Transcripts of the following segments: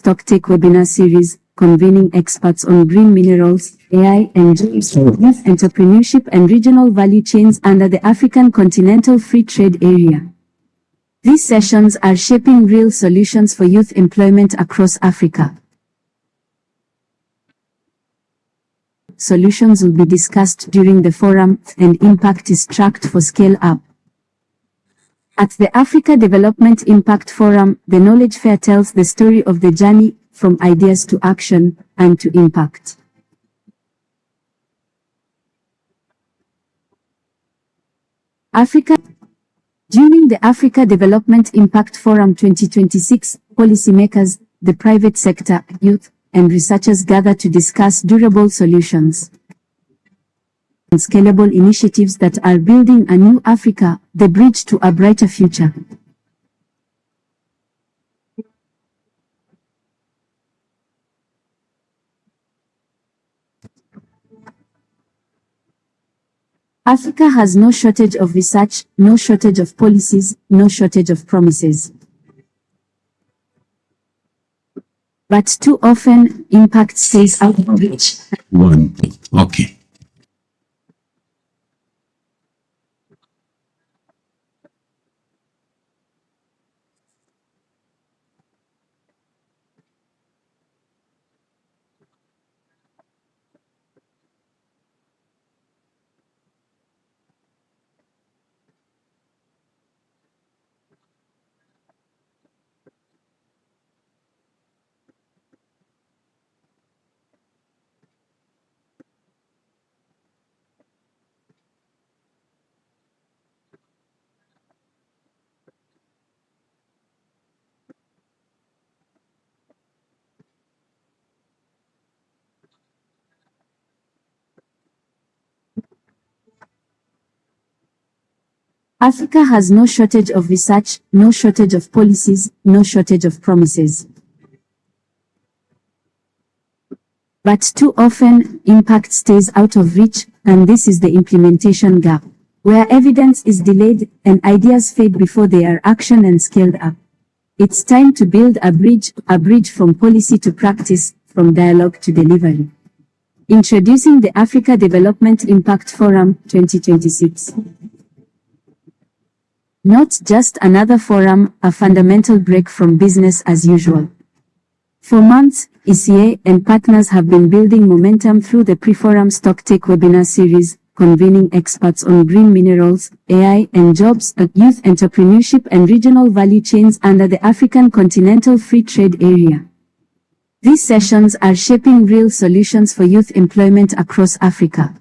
Stocktake webinar series, convening experts on green minerals, AI and jobs, youth entrepreneurship and regional value chains under the African Continental Free Trade Area. These sessions are shaping real solutions for youth employment across Africa. Solutions will be discussed during the forum, and impact is tracked for scale-up. At the Africa Development Impact Forum, the Knowledge Fair tells the story of the journey from ideas to action and to impact. During the Africa Development Impact Forum 2026, policymakers, the private sector, youth, and researchers gather to discuss durable solutions and scalable initiatives that are building a new Africa, the bridge to a brighter future. Africa has no shortage of research, no shortage of policies, no shortage of promises. But too often, impact stays out of reach. Okay. Africa has no shortage of research, no shortage of policies, no shortage of promises. But too often, impact stays out of reach, and this is the implementation gap, where evidence is delayed and ideas fade before they are actioned and scaled up. It's time to build a bridge from policy to practice, from dialogue to delivery. Introducing the Africa Development Impact Forum 2026. Not just another forum, a fundamental break from business as usual. For months, ECA and partners have been building momentum through the pre-forum Stocktake webinar series, convening experts on green minerals, AI and jobs, youth entrepreneurship and regional value chains under the African Continental Free Trade Area. These sessions are shaping real solutions for youth employment across Africa.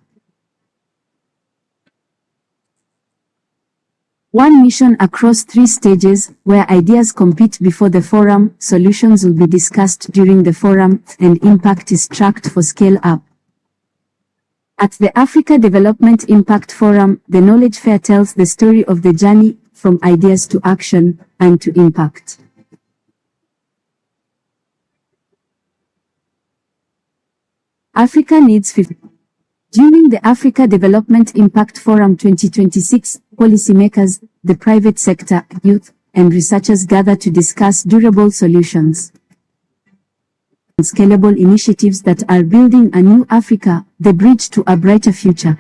One mission across 3 stages, where ideas compete before the forum, solutions will be discussed during the forum, and impact is tracked for scale-up. At the Africa Development Impact Forum, the Knowledge Fair tells the story of the journey, from ideas to action, and to impact. Africa needs 50. During the Africa Development Impact Forum 2026, policymakers, the private sector, youth, and researchers gather to discuss durable solutions and scalable initiatives that are building a new Africa, the bridge to a brighter future.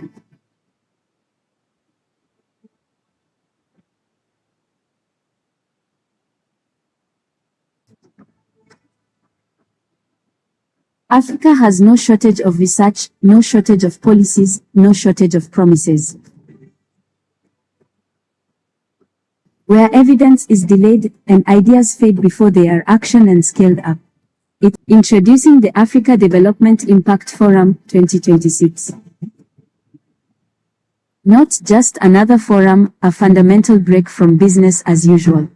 Africa has no shortage of research, no shortage of policies, no shortage of promises. Where evidence is delayed and ideas fade before they are actioned and scaled up. Introducing the Africa Development Impact Forum 2026. Not just another forum, a fundamental break from business as usual.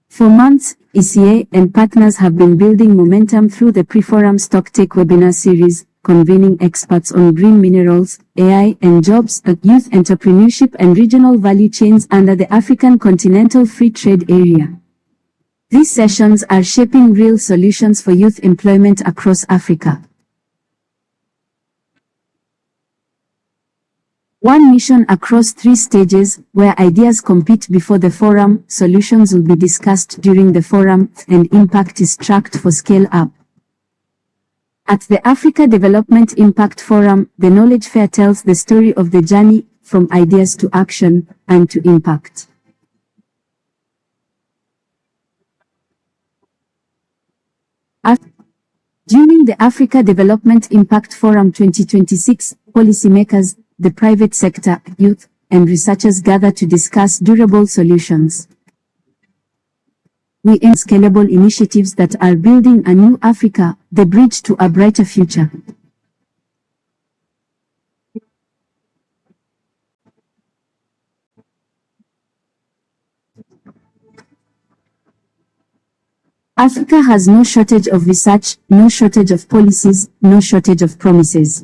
For months, ECA and partners have been building momentum through the pre-forum Stocktake webinar series, convening experts on green minerals, AI and jobs, youth entrepreneurship and regional value chains under the African Continental Free Trade Area. These sessions are shaping real solutions for youth employment across Africa. One mission across 3 stages, where ideas compete before the forum, solutions will be discussed during the forum, and impact is tracked for scale up. At the Africa Development Impact Forum, the Knowledge Fair tells the story of the journey, from ideas to action, and to impact. During the Africa Development Impact Forum 2026, policymakers, the private sector, youth, and researchers gather to discuss durable solutions. We aim scalable initiatives that are building a new Africa, the bridge to a brighter future. Africa has no shortage of research, no shortage of policies, no shortage of promises.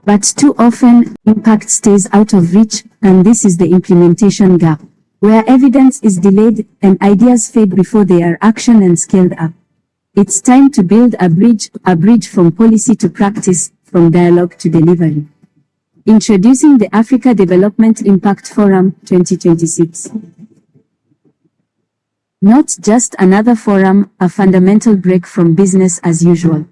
But too often, impact stays out of reach, and this is the implementation gap, where evidence is delayed and ideas fade before they are actioned and scaled up. It's time to build a bridge from policy to practice, from dialogue to delivery. Introducing the Africa Development Impact Forum 2026. Not just another forum, a fundamental break from business as usual.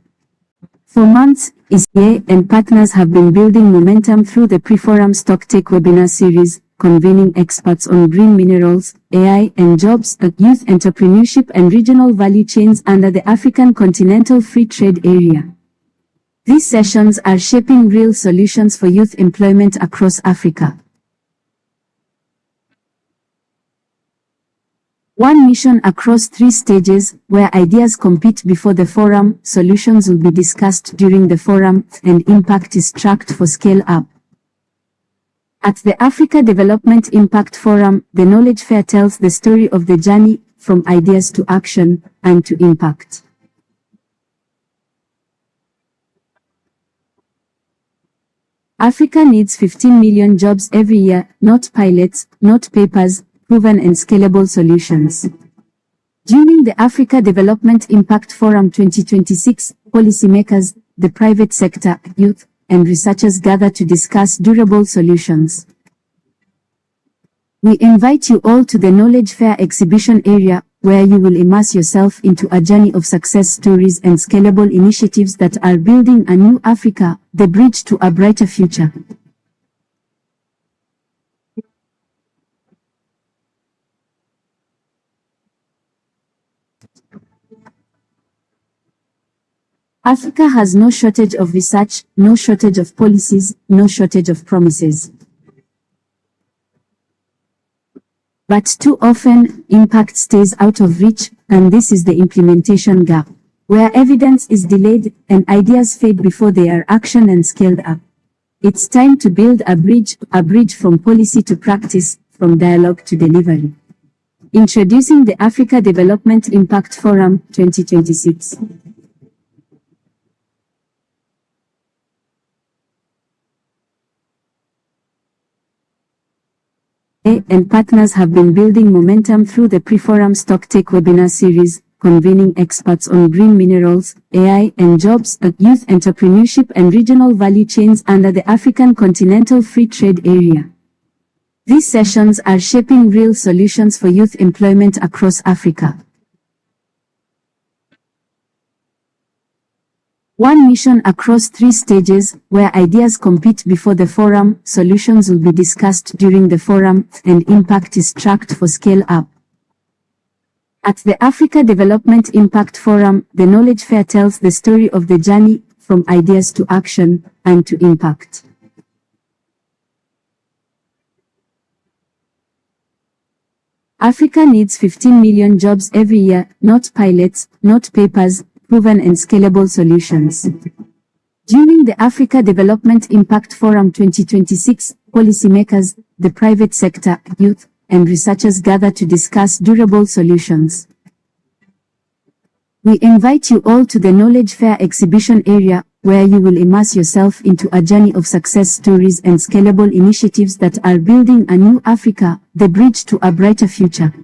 For months, ECA and partners have been building momentum through the pre-forum stocktake webinar series, convening experts on green minerals, AI and jobs, youth entrepreneurship and regional value chains under the African Continental Free Trade Area. These sessions are shaping real solutions for youth employment across Africa. One mission across 3 stages, where ideas compete before the forum, solutions will be discussed during the forum, and impact is tracked for scale up. At the Africa Development Impact Forum, the Knowledge Fair tells the story of the journey, from ideas to action, and to impact. Africa needs 15 million jobs every year, not pilots, not papers, proven and scalable solutions. During the Africa Development Impact Forum 2026, policymakers, the private sector, youth, and researchers gather to discuss durable solutions. We invite you all to the Knowledge Fair exhibition area, where you will immerse yourself into a journey of success stories and scalable initiatives that are building a new Africa, the bridge to a brighter future. Africa has no shortage of research, no shortage of policies, no shortage of promises. But too often, impact stays out of reach, and this is the implementation gap, where evidence is delayed and ideas fade before they are actioned and scaled up. It's time to build a bridge from policy to practice, from dialogue to delivery. Introducing the Africa Development Impact Forum 2026. And partners have been building momentum through the pre-forum stocktake webinar series, convening experts on green minerals, AI and jobs, youth entrepreneurship and regional value chains under the African Continental Free Trade Area. These sessions are shaping real solutions for youth employment across Africa. One mission across 3 stages, where ideas compete before the forum, solutions will be discussed during the forum, and impact is tracked for scale up. At the Africa Development Impact Forum, the Knowledge Fair tells the story of the journey, from ideas to action, and to impact. Africa needs 15 million jobs every year, not pilots, not papers, proven and scalable solutions. During the Africa Development Impact Forum 2026, policymakers, the private sector, youth, and researchers gather to discuss durable solutions. We invite you all to the Knowledge Fair exhibition area, where you will immerse yourself into a journey of success stories and scalable initiatives that are building a new Africa, the bridge to a brighter future.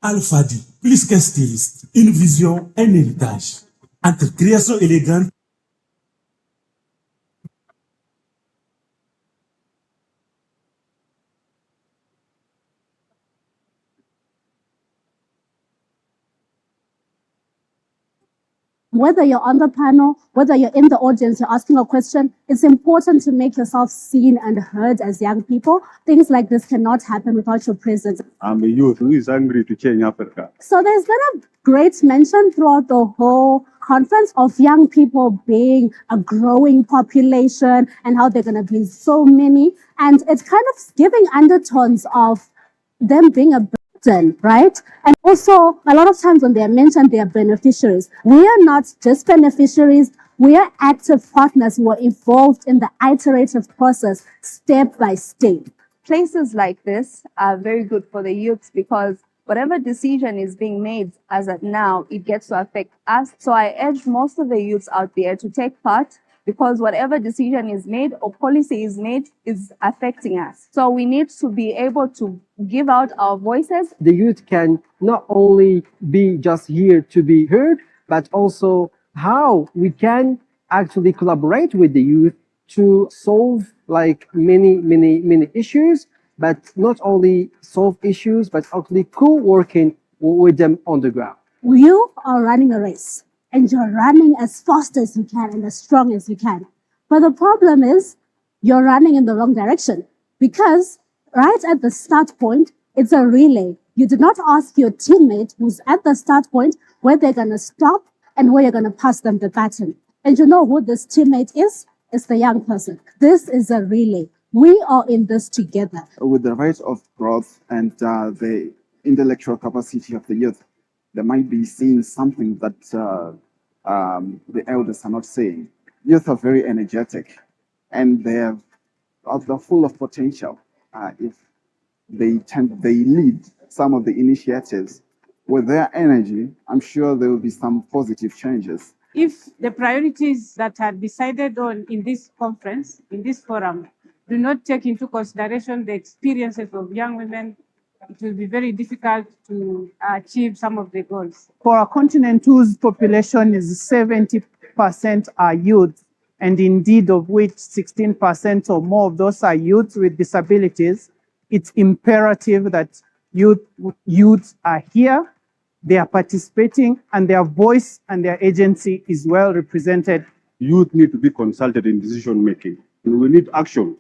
Alpha dit, plus qu'un styliste, une vision, un héritage. Entre création élégante. Whether you're on the panel, whether you're in the audience, you're asking a question, it's important to make yourself seen and heard as young people. Things like this cannot happen without your presence. I'm a youth who is hungry to change Africa. So there's been a great mention throughout the whole conference of young people being a growing population and how they're going to be so many. And it's kind of giving undertones of them being a burden, right? And also, a lot of times when they're mentioned, they are beneficiaries. We are not just beneficiaries. We are active partners who are involved in the iterative process, step by step. Places like this are very good for the youths because whatever decision is being made as of now, it gets to affect us. So I urge most of the youths out there to take part because whatever decision is made or policy is made is affecting us. So we need to be able to give out our voices. The youth can not only be just here to be heard, but also how we can actually collaborate with the youth to solve like many issues, but not only solve issues, but actually co-working with them on the ground. You are running a race and you're running as fast as you can and as strong as you can. But the problem is you're running in the wrong direction because right at the start point, it's a relay. You did not ask your teammate who's at the start point where they're going to stop and where you're going to pass them the baton. And you know who this teammate is? It's the young person. This is a relay. We are in this together. With the rate of growth and the intellectual capacity of the youth, they might be seeing something that the elders are not saying. Youth are very energetic and they're full of potential. If they lead some of the initiatives with their energy, I'm sure there will be some positive changes. If the priorities that are decided on in this conference, in this forum, do not take into consideration the experiences of young women, it will be very difficult to achieve some of the goals. For a continent whose population is 70% are youth, and indeed of which 16% or more of those are youth with disabilities, it's imperative that youths are here, they are participating, and their voice and their agency is well represented. Youth need to be consulted in decision making. We need action.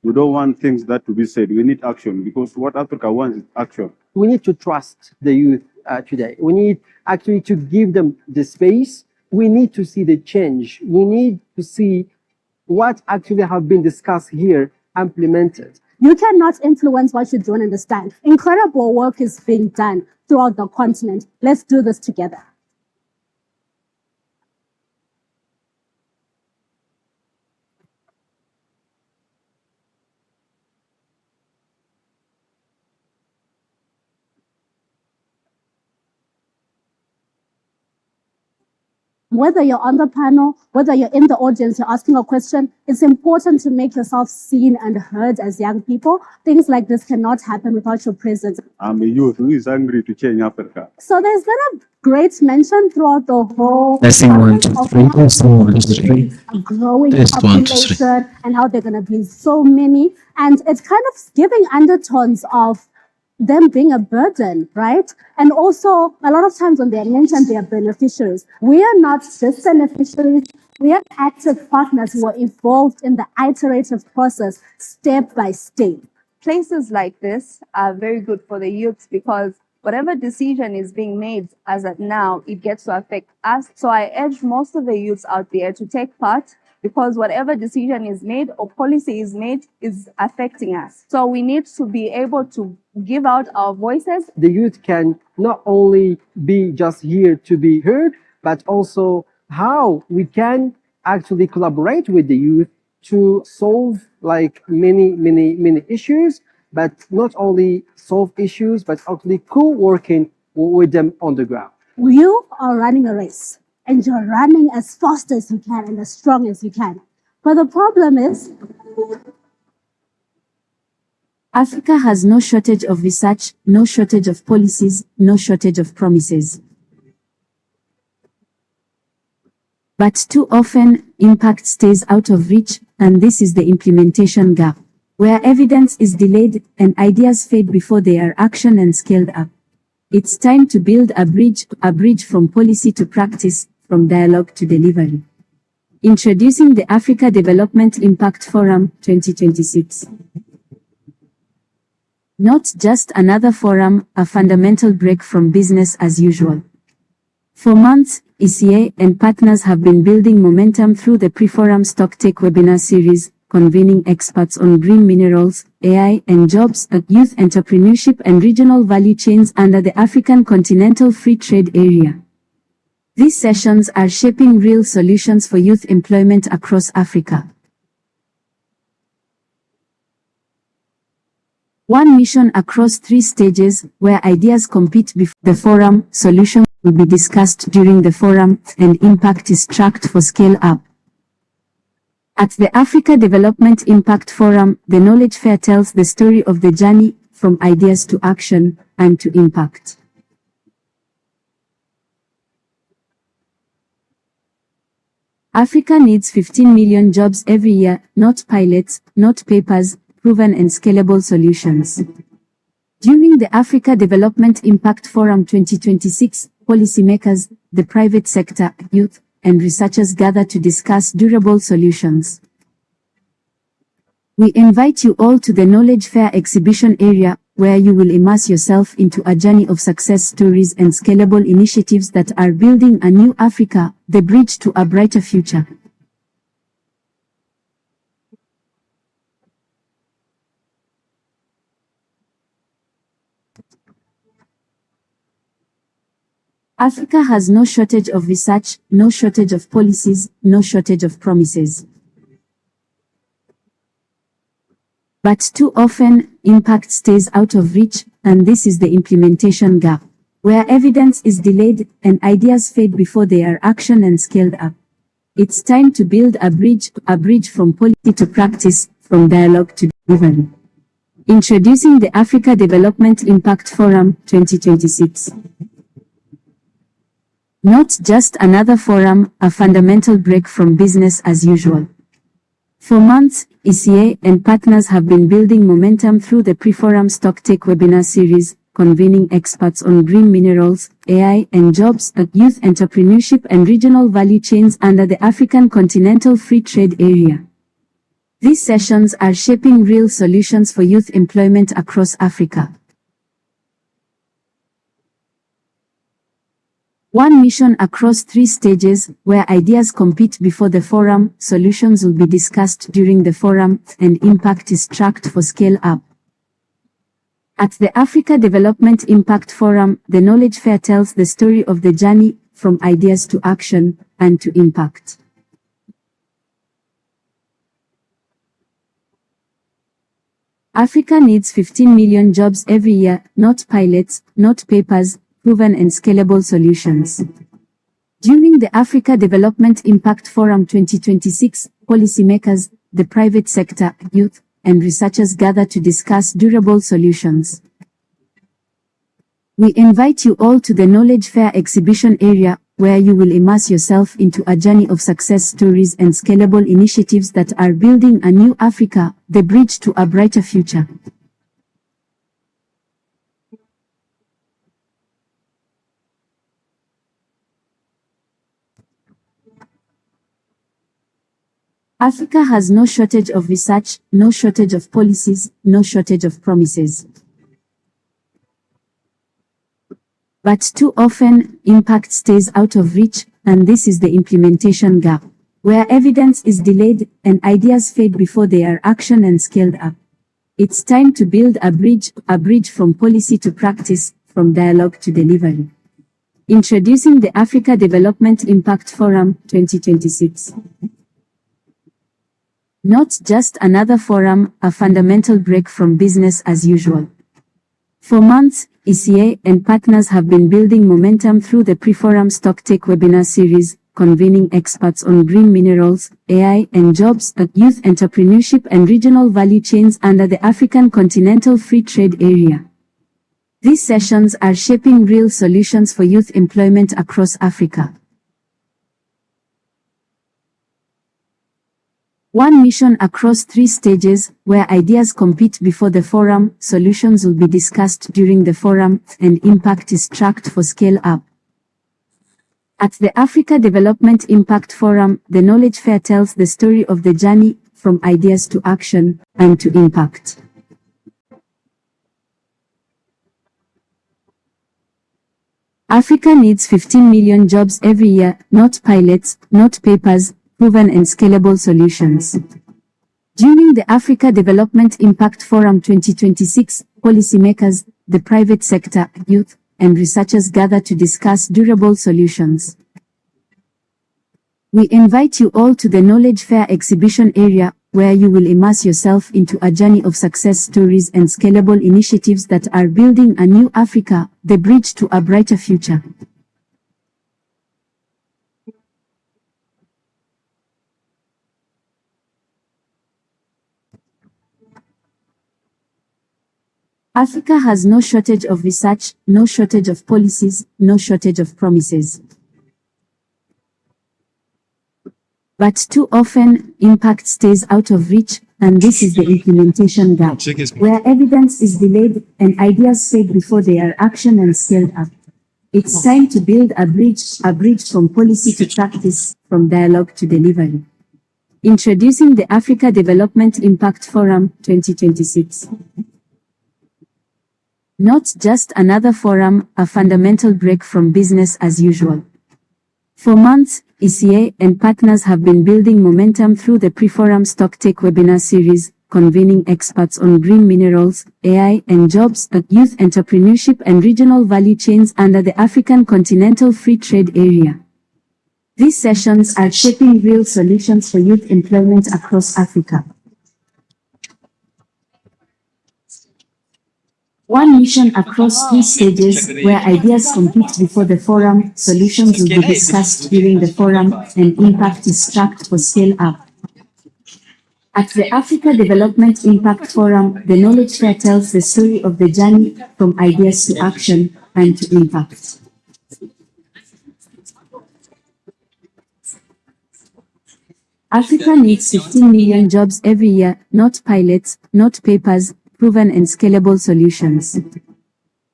We don't want things that to be said. We need action because what Africa wants is action. We need to trust the youth today. We need actually to give them the space. We need to see the change. We need to see what actually have been discussed here implemented. You cannot influence what you don't understand. Incredible work is being done throughout the continent. Let's do this together. Whether you're on the panel, whether you're in the audience, you're asking a question, it's important to make yourself seen and heard as young people. Things like this cannot happen without your presence. I'm a youth who is hungry to change Africa. So there's been a great mention throughout the whole Testing 1, 2, 3. Testing 1, 2, 3. a growing Test 1, 2, 3. population and how they're going to be so many. And it's kind of giving undertones of them being a burden, right? And also, a lot of times when they're mentioned, they are beneficiaries. We are not just beneficiaries. We are active partners who are involved in the iterative process, step by step. Places like this are very good for the youths because whatever decision is being made as of now, it gets to affect us. So I urge most of the youths out there to take part because whatever decision is made or policy is made is affecting us. So we need to be able to give out our voices. The youth can not only be just here to be heard, but also how we can actually collaborate with the youth to solve like many issues, but not only solve issues, but actually co-working with them on the ground. You are running a race and you're running as fast as you can and as strong as you can. But the problem is Africa has no shortage of research, no shortage of policies, no shortage of promises. But too often, impact stays out of reach, and this is the implementation gap, where evidence is delayed and ideas fade before they are actioned and scaled up. It's time to build a bridge from policy to practice, from dialogue to delivery. Introducing the Africa Development Impact Forum 2026. Not just another forum, a fundamental break from business as usual. For months, ECA and partners have been building momentum through the pre-forum StockTech webinar series, convening experts on green minerals, AI and jobs, youth entrepreneurship and regional value chains under the African Continental Free Trade Area. These sessions are shaping real solutions for youth employment across Africa. One mission across 3 stages, where ideas compete before the forum, solutions will be discussed during the forum, and impact is tracked for scale-up. At the Africa Development Impact Forum, the Knowledge Fair tells the story of the journey, from ideas to action, and to impact. Africa needs 15 million jobs every year, not pilots, not papers, proven and scalable solutions. During the Africa Development Impact Forum 2026, policymakers, the private sector, youth, and researchers gather to discuss durable solutions. We invite you all to the Knowledge Fair exhibition area, where you will immerse yourself into a journey of success stories and scalable initiatives that are building a new Africa, the bridge to a brighter future. Africa has no shortage of research, no shortage of policies, no shortage of promises. But too often, impact stays out of reach, and this is the implementation gap, where evidence is delayed and ideas fade before they are actioned and scaled up. It's time to build a bridge from policy to practice, from dialogue to delivery. Introducing the Africa Development Impact Forum 2026. Not just another forum, a fundamental break from business as usual. For months, ECA and partners have been building momentum through the pre-forum StockTech webinar series, convening experts on green minerals, AI and jobs, youth entrepreneurship and regional value chains under the African Continental Free Trade Area. These sessions are shaping real solutions for youth employment across Africa. One mission across 3 stages, where ideas compete before the forum, solutions will be discussed during the forum, and impact is tracked for scale-up. At the Africa Development Impact Forum, the Knowledge Fair tells the story of the journey, from ideas to action, and to impact. Africa needs 15 million jobs every year, not pilots, not papers, proven and scalable solutions. During the Africa Development Impact Forum 2026, policymakers, the private sector, youth, and researchers gather to discuss durable solutions. We invite you all to the Knowledge Fair exhibition area, where you will immerse yourself into a journey of success stories and scalable initiatives that are building a new Africa, the bridge to a brighter future. Africa has no shortage of research, no shortage of policies, no shortage of promises. But too often, impact stays out of reach, and this is the implementation gap, where evidence is delayed and ideas fade before they are actioned and scaled up. It's time to build a bridge from policy to practice, from dialogue to delivery. Introducing the Africa Development Impact Forum 2026. Not just another forum, a fundamental break from business as usual. For months, ECA and partners have been building momentum through the pre-forum StockTech webinar series, convening experts on green minerals, AI and jobs, youth entrepreneurship and regional value chains under the African Continental Free Trade Area. These sessions are shaping real solutions for youth employment across Africa. One mission across 3 stages, where ideas compete before the forum, solutions will be discussed during the forum, and impact is tracked for scale-up. At the Africa Development Impact Forum, the Knowledge Fair tells the story of the journey, from ideas to action, and to impact. Africa needs 15 million jobs every year, not pilots, not papers, proven and scalable solutions. During the Africa Development Impact Forum 2026, policymakers, the private sector, youth, and researchers gather to discuss durable solutions. We invite you all to the Knowledge Fair exhibition area, where you will immerse yourself into a journey of success stories and scalable initiatives that are building a new Africa, the bridge to a brighter future. Africa has no shortage of research, no shortage of policies, no shortage of promises. But too often, impact stays out of reach, and this is the implementation gap, where evidence is delayed and ideas fade before they are actioned and scaled up. It's time to build a bridge from policy to practice, from dialogue to delivery. Introducing the Africa Development Impact Forum 2026. Not just another forum, a fundamental break from business as usual. For months, ECA and partners have been building momentum through the pre-forum StockTech webinar series, convening experts on green minerals, AI and jobs, youth entrepreneurship and regional value chains under the African Continental Free Trade Area. These sessions are shaping real solutions for youth employment across Africa. One mission across 3 stages, where ideas compete before the forum, solutions will be discussed during the forum, and impact is tracked for scale-up. At the Africa Development Impact Forum, the Knowledge Fair tells the story of the journey, from ideas to action, and to impact. Africa needs 15 million jobs every year, not pilots, not papers, proven and scalable solutions.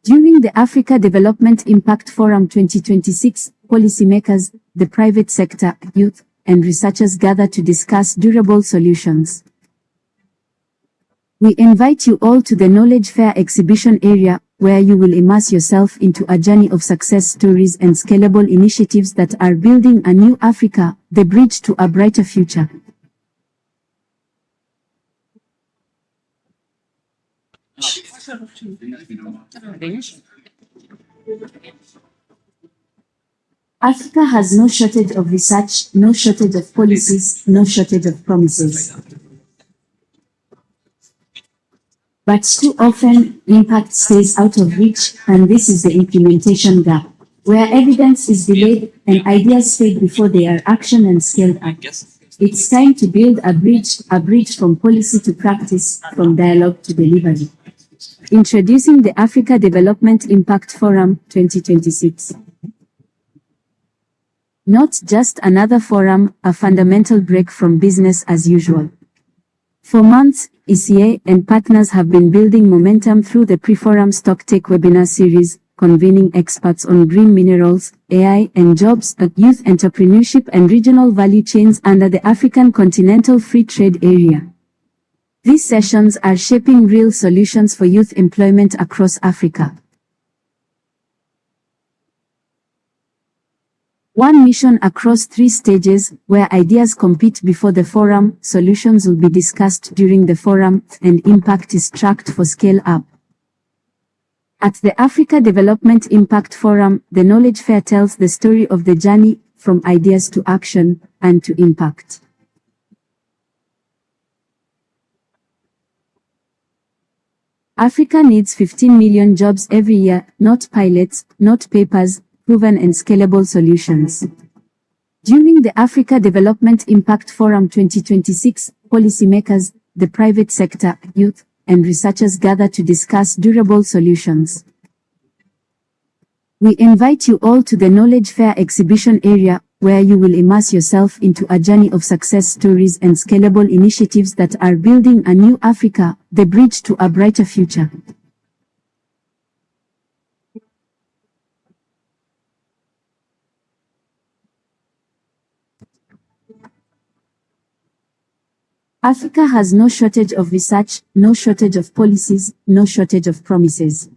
During the Africa Development Impact Forum 2026, policymakers, the private sector, youth, and researchers gather to discuss durable solutions. We invite you all to the Knowledge Fair exhibition area, where you will immerse yourself into a journey of success stories and scalable initiatives that are building a new Africa, the bridge to a brighter future. Africa has no shortage of research, no shortage of policies, no shortage of promises. But too often, impact stays out of reach, and this is the implementation gap, where evidence is delayed and ideas fade before they are actioned and scaled up. It's time to build a bridge from policy to practice, from dialogue to delivery. Introducing the Africa Development Impact Forum 2026. Not just another forum, a fundamental break from business as usual. For months, ECA and partners have been building momentum through the pre-forum StockTech webinar series, convening experts on green minerals, AI and jobs, youth entrepreneurship and regional value chains under the African Continental Free Trade Area. These sessions are shaping real solutions for youth employment across Africa. One mission across 3 stages, where ideas compete before the forum, solutions will be discussed during the forum, and impact is tracked for scale-up. At the Africa Development Impact Forum, the Knowledge Fair tells the story of the journey, from ideas to action, and to impact. Africa needs 15 million jobs every year, not pilots, not papers, proven and scalable solutions. During the Africa Development Impact Forum 2026, policymakers, the private sector, youth, and researchers gather to discuss durable solutions. We invite you all to the Knowledge Fair exhibition area, where you will immerse yourself into a journey of success stories and scalable initiatives that are building a new Africa, the bridge to a brighter future. Africa has no shortage of research, no shortage of policies, no shortage of promises.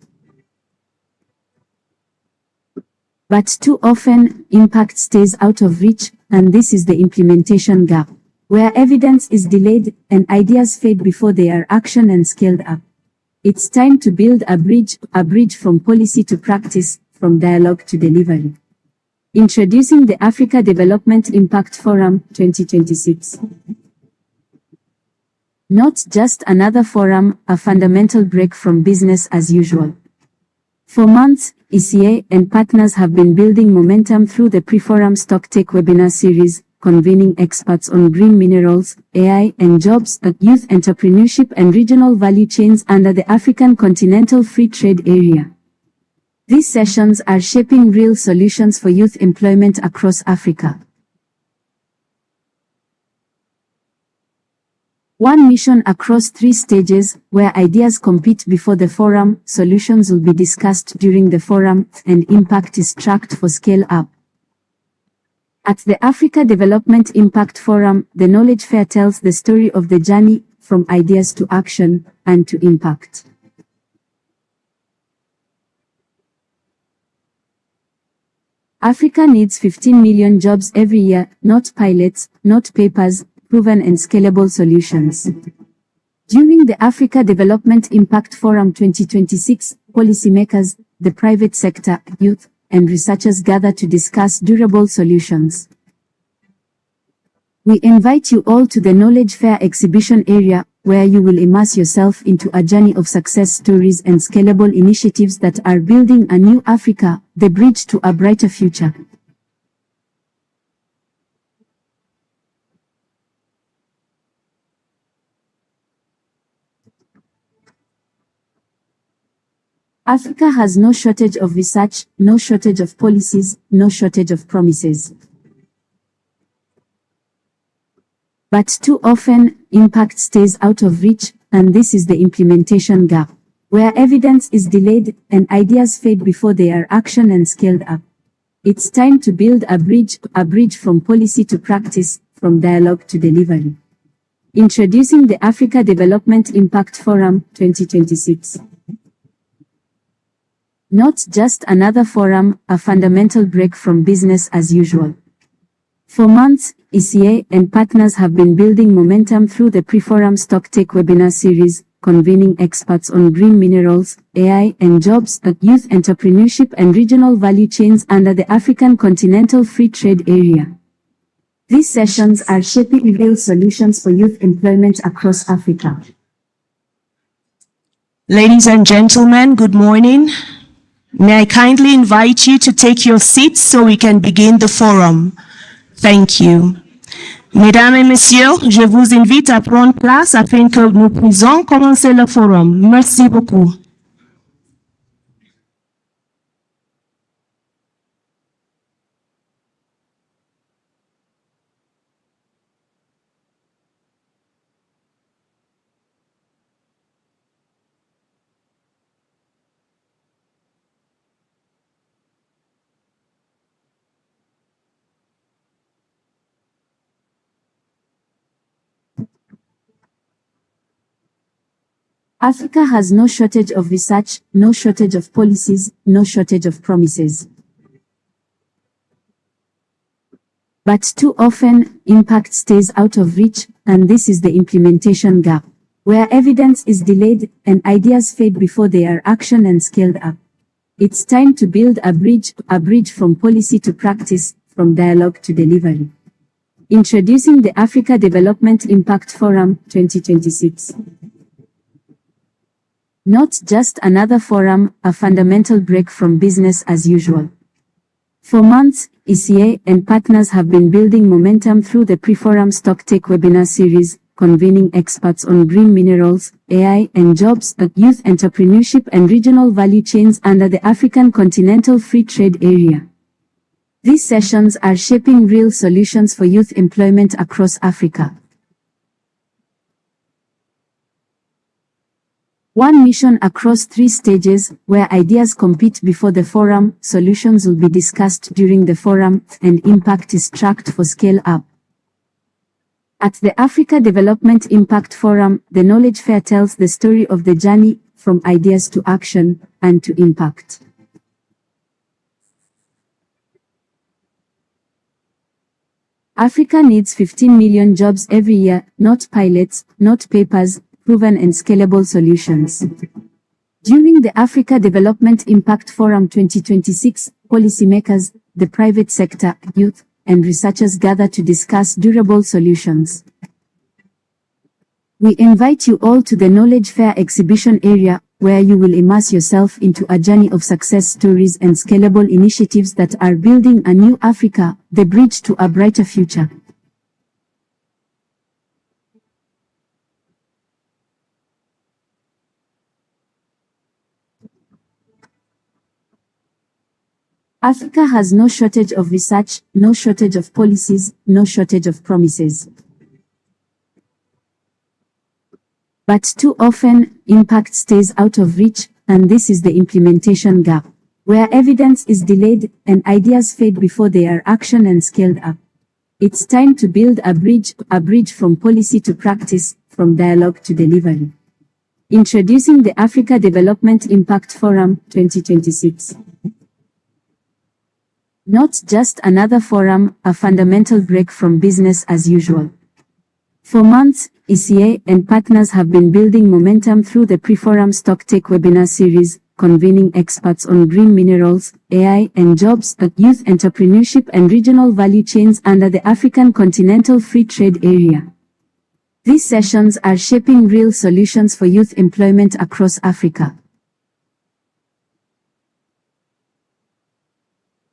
But too often, impact stays out of reach, and this is the implementation gap, where evidence is delayed and ideas fade before they are actioned and scaled up. It's time to build a bridge from policy to practice, from dialogue to delivery. Introducing the Africa Development Impact Forum 2026. Not just another forum, a fundamental break from business as usual. For months, ECA and partners have been building momentum through the pre-forum Stocktake webinar series, convening experts on green minerals, AI and jobs, youth entrepreneurship and regional value chains under the African Continental Free Trade Area. These sessions are shaping real solutions for youth employment across Africa. One mission across 3 stages, where ideas compete before the forum, solutions will be discussed during the forum, and impact is tracked for scale-up. At the Africa Development Impact Forum, the Knowledge Fair tells the story of the journey, from ideas to action, and to impact. Africa needs 15 million jobs every year, not pilots, not papers, proven and scalable solutions. During the Africa Development Impact Forum 2026, policymakers, the private sector, youth, and researchers gather to discuss durable solutions. We invite you all to the Knowledge Fair exhibition area, where you will immerse yourself into a journey of success stories and scalable initiatives that are building a new Africa, the bridge to a brighter future. Africa has no shortage of research, no shortage of policies, no shortage of promises. But too often, impact stays out of reach, and this is the implementation gap, where evidence is delayed and ideas fade before they are actioned and scaled up. It's time to build a bridge from policy to practice, from dialogue to delivery. Introducing the Africa Development Impact Forum 2026. Not just another forum, a fundamental break from business as usual. For months, ECA and partners have been building momentum through the pre-forum Stocktake webinar series, convening experts on green minerals, AI and jobs, youth entrepreneurship and regional value chains under the African Continental Free Trade Area. These sessions are shaping real solutions for youth employment across Africa. Ladies and gentlemen, good morning. May I kindly invite you to take your seats so we can begin the forum. Thank you. Mesdames et messieurs, je vous invite à prendre place afin que nous puissions commencer le forum. Merci beaucoup. Africa has no shortage of research, no shortage of policies, no shortage of promises. But too often, impact stays out of reach, and this is the implementation gap, where evidence is delayed and ideas fade before they are actioned and scaled up. It's time to build a bridge from policy to practice, from dialogue to delivery. Introducing the Africa Development Impact Forum 2026. Not just another forum, a fundamental break from business as usual. For months, ECA and partners have been building momentum through the Pre-Forum Stocktake webinar series, convening experts on green minerals, AI and jobs, youth entrepreneurship and regional value chains under the African Continental Free Trade Area. These sessions are shaping real solutions for youth employment across Africa. One mission across 3 stages, where ideas compete before the forum, solutions will be discussed during the forum, and impact is tracked for scale-up. At the Africa Development Impact Forum, the Knowledge Fair tells the story of the journey, from ideas to action, and to impact. Africa needs 15 million jobs every year, not pilots, not papers, proven and scalable solutions. During the Africa Development Impact Forum 2026, policymakers, the private sector, youth, and researchers gather to discuss durable solutions. We invite you all to the Knowledge Fair exhibition area, where you will immerse yourself into a journey of success stories and scalable initiatives that are building a new Africa, the bridge to a brighter future. Africa has no shortage of research, no shortage of policies, no shortage of promises. But too often, impact stays out of reach, and this is the implementation gap, where evidence is delayed and ideas fade before they are actioned and scaled up. It's time to build a bridge from policy to practice, from dialogue to delivery. Introducing the Africa Development Impact Forum 2026. Not just another forum, a fundamental break from business as usual. For months, ECA and partners have been building momentum through the Pre-Forum Stocktake webinar series, convening experts on green minerals, AI and jobs, youth entrepreneurship and regional value chains under the African Continental Free Trade Area. These sessions are shaping real solutions for youth employment across Africa.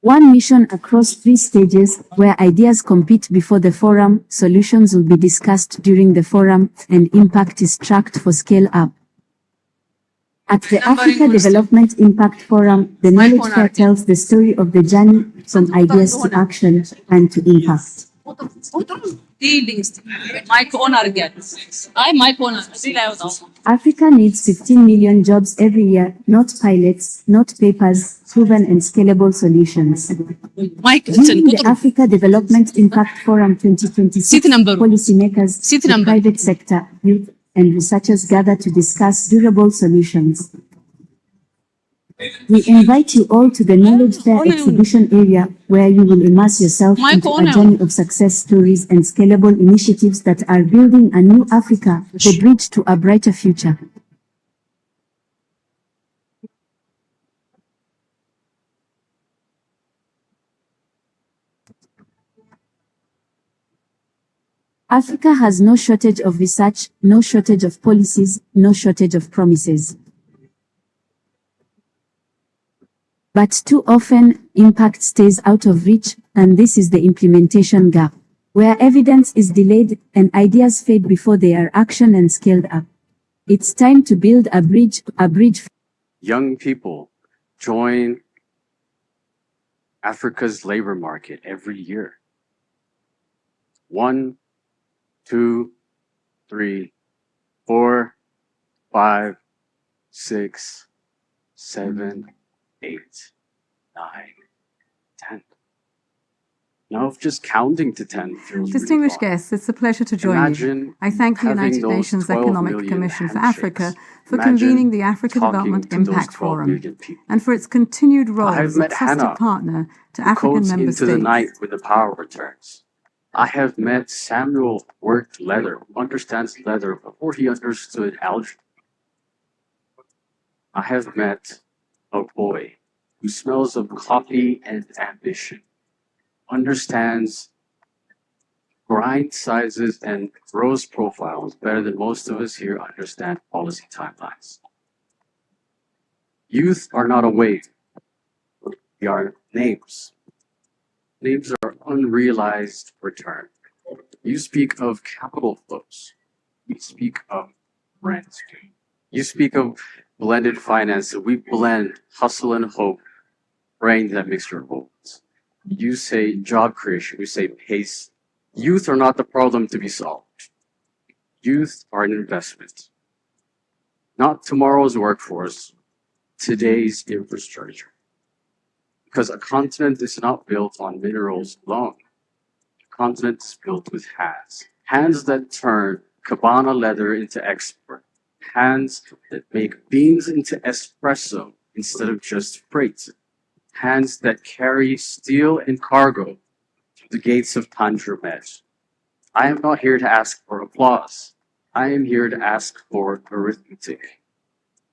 One mission across 3 stages, where ideas compete before the forum, solutions will be discussed during the forum, and impact is tracked for scale-up. At the Africa Development Impact Forum, the Knowledge Fair tells the story of the journey, from ideas to action, and to impact. Africa needs 15 million jobs every year, not pilots, not papers, proven and scalable solutions. During the Africa Development Impact Forum 2026, policymakers, the private sector, youth, and researchers gather to discuss durable solutions. We invite you all to the Knowledge Fair exhibition area, where you will immerse yourself into a journey of success stories and scalable initiatives that are building a new Africa, the bridge to a brighter future. Africa has no shortage of research, no shortage of policies, no shortage of promises. But too often, impact stays out of reach, and this is the implementation gap, where evidence is delayed and ideas fade before they are actioned and scaled up. It's time to build a bridge. Young people join Africa's labor market every year. 1, 2, 3, 4, 5, 6, 7, 8, 9, 10. Now, if just counting to 10 feels Distinguished really guests, it's a pleasure to join you. I thank the United Nations Economic Commission for Africa for convening the Africa Development Impact Forum and for its continued role as a trusted partner to African member into the night states. when the power returns. I have met Samuel who worked leather, who understands leather before he understood algae. I have met a boy who smells of coffee and ambition, understands grind sizes and rows profiles better than most of us here understand policy timelines. Youth are not a wave, they are names. names are unrealized return. You speak of capital flows. We speak of rent. You speak of blended finance. We blend hustle and hope, praying that mixture holds. You say job creation. We say pace. Youth are not the problem to be solved. Youth are an investment. Not tomorrow's workforce, today's infrastructure. Because a continent is not built on minerals alone. A continent is built with hands. Hands that turn cabana leather into export. Hands that make beans into espresso instead of just freight. Hands that carry steel and cargo through the gates of Tanjumet. I am not here to ask for applause. I am here to ask for arithmetic.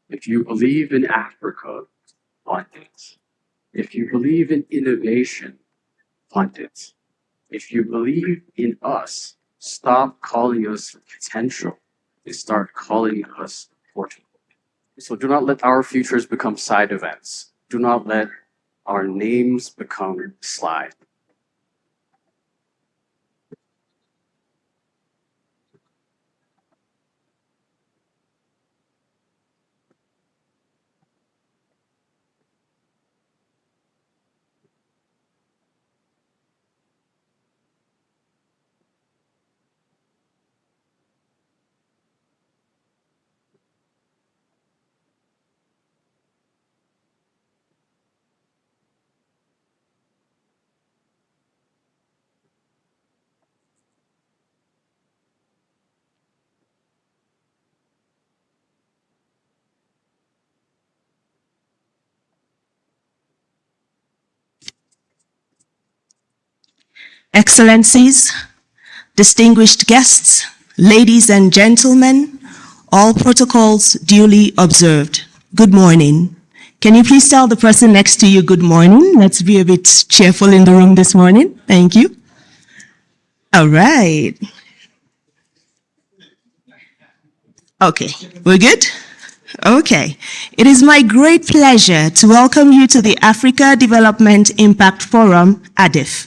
If you believe in Africa, fund it. If you believe in innovation, fund it. If you believe in us, stop calling us potential and start calling us important. So do not let our futures become side events. Do not let our names become slide. Excellencies, distinguished guests, ladies and gentlemen, all protocols duly observed. Good morning. Can you please tell the person next to you good morning? Let's be a bit cheerful in the room this morning. Thank you. All right. Okay, we're good? Okay. It is my great pleasure to welcome you to the Africa Development Impact Forum, ADIF.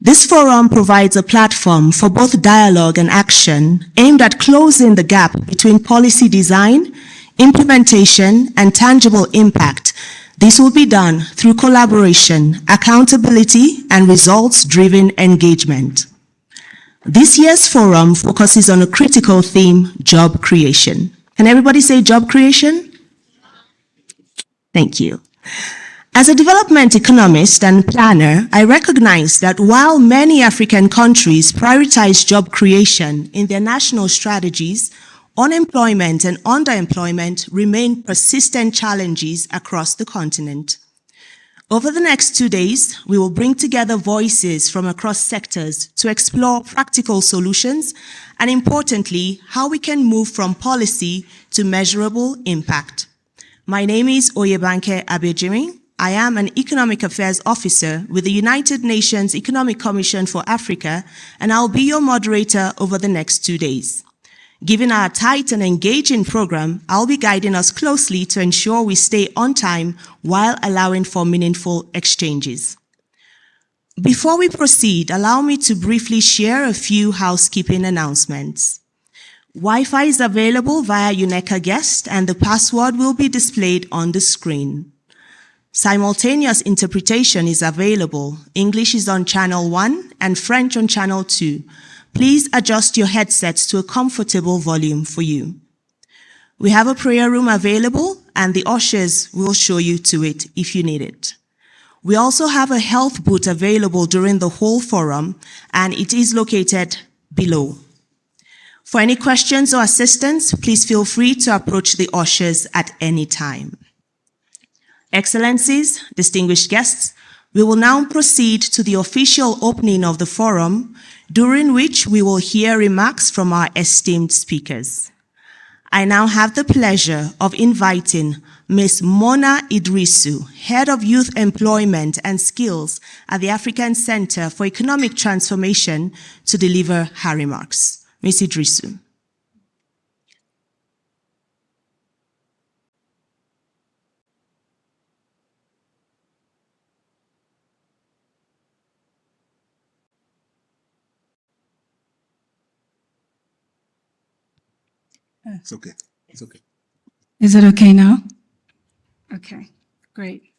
This forum provides a platform for both dialogue and action aimed at closing the gap between policy design, implementation, and tangible impact. This will be done through collaboration, accountability, and results-driven engagement. This year's forum focuses on a critical theme, job creation. Can everybody say job creation? Thank you. As a development economist and planner, I recognize that while many African countries prioritize job creation in their national strategies, unemployment and underemployment remain persistent challenges across the continent. Over the next 2 days, we will bring together voices from across sectors to explore practical solutions and, importantly, how we can move from policy to measurable impact. My name is Oyebanke Abejimi. I am an Economic Affairs Officer with the United Nations Economic Commission for Africa, and I'll be your moderator over the next 2 days. Given our tight and engaging program, I'll be guiding us closely to ensure we stay on time while allowing for meaningful exchanges. Before we proceed, allow me to briefly share a few housekeeping announcements. Wi-Fi is available via UNECA Guest, and the password will be displayed on the screen. Simultaneous interpretation is available. English is on channel 1 and French on channel 2. Please adjust your headsets to a comfortable volume for you. We have a prayer room available, and the ushers will show you to it if you need it. We also have a health booth available during the whole forum, and it is located below. For any questions or assistance, please feel free to approach the ushers at any time. Excellencies, distinguished guests, we will now proceed to the official opening of the forum, during which we will hear remarks from our esteemed speakers. I now have the pleasure of inviting Ms. Mona Idrisu, Head of Youth Employment and Skills at the African Center for Economic Transformation, to deliver her remarks. Ms. Idrisu. It's okay. It's okay. Is it okay now? Okay, great.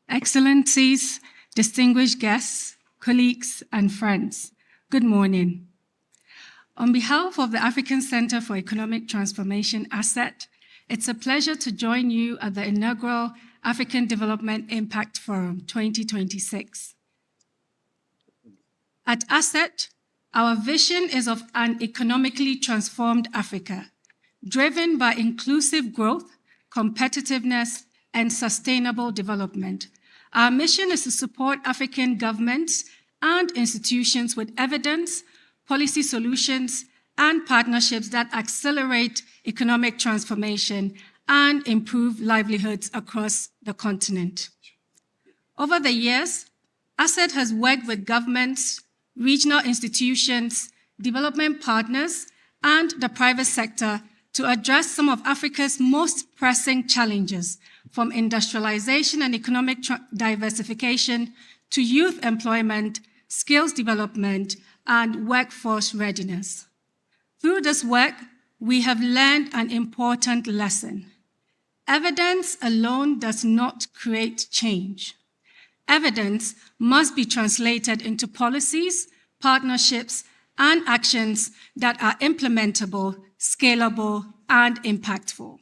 Excellencies, distinguished guests, colleagues, and friends, good morning. On behalf of the African Center for Economic Transformation, ASET, it's a pleasure to join you at the inaugural African Development Impact Forum 2026. At ASET, our vision is of an economically transformed Africa, driven by inclusive growth, competitiveness, and sustainable development. Our mission is to support African governments and institutions with evidence, policy solutions, and partnerships that accelerate economic transformation and improve livelihoods across the continent. Over the years, ASET has worked with governments, regional institutions, development partners, and the private sector to address some of Africa's most pressing challenges, from industrialization and economic diversification to youth employment, skills development, and workforce readiness. Through this work, we have learned an important lesson. Evidence alone does not create change. Evidence must be translated into policies, partnerships, and actions that are implementable, scalable, and impactful.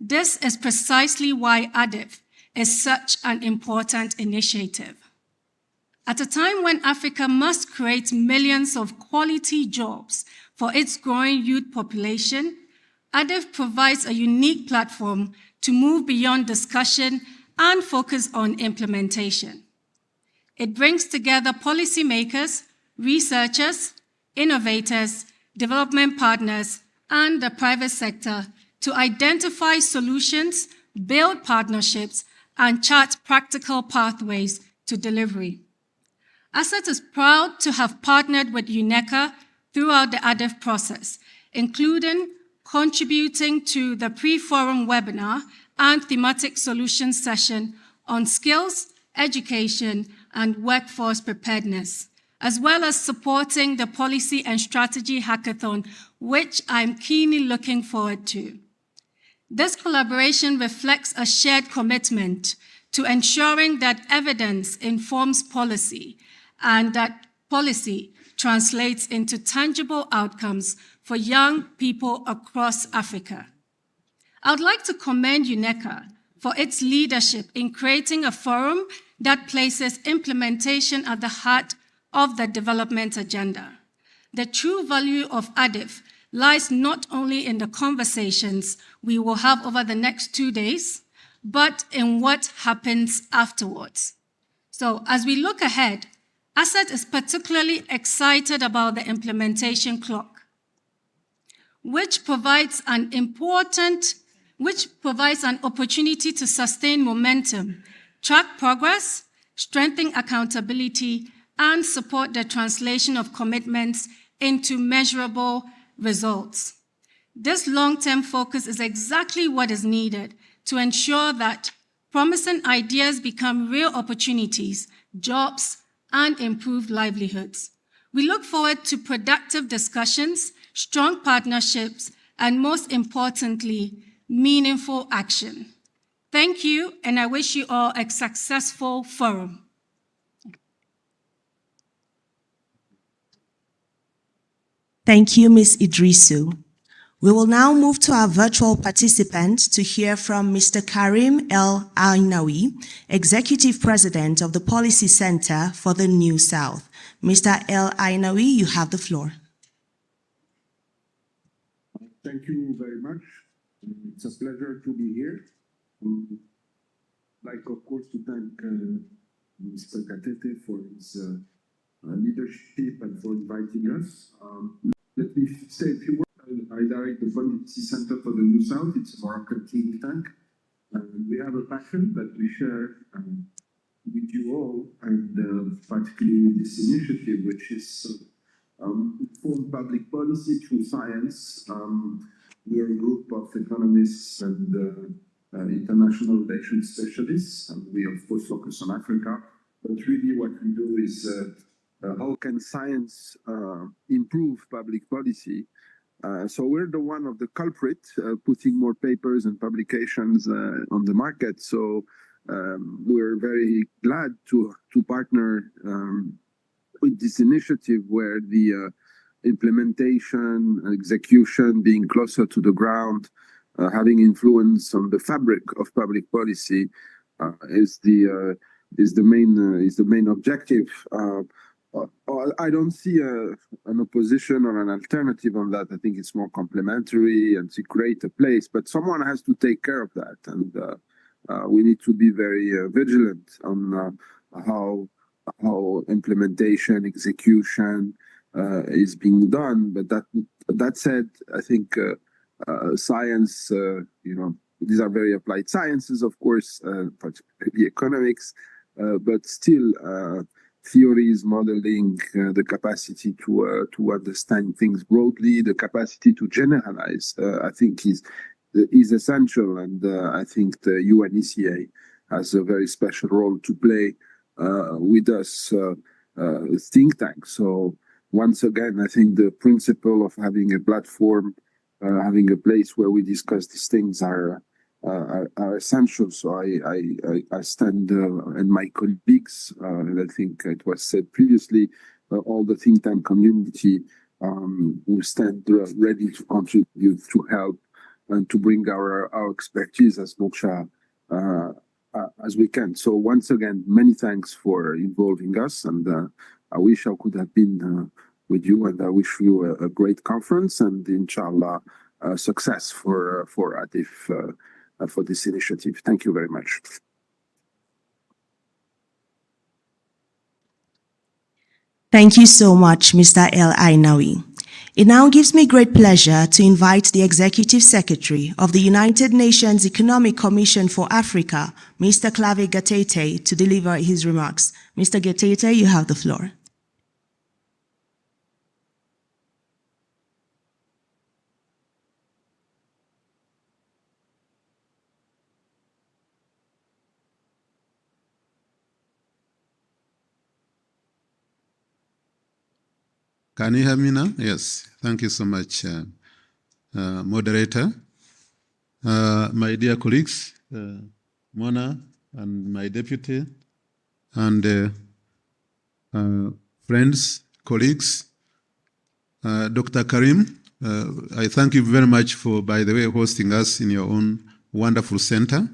This is precisely why ADIF is such an important initiative. At a time when Africa must create millions of quality jobs for its growing youth population, ADIF provides a unique platform to move beyond discussion and focus on implementation. It brings together policymakers, researchers, innovators, development partners, and the private sector to identify solutions, build partnerships, and chart practical pathways to delivery. ASET is proud to have partnered with UNECA throughout the ADIF process, including contributing to the pre-forum webinar and thematic solutions session on skills, education, and workforce preparedness, as well as supporting the policy and strategy hackathon, which I'm keenly looking forward to. This collaboration reflects a shared commitment to ensuring that evidence informs policy and that policy translates into tangible outcomes for young people across Africa. I would like to commend UNECA for its leadership in creating a forum that places implementation at the heart of the development agenda. The true value of ADIF lies not only in the conversations we will have over the next 2 days, but in what happens afterwards. So as we look ahead, ASET is particularly excited about the implementation clock, which provides an opportunity to sustain momentum, track progress, strengthen accountability, and support the translation of commitments into measurable results. This long-term focus is exactly what is needed to ensure that promising ideas become real opportunities, jobs, and improved livelihoods. We look forward to productive discussions, strong partnerships, and most importantly, meaningful action. Thank you, and I wish you all a successful forum. Thank you, Ms. Idrisu. We will now move to our virtual participants to hear from Mr. Karim El Ainawi, Executive President of the Policy Center for the New South. Mr. El Ainawi, you have the floor. Thank you very much. It's a pleasure to be here. I'd like, of course, to thank Mr. Katete for his leadership and for inviting us. Let me say a few words. I direct the Policy Center for the New South. It's a Moroccan think tank. We have a passion that we share with you all, and particularly this initiative, which is informed public policy through science. We are a group of economists and international relations specialists, and we of course focus on Africa. But really what we do is how can science improve public policy? So we're the one of the culprit putting more papers and publications on the market. So we're very glad to partner with this initiative where the implementation, execution, being closer to the ground, having influence on the fabric of public policy is the main objective. I don't see an opposition or an alternative on that. I think it's more complementary and to create a place, but someone has to take care of that, and we need to be very vigilant on how implementation, execution is being done. But that said, I think science, these are very applied sciences, of course, particularly economics, but still theories, modeling, the capacity to understand things broadly, the capacity to generalize, I think is essential. And I think the UNECA has a very special role to play with us think tank. So once again, I think the principle of having a platform, having a place where we discuss these things are essential. So I stand and my colleagues, and I think it was said previously, all the think tank community will stand ready to contribute, to help, and to bring our expertise as much as we can. So once again, many thanks for involving us, and I wish I could have been with you, and I wish you a great conference, and inshallah success for ADIF for this initiative. Thank you very much. Thank you so much, Mr. El Ainawi. It now gives me great pleasure to invite the Executive Secretary of the United Nations Economic Commission for Africa, Mr. Clave Gatete, to deliver his remarks. Mr. Gatete, you have the floor. Can you hear me now? Yes. Thank you so much, moderator. My dear colleagues, Mona and my deputy, and friends, colleagues, Dr. Karim, I thank you very much for, by the way, hosting us in your own wonderful center.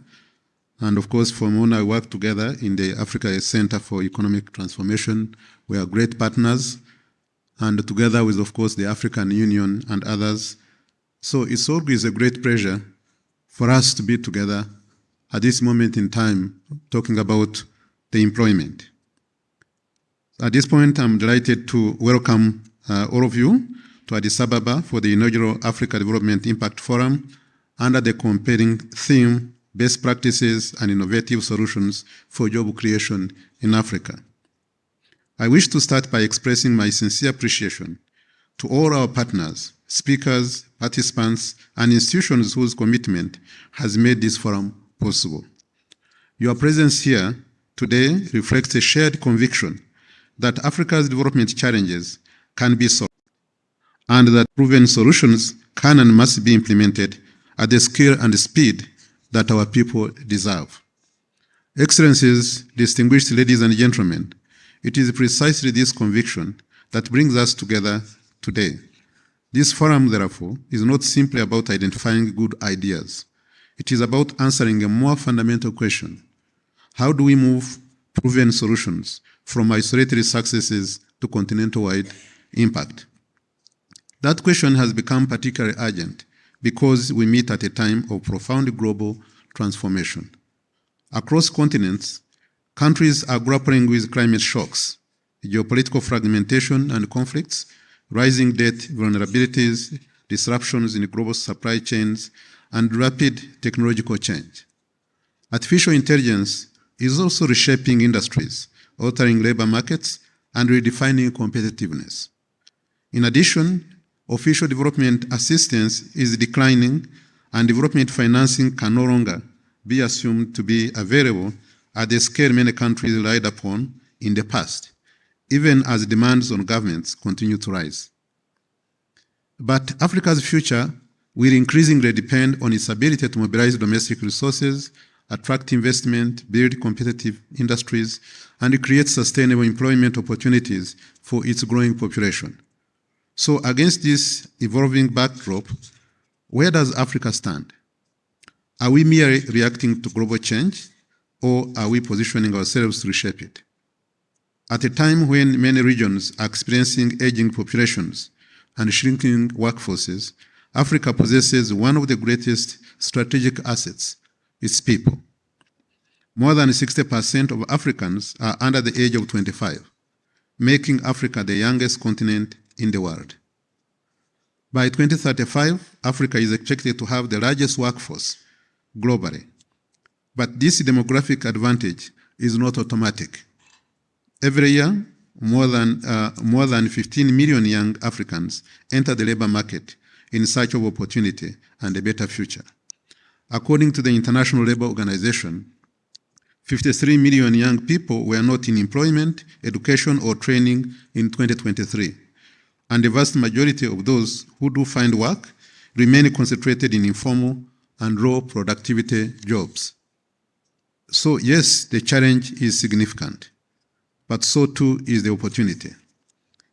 And of course, for Mona, we work together in the Africa Center for Economic Transformation. We are great partners, and together with, of course, the African Union and others. So it's always a great pleasure for us to be together at this moment in time, talking about the employment. At this point, I'm delighted to welcome all of you to Addis Ababa for the inaugural Africa Development Impact Forum under the compelling theme, Best Practices and Innovative Solutions for Job Creation in Africa. I wish to start by expressing my sincere appreciation to all our partners, speakers, participants, and institutions whose commitment has made this forum possible. Your presence here today reflects a shared conviction that Africa's development challenges can be solved, and that proven solutions can and must be implemented at the scale and speed that our people deserve. Excellencies, distinguished ladies and gentlemen, it is precisely this conviction that brings us together today. This forum, therefore, is not simply about identifying good ideas. It is about answering a more fundamental question. How do we move proven solutions from isolated successes to continental-wide impact? That question has become particularly urgent because we meet at a time of profound global transformation. Across continents, countries are grappling with climate shocks, geopolitical fragmentation and conflicts, rising debt vulnerabilities, disruptions in global supply chains, and rapid technological change. Artificial intelligence is also reshaping industries, altering labor markets, and redefining competitiveness. In addition, official development assistance is declining, and development financing can no longer be assumed to be available at the scale many countries relied upon in the past, even as demands on governments continue to rise. But Africa's future will increasingly depend on its ability to mobilize domestic resources, attract investment, build competitive industries, and create sustainable employment opportunities for its growing population. So against this evolving backdrop, where does Africa stand? Are we merely reacting to global change, or are we positioning ourselves to reshape it? At a time when many regions are experiencing aging populations and shrinking workforces, Africa possesses one of the greatest strategic assets, its people. More than 60% of Africans are under the age of 25, making Africa the youngest continent in the world. By 2035, Africa is expected to have the largest workforce globally. But this demographic advantage is not automatic. Every year, more than 15 million young Africans enter the labor market in search of opportunity and a better future. According to the International Labour Organization, 53 million young people were not in employment, education, or training in 2023. And the vast majority of those who do find work remain concentrated in informal and low productivity jobs. So yes, the challenge is significant, but so too is the opportunity.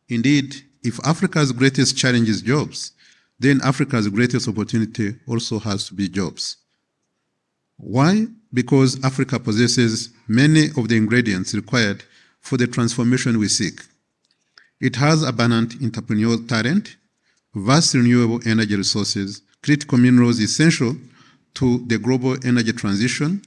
Indeed, if Africa's greatest challenge is jobs, then Africa's greatest opportunity also has to be jobs. Why? Because Africa possesses many of the ingredients required for the transformation we seek. It has abundant entrepreneurial talent, vast renewable energy resources, critical minerals essential to the global energy transition,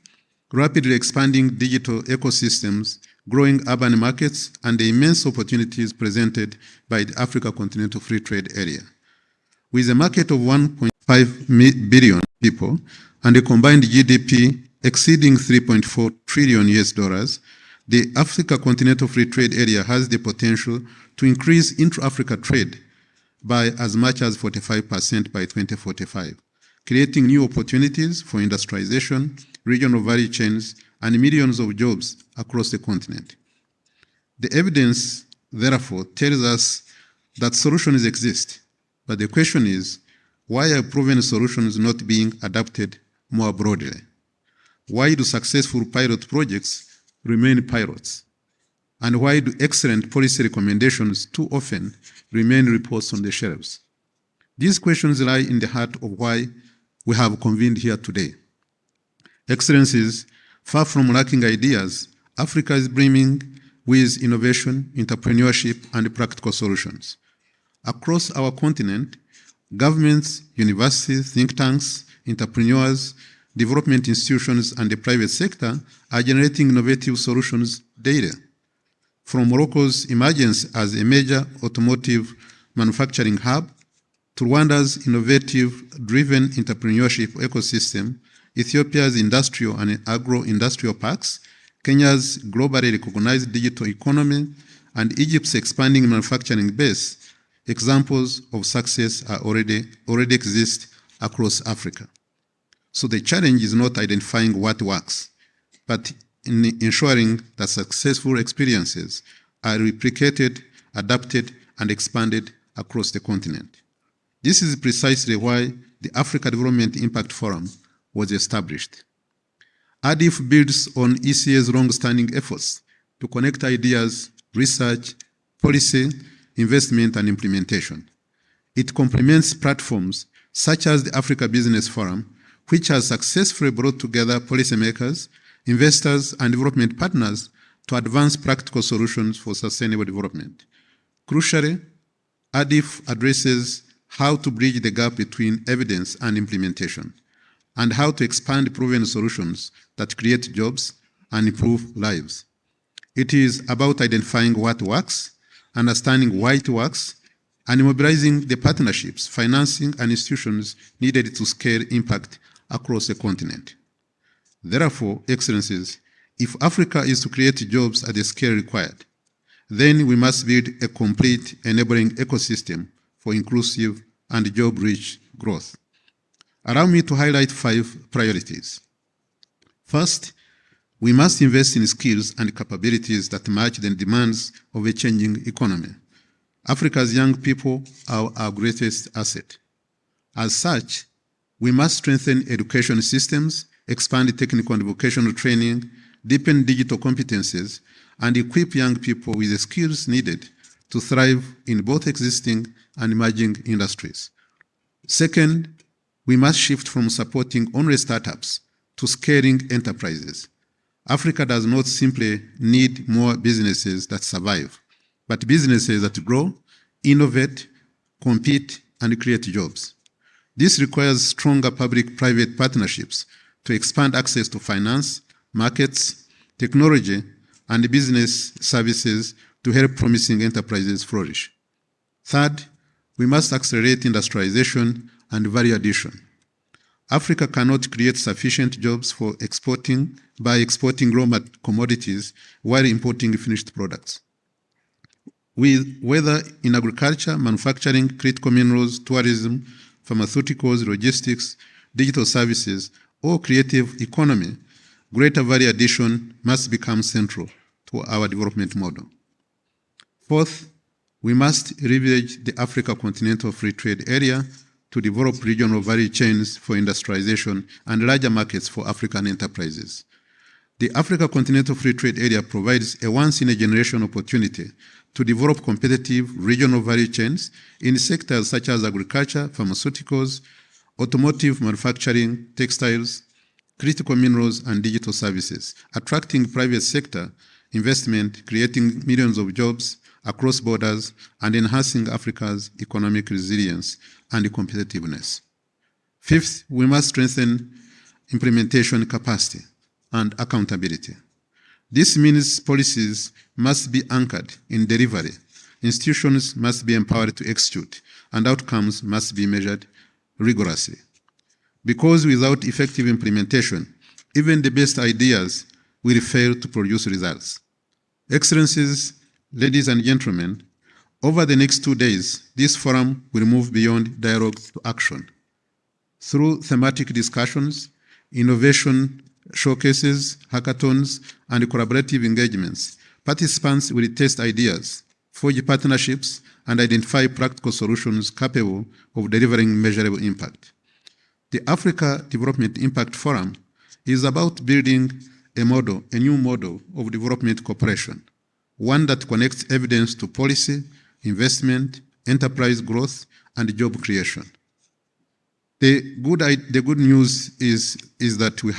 rapidly expanding digital ecosystems, growing urban markets, and the immense opportunities presented by the Africa Continental Free Trade Area. With a market of 1.5 billion people and a combined GDP exceeding 3.4 trillion US dollars, the Africa Continental Free Trade Area has the potential to increase intra-Africa trade by as much as 45% by 2045, creating new opportunities for industrialization, regional value chains, and millions of jobs across the continent. The evidence, therefore, tells us that solutions exist, but the question is, why are proven solutions not being adapted more broadly? Why do successful pilot projects remain pilots? And why do excellent policy recommendations too often remain reports on the shelves? These questions lie in the heart of why we have convened here today. Excellencies, far from lacking ideas, Africa is brimming with innovation, entrepreneurship, and practical solutions. Across our continent, governments, universities, think tanks, entrepreneurs, development institutions, and the private sector are generating innovative solutions daily. From Morocco's emergence as a major automotive manufacturing hub, to Rwanda's innovative-driven entrepreneurship ecosystem, Ethiopia's industrial and agro-industrial parks, Kenya's globally recognized digital economy, and Egypt's expanding manufacturing base, examples of success are already exist across Africa. So the challenge is not identifying what works, but in ensuring that successful experiences are replicated, adapted, and expanded across the continent. This is precisely why the Africa Development Impact Forum was established. ADIF builds on ECA's long-standing efforts to connect ideas, research, policy, investment, and implementation. It complements platforms such as the Africa Business Forum, which has successfully brought together policymakers, investors, and development partners to advance practical solutions for sustainable development. Crucially, ADIF addresses how to bridge the gap between evidence and implementation, and how to expand proven solutions that create jobs and improve lives. It is about identifying what works, understanding why it works, and mobilizing the partnerships, financing, and institutions needed to scale impact across the continent. Therefore, Excellencies, if Africa is to create jobs at the scale required, then we must build a complete enabling ecosystem for inclusive and job-rich growth. Allow me to highlight 5 priorities. First, we must invest in skills and capabilities that match the demands of a changing economy. Africa's young people are our greatest asset. As such, we must strengthen education systems, expand technical and vocational training, deepen digital competencies, and equip young people with the skills needed to thrive in both existing and emerging industries. Second, we must shift from supporting only startups to scaling enterprises. Africa does not simply need more businesses that survive, but businesses that grow, innovate, compete, and create jobs. This requires stronger public-private partnerships to expand access to finance, markets, technology, and business services to help promising enterprises flourish. Third, we must accelerate industrialization and value addition. Africa cannot create sufficient jobs for by exporting raw commodities while importing finished products. Whether in agriculture, manufacturing, critical minerals, tourism, pharmaceuticals, logistics, digital services, or creative economy, greater value addition must become central to our development model. Fourth, we must leverage the Africa Continental Free Trade Area to develop regional value chains for industrialization and larger markets for African enterprises. The Africa Continental Free Trade Area provides a once-in-a-generation opportunity to develop competitive regional value chains in sectors such as agriculture, pharmaceuticals, automotive manufacturing, textiles, critical minerals, and digital services, attracting private sector investment, creating millions of jobs across borders, and enhancing Africa's economic resilience and competitiveness. Fifth, we must strengthen implementation capacity and accountability. This means policies must be anchored in delivery, institutions must be empowered to execute, and outcomes must be measured rigorously. Because without effective implementation, even the best ideas will fail to produce results. Excellencies, ladies and gentlemen, over the next 2 days, this forum will move beyond dialogue to action. Through thematic discussions, innovation showcases, hackathons, and collaborative engagements, participants will test ideas, forge partnerships, and identify practical solutions capable of delivering measurable impact. The Africa Development Impact Forum is about building a new model of development cooperation, one that connects evidence to policy, investment, enterprise growth, and job creation. The good news is that we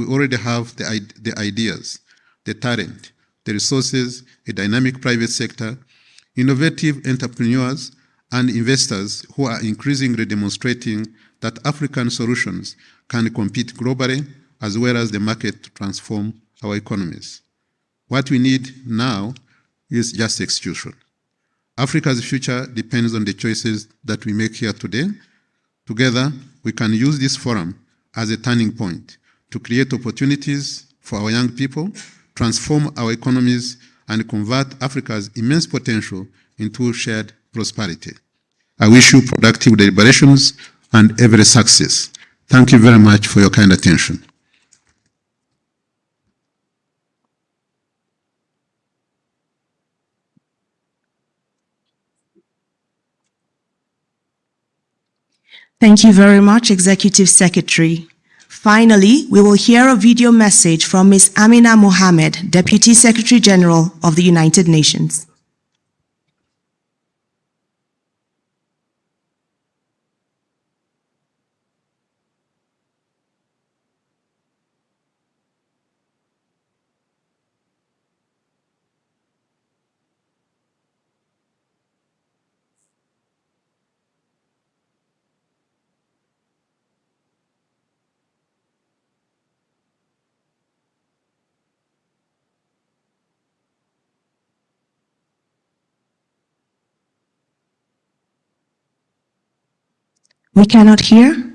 already have the ideas, the talent, the resources, a dynamic private sector, innovative entrepreneurs, and investors who are increasingly demonstrating that African solutions can compete globally as well as the market to transform our economies. What we need now is just execution. Africa's future depends on the choices that we make here today. Together, we can use this forum as a turning point to create opportunities for our young people, transform our economies, and convert Africa's immense potential into shared prosperity. I wish you productive deliberations and every success. Thank you very much for your kind attention. Thank you very much, Executive Secretary. Finally, we will hear a video message from Ms. Amina Mohammed, Deputy Secretary General of the United Nations. We cannot hear.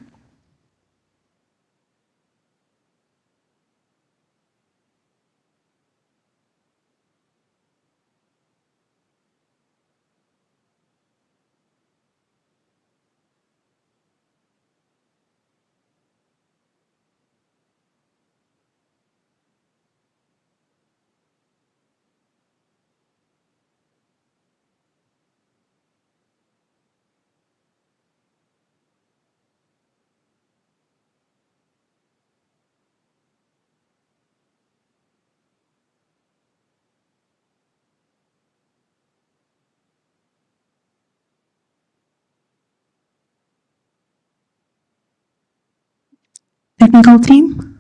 Technical team?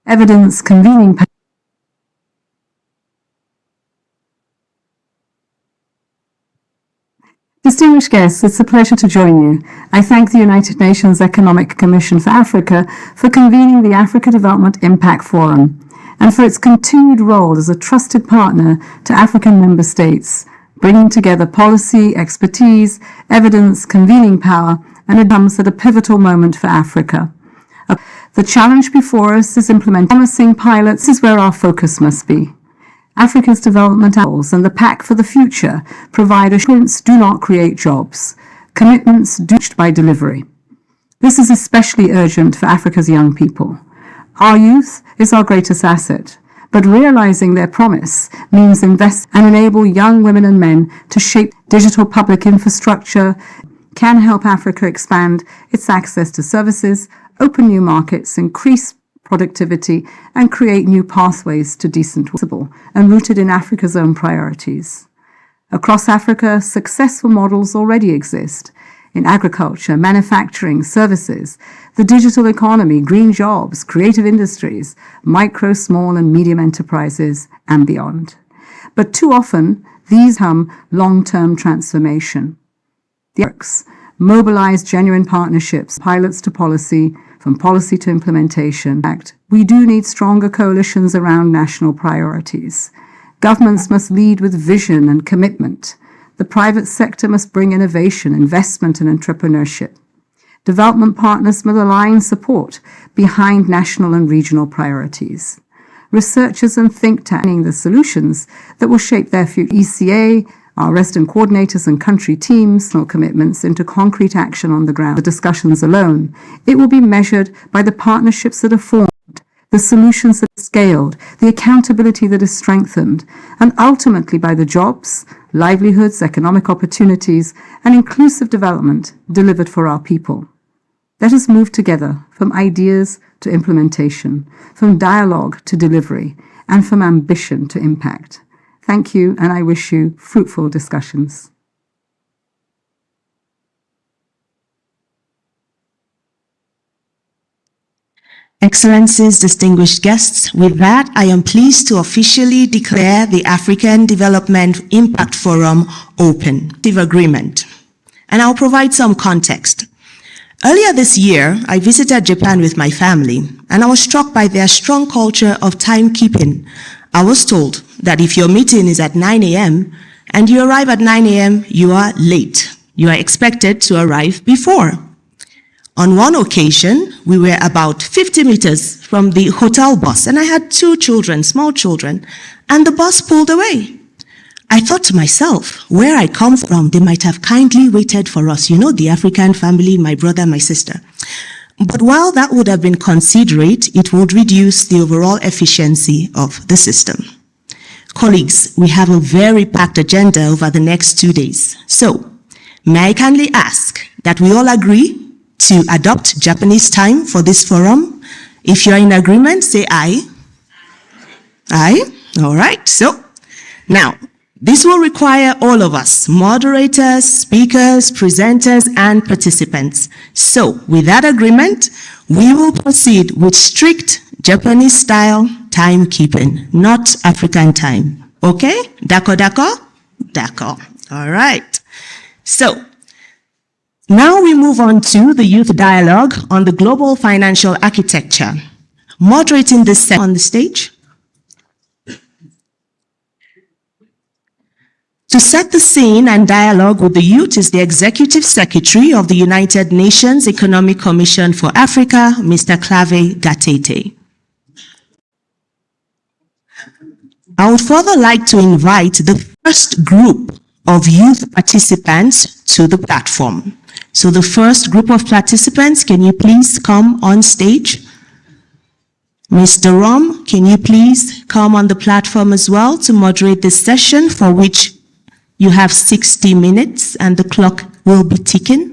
Evidence convening. Distinguished guests, it's a pleasure to join you. I thank the United Nations Economic Commission for Africa for convening the Africa Development Impact Forum and for its continued role as a trusted partner to African member states, bringing together policy, expertise, evidence, convening power, and it comes at a pivotal moment for Africa. The challenge before us is implementing promising pilots. This is where our focus must be. Africa's development goals and the Pact for the Future provide assurance do not create jobs, commitments doomed by delivery. This is especially urgent for Africa's young people. Our youth is our greatest asset, but realizing their promise means invest and enable young women and men to shape digital public infrastructure, can help Africa expand its access to services, open new markets, increase productivity, and create new pathways to decent work, and rooted in Africa's own priorities. Across Africa, successful models already exist in agriculture, manufacturing, services, the digital economy, green jobs, creative industries, micro, small, and medium enterprises, and beyond. But too often, these become long-term transformation. The works mobilize genuine partnerships, pilots to policy, from policy to implementation. In fact, we do need stronger coalitions around national priorities. Governments must lead with vision and commitment. The private sector must bring innovation, investment, and entrepreneurship. Development partners must align support behind national and regional priorities. Researchers and think tanks the solutions that will shape their future. ECA, our resident coordinators and country teams, commitments into concrete action on the ground. The discussions alone, it will be measured by the partnerships that are formed, the solutions that are scaled, the accountability that is strengthened, and ultimately by the jobs, livelihoods, economic opportunities, and inclusive development delivered for our people. Let us move together from ideas to implementation, from dialogue to delivery, and from ambition to impact. Thank you, and I wish you fruitful discussions. Excellencies, distinguished guests, with that, I am pleased to officially declare the African Development Impact Forum open. Agreement. And I'll provide some context. Earlier this year, I visited Japan with my family, and I was struck by their strong culture of timekeeping. I was told that if your meeting is at 9 a.m. and you arrive at 9 a.m., you are late. You are expected to arrive before. On one occasion, we were about 50 meters from the hotel bus, and I had 2 children, small children, and the bus pulled away. I thought to myself, where I come from, they might have kindly waited for us. You know, the African family, my brother, my sister. But while that would have been considerate, it would reduce the overall efficiency of the system. Colleagues, we have a very packed agenda over the next 2 days. So, may I kindly ask that we all agree to adopt Japanese time for this forum? If you're in agreement, say aye. Aye? All right. So, now, this will require all of us, moderators, speakers, presenters, and participants. So, with that agreement, we will proceed with strict Japanese-style timekeeping, not African time. Okay? D'accord, d'accord? D'accord. All right. So, now we move on to the youth dialogue on the global financial architecture. Moderating this on the stage. To set the scene and dialogue with the youth is the Executive Secretary of the United Nations Economic Commission for Africa, Mr. Clave Gatete. I would further like to invite the first group of youth participants to the platform. So the first group of participants, can you please come on stage? Mr. Rom, can you please come on the platform as well to moderate this session, for which You have 60 minutes and the clock will be ticking.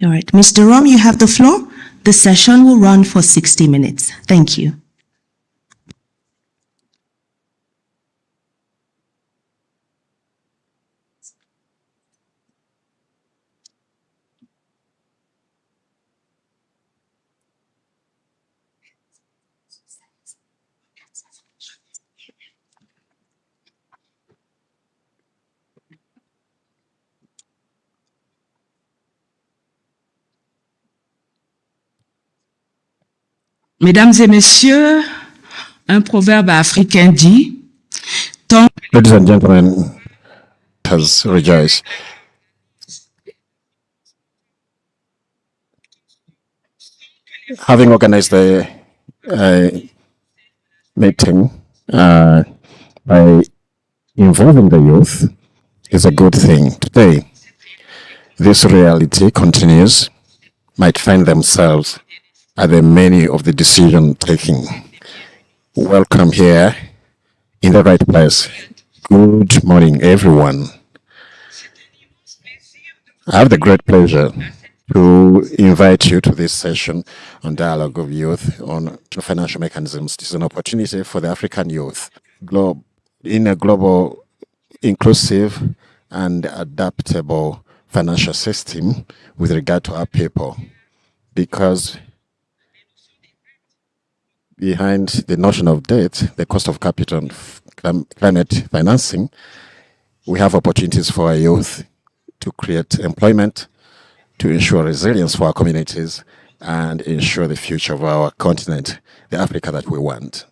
All right, Mr. Rom, you have the floor. The session will run for 60 minutes. Thank you. Mesdames et messieurs, un proverbe africain dit, Ladies and gentlemen, has rejoiced. Having organized the meeting by involving the youth is a good thing. Today, this reality continues, might find themselves at the menu of the decision taking. Welcome here in the right place. Good morning, everyone. I have the great pleasure to invite you to this session on Dialogue of Youth on Financial Mechanisms. This is an opportunity for the African youth in a global, inclusive, and adaptable financial system with regard to our people. Because behind the notion of debt, the cost of capital, and climate financing, we have opportunities for our youth to create employment, to ensure resilience for our communities, and ensure the future of our continent, the Africa that we want.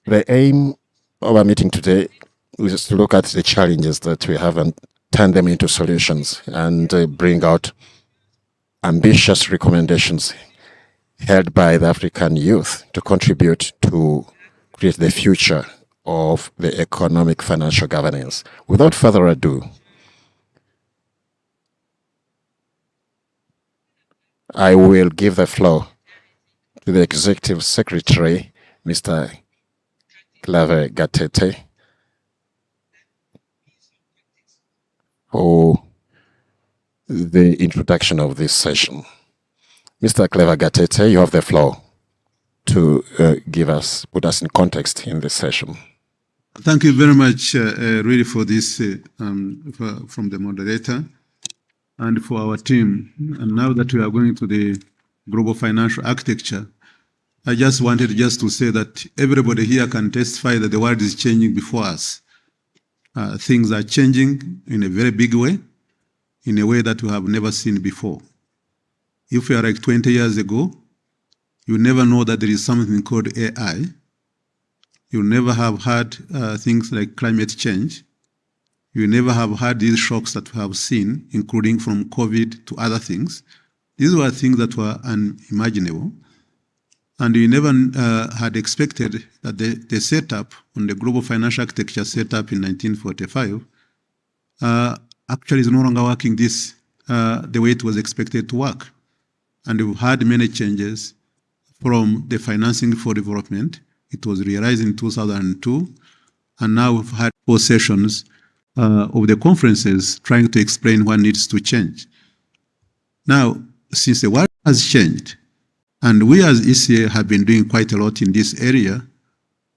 The aim of our meeting today is to look at the challenges that we have and turn them into solutions and bring out ambitious recommendations held by the African youth to contribute to create the future of the economic financial governance. Without further ado, I will give the floor to the Executive Secretary, Mr. Clave Gatete, for the introduction of this session. Mr. Clave Gatete, you have the floor to put us in context in this session. Thank you very much, really, for this from the moderator and for our team. And now that we are going to the global financial architecture, I just wanted to say that everybody here can testify that the world is changing before us. Things are changing in a very big way, in a way that we have never seen before. If we are like 20 years ago, you never know that there is something called AI. You never have had things like climate change. You never have had these shocks that we have seen, including from COVID to other things. These were things that were unimaginable. And you never had expected that the setup on the global financial architecture set up in 1945 actually is no longer working the way it was expected to work. And we've had many changes from the financing for development. It was realized in 2002. And now we've had 4 sessions of the conferences trying to explain what needs to change. Now, since the world has changed, and we as ECA have been doing quite a lot in this area,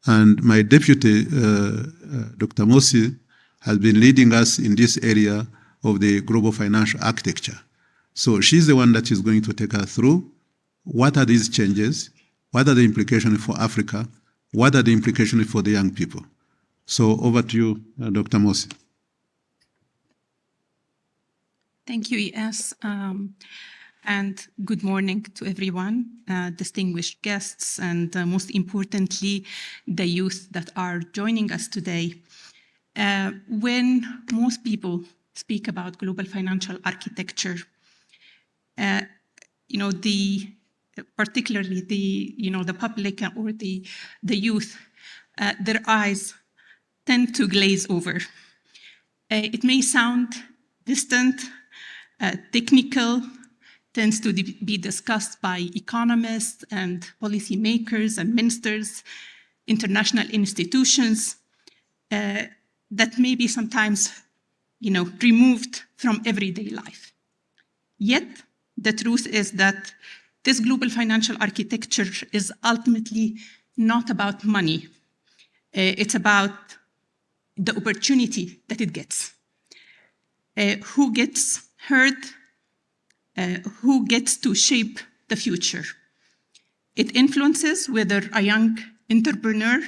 and my deputy, Dr. Mosi, has been leading us in this area of the global financial architecture. So she's the one that is going to take us through what are these changes, what are the implications for Africa, what are the implications for the young people. So over to you, Dr. Mosi. Thank you, ES, and good morning to everyone, distinguished guests, and most importantly, the youth that are joining us today. When most people speak about global financial architecture, particularly the public or the youth, their eyes tend to glaze over. It may sound distant, technical, tends to be discussed by economists and policymakers and ministers, international institutions, that may be sometimes, removed from everyday life. Yet, the truth is that this global financial architecture is ultimately not about money. It's about the opportunity that it gets. Who gets heard, who gets to shape the future. It influences whether a young entrepreneur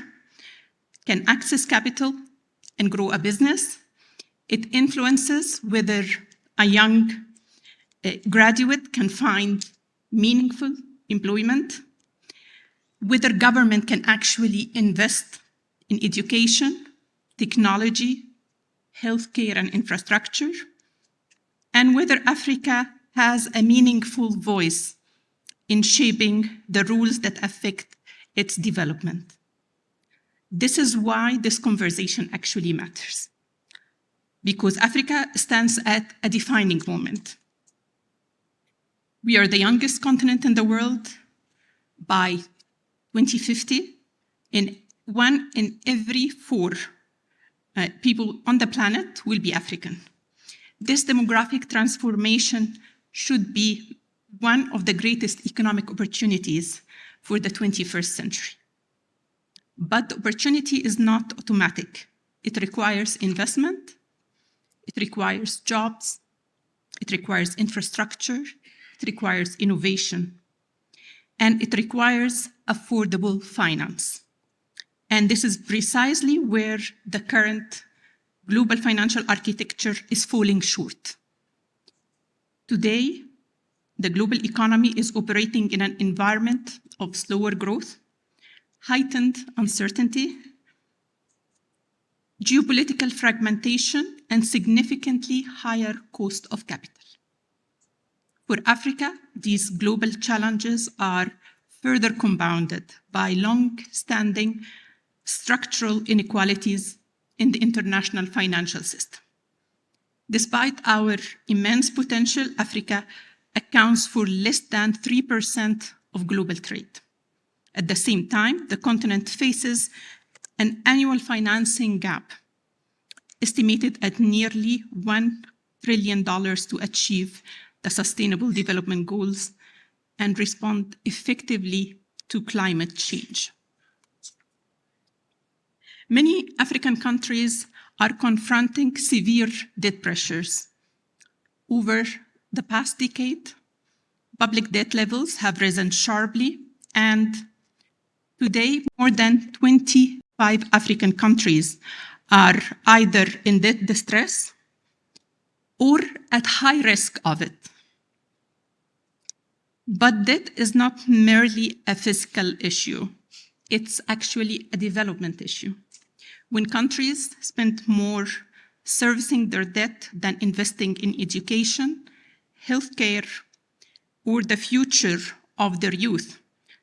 can access capital and grow a business. It influences whether a young graduate can find meaningful employment, whether government can actually invest in education, technology, healthcare, and infrastructure, and whether Africa has a meaningful voice in shaping the rules that affect its development. This is why this conversation actually matters, because Africa stands at a defining moment. We are the youngest continent in the world. By 2050, one in every 4 people on the planet will be African. This demographic transformation should be one of the greatest economic opportunities for the 21st century. But the opportunity is not automatic. It requires investment, it requires jobs, it requires infrastructure, it requires innovation, and it requires affordable finance. And this is precisely where the current global financial architecture is falling short. Today, the global economy is operating in an environment of slower growth, heightened uncertainty, geopolitical fragmentation, and significantly higher cost of capital. For Africa, these global challenges are further compounded by long-standing structural inequalities in the international financial system. Despite our immense potential, Africa accounts for less than 3% of global trade. At the same time, the continent faces an annual financing gap estimated at nearly $1 trillion to achieve the Sustainable Development Goals and respond effectively to climate change. Many African countries are confronting severe debt pressures. Over the past decade, public debt levels have risen sharply, and today more than 25 African countries are either in debt distress or at high risk of it. But debt is not merely a fiscal issue. It's actually a development issue. When countries spend more servicing their debt than investing in education, healthcare, or the future of their youth,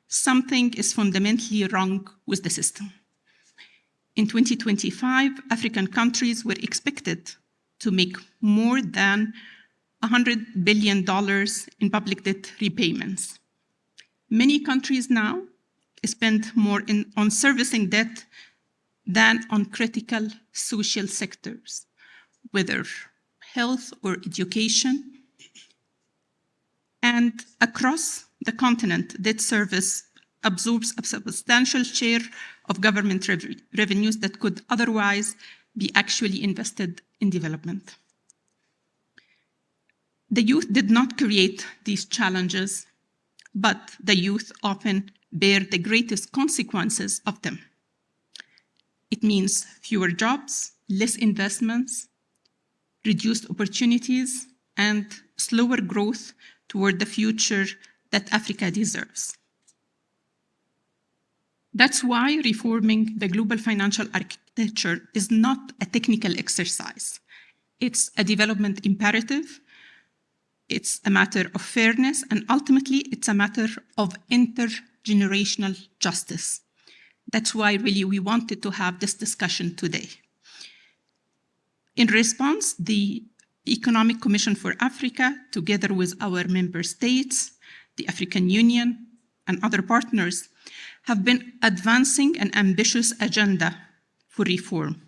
something is fundamentally wrong with the system. In 2025, African countries were expected to make more than $100 billion in public debt repayments. Many countries now spend more on servicing debt than on critical social sectors, whether health or education. And across the continent, debt service absorbs a substantial share of government revenues that could otherwise be actually invested in development. The youth did not create these challenges, but the youth often bear the greatest consequences of them. It means fewer jobs, less investments, reduced opportunities, and slower growth toward the future that Africa deserves. That's why reforming the global financial architecture is not a technical exercise. It's a development imperative. It's a matter of fairness, and ultimately, it's a matter of intergenerational justice. That's why really we wanted to have this discussion today. In response, the Economic Commission for Africa, together with our member states, the African Union, and other partners, have been advancing an ambitious agenda for reform,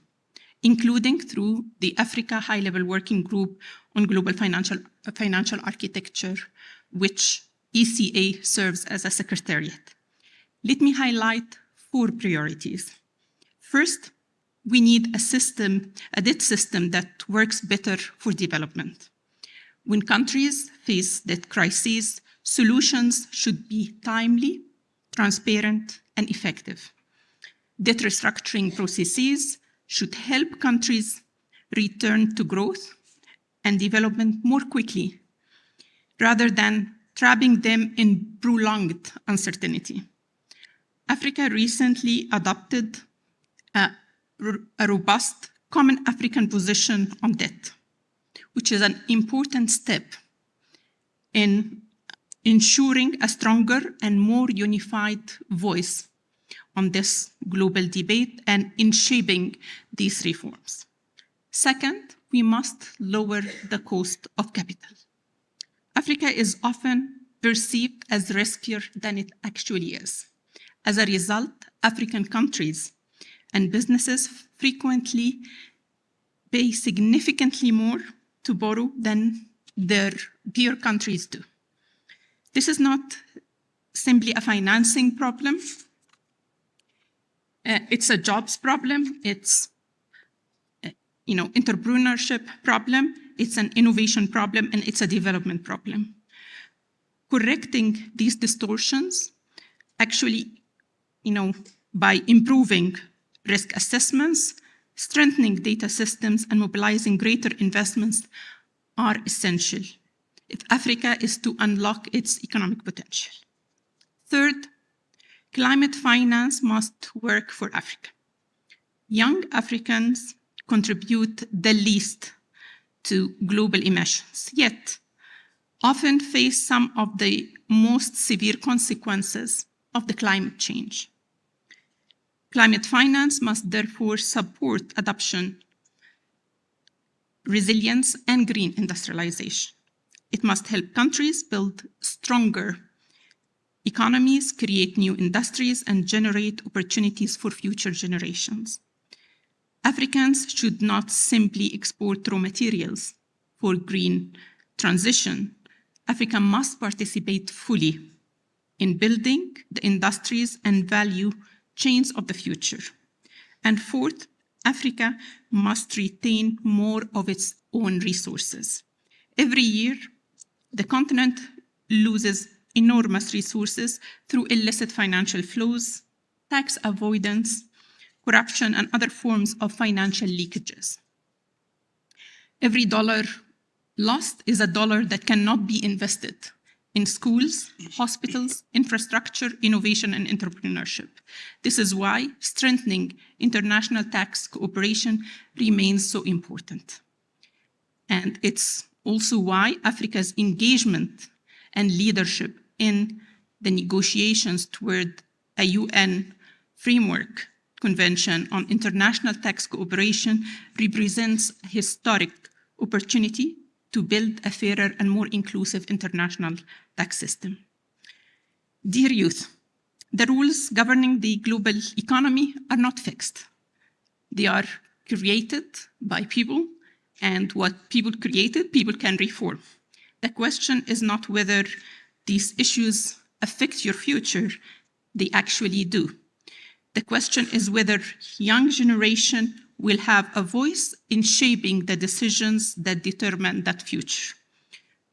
including through the Africa High-Level Working Group on Global Financial Architecture, which ECA serves as a secretariat. Let me highlight 4 priorities. First, we need a debt system that works better for development. When countries face debt crises, solutions should be timely, transparent, and effective. Debt restructuring processes should help countries return to growth and development more quickly, rather than trapping them in prolonged uncertainty. Africa recently adopted a robust common African position on debt, which is an important step in ensuring a stronger and more unified voice on this global debate and in shaping these reforms. Second, we must lower the cost of capital. Africa is often perceived as riskier than it actually is. As a result, African countries and businesses frequently pay significantly more to borrow than their peer countries do. This is not simply a financing problem. It's a jobs problem. It's entrepreneurship problem. It's an innovation problem, and it's a development problem. Correcting these distortions, actually, by improving risk assessments, strengthening data systems, and mobilizing greater investments are essential if Africa is to unlock its economic potential. Third, climate finance must work for Africa. Young Africans contribute the least to global emissions, yet often face some of the most severe consequences of the climate change. Climate finance must therefore support adoption, resilience, and green industrialization. It must help countries build stronger economies, create new industries, and generate opportunities for future generations. Africans should not simply export raw materials for green transition. Africa must participate fully in building the industries and value chains of the future. And fourth, Africa must retain more of its own resources. Every year, the continent loses enormous resources through illicit financial flows, tax avoidance, corruption, and other forms of financial leakages. Every dollar lost is a dollar that cannot be invested in schools, hospitals, infrastructure, innovation, and entrepreneurship. This is why strengthening international tax cooperation remains so important. And it's also why Africa's engagement and leadership in the negotiations toward a UN framework convention on international tax cooperation represents a historic opportunity to build a fairer and more inclusive international tax system. Dear youth, the rules governing the global economy are not fixed. They are created by people, and what people created, people can reform. The question is not whether these issues affect your future, they actually do. The question is whether young generation will have a voice in shaping the decisions that determine that future.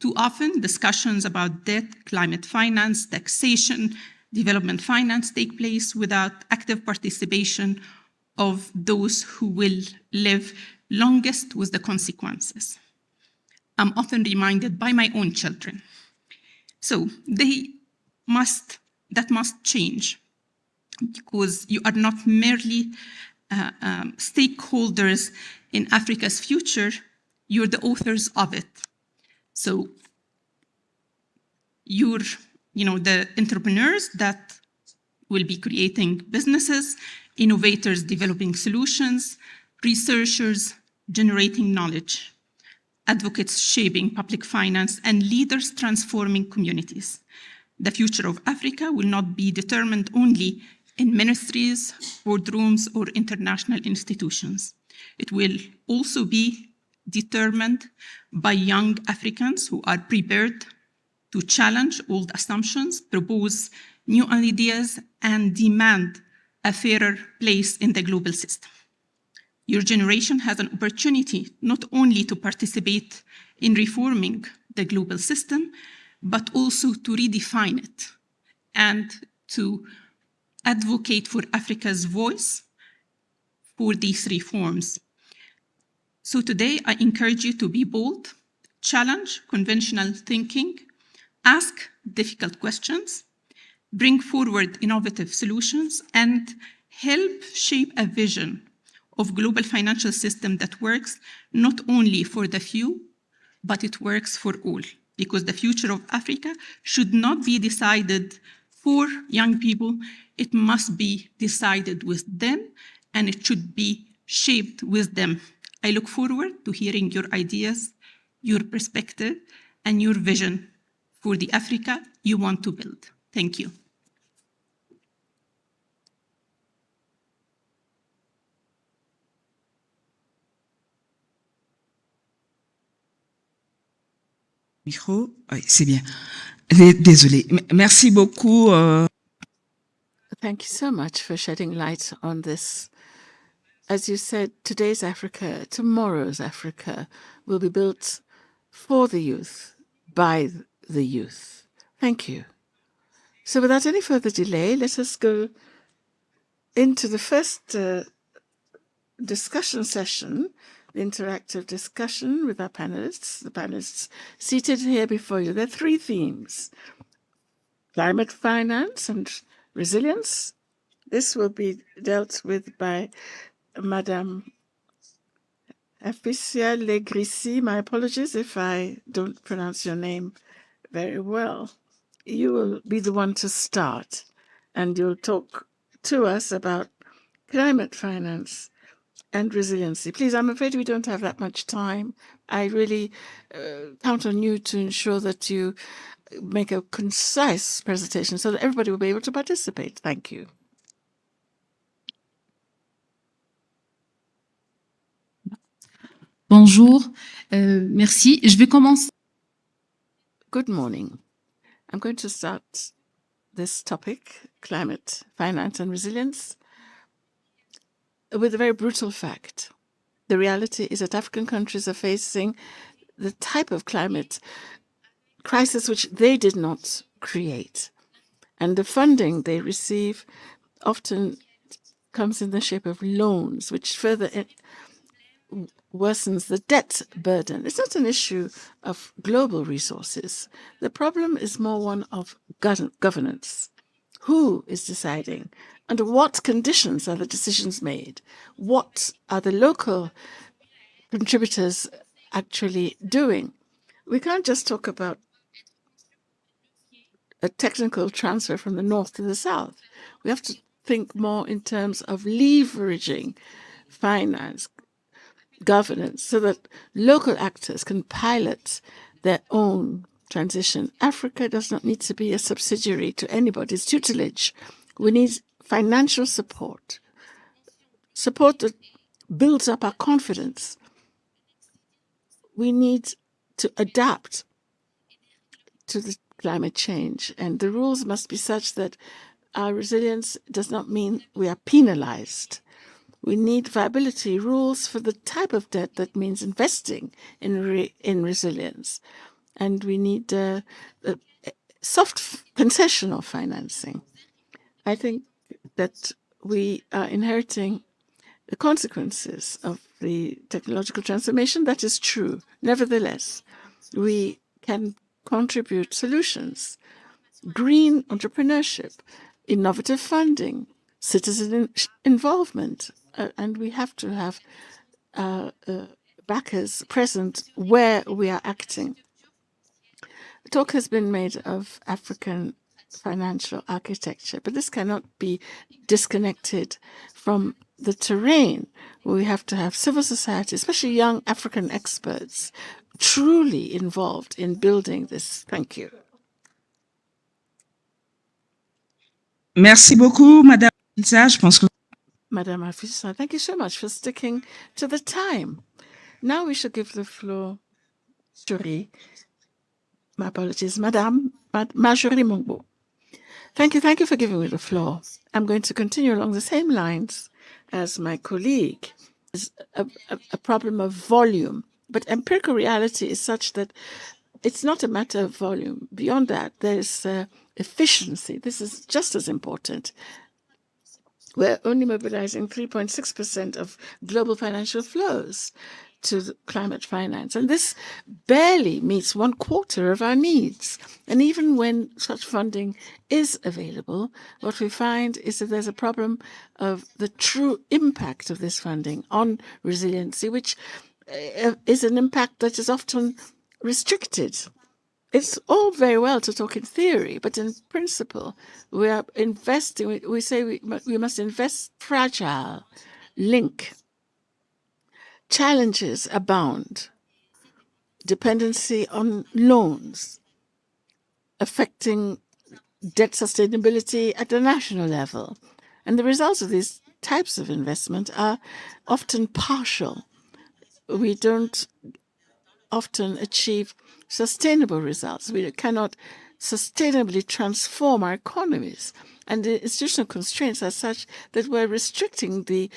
Too often, discussions about debt, climate finance, taxation, development finance take place without active participation of those who will live longest with the consequences. I'm often reminded by my own children. So that must change, because you are not merely stakeholders in Africa's future, you're the authors of it. So you're the entrepreneurs that will be creating businesses, innovators developing solutions, researchers generating knowledge, advocates shaping public finance, and leaders transforming communities. The future of Africa will not be determined only in ministries, boardrooms, or international institutions. It will also be determined by young Africans who are prepared to challenge old assumptions, propose new ideas, and demand a fairer place in the global system. Your generation has an opportunity not only to participate in reforming the global system, but also to redefine it and to advocate for Africa's voice for these reforms. So today, I encourage you to be bold, challenge conventional thinking, ask difficult questions, bring forward innovative solutions, and help shape a vision of global financial system that works not only for the few, but it works for all. Because the future of Africa should not be decided for young people, it must be decided with them, and it should be shaped with them. I look forward to hearing your ideas, your perspective, and your vision for the Africa you want to build. Thank you. Micro, oui, c'est bien. Désolée. Merci beaucoup. Thank you so much for shedding light on this. As you said, today's Africa, tomorrow's Africa will be built for the youth, by the youth. Thank you. So without any further delay, let us go into the first discussion session, the interactive discussion with our panelists, the panelists seated here before you. There are three themes: climate finance and resilience. This will be dealt with by Madame Aficia Legrissi. My apologies if I don't pronounce your name very well. You will be the one to start, and you'll talk to us about climate finance and resiliency. Please, I'm afraid we don't have that much time. I really count on you to ensure that you make a concise presentation so that everybody will be able to participate. Thank you. Bonjour, merci. Je vais commencer. Good morning. I'm going to start this topic, climate finance and resilience, with a very brutal fact. The reality is that African countries are facing the type of climate crisis which they did not create. And the funding they receive often comes in the shape of loans, which further worsens the debt burden. It's not an issue of global resources. The problem is more one of governance. Who is deciding? Under what conditions are the decisions made? What are the local contributors actually doing? We can't just talk about a technical transfer from the north to the south. We have to think more in terms of leveraging finance, governance, so that local actors can pilot their own transition. Africa does not need to be a subsidiary to anybody's tutelage. We need financial support, support that builds up our confidence. We need to adapt to the climate change, and the rules must be such that our resilience does not mean we are penalized. We need viability rules for the type of debt that means investing in resilience. and we need soft concessional financing. I think that we are inheriting the consequences of the technological transformation. That is true. Nevertheless, we can contribute solutions, green entrepreneurship, innovative funding, citizen involvement, and we have to have backers present where we are acting. Talk has been made of African financial architecture, but this cannot be disconnected from the terrain. We have to have civil society, especially young African experts, truly involved in building this. Thank you. Merci beaucoup, Madame Afisa. Je pense que... Madame Afisa, thank you so much for sticking to the time. Now we should give the floor to my apologies, Madame Marjorie Mongbo. Thank you for giving me the floor. I'm going to continue along the same lines as my colleague. It's a problem of volume, but empirical reality is such that it's not a matter of volume. Beyond that, there's efficiency. This is just as important. We're only mobilizing 3.6% of global financial flows to climate finance. And this barely meets 1/4 of our needs. And even when such funding is available, what we find is that there's a problem of the true impact of this funding on resiliency, which is an impact that is often restricted. It's all very well to talk in theory, but in principle, we are investing, we say we must invest fragile, link. Challenges abound. Dependency on loans, affecting debt sustainability at the national level. And the results of these types of investment are often partial. We don't often achieve sustainable results. We cannot sustainably transform our economies. And the institutional constraints are such that we're restricting the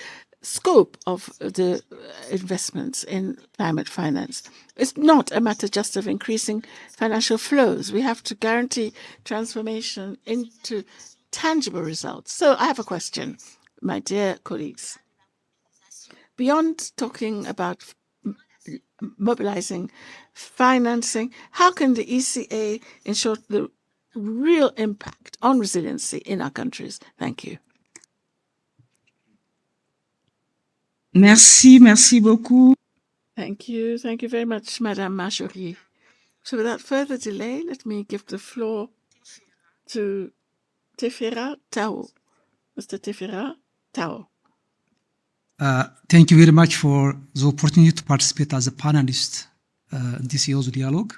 scope of the investments in climate finance. It's not a matter just of increasing financial flows. We have to guarantee transformation into tangible results. So I have a question, my dear colleagues. Beyond talking about mobilizing financing, how can the ECA ensure the real impact on resiliency in our countries? Thank you. Merci beaucoup. Thank you very much, Madame Marjorie. So without further delay, let me give the floor to Tefera Tao. Mr. Tefera Tao. Thank you very much for the opportunity to participate as a panelist in this year's dialogue.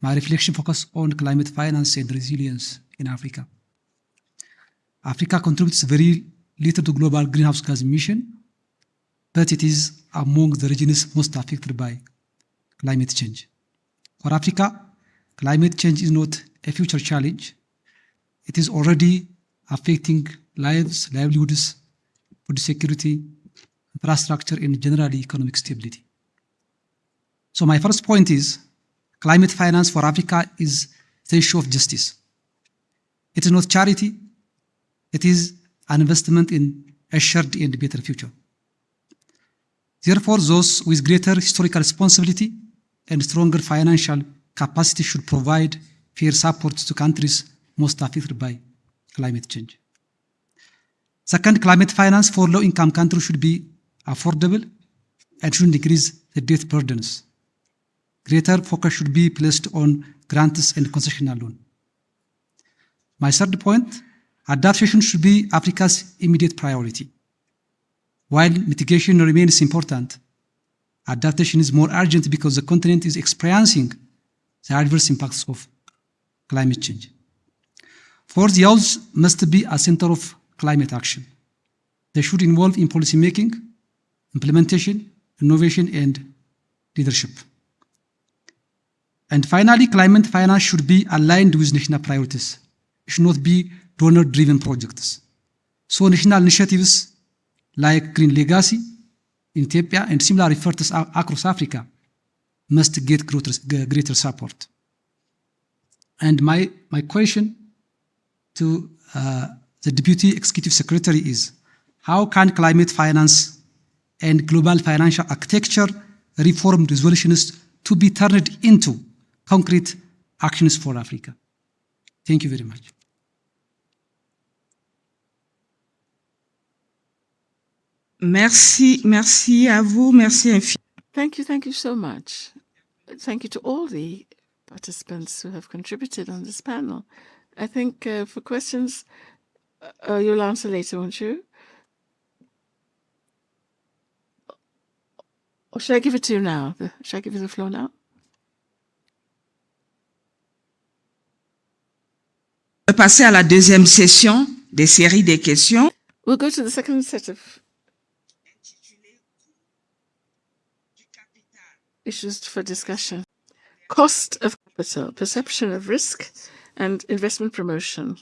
My reflection focuses on climate finance and resilience in Africa. Africa contributes very little to global greenhouse gas emission, but it is among the regions most affected by climate change. For Africa, climate change is not a future challenge. It is already affecting lives, livelihoods, food security, infrastructure, and generally economic stability. So my first point is climate finance for Africa is the issue of justice. It is not charity. It is an investment in a shared and better future. Therefore, those with greater historical responsibility and stronger financial capacity should provide fair support to countries most affected by climate change. Second, climate finance for low-income countries should be affordable and shouldn't increase the debt burdens. Greater focus should be placed on grants and concessional loan. My third point, adaptation should be Africa's immediate priority. While mitigation remains important, adaptation is more urgent because the continent is experiencing the adverse impacts of climate change. Fourth, the youth must be a center of climate action. They should involve in policy making, implementation, innovation, and leadership. And finally, climate finance should be aligned with national priorities. It should not be donor-driven projects. So national initiatives like Green Legacy in Ethiopia and similar efforts across Africa must get greater support. And my question to the Deputy Executive Secretary is, how can climate finance and global financial architecture reform resolutions to be turned into concrete actions for Africa? Thank you very much. Merci à vous, merci infiniment. Thank you so much. Thank you to all the participants who have contributed on this panel. I think for questions, you'll answer later, won't you? Or should I give it to you now? Should I give you the floor now? Passer à la deuxième session des séries des questions. We'll go to the second set of issues for discussion. Cost of capital, perception of risk, and investment promotion.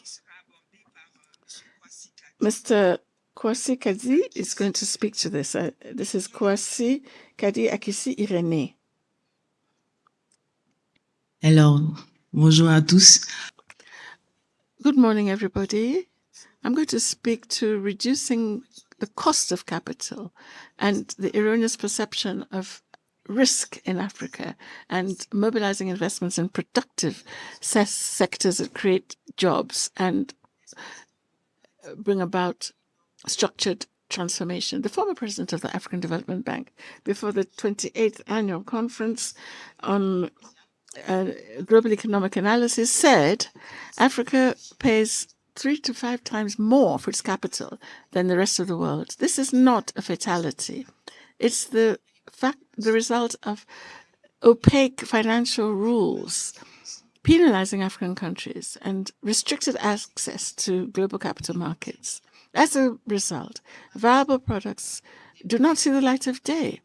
Mr. Kwasi Kadi is going to speak to this. This is Kwasi Kadi Akisi Irene. Alors, bonjour à tous. Good morning, everybody. I'm going to speak to reducing the cost of capital and the erroneous perception of risk in Africa and mobilizing investments in productive sectors that create jobs and bring about structured transformation. The former president of the African Development Bank, before the 28th annual conference on global economic analysis, said Africa pays 3 to 5 times more for its capital than the rest of the world. This is not a fatality. It's the result of opaque financial rules penalizing African countries and restricted access to global capital markets. As a result, viable products do not see the light of day.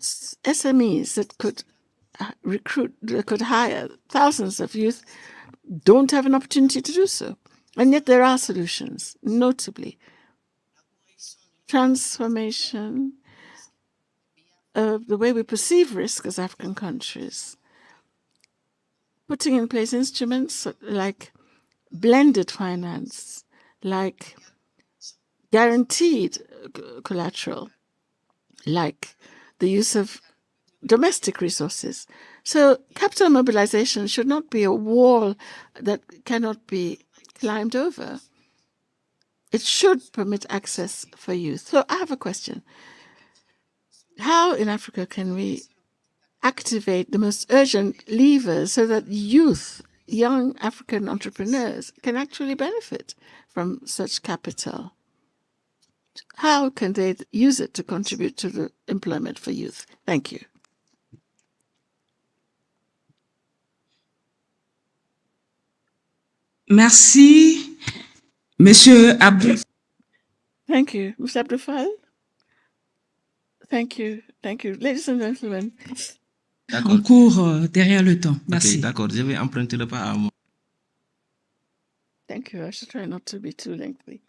SMEs that could hire thousands of youth don't have an opportunity to do so. And yet there are solutions, notably transformation of the way we perceive risk as African countries, putting in place instruments like blended finance, like guaranteed collateral, like the use of domestic resources. So capital mobilization should not be a wall that cannot be climbed over. It should permit access for youth. So I have a question. How in Africa can we activate the most urgent levers so that youth, young African entrepreneurs, can actually benefit from such capital? How can they use it to contribute to the employment for youth? Thank you. Merci, Monsieur Abdou. Thank you, Mr. Abdou. Thank you. Thank you. Ladies and gentlemen. On court derrière le temps. Merci. Okay, d'accord, je vais emprunter le pas à moi. Thank you. I should try not to be too lengthy.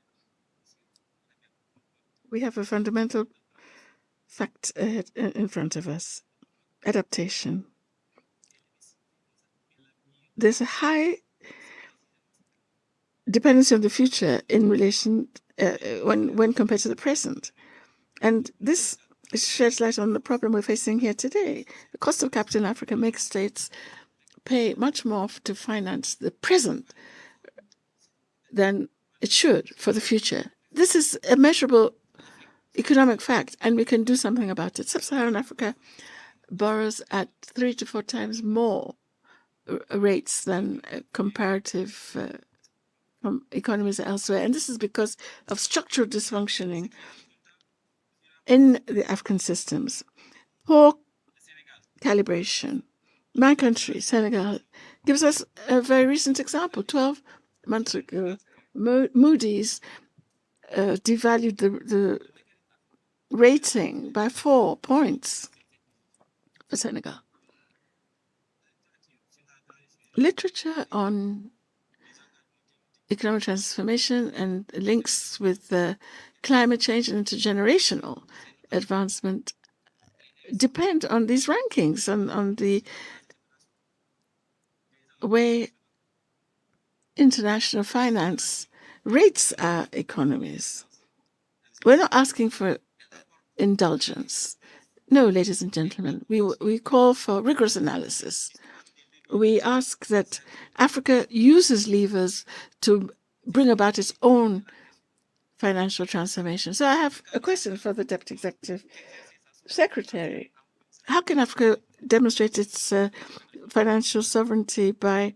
We have a fundamental fact in front of us. Adaptation. There's a high dependency on the future in relation when compared to the present. And this sheds light on the problem we're facing here today. The cost of capital in Africa makes states pay much more to finance the present than it should for the future. This is a measurable economic fact, and we can do something about it. Sub-Saharan Africa borrows at 3 to 4 times more rates than comparative economies elsewhere. And this is because of structural dysfunctioning in the African systems. Poor calibration. My country, Senegal, gives us a very recent example. 12 months ago, Moody's devalued the rating by 4 points for Senegal. Literature on economic transformation and links with climate change and intergenerational advancement depend on these rankings and on the way international finance rates our economies. We're not asking for indulgence. No, ladies and gentlemen, we call for rigorous analysis. We ask that Africa uses levers to bring about its own financial transformation. So I have a question for the Deputy Executive Secretary. How can Africa demonstrate its financial sovereignty by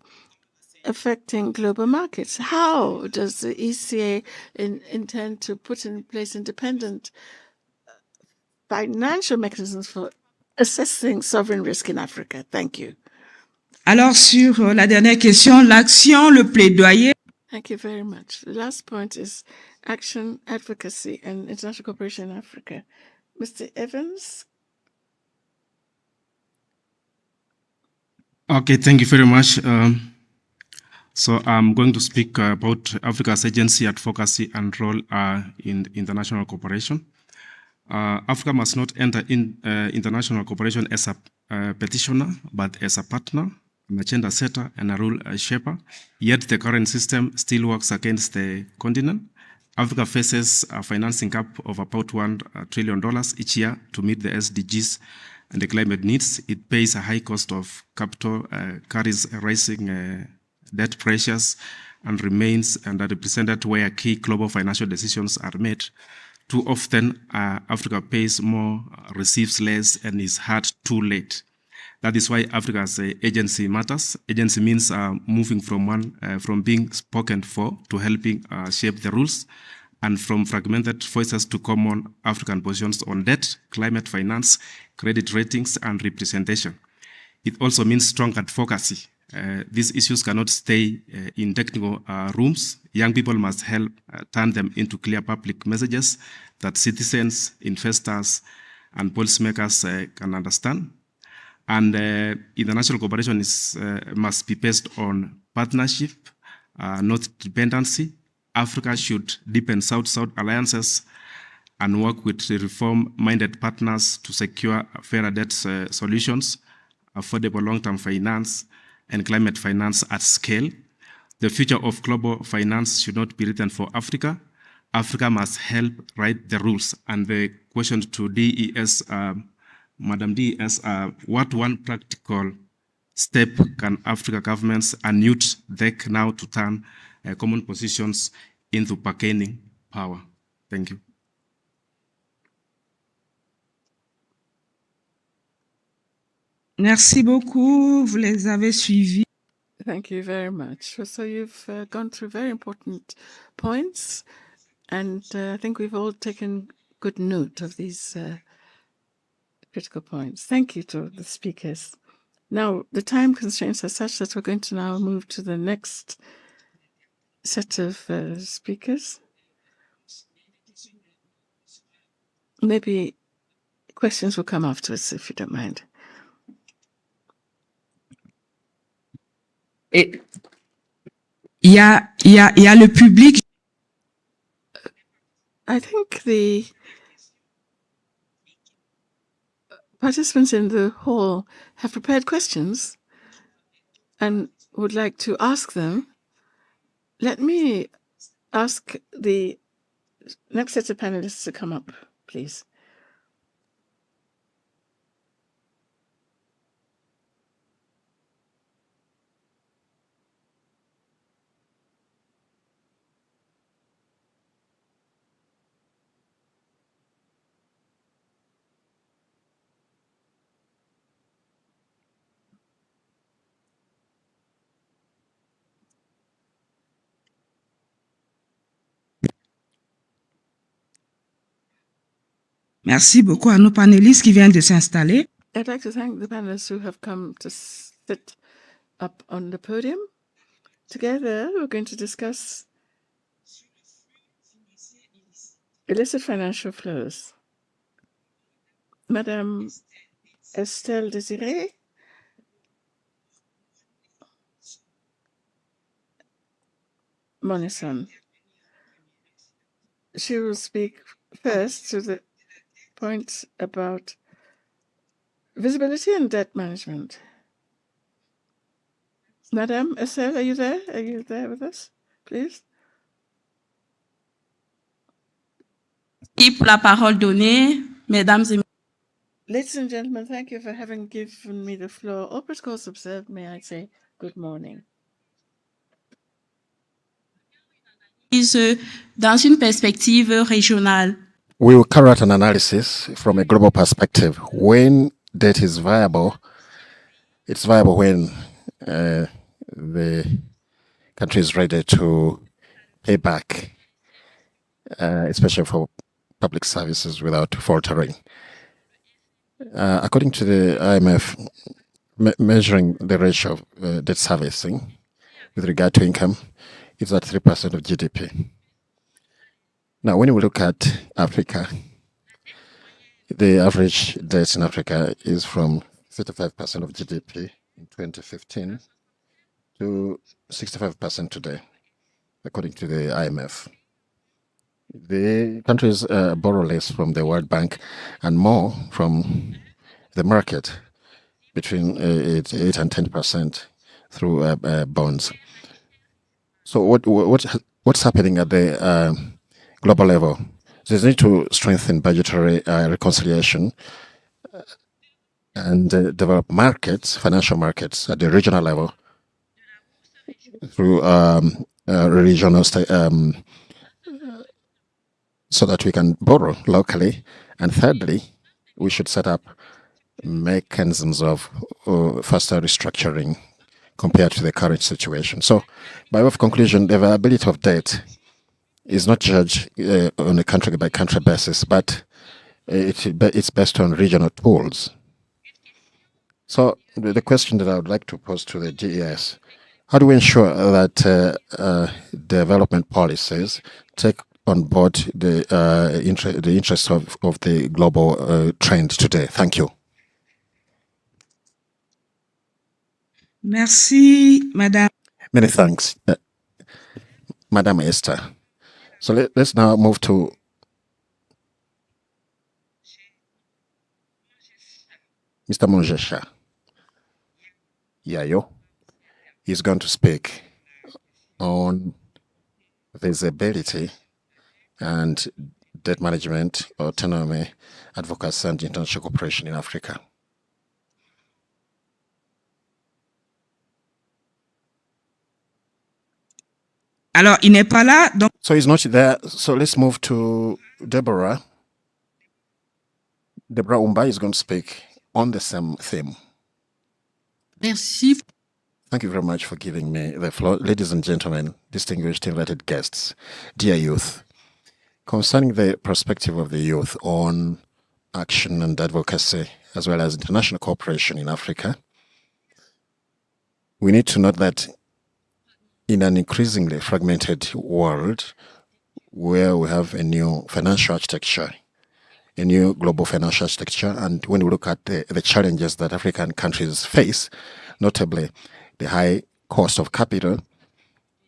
affecting global markets? How does the ECA intend to put in place independent financial mechanisms for assessing sovereign risk in Africa? Thank you. Alors, sur la dernière question, l'action, le plaidoyer. Thank you very much. The last point is action, advocacy, and international cooperation in Africa. Mr. Evans? Okay, thank you very much. So I'm going to speak about Africa's agency, advocacy, and role in international cooperation. Africa must not enter in international cooperation as a petitioner, but as a partner, an agenda setter, and a rule shaper. Yet the current system still works against the continent. Africa faces a financing gap of about $1 trillion each year to meet the SDGs and the climate needs. It pays a high cost of capital, carries rising debt pressures, and remains underrepresented where key global financial decisions are made. Too often, Africa pays more, receives less, and is heard too late. That is why Africa's agency matters. Agency means moving from being spoken for to helping shape the rules, and from fragmented voices to common African positions on debt, climate finance, credit ratings, and representation. It also means strong advocacy. These issues cannot stay in technical rooms. Young people must help turn them into clear public messages that citizens, investors, and policymakers can understand. And international cooperation must be based on partnership, not dependency. Africa should deepen South-South alliances and work with reform-minded partners to secure fairer debt solutions, affordable long-term finance, and climate finance at scale. The future of global finance should not be written for Africa. Africa must help write the rules. And the question to DES, Madam DES, what one practical step can Africa governments and youth take now to turn common positions into bargaining power? Thank you. Merci beaucoup, vous les avez suivis. Thank you very much. So you've gone through very important points, and I think we've all taken good note of these critical points. Thank you to the speakers. Now, the time constraints are such that we're going to now move to the next set of speakers. Maybe questions will come afterwards, if you don't mind. Il y a le public. I think the participants in the hall have prepared questions and would like to ask them. Let me ask the next set of panelists to come up, please. Merci beaucoup à nos panélistes qui viennent de s'installer. I'd like to thank the panelists who have come to sit up on the podium. Together, we're going to discuss illicit financial flows. Madame Estelle Désiré Monison. She will speak first to the point about visibility and debt management. Madame Estelle, are you there? Are you there with us, please? Pour la parole donnée, mesdames et Ladies and gentlemen, thank you for having given me the floor. Au course observed, may I say good morning. messieurs, dans une perspective régionale. We will carry out an analysis from a global perspective. When debt is viable, it's viable when the country is ready to pay back, especially for public services without faltering. According to the IMF, measuring the ratio of debt servicing with regard to income is at 3% of GDP. Now, when we look at Africa, the average debt in Africa is from 35% of GDP in 2015 to 65% today, according to the IMF. The countries borrow less from the World Bank and more from the market, between 8 and 10% through bonds. So what's happening at the global level? There's need to strengthen budgetary reconciliation and develop markets, financial markets at the regional level through regional so that we can borrow locally. And thirdly, we should set up mechanisms of faster restructuring compared to the current situation. So, by way of conclusion, the viability of debt is not judged on a country-by-country basis, but it's based on regional tools. So, the question that I would like to pose to the DES: how do we ensure that development policies take on board the interests of the global trend today? Thank you. Merci, Madame. Many thanks, Madame Esther. So let's now move to Mr. Monjesha Yayo. He's going to speak on visibility and debt management, autonomy, advocacy, and international cooperation in Africa. Alors, il n'est pas là, donc... So he's not there. So let's move to Deborah. Deborah Umba is going to speak on the same theme. Merci. Thank you very much for giving me the floor. Ladies and gentlemen, distinguished invited guests, dear youth, concerning the perspective of the youth on action and advocacy, as well as international cooperation in Africa, we need to note that in an increasingly fragmented world where we have a new financial architecture, a new global financial architecture, and when we look at the challenges that African countries face, notably the high cost of capital,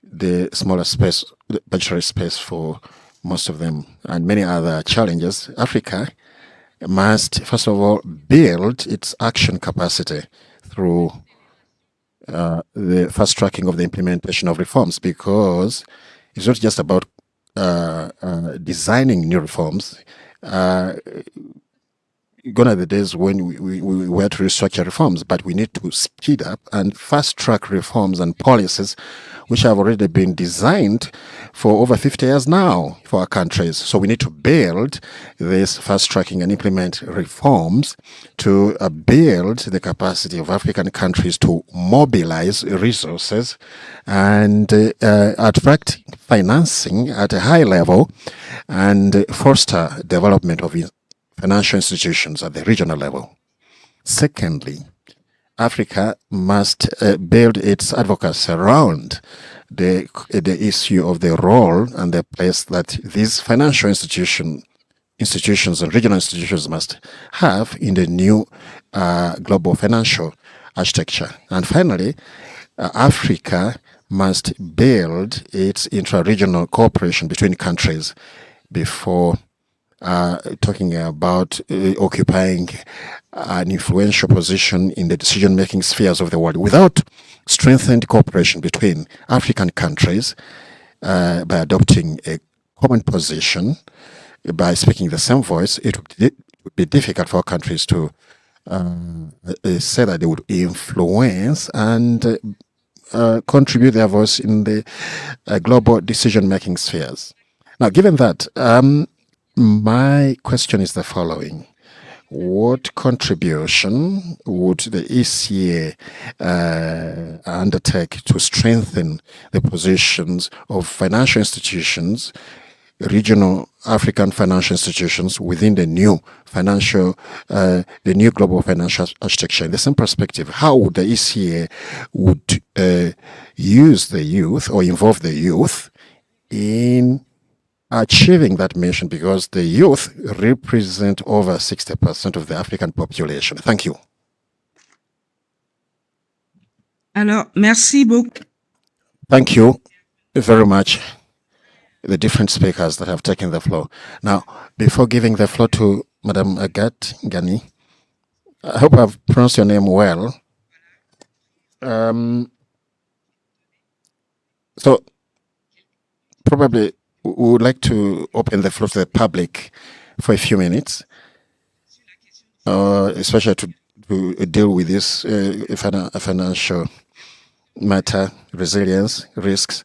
the smaller space, the budgetary space for most of them, and many other challenges, Africa must, first of all, build its action capacity through the fast tracking of the implementation of reforms, because it's not just about designing new reforms. Gone are the days when we were to restructure reforms, but we need to speed up and fast track reforms and policies which have already been designed for over 50 years now for our countries. So we need to build this fast tracking and implement reforms to build the capacity of African countries to mobilize resources and attract financing at a high level and foster development of financial institutions at the regional level. Secondly, Africa must build its advocacy around the issue of the role and the place that these financial institutions and regional institutions must have in the new global financial architecture. And finally, Africa must build its intra-regional cooperation between countries before talking about occupying an influential position in the decision-making spheres of the world without strengthened cooperation between African countries by adopting a common position, by speaking the same voice. It would be difficult for countries to say that they would influence and contribute their voice in the global decision-making spheres. Now, given that, my question is the following. What contribution would the ECA undertake to strengthen the positions of financial institutions, regional African financial institutions within the new global financial architecture? In the same perspective, how would the ECA would use the youth or involve the youth in achieving that mission, because the youth represent over 60% of the African population? Thank you. Alors, merci beaucoup. Thank you very much, the different speakers that have taken the floor. Now, before giving the floor to Madame Agathe Gani, I hope I've pronounced your name well. So, probably we would like to open the floor to the public for a few minutes, especially to deal with this financial matter, resilience, risks,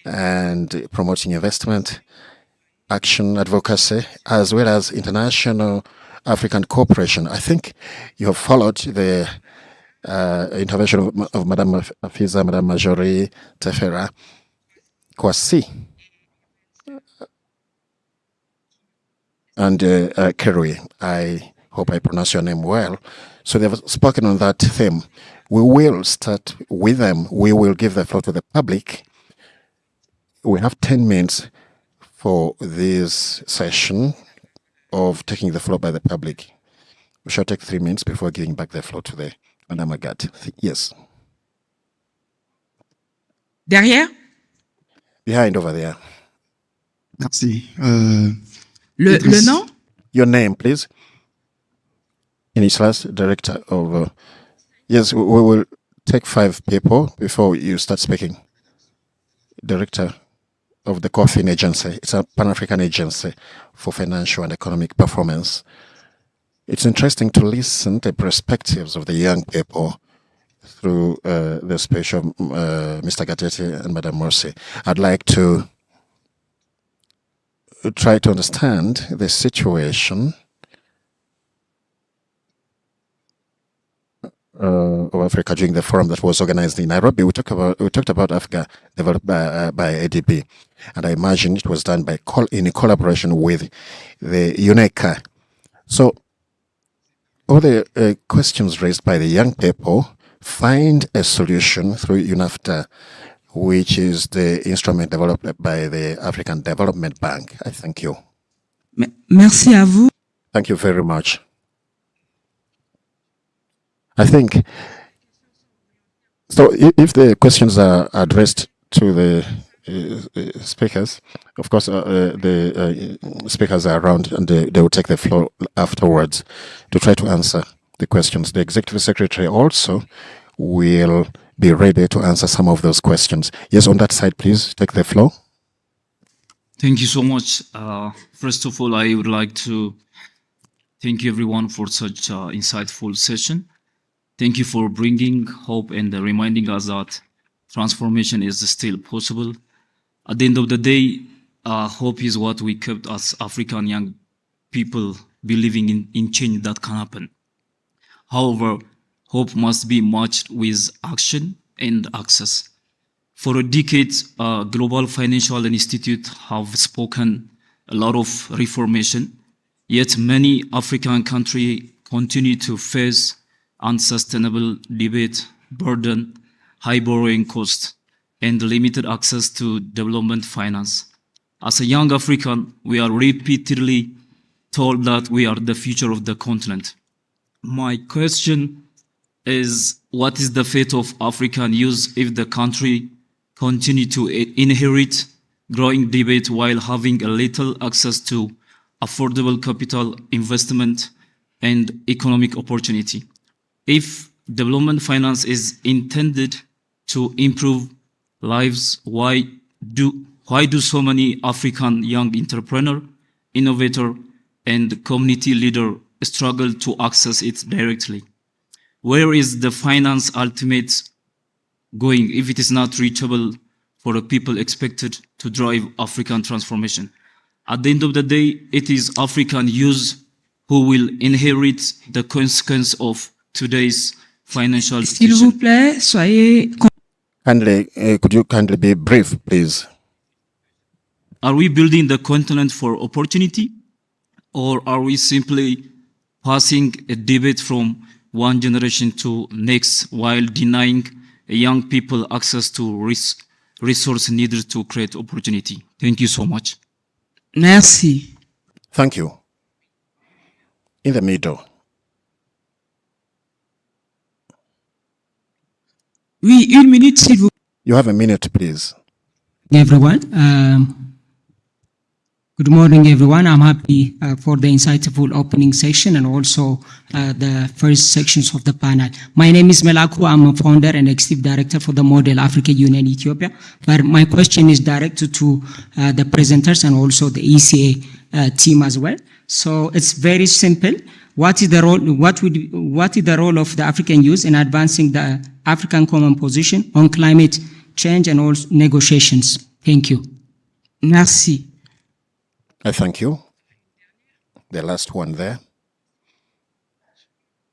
and promoting investment, action, advocacy, as well as international African cooperation. I think you have followed the intervention of Madame Afiza, Madame Majori, Tefera, Kwasi, and Kerry. I hope I pronounce your name well. So they have spoken on that theme. We will start with them. We will give the floor to the public. We have 10 minutes for this session of taking the floor by the public. We shall take 3 minutes before giving back the floor to the Madame Agathe. Yes. Derrière? Behind over there. Merci. Le nom? Your name, please. Inislas, director of... yes, we will take 5 people before you start speaking. Director of the COFIN agency. It's a Pan-African agency for financial and economic performance. It's interesting to listen to perspectives of the young people through the speech of Mr. Gatete and Madame Morsi. I'd like to try to understand the situation of Africa during the forum that was organized in Nairobi. We talked about Africa developed by ADB, and I imagine it was done in collaboration with the UNECA. So all the questions raised by the young people find a solution through UNAFTA, which is the instrument developed by the African Development Bank. I thank you. Merci à vous. Thank you very much. I think, so if the questions are addressed to the speakers, of course, the speakers are around and they will take the floor afterwards to try to answer the questions. The Executive Secretary also will be ready to answer some of those questions. Yes, on that side, please take the floor. Thank you so much. First of all, I would like to thank everyone for such an insightful session. Thank you for bringing hope and reminding us that transformation is still possible. At the end of the day, hope is what we kept as African young people believing in change that can happen. However, hope must be matched with action and access. For a decade, Global Financial Institute have spoken a lot of reformation, yet many African countries continue to face unsustainable debt burden, high borrowing costs, and limited access to development finance. As a young African, we are repeatedly told that we are the future of the continent. My question is, what is the fate of African youth if the country continue to inherit growing debate while having a little access to affordable capital investment, and economic opportunity. If development finance is intended to improve lives, why do so many African young entrepreneurs, innovators, and community leaders struggle to access it directly? Where is the finance ultimate going if it is not reachable for the people expected to drive African transformation? At the end of the day, it is African youth who will inherit the consequence of today's financial S'il vous plaît, soyez... Could you kindly be brief, please? Are we building the continent for opportunity, or are we simply passing a debate from one generation to next while denying young people access to resources needed to create opportunity? Thank you so much. Merci. Thank you. In the middle. Oui, 1 minute, s'il vous plaît. You have a minute, please. Everyone. Good morning, everyone. I'm happy for the insightful opening session and also the first sections of the panel. My name is Melaku. I'm a founder and executive director for the Model Africa Union Ethiopia. But my question is directed to the presenters and also the ECA team as well. So it's very simple. What is the role of the African youth in advancing the African common position on climate change and also negotiations? Thank you. Merci. I thank you. The last one there.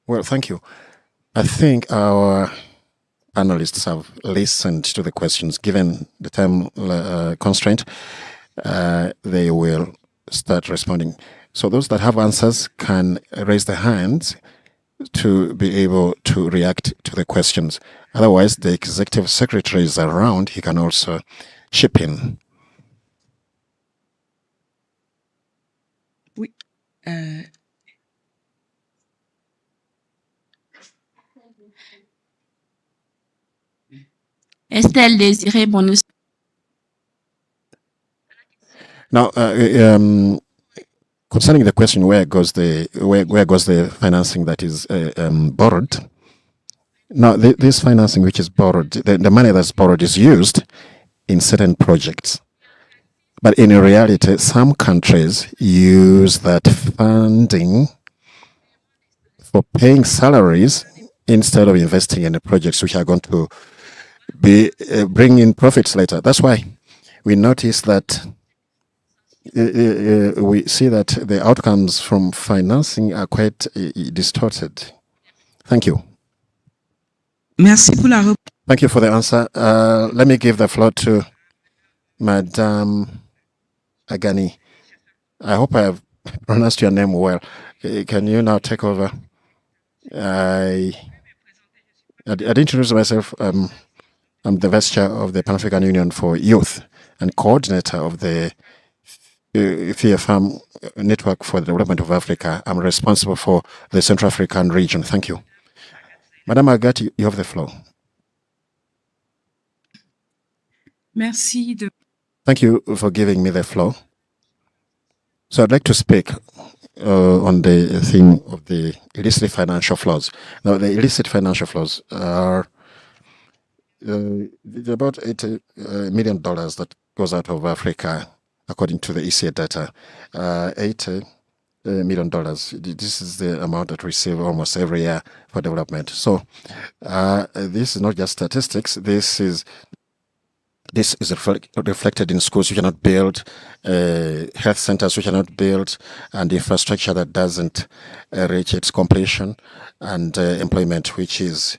Well, thank you. I think our panelists have listened to the questions. Given the time constraint, they will start responding. So those that have answers can raise their hands to be able to react to the questions. Otherwise, the executive secretary is around. He can also chip in. Estelle Désiré Bonus. Now, concerning the question where goes the financing that is borrowed. Now, this financing which is borrowed, the money that's borrowed is used in certain projects. But in reality, some countries use that funding for paying salaries instead of investing in the projects which are going to be bring in profits later. That's why we notice that we see that the outcomes from financing are quite distorted. Thank you. Merci pour la Thank you for the answer. Let me give the floor to Madame Agani. I hope I have pronounced your name well. Can you now take over? I didn't introduce myself. I'm the Vice Chair of the Pan-African Union for Youth and coordinator of the FIAFAM Network for the Development of Africa. I'm responsible for the Central African region. Thank you. Madame Agati, you have the floor. Merci de... Thank you for giving me the floor. So I'd like to speak on the theme of the illicit financial flows. Now, the illicit financial flows are about $80 million that goes out of Africa, according to the ECA data. $80 million. This is the amount that we receive almost every year for development. So this is not just statistics. This is reflected in schools which are not built, health centers which are not built, and infrastructure that doesn't reach its completion, and employment which is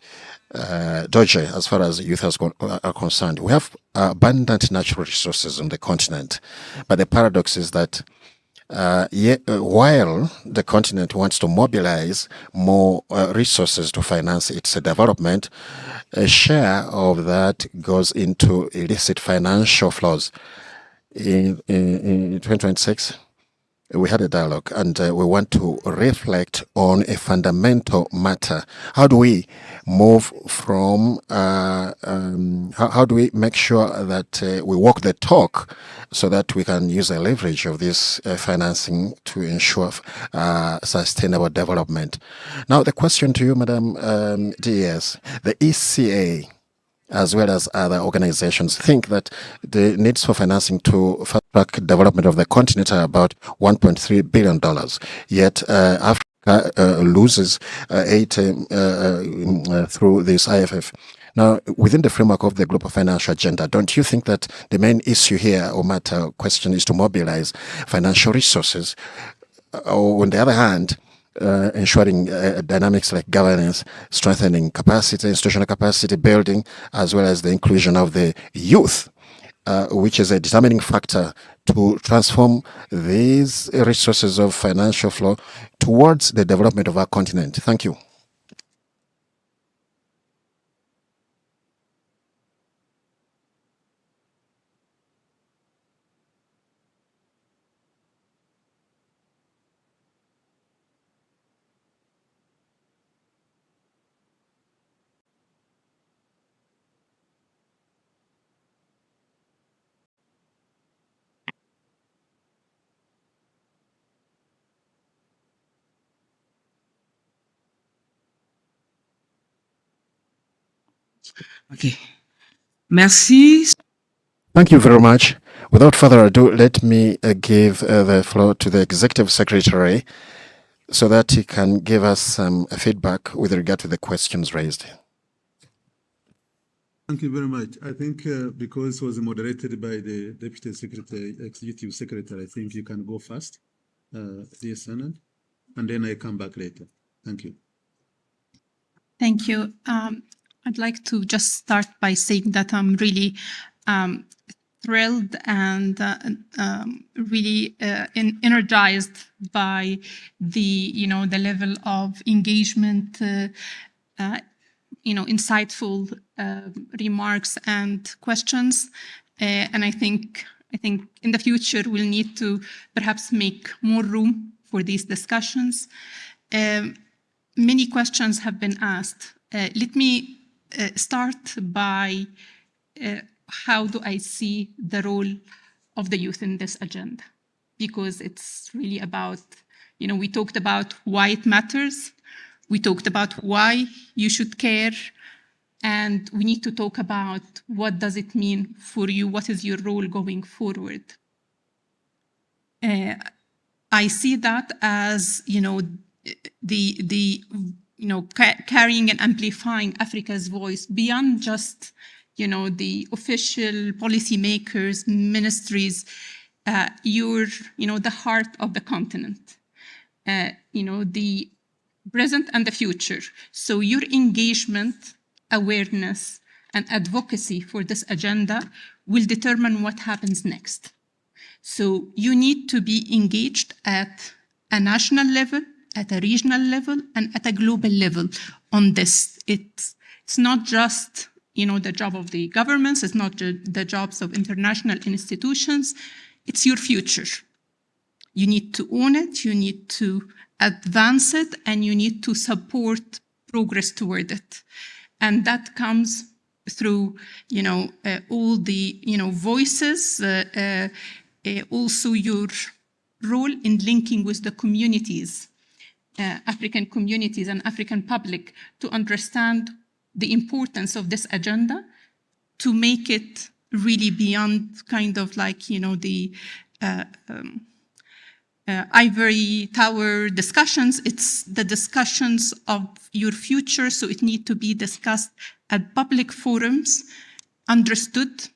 dodgy as far as youth are concerned. We have abundant natural resources on the continent, but the paradox is that while the continent wants to mobilize more resources to finance its development, a share of that goes into illicit financial flows. In 2026, we had a dialogue, and we want to reflect on a fundamental matter. How do we move from How do we make sure that we walk the talk so that we can use the leverage of this financing to ensure sustainable development? Now, the question to you, Madam DES, the ECA, as well as other organizations, think that the needs for financing to fast-track development of the continent are about $1.3 billion. Yet Africa loses aid through this IFF. Now, within the framework of the global financial agenda, don't you think that the main issue here, or matter question, is to mobilize financial resources? Or on the other hand, ensuring dynamics like governance, strengthening capacity, institutional capacity building, as well as the inclusion of the youth, which is a determining factor to transform these resources of financial flow towards the development of our continent. Thank you. Okay. Merci. Thank you very much. Without further ado, let me give the floor to the Executive Secretary so that he can give us some feedback with regard to the questions raised. Thank you very much. I think because it was moderated by the Deputy Secretary, Executive Secretary, I think you can go first, dear Senate, and then I come back later. Thank you. Thank you. I'd like to just start by saying that I'm really thrilled and really energized by the the level of engagement, insightful remarks and questions, and I think in the future we'll need to perhaps make more room for these discussions. Many questions have been asked. Let me start by how do I see the role of the youth in this agenda? Because it's really about, we talked about why it matters. We talked about why you should care. And we need to talk about what does it mean for you? What is your role going forward? I see that as, carrying and amplifying Africa's voice beyond just, the official policymakers, ministries. You're, the heart of the continent. The present and the future. So your engagement, awareness, and advocacy for this agenda will determine what happens next. So you need to be engaged at a national level, at a regional level, and at a global level on this. It's not just, the job of the governments, it's not the jobs of international institutions, it's your future. You need to own it, you need to advance it, and you need to support progress toward it. And that comes through, all the, voices, also your role in linking with the communities, African communities and African public, to understand the importance of this agenda, to make it really beyond kind of like, the ivory tower discussions. It's the discussions of your future, so it needs to be discussed at public forums, understood,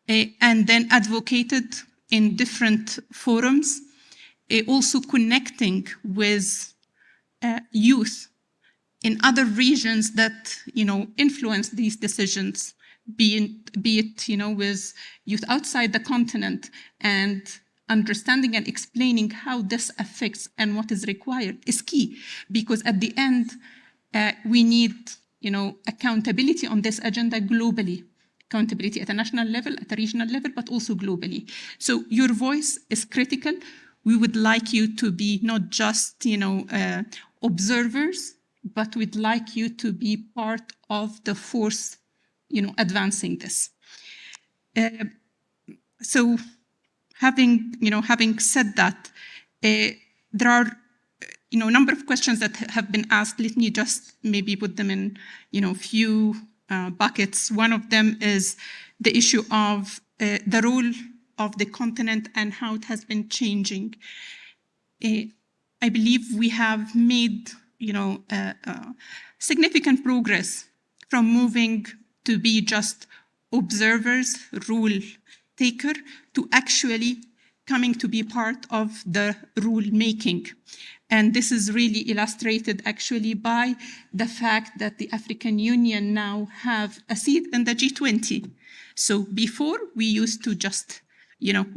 and then advocated in different forums, also connecting with youth in other regions that, influence these decisions, be it, with youth outside the continent, and understanding and explaining how this affects and what is required is key, because at the end, we need, accountability on this agenda globally, accountability at a national level, at a regional level, but also globally. So your voice is critical. We would like you to be not just, observers, but we'd like you to be part of the force advancing this. So having said that, there are a number of questions that have been asked. Let me just maybe put them in few buckets. One of them is the issue of the role of the continent and how it has been changing. I believe we have made significant progress from moving to be just observers, rule taker, to actually coming to be part of the rule making. And this is really illustrated actually by the fact that the African Union now have a seat in the G20. So before we used to just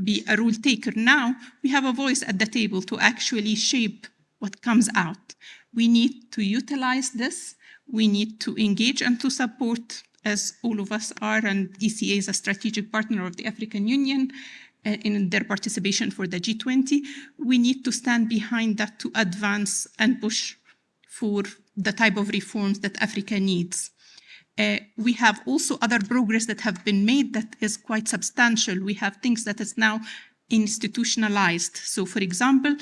be a rule taker. Now we have a voice at the table to actually shape what comes out. We need to utilize this. We need to engage and to support, as all of us are, and ECA is a strategic partner of the African Union in their participation for the G20. We need to stand behind that to advance and push for the type of reforms that Africa needs. We have also other progress that have been made that is quite substantial. We have things that is now institutionalized. So for example,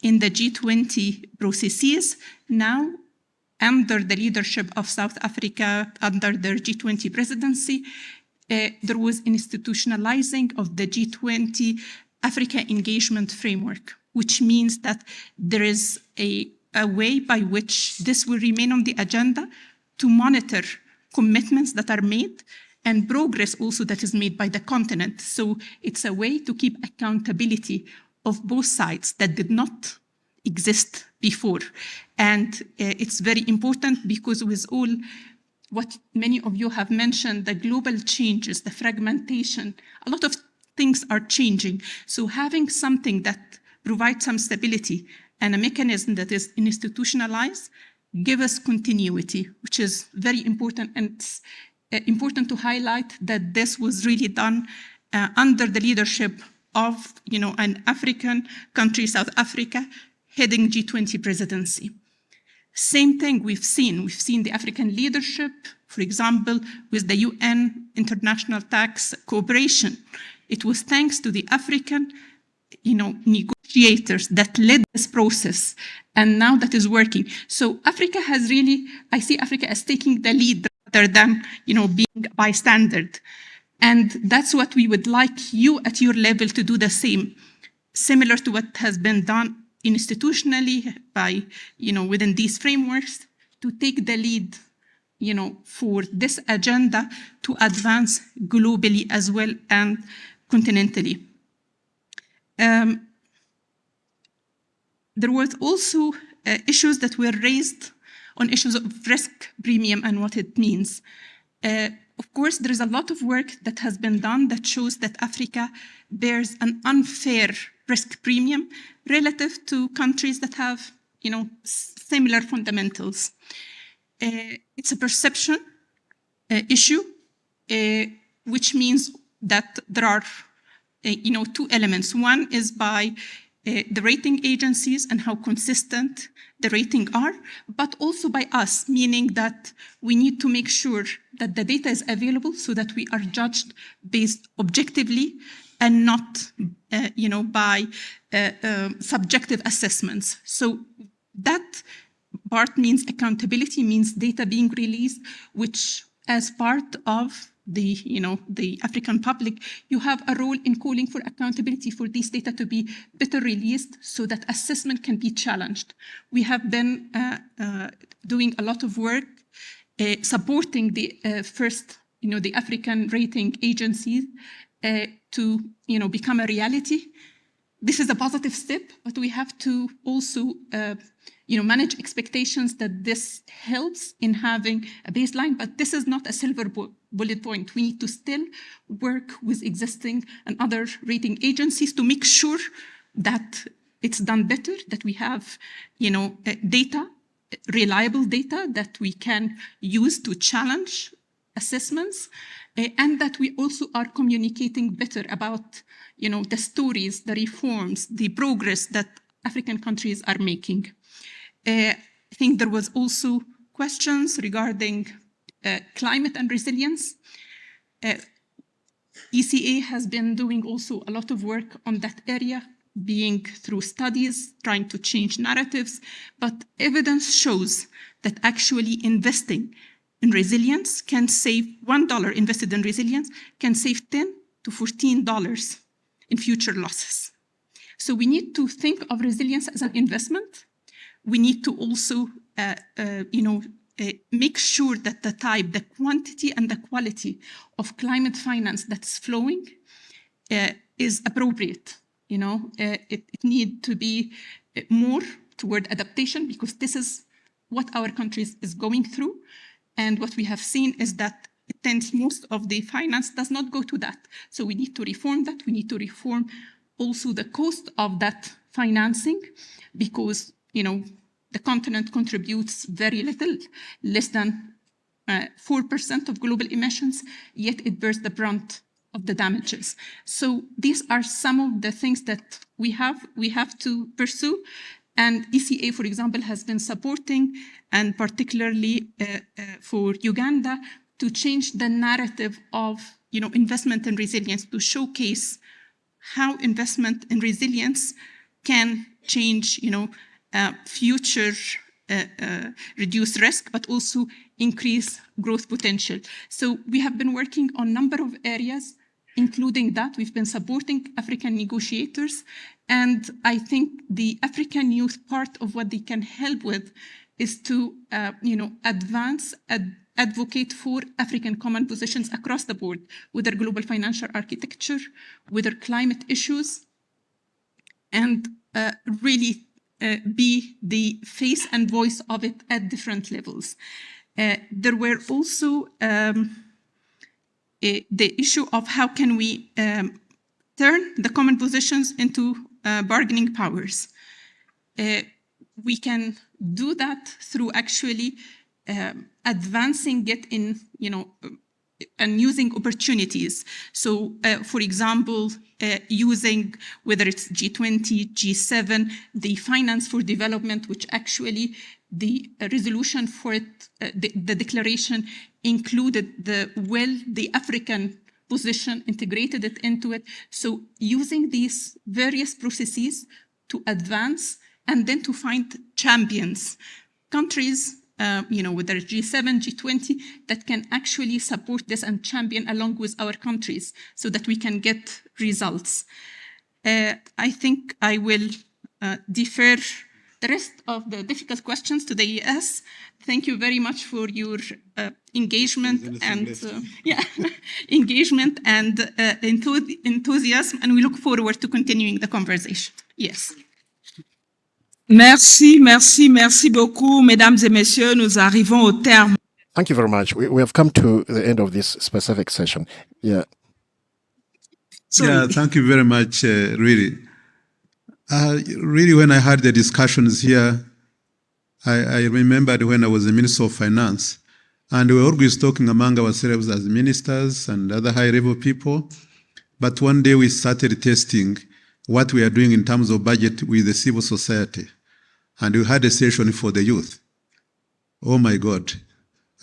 in the G20 processes, now under the leadership of South Africa, under their G20 presidency, there was institutionalizing of the G20 Africa engagement framework, which means that there is a way by which this will remain on the agenda to monitor commitments that are made and progress also that is made by the continent. So it's a way to keep accountability of both sides that did not exist before. And it's very important because with all what many of you have mentioned, the global changes, the fragmentation, a lot of things are changing. So having something that provides some stability and a mechanism that is institutionalized give us continuity, which is very important. And it's important to highlight that this was really done under the leadership of an African country, South Africa, heading G20 presidency. Same thing we've seen the African leadership, for example, with the UN International Tax Cooperation. It was thanks to the African negotiators that led this process, and now that is working. So Africa has really, I see Africa as taking the lead rather than being a bystander. And that's what we would like you at your level to do the same, similar to what has been done institutionally by, within these frameworks, to take the lead, for this agenda to advance globally as well and continentally. There was also issues that were raised on issues of risk premium and what it means. Of course, there is a lot of work that has been done that shows that Africa bears an unfair risk premium relative to countries that have, similar fundamentals. It's a perception issue, which means that there are, two elements. One is by the rating agencies and how consistent the rating are, but also by us, meaning that we need to make sure that the data is available so that we are judged based objectively and not, by subjective assessments. So that part means accountability, means data being released, which as part of the, the African public, you have a role in calling for accountability for these data to be better released so that assessment can be challenged. We have been doing a lot of work supporting the first, the African rating agencies to, become a reality. This is a positive step, but we have to also, manage expectations that this helps in having a baseline, but this is not a silver bullet point. We need to still work with existing and other rating agencies to make sure that it's done better, that we have, data, reliable data that we can use to challenge assessments, and that we also are communicating better about, the stories, the reforms, the progress that African countries are making. I think there was also questions regarding climate and resilience. ECA has been doing also a lot of work on that area, being through studies, trying to change narratives, but evidence shows that actually investing in resilience can save $1 invested in resilience can save $10 to $14 in future losses. So we need to think of resilience as an investment. We need to also, make sure that the quantity and the quality of climate finance that's flowing is appropriate. It needs to be more toward adaptation, because this is what our country is going through. And what we have seen is that most of the finance does not go to that. So we need to reform that. We need to reform also the cost of that financing, because, the continent contributes very little, less than 4% of global emissions, yet it bears the brunt of the damages. So these are some of the things that we have to pursue. And ECA, for example, has been supporting, and particularly for Uganda, to change the narrative of investment in resilience, to showcase how investment in resilience can change future reduce risk, but also increase growth potential. So we have been working on a number of areas, including that. We've been supporting African negotiators. And I think the African youth part of what they can help with is to, advocate for African common positions across the board, whether global financial architecture, whether climate issues, and really be the face and voice of it at different levels. There were also the issue of how can we turn the common positions into bargaining powers. We can do that through actually advancing it in, and using opportunities. So, for example, using, whether it's G20, G7, the finance for development, which actually the resolution for it, the declaration included the African position, integrated it into it. So using these various processes to advance and then to find champions, countries, whether G7, G20, that can actually support this and champion along with our countries so that we can get results. I think I will defer the rest of the difficult questions to the ES. Thank you very much for your engagement and engagement and enthusiasm, and we look forward to continuing the conversation. Yes. Merci, merci, merci beaucoup, mesdames et messieurs. Nous arrivons au terme. Thank you very much. We have come to the end of this specific session. Yeah. Yeah, thank you very much, really. Really, when I heard the discussions here, I remembered when I was the Minister of Finance, and we were always talking among ourselves as ministers and other high-level people. But one day we started testing what we are doing in terms of budget with the civil society. And we had a session for the youth. Oh my God.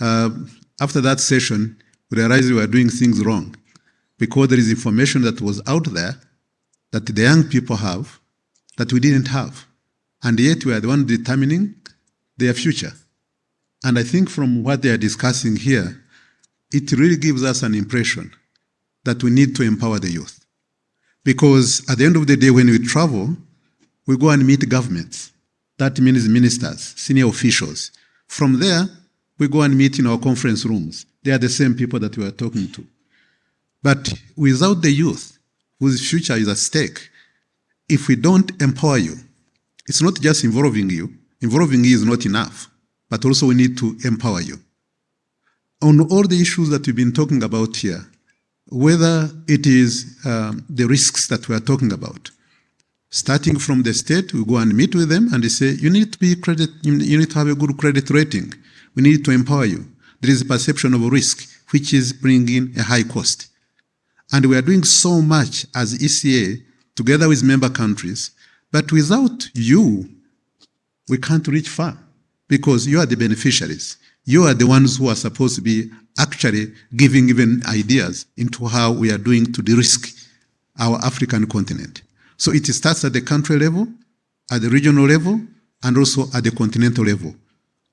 After that session, we realized we were doing things wrong, because there is information that was out there that the young people have that we didn't have. And yet we are the one determining their future. And I think from what they are discussing here, it really gives us an impression that we need to empower the youth. Because at the end of the day, when we travel, we go and meet governments. That means ministers, senior officials. From there, we go and meet in our conference rooms. They are the same people that we are talking to. But without the youth, whose future is at stake, if we don't empower you, it's not just involving you. Involving you is not enough, but also we need to empower you. On all the issues that we've been talking about here, whether it is the risks that we are talking about, starting from the state, we go and meet with them and they say, you need to have a good credit rating. We need to empower you. There is a perception of risk, which is bringing a high cost. And we are doing so much as ECA, together with member countries, but without you, we can't reach far, because you are the beneficiaries. You are the ones who are supposed to be actually giving even ideas into how we are doing to de-risk our African continent. So it starts at the country level, at the regional level, and also at the continental level.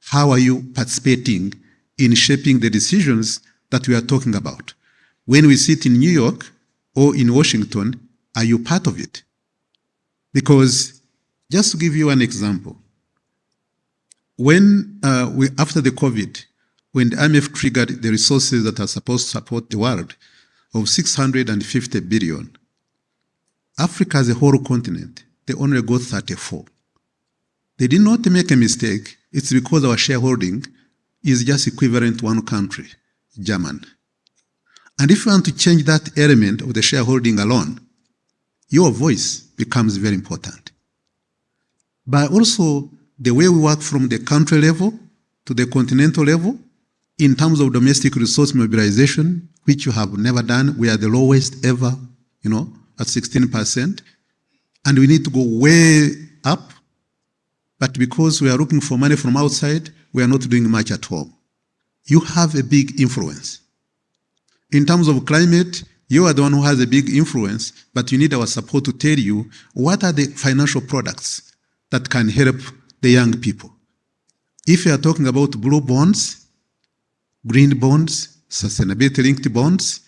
How are you participating in shaping the decisions that we are talking about? When we sit in New York or in Washington, are you part of it? Because, just to give you an example, when after the COVID, when the IMF triggered the resources that are supposed to support the world of 650 billion, Africa as a whole continent, they only got 34. They did not make a mistake. It's because our shareholding is just equivalent to one country, Germany. And if you want to change that element of the shareholding alone, your voice becomes very important. But also, the way we work from the country level to the continental level, in terms of domestic resource mobilization, which you have never done, we are the lowest ever, at 16%. And we need to go way up. But because we are looking for money from outside, we are not doing much at home. You have a big influence. In terms of climate, you are the one who has a big influence, but you need our support to tell you what are the financial products that can help the young people. If you are talking about blue bonds, green bonds, sustainability-linked bonds,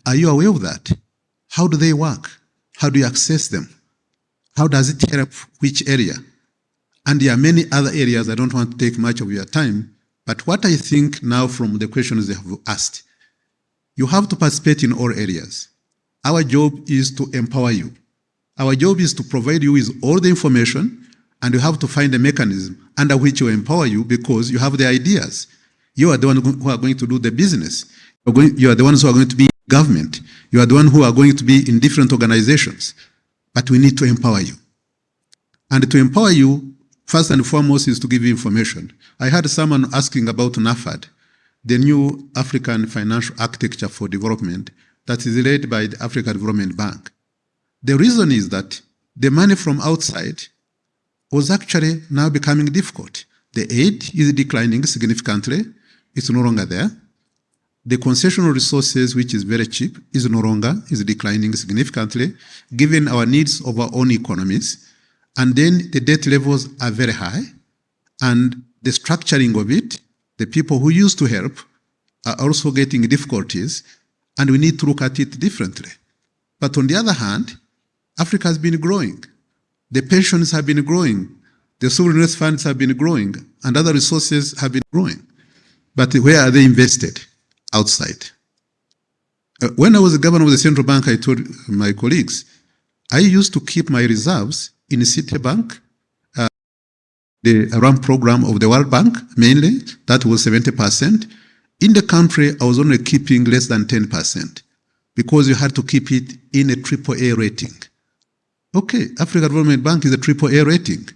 are you aware of that? How do they work? How do you access them? How does it help which area? And there are many other areas. I don't want to take much of your time, but what I think now from the questions they have asked, you have to participate in all areas. Our job is to empower you. Our job is to provide you with all the information, and you have to find a mechanism under which we empower you because you have the ideas. You are the ones who are going to do the business. You are the ones who are going to be in government. You are the ones who are going to be in different organizations. But we need to empower you. And to empower you, first and foremost, is to give you information. I had someone asking about NAFAD, the new African Financial Architecture for Development that is led by the African Development Bank. The reason is that the money from outside was actually now becoming difficult. The aid is declining significantly. It's no longer there. The concessional resources, which is very cheap, is no longer, is declining significantly, given our needs of our own economies. And then the debt levels are very high. And the structuring of it, the people who used to help are also getting difficulties, and we need to look at it differently. But on the other hand, Africa has been growing. The pensions have been growing. The sovereign funds have been growing, and other resources have been growing. But where are they invested? Outside. When I was the governor of the central bank, I told my colleagues, I used to keep my reserves in Citibank, the RAM program of the World Bank, mainly, that was 70%. In the country, I was only keeping less than 10% because you had to keep it in a AAA rating. Okay, African Development Bank is a AAA rating.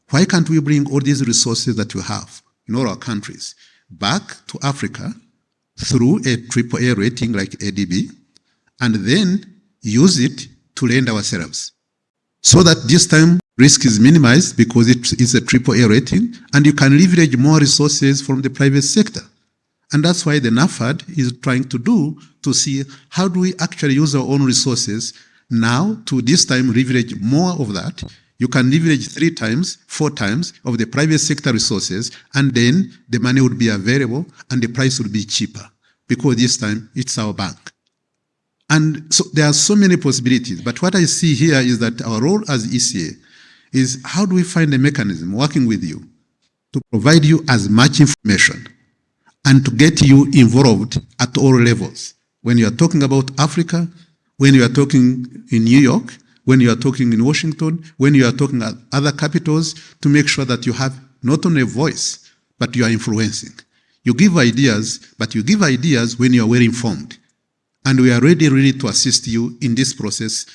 Why can't we bring all these resources that we have in all our countries back to Africa through a AAA rating like ADB, and then use it to lend ourselves? So that this time risk is minimized because it is a AAA rating, and you can leverage more resources from the private sector. And that's why the NAFAD is trying to do, to see how do we actually use our own resources now to this time leverage more of that. You can leverage 3 times, 4 times of the private sector resources, and then the money would be available and the price would be cheaper because this time it's our bank. And so there are so many possibilities. But what I see here is that our role as ECA is how do we find a mechanism working with you to provide you as much information and to get you involved at all levels. When you are talking about Africa, when you are talking in New York, when you are talking in Washington, when you are talking at other capitals, to make sure that you have not only a voice, but you are influencing. You give ideas, but you give ideas when you are well informed. And we are ready to assist you in this process,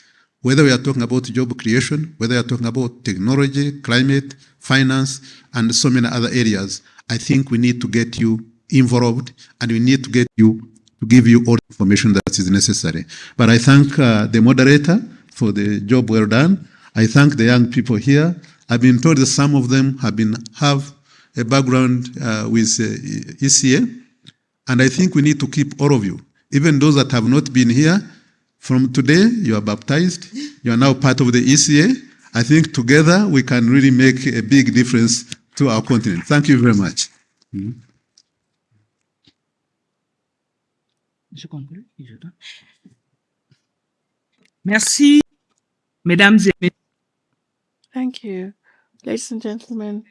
whether we are talking about job creation, whether we are talking about technology, climate, finance, and so many other areas. I think we need to get you involved, and we need to get you to give you all the information that is necessary. But I thank the moderator for the job well done. I thank the young people here. I've been told that some of them have a background with ECA, and I think we need to keep all of you, even those that have not been here. From today, you are baptized. You are now part of the ECA. I think together we can really make a big difference to our continent. Thank you very much. Merci, mesdames et messieurs. Thank you, ladies and gentlemen.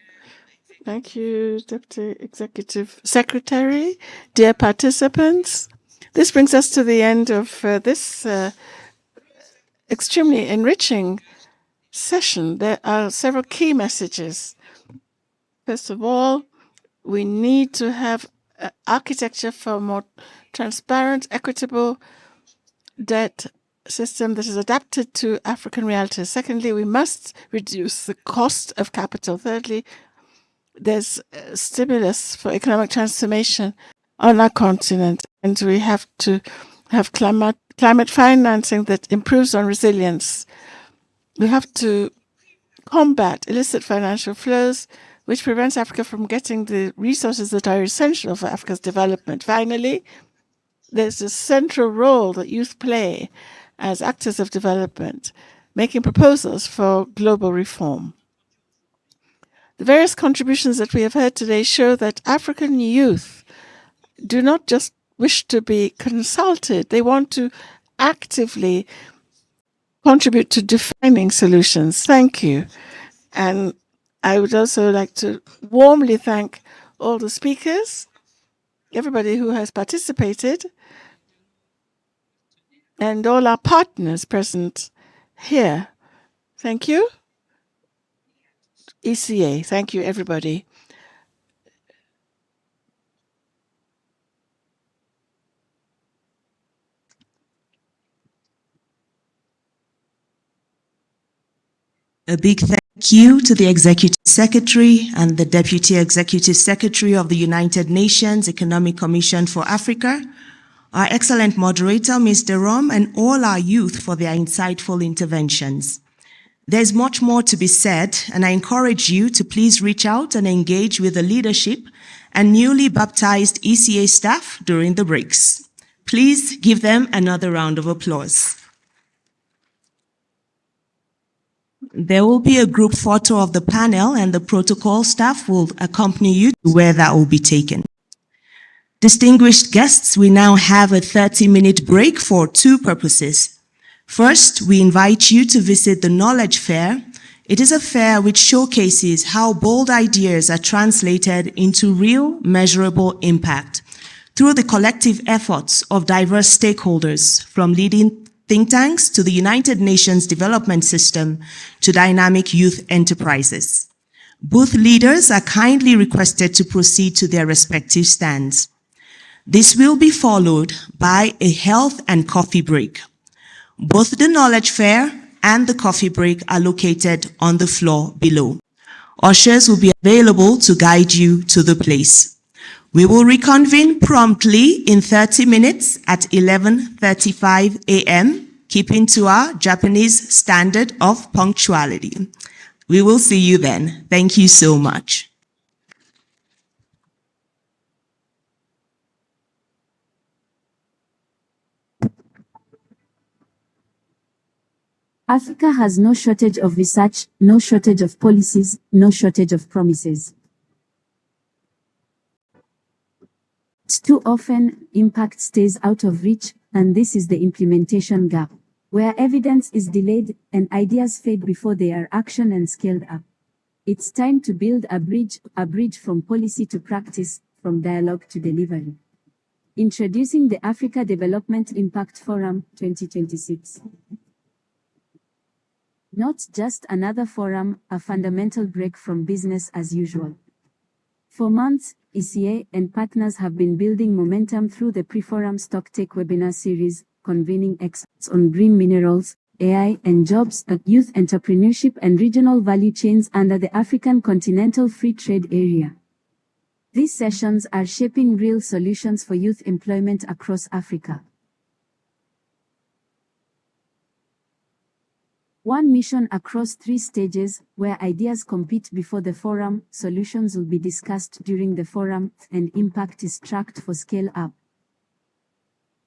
Thank you, Deputy Executive Secretary, dear participants. This brings us to the end of this extremely enriching session. There are several key messages. First of all, we need to have architecture for a more transparent, equitable debt system that is adapted to African realities. Secondly, we must reduce the cost of capital. Thirdly, there's stimulus for economic transformation on our continent, and we have to have climate financing that improves on resilience. We have to combat illicit financial flows, which prevents Africa from getting the resources that are essential for Africa's development. Finally, there's a central role that youth play as actors of development, making proposals for global reform. The various contributions that we have heard today show that African youth do not just wish to be consulted, they want to actively contribute to defining solutions. Thank you. And I would also like to warmly thank all the speakers, everybody who has participated, and all our partners present here. Thank you. ECA, thank you, everybody. A big thank you to the Executive Secretary and the Deputy Executive Secretary of the United Nations Economic Commission for Africa, our excellent moderator, Mr. Rom, and all our youth for their insightful interventions. There's much more to be said, and I encourage you to please reach out and engage with the leadership and newly baptized ECA staff during the breaks. Please give them another round of applause. There will be a group photo of the panel, and the protocol staff will accompany you to where that will be taken. Distinguished guests, we now have a 30-minute break for two purposes. First, we invite you to visit the Knowledge Fair. It is a fair which showcases how bold ideas are translated into real, measurable impact through the collective efforts of diverse stakeholders, from leading think tanks to the United Nations Development System to dynamic youth enterprises. Booth leaders are kindly requested to proceed to their respective stands. This will be followed by a health and coffee break. Both the Knowledge Fair and the coffee break are located on the floor below. Ushers will be available to guide you to the place. We will reconvene promptly in 30 minutes at 11:35 a.m., keeping to our Japanese standard of punctuality. We will see you then. Thank you so much. Africa has no shortage of research, no shortage of policies, no shortage of promises. Too often, impact stays out of reach, and this is the implementation gap, where evidence is delayed and ideas fade before they are actioned and scaled up. It's time to build a bridge from policy to practice, from dialogue to delivery. Introducing the Africa Development Impact Forum 2026. Not just another forum, a fundamental break from business as usual. For months, ECA and partners have been building momentum through the pre-forum StockTech webinar series, convening experts on green minerals, AI and jobs, youth entrepreneurship and regional value chains under the African Continental Free Trade Area. These sessions are shaping real solutions for youth employment across Africa. One mission across 3 stages, where ideas compete before the forum, solutions will be discussed during the forum, and impact is tracked for scale-up.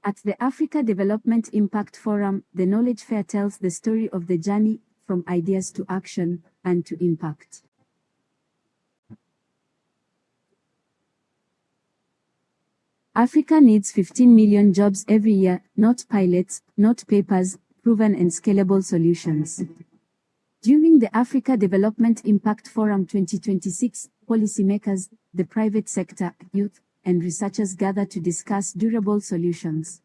At the Africa Development Impact Forum, the Knowledge Fair tells the story of the journey from ideas to action and to impact. Africa needs 15 million jobs every year, not pilots, not papers, proven and scalable solutions. During the Africa Development Impact Forum 2026, policymakers, the private sector, youth, and researchers gather to discuss durable solutions.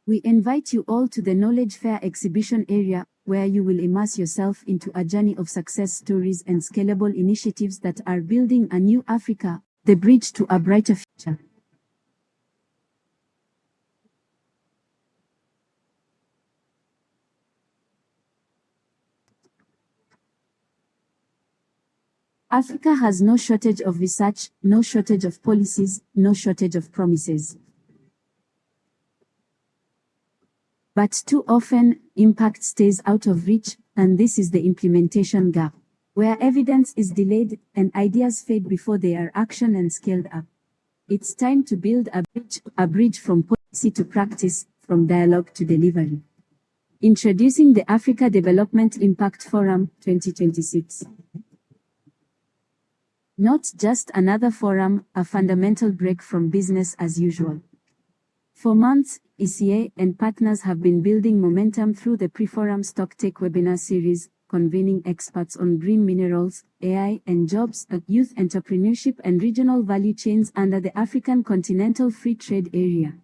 We invite you all to the Knowledge Fair exhibition area, where you will immerse yourself into a journey of success stories and scalable initiatives that are building a new Africa, the bridge to a brighter future. Africa has no shortage of research, no shortage of policies, no shortage of promises. But too often, impact stays out of reach, and this is the implementation gap, where evidence is delayed and ideas fade before they are actioned and scaled up. It's time to build a bridge from policy to practice, from dialogue to delivery. Introducing the Africa Development Impact Forum 2026. Not just another forum, a fundamental break from business as usual. For months, ECA and partners have been building momentum through the pre-forum Stocktake webinar series, convening experts on green minerals, AI and jobs, youth entrepreneurship and regional value chains under the African Continental Free Trade Area.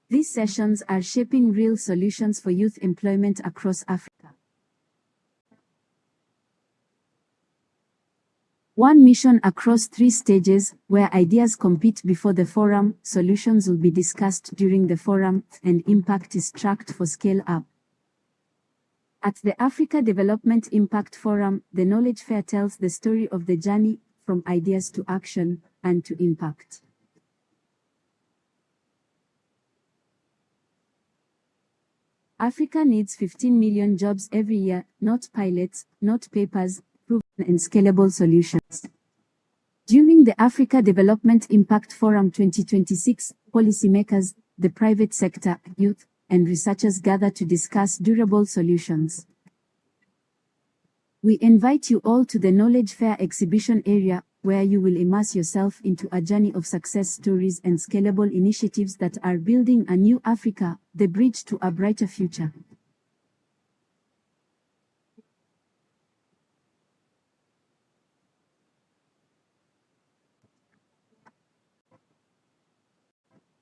These sessions are shaping real solutions for youth employment across Africa. One mission across 3 stages, where ideas compete before the forum, solutions will be discussed during the forum, and impact is tracked for scale-up. At the Africa Development Impact Forum, the Knowledge Fair tells the story of the journey from ideas to action and to impact. Africa needs 15 million jobs every year, not pilots, not papers, proven and scalable solutions. During the Africa Development Impact Forum 2026, policymakers, the private sector, youth, and researchers gather to discuss durable solutions. We invite you all to the Knowledge Fair exhibition area, where you will immerse yourself into a journey of success stories and scalable initiatives that are building a new Africa, the bridge to a brighter future.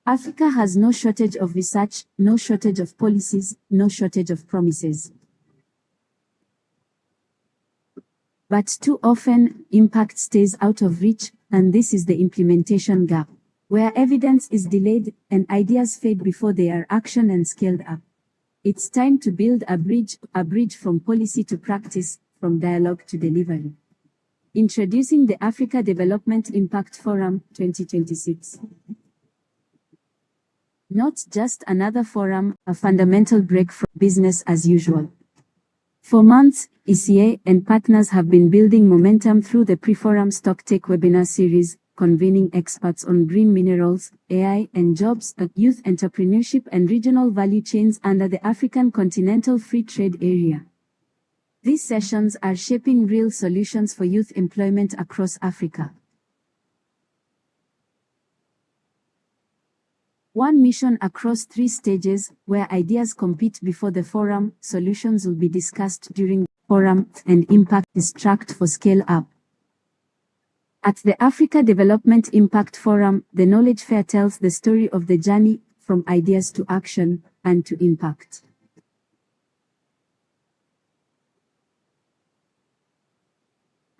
Africa has no shortage of research, no shortage of policies, no shortage of promises. But too often, impact stays out of reach, and this is the implementation gap, where evidence is delayed and ideas fade before they are actioned and scaled up. It's time to build a bridge from policy to practice, from dialogue to delivery. Introducing the Africa Development Impact Forum 2026. Not just another forum, a fundamental break from business as usual. For months, ECA and partners have been building momentum through the pre-forum Stocktake webinar series, convening experts on green minerals, AI and jobs, youth entrepreneurship and regional value chains under the African Continental Free Trade Area. These sessions are shaping real solutions for youth employment across Africa. One mission across 3 stages, where ideas compete before the forum, solutions will be discussed during the forum, and impact is tracked for scale-up. At the Africa Development Impact Forum, the Knowledge Fair tells the story of the journey from ideas to action and to impact.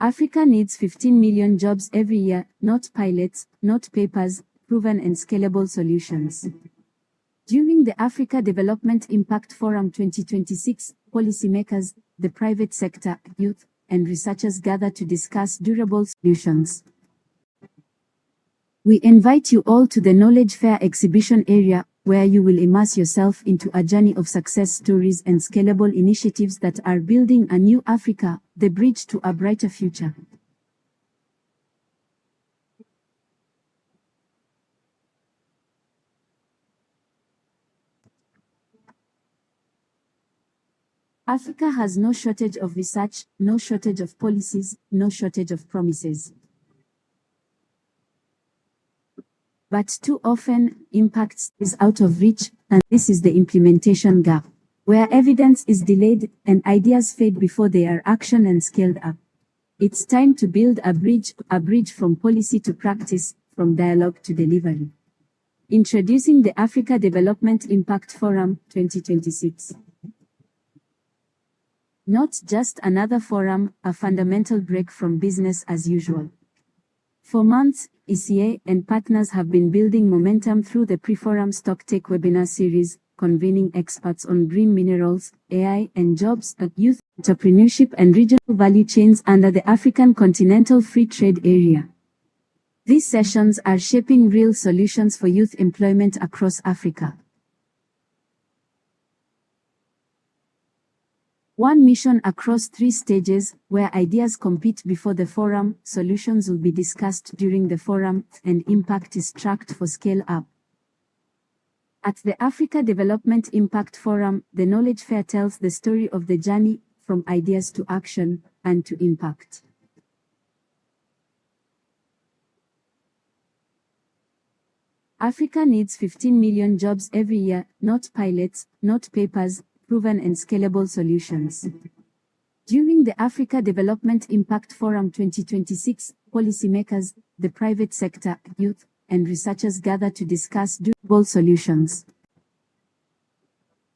Africa needs 15 million jobs every year, not pilots, not papers, proven and scalable solutions. During the Africa Development Impact Forum 2026, policymakers, the private sector, youth, and researchers gather to discuss durable solutions. We invite you all to the Knowledge Fair exhibition area, where you will immerse yourself into a journey of success stories and scalable initiatives that are building a new Africa, the bridge to a brighter future. Africa has no shortage of research, no shortage of policies, no shortage of promises. But too often, impact is out of reach, and this is the implementation gap, where evidence is delayed and ideas fade before they are actioned and scaled up. It's time to build a bridge from policy to practice, from dialogue to delivery. Introducing the Africa Development Impact Forum 2026. Not just another forum, a fundamental break from business as usual. For months, ECA and partners have been building momentum through the pre-forum StockTech webinar series, convening experts on green minerals, AI and jobs, youth, entrepreneurship and regional value chains under the African Continental Free Trade Area. These sessions are shaping real solutions for youth employment across Africa. One mission across 3 stages, where ideas compete before the forum, solutions will be discussed during the forum, and impact is tracked for scale-up. At the Africa Development Impact Forum, the Knowledge Fair tells the story of the journey, from ideas to action, and to impact. Africa needs 15 million jobs every year, not pilots, not papers, proven and scalable solutions. During the Africa Development Impact Forum 2026, policymakers, the private sector, youth, and researchers gather to discuss durable solutions.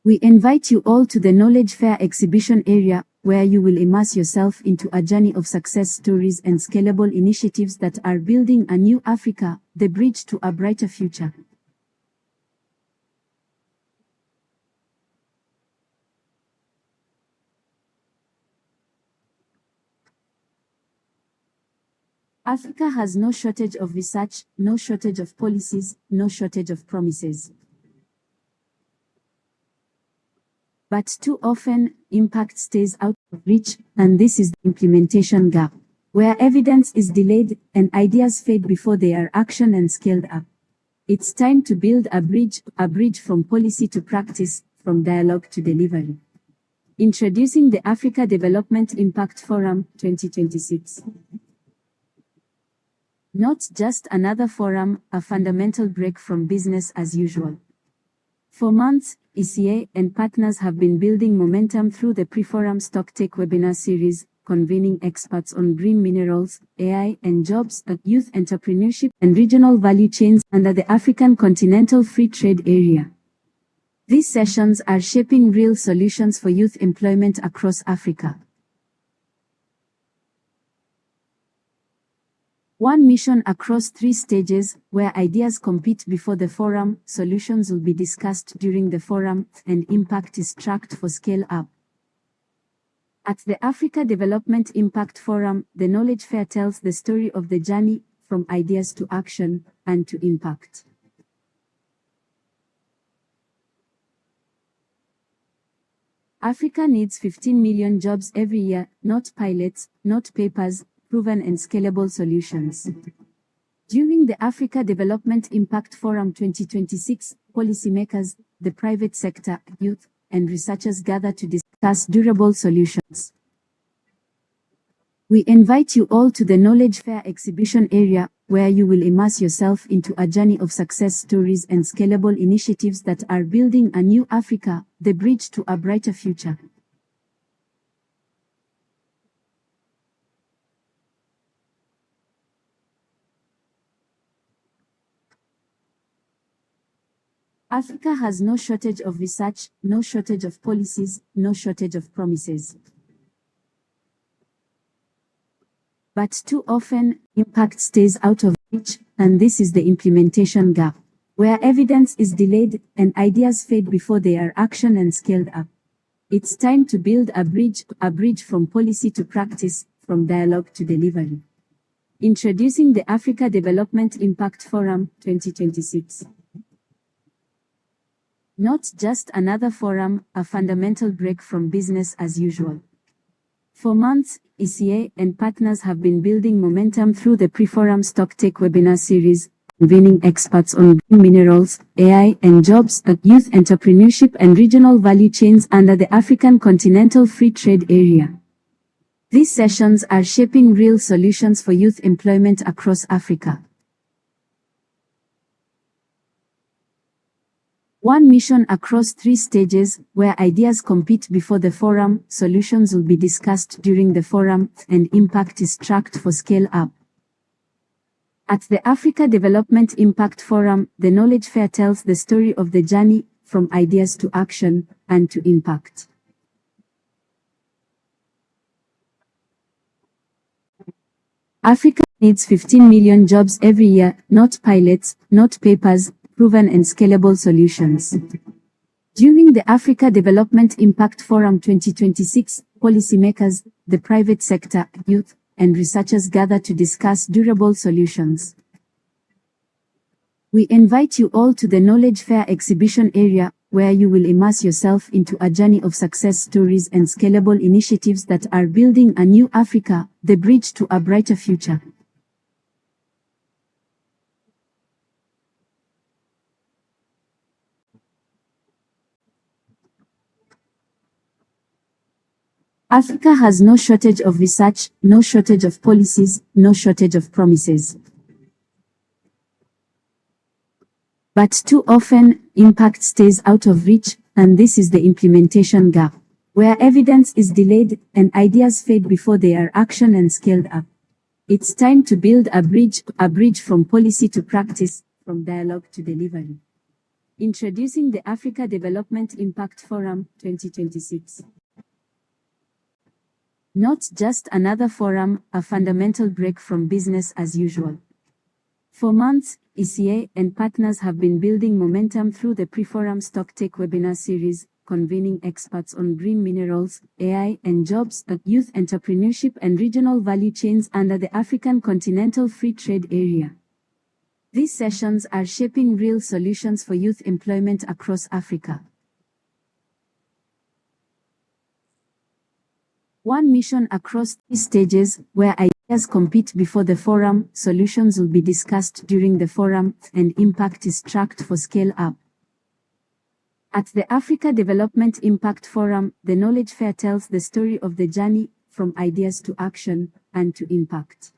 We invite you all to the Knowledge Fair exhibition area, where you will immerse yourself into a journey of success stories and scalable initiatives that are building a new Africa, the bridge to a brighter future. Africa has no shortage of research, no shortage of policies, no shortage of promises. But too often, impact stays out of reach, and this is the implementation gap, where evidence is delayed and ideas fade before they are actioned and scaled up. It's time to build a bridge from policy to practice, from dialogue to delivery. Introducing the Africa Development Impact Forum 2026. Not just another forum, a fundamental break from business as usual. For months, ECA and partners have been building momentum through the pre-forum StockTech webinar series, convening experts on green minerals, AI and jobs, youth entrepreneurship and regional value chains under the African Continental Free Trade Area. These sessions are shaping real solutions for youth employment across Africa. One mission across 3 stages, where ideas compete before the forum, solutions will be discussed during the forum, and impact is tracked for scale-up. At the Africa Development Impact Forum, the Knowledge Fair tells the story of the journey, from ideas to action, and to impact. Africa needs 15 million jobs every year, not pilots, not papers, proven and scalable solutions. During the Africa Development Impact Forum 2026, policymakers, the private sector, youth, and researchers gather to discuss durable solutions. We invite you all to the Knowledge Fair exhibition area, where you will immerse yourself into a journey of success stories and scalable initiatives that are building a new Africa, the bridge to a brighter future. Africa has no shortage of research, no shortage of policies, no shortage of promises. But too often, impact stays out of reach, and this is the implementation gap, where evidence is delayed and ideas fade before they are actioned and scaled up. It's time to build a bridge from policy to practice, from dialogue to delivery. Introducing the Africa Development Impact Forum 2026. Not just another forum, a fundamental break from business as usual. For months, ECA and partners have been building momentum through the Pre-Forum Stocktake webinar series, convening experts on green minerals, AI and jobs, youth entrepreneurship and regional value chains under the African Continental Free Trade Area. These sessions are shaping real solutions for youth employment across Africa. One mission across 3 stages, where ideas compete before the forum, solutions will be discussed during the forum, and impact is tracked for scale-up. At the Africa Development Impact Forum, the Knowledge Fair tells the story of the journey, from ideas to action, and to impact. Africa needs 15 million jobs every year, not pilots, not papers, proven and scalable solutions. During the Africa Development Impact Forum 2026, policymakers, the private sector, youth, and researchers gather to discuss durable solutions. We invite you all to the Knowledge Fair exhibition area, where you will immerse yourself into a journey of success stories and scalable initiatives that are building a new Africa, the bridge to a brighter future. Africa has no shortage of research, no shortage of policies, no shortage of promises. But too often, impact stays out of reach, and this is the implementation gap, where evidence is delayed and ideas fade before they are actioned and scaled up. It's time to build a bridge from policy to practice, from dialogue to delivery. Introducing the Africa Development Impact Forum 2026. Not just another forum, a fundamental break from business as usual. For months, ECA and partners have been building momentum through the Pre-Forum Stocktake webinar series, convening experts on green minerals, AI and jobs, youth entrepreneurship and regional value chains under the African Continental Free Trade Area. These sessions are shaping real solutions for youth employment across Africa. One mission across 3 stages, where ideas compete before the forum, solutions will be discussed during the forum, and impact is tracked for scale-up. At the Africa Development Impact Forum, the Knowledge Fair tells the story of the journey, from ideas to action, and to impact.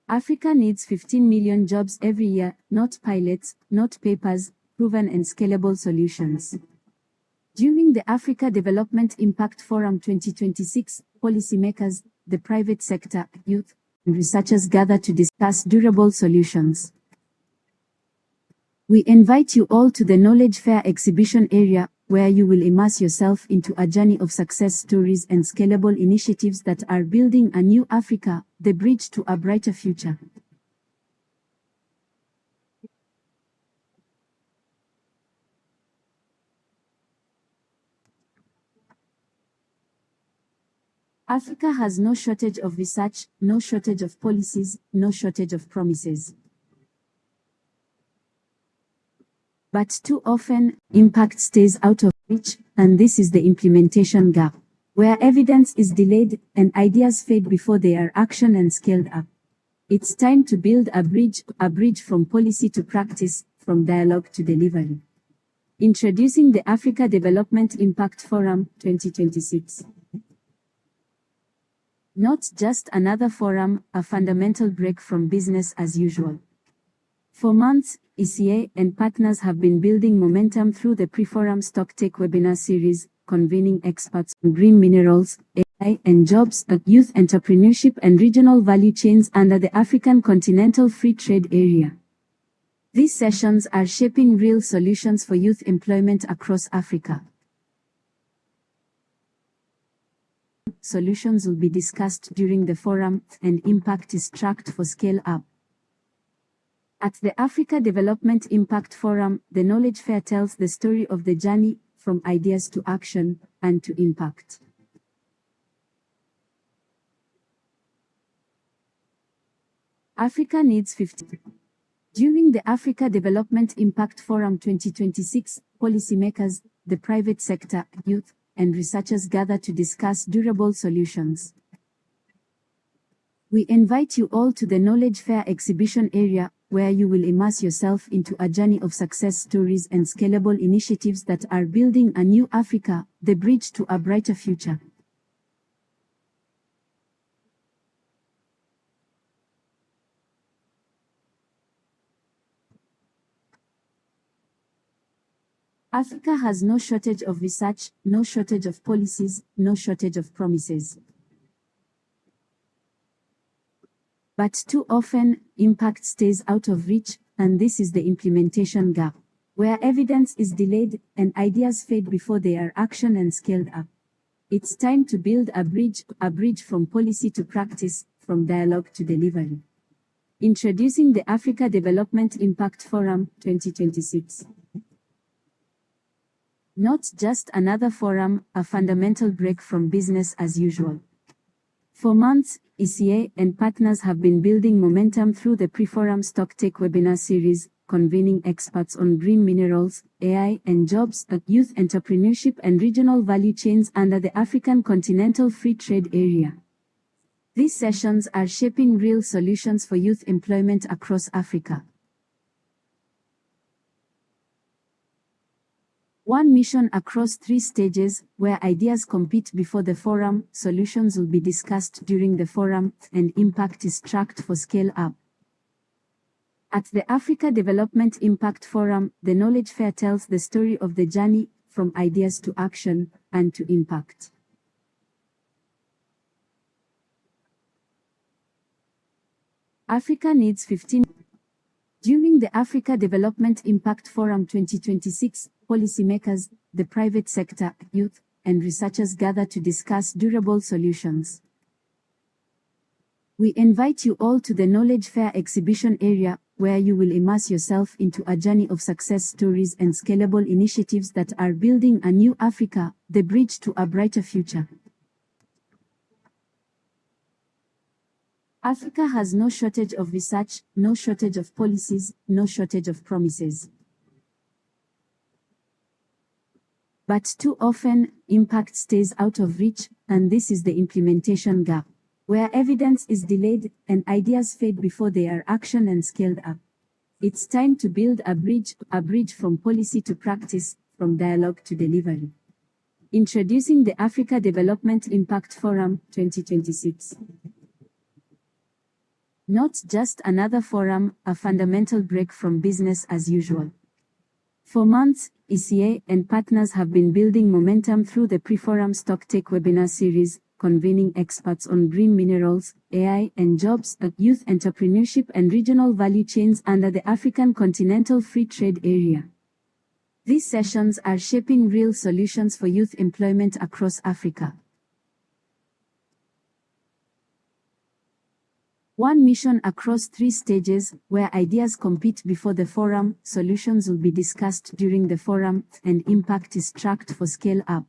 Africa needs 15 million jobs every year, not pilots, not papers, proven and scalable solutions. During the Africa Development Impact Forum 2026, policymakers, the private sector, youth, and researchers gather to discuss durable solutions. We invite you all to the Knowledge Fair exhibition area, where you will immerse yourself into a journey of success stories and scalable initiatives that are building a new Africa, the bridge to a brighter future. Africa has no shortage of research, no shortage of policies, no shortage of promises. But too often, impact stays out of reach, and this is the implementation gap, where evidence is delayed and ideas fade before they are actioned and scaled up. It's time to build a bridge from policy to practice, from dialogue to delivery. Introducing the Africa Development Impact Forum 2026. Not just another forum, a fundamental break from business as usual. For months, ECA and partners have been building momentum through the Pre-Forum Stocktake webinar series, convening experts on green minerals, AI and jobs, youth entrepreneurship and regional value chains under the African Continental Free Trade Area. These sessions are shaping real solutions for youth employment across Africa. Solutions will be discussed during the forum, and impact is tracked for scale-up. At the Africa Development Impact Forum, the Knowledge Fair tells the story of the journey, from ideas to action, and to impact. Africa needs 50 During the Africa Development Impact Forum 2026, policymakers, the private sector, youth, and researchers gather to discuss durable solutions. We invite you all to the Knowledge Fair exhibition area, where you will immerse yourself into a journey of success stories and scalable initiatives that are building a new Africa, the bridge to a brighter future. Africa has no shortage of research, no shortage of policies, no shortage of promises. But too often, impact stays out of reach, and this is the implementation gap, where evidence is delayed and ideas fade before they are actioned and scaled up. It's time to build a bridge from policy to practice, from dialogue to delivery. Introducing the Africa Development Impact Forum 2026. Not just another forum, a fundamental break from business as usual. For months, ECA and partners have been building momentum through the pre-forum Stocktake webinar series, convening experts on green minerals, AI and jobs, youth entrepreneurship and regional value chains under the African Continental Free Trade Area. These sessions are shaping real solutions for youth employment across Africa. One mission across 3 stages, where ideas compete before the forum, solutions will be discussed during the forum, and impact is tracked for scale-up. At the Africa Development Impact Forum, the Knowledge Fair tells the story of the journey, from ideas to action, and to impact. Africa needs 15. During the Africa Development Impact Forum 2026, policymakers, the private sector, youth, and researchers gather to discuss durable solutions. We invite you all to the Knowledge Fair exhibition area, where you will immerse yourself into a journey of success stories and scalable initiatives that are building a new Africa, the bridge to a brighter future. Africa has no shortage of research, no shortage of policies, no shortage of promises. But too often, impact stays out of reach, and this is the implementation gap, where evidence is delayed and ideas fade before they are actioned and scaled up. It's time to build a bridge from policy to practice, from dialogue to delivery. Introducing the Africa Development Impact Forum 2026. Not just another forum, a fundamental break from business as usual. For months, ECA and partners have been building momentum through the pre-forum Stocktake webinar series, convening experts on green minerals, AI and jobs, youth entrepreneurship and regional value chains under the African Continental Free Trade Area. These sessions are shaping real solutions for youth employment across Africa. One mission across 3 stages, where ideas compete before the forum, solutions will be discussed during the forum, and impact is tracked for scale-up.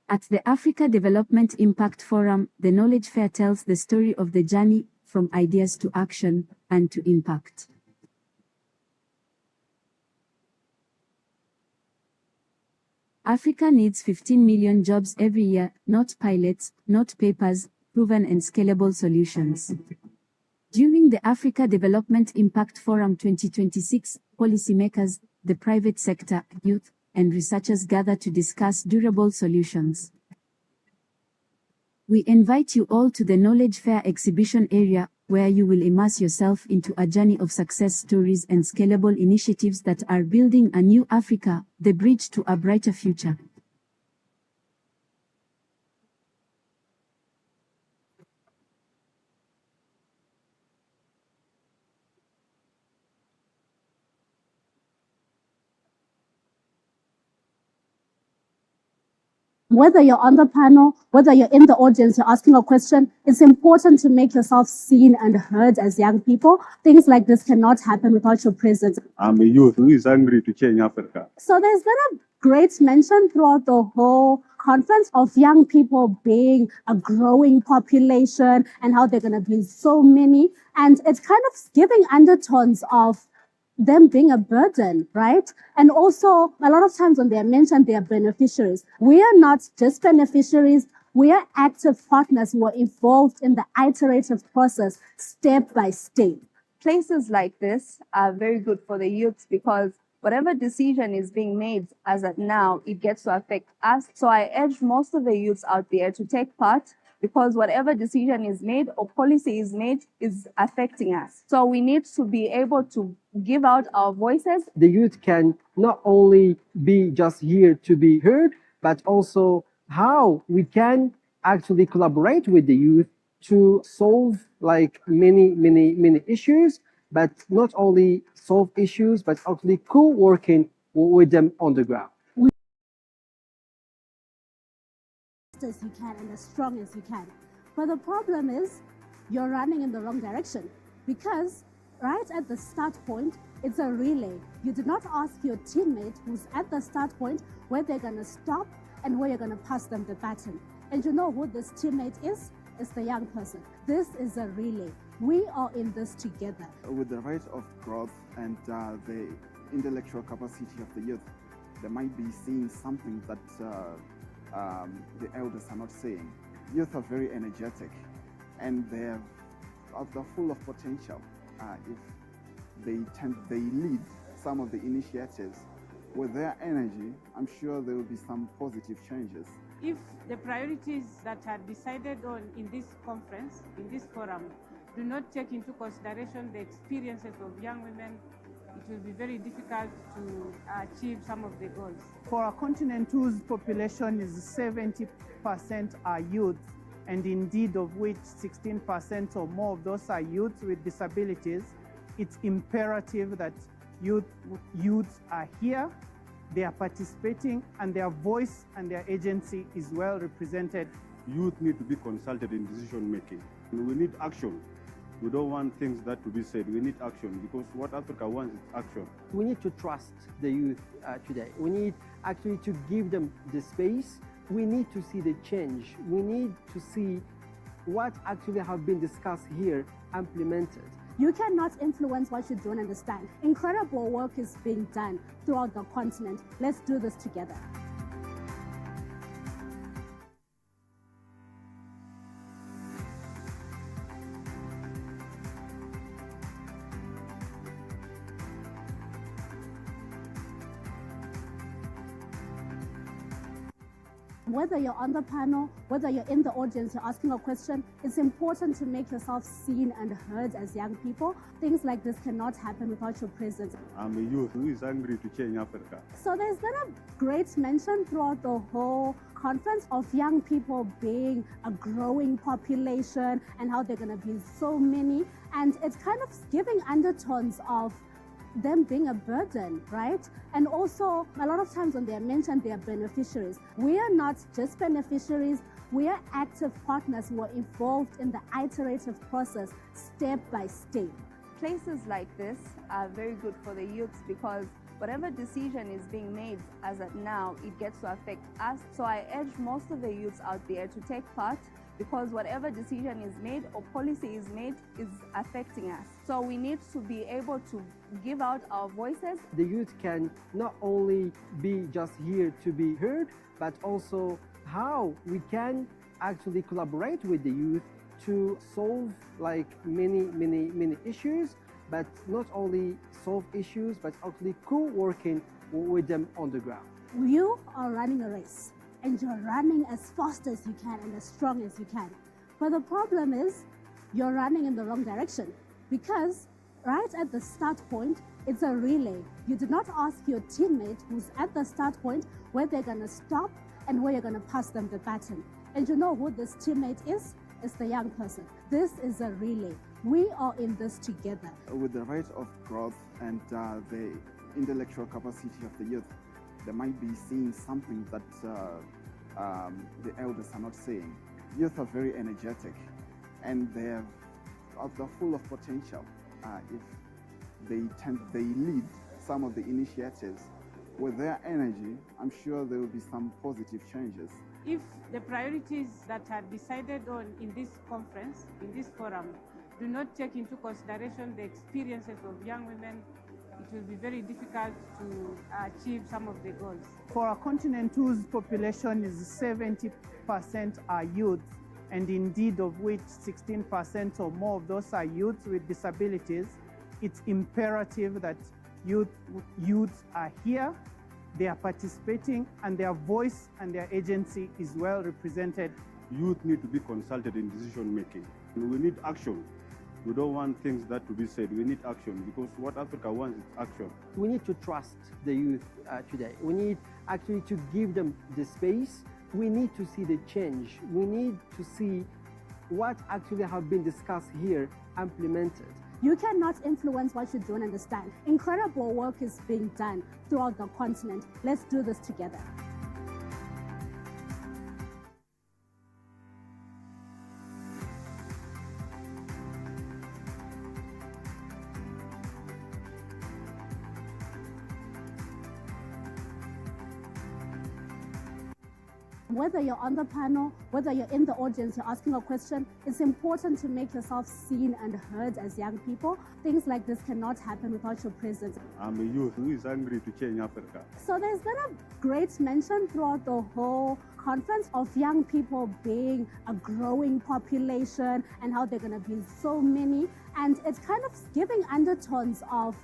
At the Africa Development Impact Forum, the Knowledge Fair tells the story of the journey, from ideas to action, and to impact. Africa needs 15 million jobs every year, not pilots, not papers, proven and scalable solutions. During the Africa Development Impact Forum 2026, policymakers, the private sector, youth, and researchers gather to discuss durable solutions. We invite you all to the Knowledge Fair exhibition area, where you will immerse yourself into a journey of success stories and scalable initiatives that are building a new Africa, the bridge to a brighter future. Whether you're on the panel, whether you're in the audience, you're asking a question, it's important to make yourself seen and heard as young people. Things like this cannot happen without your presence. I'm a youth who is hungry to change Africa. So there's been a great mention throughout the whole conference of young people being a growing population and how they're going to be so many. And it's kind of giving undertones of them being a burden, right? And also, a lot of times when they're mentioned, they are beneficiaries. We are not just beneficiaries. We are active partners who are involved in the iterative process, step by step. Places like this are very good for the youth because whatever decision is being made as of now, it gets to affect us. So I urge most of the youths out there to take part because whatever decision is made or policy is made is affecting us. So we need to be able to give out our voices. The youth can not only be just here to be heard, but also how we can actually collaborate with the youth to solve like many issues, but not only solve issues, but actually co-working with them on the ground. As you can and as strong as you can. But the problem is you're running in the wrong direction because right at the start point, it's a relay. You did not ask your teammate who's at the start point where they're going to stop and where you're going to pass them the baton. And you know who this teammate is? It's the young person. This is a relay. We are in this together. With the rate of growth and the intellectual capacity of the youth, they might be seeing something that the elders are not saying. Youth are very energetic and they're full of potential. If they lead some of the initiatives with their energy, I'm sure there will be some positive changes. If the priorities that are decided on in this conference, in this forum, do not take into consideration the experiences of young women, it will be very difficult to achieve some of the goals. For a continent whose population is 70% are youth, and indeed of which 16% or more of those are youth with disabilities, it's imperative that youths are here, they are participating, and their voice and their agency is well represented. Youth need to be consulted in decision making. We need action. We don't want things that to be said. We need action because what Africa wants is action. We need to trust the youth today. We need actually to give them the space. We need to see the change. We need to see what actually have been discussed here implemented. You cannot influence what you don't understand. Incredible work is being done throughout the continent. Let's do this together. Whether you're on the panel, whether you're in the audience, you're asking a question, it's important to make yourself seen and heard as young people. Things like this cannot happen without your presence. I'm a youth who is hungry to change Africa. So there's been a great mention throughout the whole conference of young people being a growing population and how they're going to be so many. And it's kind of giving undertones of them being a burden, right? And also, a lot of times when they're mentioned, they are beneficiaries. We are not just beneficiaries, we are active partners who are involved in the iterative process, step by step. Places like this are very good for the youths because whatever decision is being made as of now, it gets to affect us. So I urge most of the youths out there to take part because whatever decision is made or policy is made is affecting us. So we need to be able to give out our voices. The youth can not only be just here to be heard, but also how we can actually collaborate with the youth to solve like many issues, but not only solve issues, but actually co-working with them on the ground. You are running a race. And you're running as fast as you can and as strong as you can. But the problem is you're running in the wrong direction because right at the start point, it's a relay. You did not ask your teammate who's at the start point where they're going to stop and where you're going to pass them the baton. And you know who this teammate is? It's the young person. This is a relay. We are in this together. With the rate of growth and the intellectual capacity of the youth, they might be seeing something that the elders are not saying. Youth are very energetic, and they're full of potential. If they lead some of the initiatives with their energy, I'm sure there will be some positive changes. If the priorities that are decided on in this conference, in this forum, do not take into consideration the experiences of young women, it will be very difficult to achieve some of the goals. For a continent whose population is 70% are youth, and indeed of which 16% or more of those are youth with disabilities, it's imperative that youths are here, they are participating, and their voice and their agency is well represented. Youth need to be consulted in decision making. We need action. We don't want things that to be said. We need action, because what Africa wants is action. We need to trust the youth today. We need actually to give them the space. We need to see the change. We need to see what actually have been discussed here implemented. You cannot influence what you don't understand. Incredible work is being done throughout the continent. Let's do this together. Whether you're on the panel, whether you're in the audience, you're asking a question, it's important to make yourself seen and heard as young people. Things like this cannot happen without your presence. I'm a youth who is hungry to change Africa. So there's been a great mention throughout the whole conference of young people being a growing population and how they're going to be so many. And it's kind of giving undertones of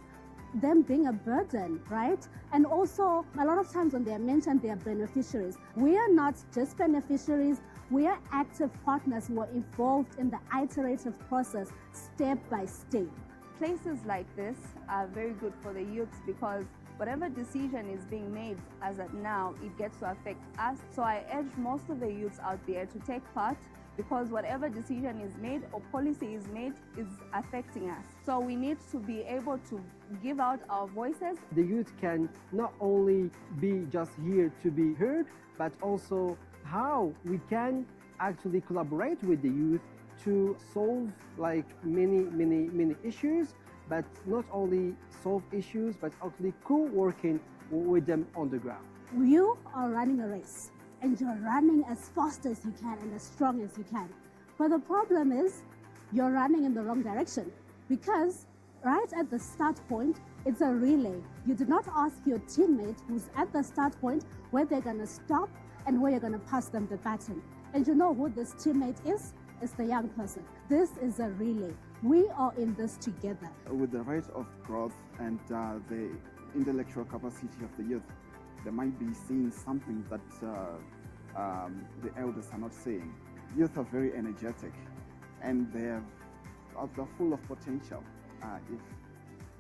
them being a burden, right? And also, a lot of times when they are mentioned, they are beneficiaries. We are not just beneficiaries, we are active partners who are involved in the iterative process, step by step. Places like this are very good for the youths because whatever decision is being made as of now, it gets to affect us. So I urge most of the youths out there to take part, because whatever decision is made or policy is made is affecting us. So we need to be able to give out our voices. The youth can not only be just here to be heard, but also how we can actually collaborate with the youth to solve like many issues, but not only solve issues, but actually co-working with them on the ground. You are running a race, and you're running as fast as you can and as strong as you can. But the problem is you're running in the wrong direction, because right at the start point, it's a relay. You did not ask your teammate who's at the start point where they're gonna stop and where you're gonna pass them the baton. And you know who this teammate is? It's the young person. This is a relay. We are in this together. With the rate of growth and the intellectual capacity of the youth, they might be seeing something that the elders are not saying. Youth are very energetic, and they're full of potential. If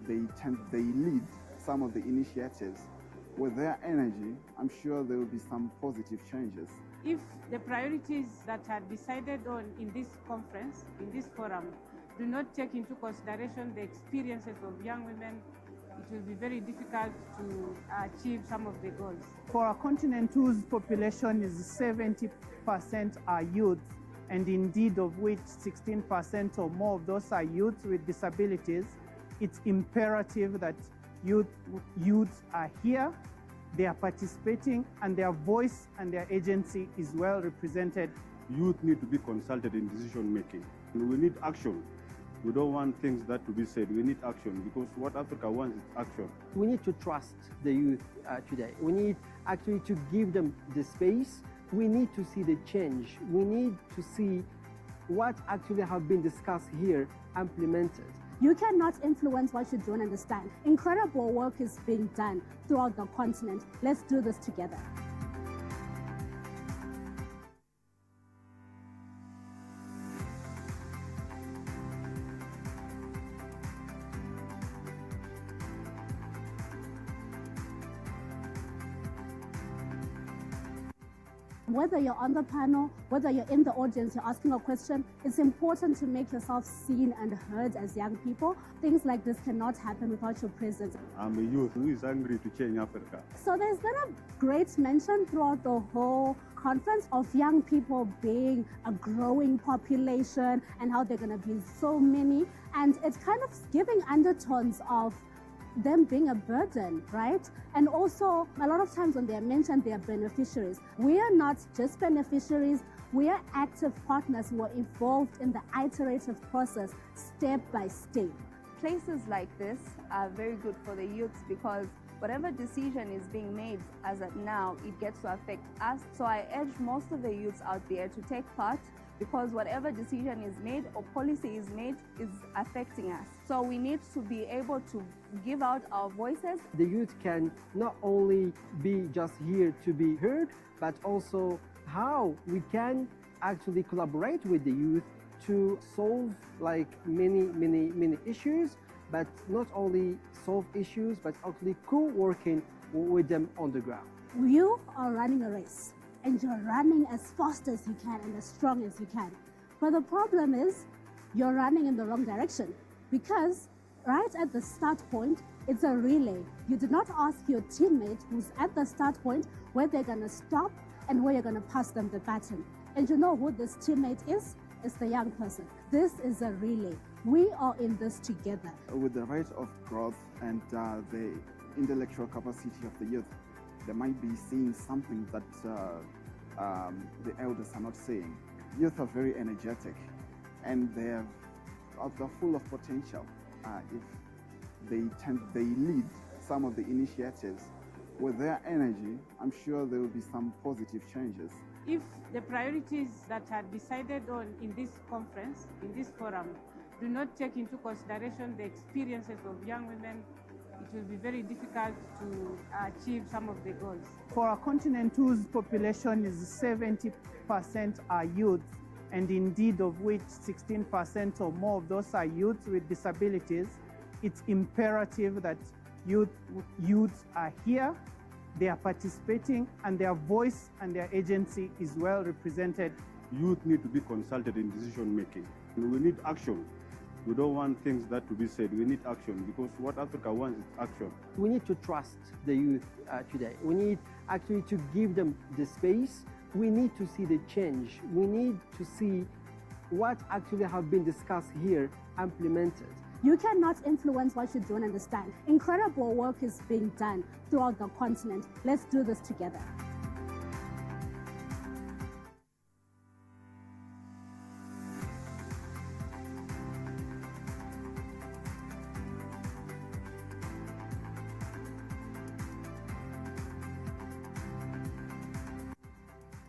they lead some of the initiatives with their energy, I'm sure there will be some positive changes. If the priorities that are decided on in this conference, in this forum, do not take into consideration the experiences of young women, it will be very difficult to achieve some of the goals. For a continent whose population is 70% are youth, and indeed of which 16% or more of those are youth with disabilities, it's imperative that youths are here, they are participating, and their voice and their agency is well represented. Youth need to be consulted in decision making. We need action. We don't want things that to be said. We need action, because what Africa wants is action. We need to trust the youth today. We need actually to give them the space. We need to see the change. We need to see what actually have been discussed here implemented. You cannot influence what you don't understand. Incredible work is being done throughout the continent. Let's do this together. Whether you're on the panel, whether you're in the audience, you're asking a question, it's important to make yourself seen and heard as young people. Things like this cannot happen without your presence. I'm a youth who is hungry to change Africa. So there's been a great mention throughout the whole conference of young people being a growing population and how they're going to be so many. And it's kind of giving undertones of them being a burden, right? And also, a lot of times when they're mentioned, they are beneficiaries. We are not just beneficiaries, we are active partners who are involved in the iterative process, step by step. Places like this are very good for the youths because whatever decision is being made as of now, it gets to affect us. So I urge most of the youths out there to take part because whatever decision is made or policy is made is affecting us. So we need to be able to give out our voices. The youth can not only be just here to be heard, but also how we can actually collaborate with the youth to solve like many issues, but not only solve issues, but actually co-working with them on the ground. You are running a race and you're running as fast as you can and as strong as you can. But the problem is you're running in the wrong direction because right at the start point, it's a relay. You did not ask your teammate who's at the start point where they're gonna stop and where you're gonna pass them the baton. And you know who this teammate is? It's the young person. This is a relay. We are in this together. With the rate of growth and the intellectual capacity of the youth, they might be seeing something that the elders are not seeing. Youth are very energetic and they're full of potential. If they lead some of the initiatives with their energy, I'm sure there will be some positive changes. If the priorities that are decided on in this conference, in this forum, do not take into consideration the experiences of young women, it will be very difficult to achieve some of the goals. For a continent whose population is 70% are youth, and indeed of which 16% or more of those are youth with disabilities, it's imperative that youths are here, they are participating, and their voice and their agency is well represented. Youth need to be consulted in decision making. We need action. We don't want things that to be said. We need action because what Africa wants is action. We need to trust the youth today. We need actually to give them the space. We need to see the change. We need to see what actually have been discussed here implemented. You cannot influence what you don't understand. Incredible work is being done throughout the continent. Let's do this together.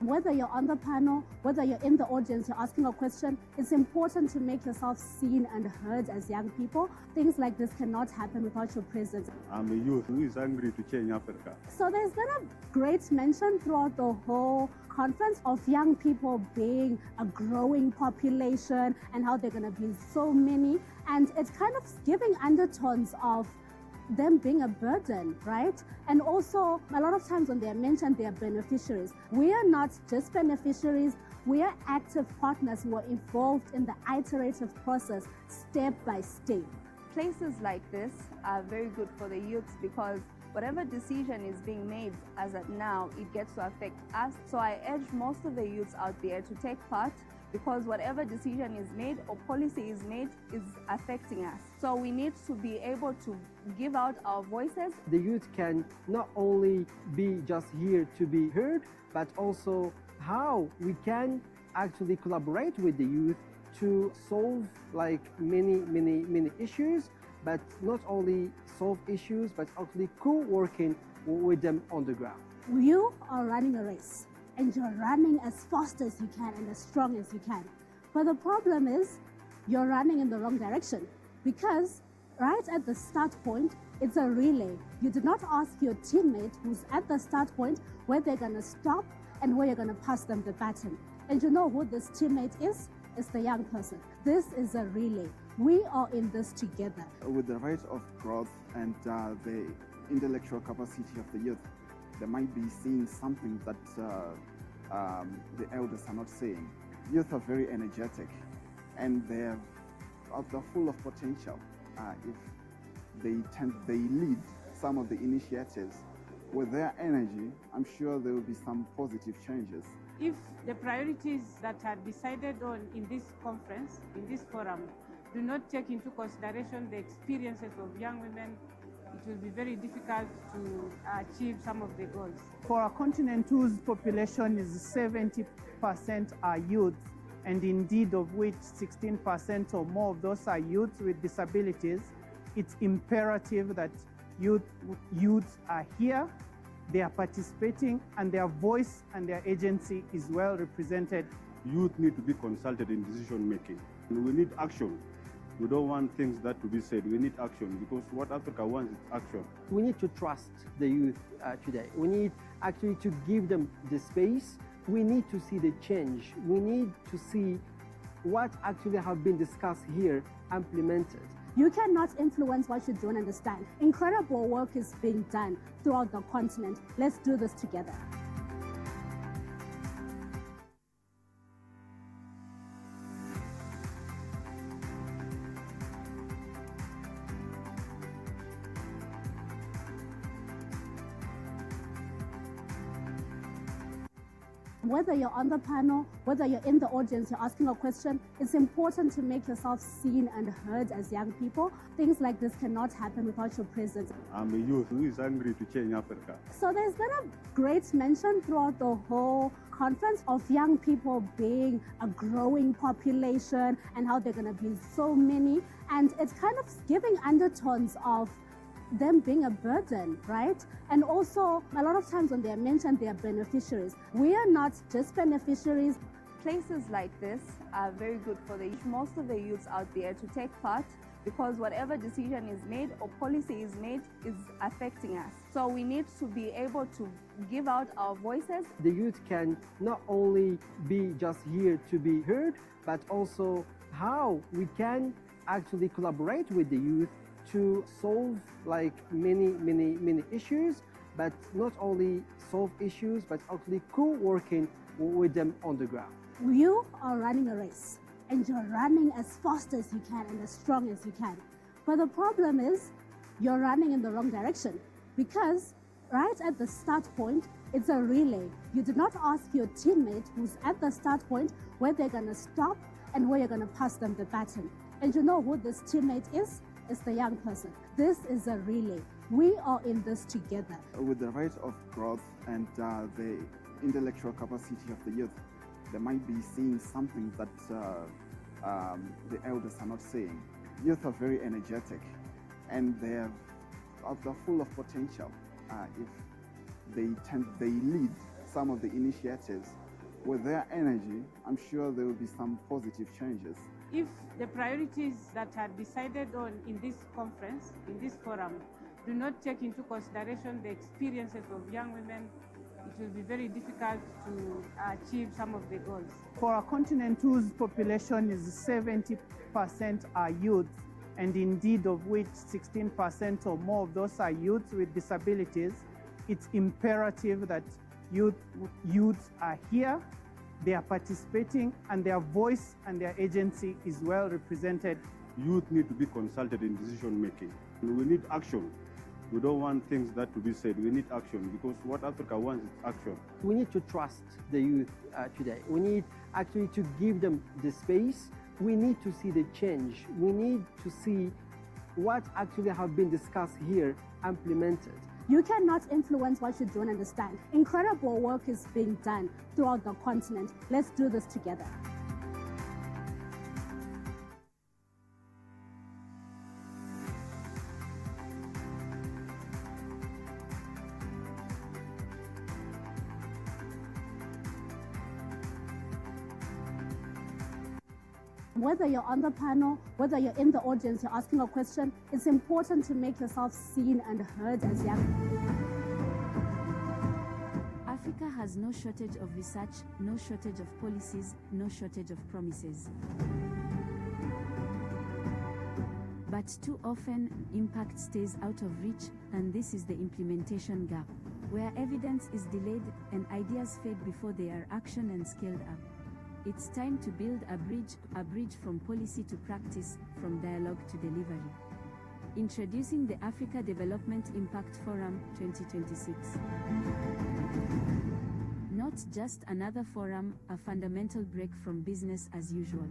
Whether you're on the panel, whether you're in the audience, you're asking a question, it's important to make yourself seen and heard as young people. Things like this cannot happen without your presence. I'm a youth who is hungry to change Africa. So there's been a great mention throughout the whole conference of young people being a growing population and how they're going to be so many. And it's kind of giving undertones of them being a burden, right? And also, a lot of times when they're mentioned, they are beneficiaries. We are not just beneficiaries, we are active partners who are involved in the iterative process, step by step. Places like this are very good for the youths because whatever decision is being made as of now, it gets to affect us. So I urge most of the youths out there to take part because whatever decision is made or policy is made is affecting us. So we need to be able to give out our voices. The youth can not only be just here to be heard, but also how we can actually collaborate with the youth to solve like many issues, but not only solve issues, but actually co-working with them on the ground. You are running a race and you're running as fast as you can and as strong as you can. But the problem is you're running in the wrong direction because right at the start point, it's a relay. You did not ask your teammate who's at the start point where they're gonna stop and where you're gonna pass them the baton. And you know who this teammate is? It's the young person. This is a relay. We are in this together. With the rate of growth and the intellectual capacity of the youth, they might be seeing something that the elders are not saying. Youth are very energetic and they're full of potential. If they lead some of the initiatives with their energy, I'm sure there will be some positive changes. If the priorities that are decided on in this conference, in this forum, do not take into consideration the experiences of young women, it will be very difficult to achieve some of the goals. For a continent whose population is 70% are youth, and indeed of which 16% or more of those are youth with disabilities, it's imperative that youths are here, they are participating, and their voice and their agency is well represented. Youth need to be consulted in decision making. And we need action. We don't want things that to be said. We need action because what Africa wants is action. We need to trust the youth today. We need actually to give them the space. We need to see the change. We need to see what actually have been discussed here implemented. You cannot influence what you don't understand. Incredible work is being done throughout the continent. Let's do this together. Whether you're on the panel, whether you're in the audience, you're asking a question, it's important to make yourself seen and heard as young people. Things like this cannot happen without your presence. I'm a youth who is hungry to change Africa. So there's been a great mention throughout the whole conference of young people being a growing population and how they're going to be so many. And it's kind of giving undertones of them being a burden, right? And also, a lot of times when they are mentioned, they are beneficiaries. We are not just beneficiaries. Places like this are very good for most of the youths out there to take part, because whatever decision is made or policy is made is affecting us. So we need to be able to give out our voices. The youth can not only be just here to be heard, but also how we can actually collaborate with the youth to solve like many issues, but not only solve issues, but actually co-working with them on the ground. You are running a race and you're running as fast as you can and as strong as you can. But the problem is you're running in the wrong direction, because right at the start point, it's a relay. You did not ask your teammate who's at the start point where they're gonna stop and where you're gonna pass them the baton. And you know who this teammate is? It's the young person. This is a relay. We are in this together. With the rate of growth and the intellectual capacity of the youth, they might be seeing something that the elders are not saying. Youth are very energetic and they're full of potential. If they lead some of the initiatives with their energy, I'm sure there will be some positive changes. If the priorities that are decided on in this conference, in this forum, do not take into consideration the experiences of young women, it will be very difficult to achieve some of the goals. For a continent whose population is 70% are youth, and indeed of which 16% or more of those are youth with disabilities, it's imperative that youths are here, they are participating, and their voice and their agency is well represented. Youth need to be consulted in decision making. We need action. We don't want things that to be said. We need action because what Africa wants is action. We need to trust the youth today. We need actually to give them the space. We need to see the change. We need to see what actually have been discussed here implemented. You cannot influence what you don't understand. Incredible work is being done throughout the continent. Let's do this together. Whether you're on the panel, whether you're in the audience, you're asking a question, it's important to make yourself seen and heard as young. Africa has no shortage of research, no shortage of policies, no shortage of promises. But too often, impact stays out of reach, and this is the implementation gap. where evidence is delayed and ideas fade before they are actioned and scaled up. It's time to build a bridge from policy to practice, from dialogue to delivery. Introducing the Africa Development Impact Forum 2026. Not just another forum, a fundamental break from business as usual.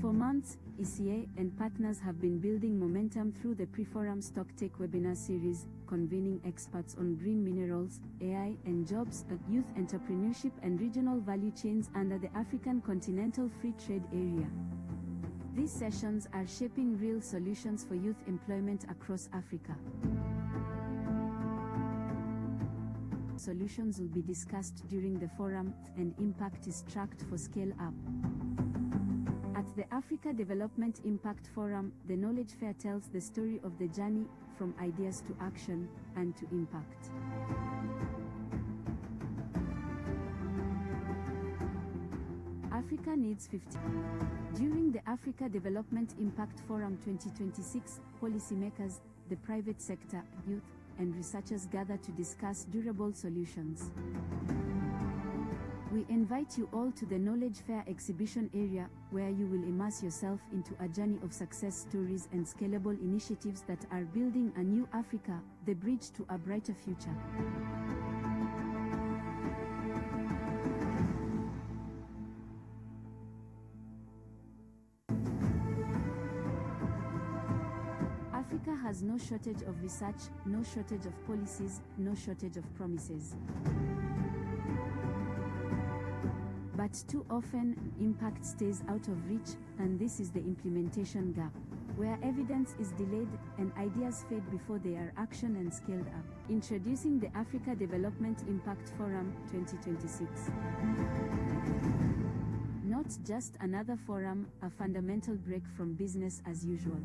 For months, ECA and partners have been building momentum through the Pre-Forum Stocktake webinar series, convening experts on green minerals, AI and jobs, youth entrepreneurship and regional value chains under the African Continental Free Trade Area. These sessions are shaping real solutions for youth employment across Africa. Solutions will be discussed during the forum, and impact is tracked for scale up. At the Africa Development Impact Forum, the Knowledge Fair tells the story of the journey, from ideas to action, and to impact. Africa needs 50. During the Africa Development Impact Forum 2026, policymakers, the private sector, youth, and researchers gather to discuss durable solutions. We invite you all to the Knowledge Fair exhibition area, where you will immerse yourself into a journey of success stories and scalable initiatives that are building a new Africa, the bridge to a brighter future. Africa has no shortage of research, no shortage of policies, no shortage of promises. But too often, impact stays out of reach, and this is the implementation gap, where evidence is delayed and ideas fade before they are actioned and scaled up. Introducing the Africa Development Impact Forum 2026. Not just another forum, a fundamental break from business as usual.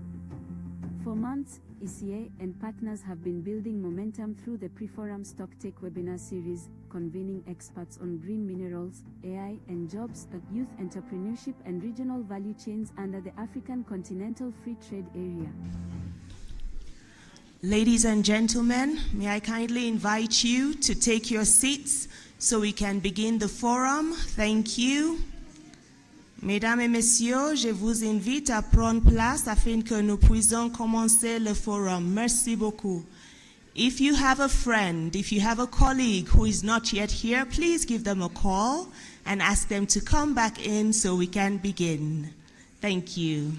For months, ECA and partners have been building momentum through the Pre-Forum Stocktake webinar series, convening experts on green minerals, AI and jobs, youth entrepreneurship and regional value chains under the African Continental Free Trade Area. Ladies and gentlemen, may I kindly invite you to take your seats so we can begin the forum. Thank you. Mesdames et messieurs, je vous invite à prendre place afin que nous puissions commencer le forum. Merci beaucoup. If you have a friend, if you have a colleague who is not yet here, please give them a call and ask them to come back in so we can begin. Thank you.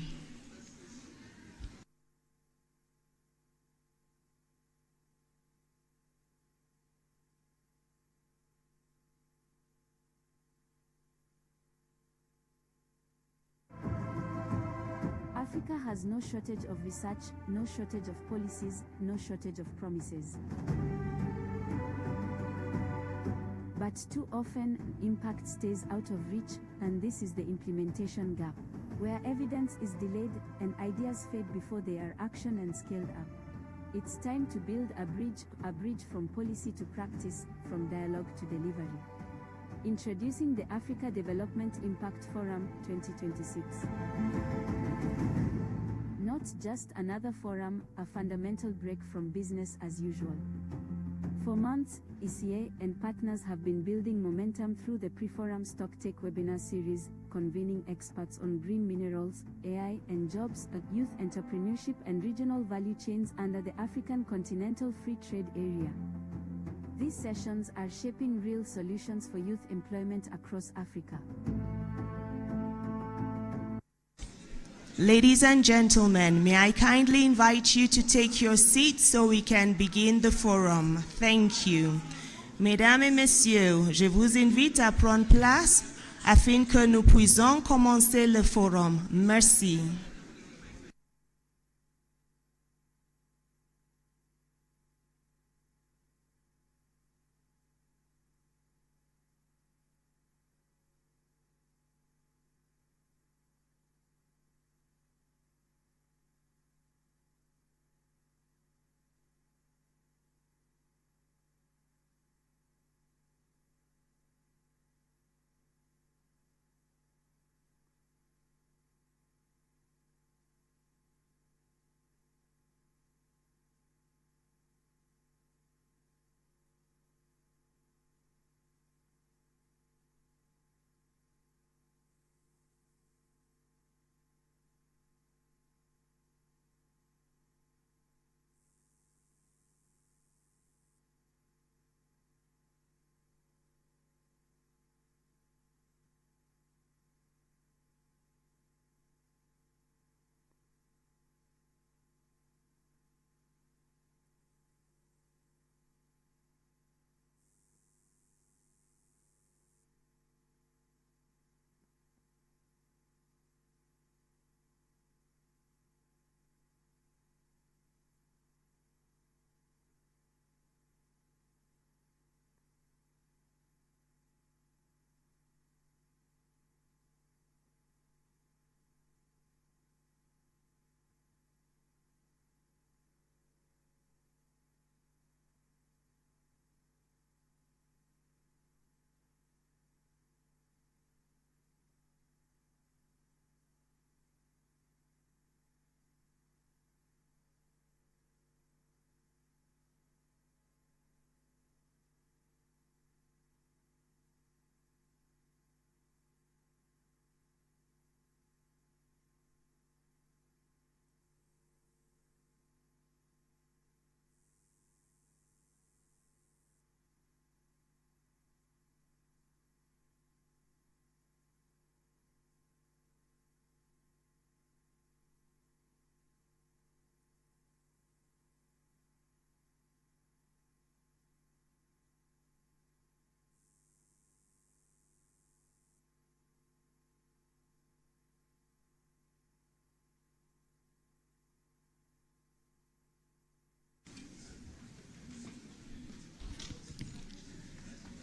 Africa has no shortage of research, no shortage of policies, no shortage of promises. But too often, impact stays out of reach, and this is the implementation gap, where evidence is delayed and ideas fade before they are actioned and scaled up. It's time to build a bridge from policy to practice, from dialogue to delivery. Introducing the Africa Development Impact Forum 2026. Not just another forum, a fundamental break from business as usual. For months, ECA and partners have been building momentum through the Pre-Forum Stocktake webinar series, convening experts on green minerals, AI and jobs, youth entrepreneurship and regional value chains under the African Continental Free Trade Area. These sessions are shaping real solutions for youth employment across Africa. Ladies and gentlemen, may I kindly invite you to take your seats so we can begin the forum. Thank you. Mesdames et messieurs, je vous invite à prendre place afin que nous puissions commencer le forum. Merci.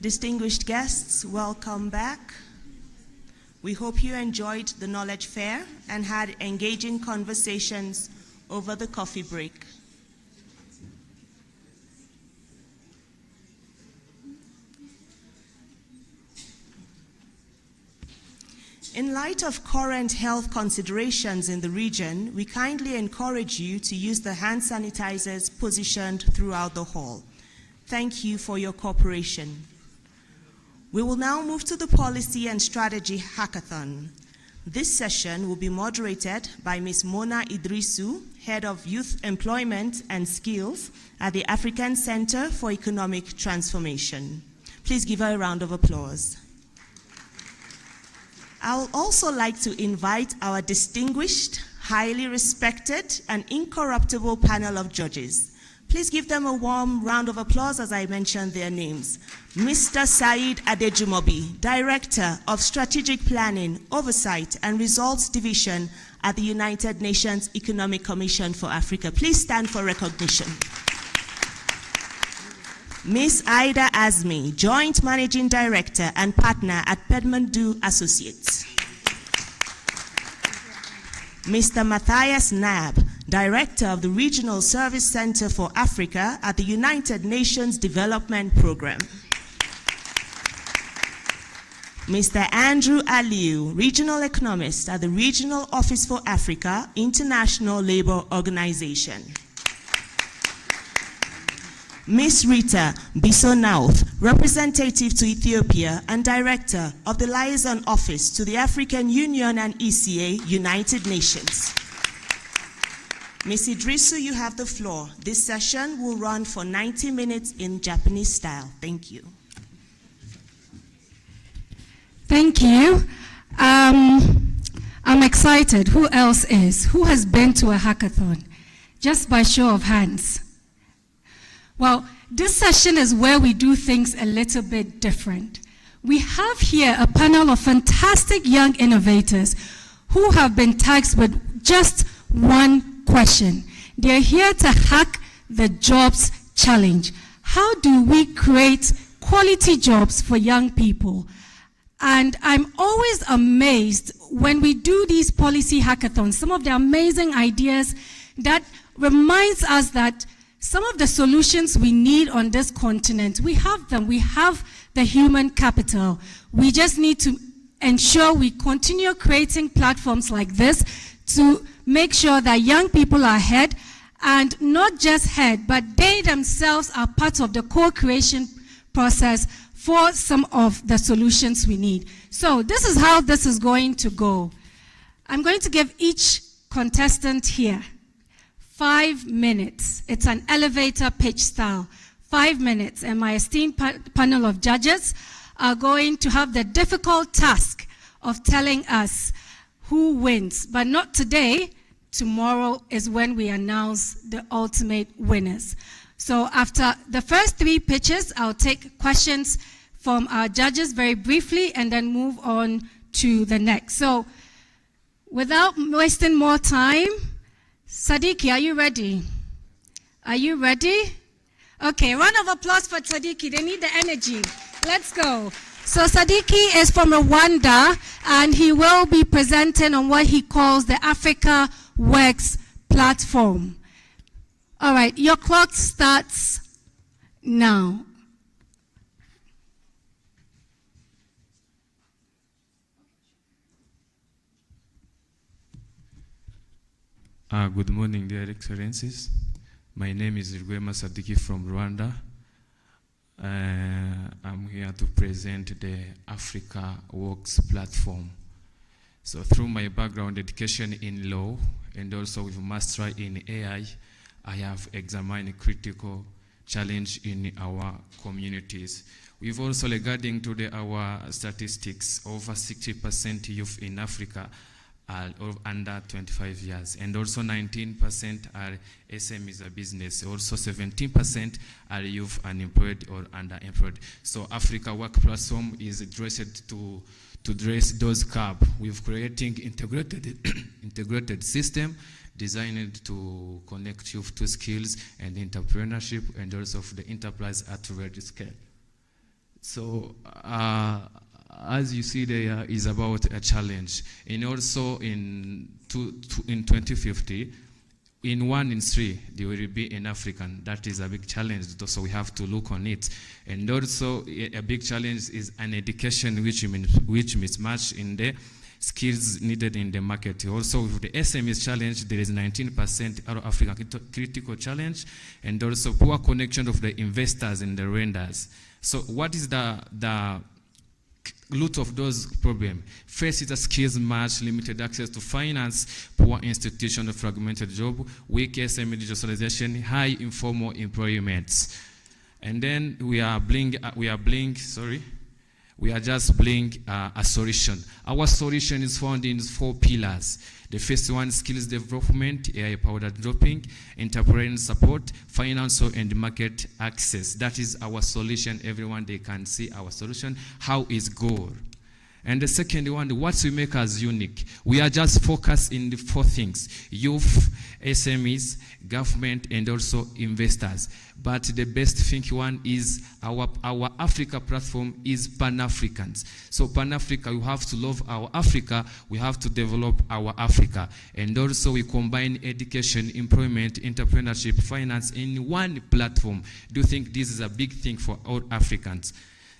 Distinguished guests, welcome back. We hope you enjoyed the knowledge fair and had engaging conversations over the coffee break. In light of current health considerations in the region, we kindly encourage you to use the hand sanitizers positioned throughout the hall. Thank you for your cooperation. We will now move to the Policy and Strategy Hackathon. This session will be moderated by Ms. Mona Idrisu, Head of Youth Employment and Skills at the African Center for Economic Transformation. Please give her a round of applause. I would also like to invite our distinguished, highly respected, and incorruptible panel of judges. Please give them a warm round of applause as I mention their names. Mr. Said Adejumobi, Director of Strategic Planning, Oversight, and Results Division at the United Nations Economic Commission for Africa. Please stand for recognition. Ms. Aida Azmi, Joint Managing Director and Partner at Pedmandu Associates. Mr. Matthias Nab, Director of the Regional Service Center for Africa at the United Nations Development Program. Mr. Andrew Aliu, Regional Economist at the Regional Office for Africa, International Labour Organization. Ms. Rita Bisonauth, Representative to Ethiopia and Director of the Liaison Office to the African Union and ECA, United Nations. Ms. Idrisu, you have the floor. This session will run for 90 minutes in Japanese style. Thank you. Thank you. I'm excited. Who else is? Who has been to a hackathon? Just by show of hands. Well, this session is where we do things a little bit different. We have here a panel of fantastic young innovators who have been tasked with just one question. They're here to hack the jobs challenge. How do we create quality jobs for young people? And I'm always amazed when we do these policy hackathons, some of the amazing ideas that reminds us that some of the solutions we need on this continent, we have them. We have the human capital. We just need to ensure we continue creating platforms like this to make sure that young people are ahead, and not just ahead, but they themselves are part of the co-creation process for some of the solutions we need. So this is how this is going to go. I'm going to give each contestant here 5 minutes. It's an elevator pitch style. 5 minutes, and my esteemed panel of judges are going to have the difficult task of telling us who wins. But not today. Tomorrow is when we announce the ultimate winners. So after the first 3 pitches, I'll take questions from our judges very briefly and then move on to the next. So without wasting more time, Sadiki, are you ready? Are you ready? Okay, round of applause for Sadiki. They need the energy. Let's go. So Sadiki is from Rwanda, and he will be presenting on what he calls the Africa Works platform. All right, your clock starts now. Good morning, dear Excellencies. My name is Rwema Sadiki from Rwanda. I'm here to present the Africa Works platform. So through my background education in law and also with master in AI, I have examined critical challenge in our communities. We've also, regarding to our statistics, over 60% youth in Africa are under 25 years, and also 19% are SMEs, a business. Also 17% are youth unemployed or underemployed. So Africa Work Platform is addressed to address those gaps. We've creating integrated system designed to connect youth to skills and entrepreneurship, and also for the enterprise at ready scale. So as you see there is about a challenge. And also in 2050, in 1 in 3, there will be an African. That is a big challenge, so we have to look on it. And also a big challenge is an education which mismatch in the skills needed in the market. Also with the SMEs challenge, there is 19% out of African critical challenge, and also poor connection of the investors and the renders. So what is the root of those problems? First is a skills match, limited access to finance, poor institutional fragmented job, weak SME digitalization, high informal employment. And then we are just bringing a solution. Our solution is found in 4 pillars. The first one, skills development, AI-powered dropping, entrepreneurial support, financial and market access. That is our solution. Everyone, they can see our solution, how it's good. And the second one, what we make us unique. We are just focused in the 4 things: youth, SMEs, government, and also investors. But the best thing one is our Africa platform is Pan-Africans. So Pan-Africa, we have to love our Africa, we have to develop our Africa. And also we combine education, employment, entrepreneurship, finance in one platform. Do you think this is a big thing for all Africans?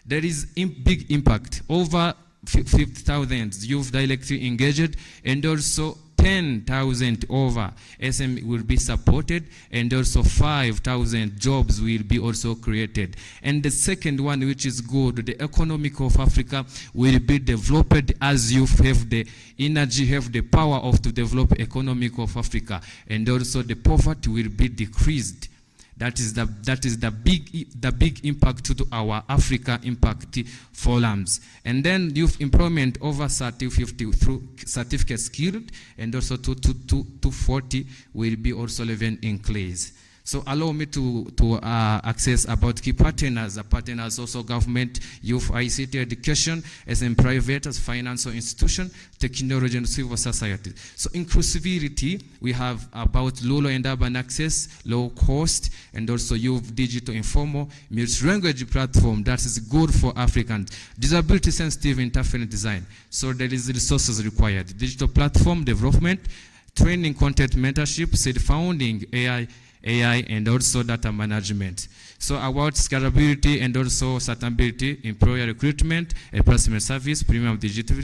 There is big impact. Over 50,000 youth directly engaged, and also 10,000 over SM will be supported, and also 5,000 jobs will be also created. And the second one, which is good, the economic of Africa will be developed as youth have the energy, have the power of to develop economic of Africa, and also the poverty will be decreased. That is the big impact to our Africa Impact Forums. And then youth employment over 30-50 through certificate skilled, and also 240 will be also living in place. So allow me to access about key partners. The partners also government, youth, ICT, education, as in private, as financial institution, technology, and civil society. So inclusivity, we have about rural and urban access, low cost, and also youth digital informal, multi-language platform that is good for Africans. Disability sensitive interface design. So there is resources required. Digital platform development, training, content mentorship, seed founding, AI, and also data management. So about scalability and also sustainability, employer recruitment, placement service, premium digital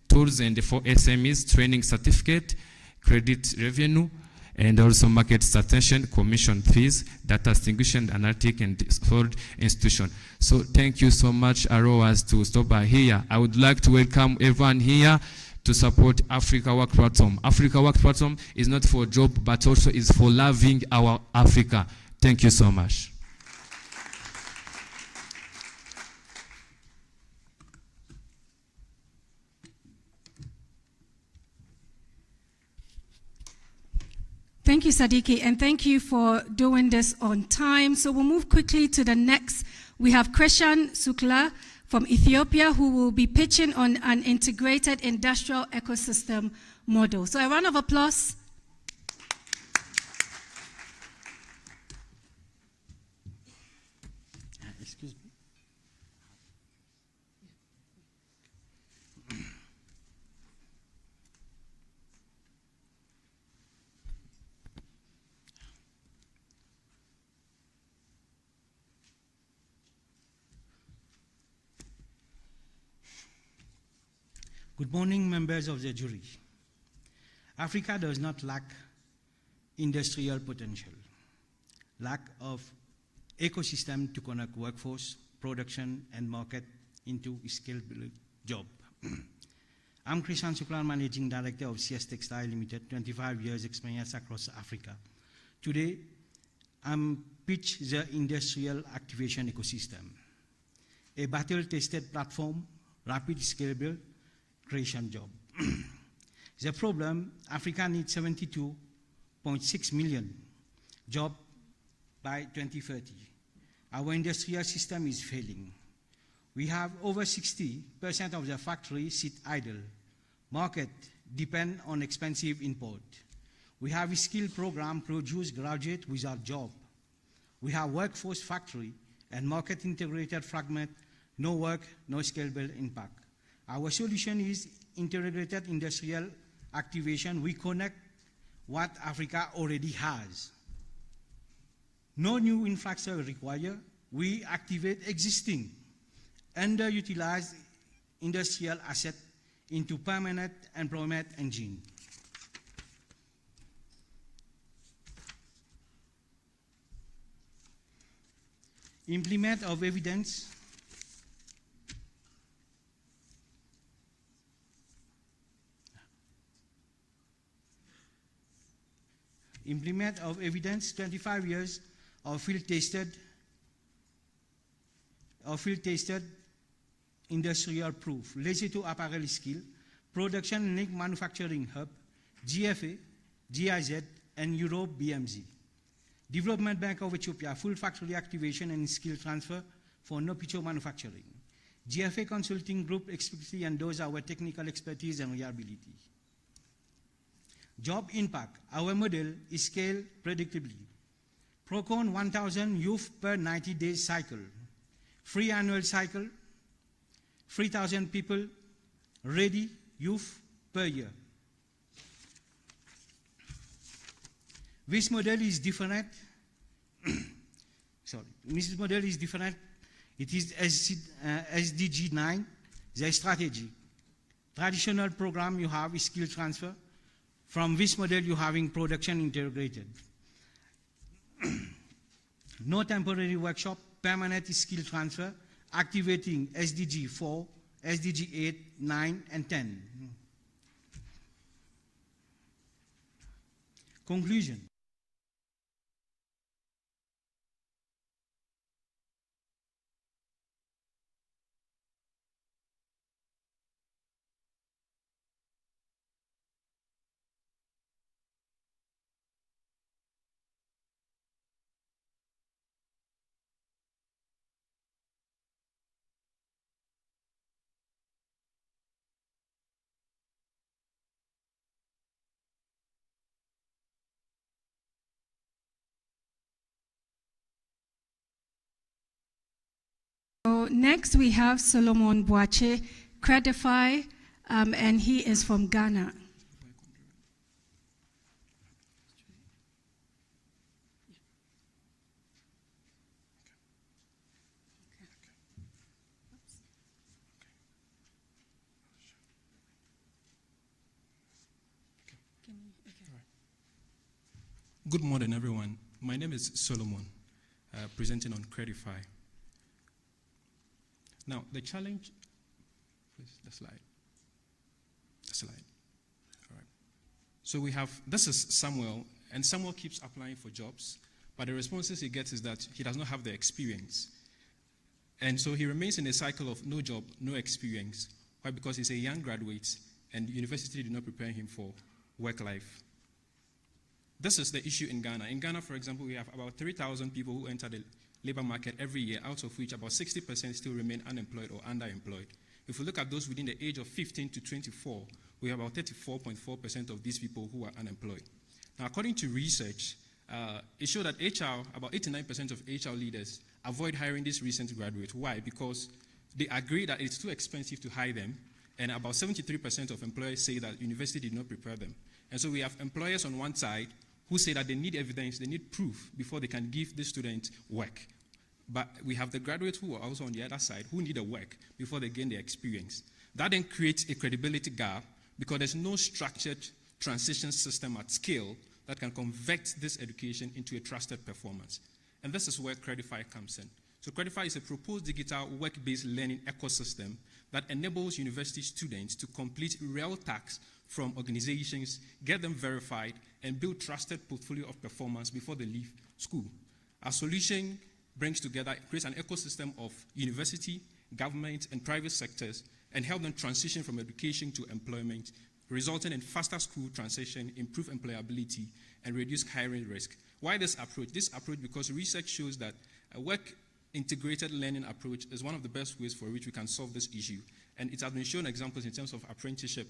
tools, and for SMEs, training certificate, credit revenue, and also market attention, commission fees, data extinguishing, analytic, and third institution. So thank you so much, allow us to stop by here. I would like to welcome everyone here to support Africa Work Platform. Africa Work Platform is not for a job, but also is for loving our Africa. Thank you so much. Thank you, Sadiki, and thank you for doing this on time. So we'll move quickly to the next. We have Krishan Sukla from Ethiopia, who will be pitching on an integrated industrial ecosystem model. So a round of applause. Excuse me. Good morning, members of the jury. Africa does not lack industrial potential, lack of ecosystem to connect workforce, production, and market into scalable job. I'm Krishan Sukla, Managing Director of CS Textile Limited, 25 years experience across Africa. Today, I'm pitch the industrial activation ecosystem, a battle-tested platform, rapid scalable, creation job. The problem, Africa needs 72.6 million jobs by 2030. Our industrial system is failing. We have over 60% of the factories sit idle. Market depend on expensive import. We have a skill program produce graduate without job. We have workforce factory and market integrated fragment no work, no scalable impact. Our solution is integrated industrial activation. We connect what Africa already has. No new infrastructure required. We activate existing, underutilized industrial asset into permanent employment engine. Implement of evidence. Implement of evidence, 25 years of field tested industrial proof, laissé to apparel skill, production link manufacturing hub, GFA, GIZ, and Europe BMZ. Development Bank of Ethiopia, full factory activation and skill transfer for no picture manufacturing. GFA Consulting Group explicitly endorses our technical expertise and reliability. Job impact, our model is scaled predictably. Procon 1,000 youth per 90 days cycle. Free annual cycle, 3,000 people ready youth per year. This model is different. Sorry, this model is different. It is SDG 9, the strategy. Traditional program you have is skill transfer. From this model you having production integrated. No temporary workshop, permanent skill transfer, activating SDG 4, SDG 8, 9, and 10. Conclusion. So next we have Solomon Boache, Credify, and he is from Ghana. Good morning, everyone. My name is Solomon, presenting on Credify. Now, the challenge, please, the slide. All right. So we have, this is Samuel, and Samuel keeps applying for jobs, but the responses he gets is that he does not have the experience. And so he remains in a cycle of no job, no experience. Why? Because he's a young graduate, and university did not prepare him for work life. This is the issue in Ghana. In Ghana, for example, we have about 3,000 people who enter the labor market every year, out of which about 60% still remain unemployed or underemployed. If we look at those within the age of 15 to 24, we have about 34.4% of these people who are unemployed. Now, according to research, it showed that about 89% of HR leaders avoid hiring these recent graduates. Why? Because they agree that it's too expensive to hire them, and about 73% of employers say that university did not prepare them. And so we have employers on one side who say that they need evidence, they need proof before they can give the student work. But we have the graduates who are also on the other side who need a work before they gain the experience. That then creates a credibility gap because there's no structured transition system at scale that can convert this education into a trusted performance. And this is where Credify comes in. So Credify is a proposed digital work-based learning ecosystem that enables university students to complete real tasks from organizations, get them verified, and build trusted portfolio of performance before they leave school. Our solution brings together, creates an ecosystem of university, government, and private sectors, and help them transition from education to employment, resulting in faster school transition, improved employability, and reduced hiring risk. Why this approach? This approach because research shows that a work-integrated learning approach is one of the best ways for which we can solve this issue. And it has been shown examples in terms of apprenticeship,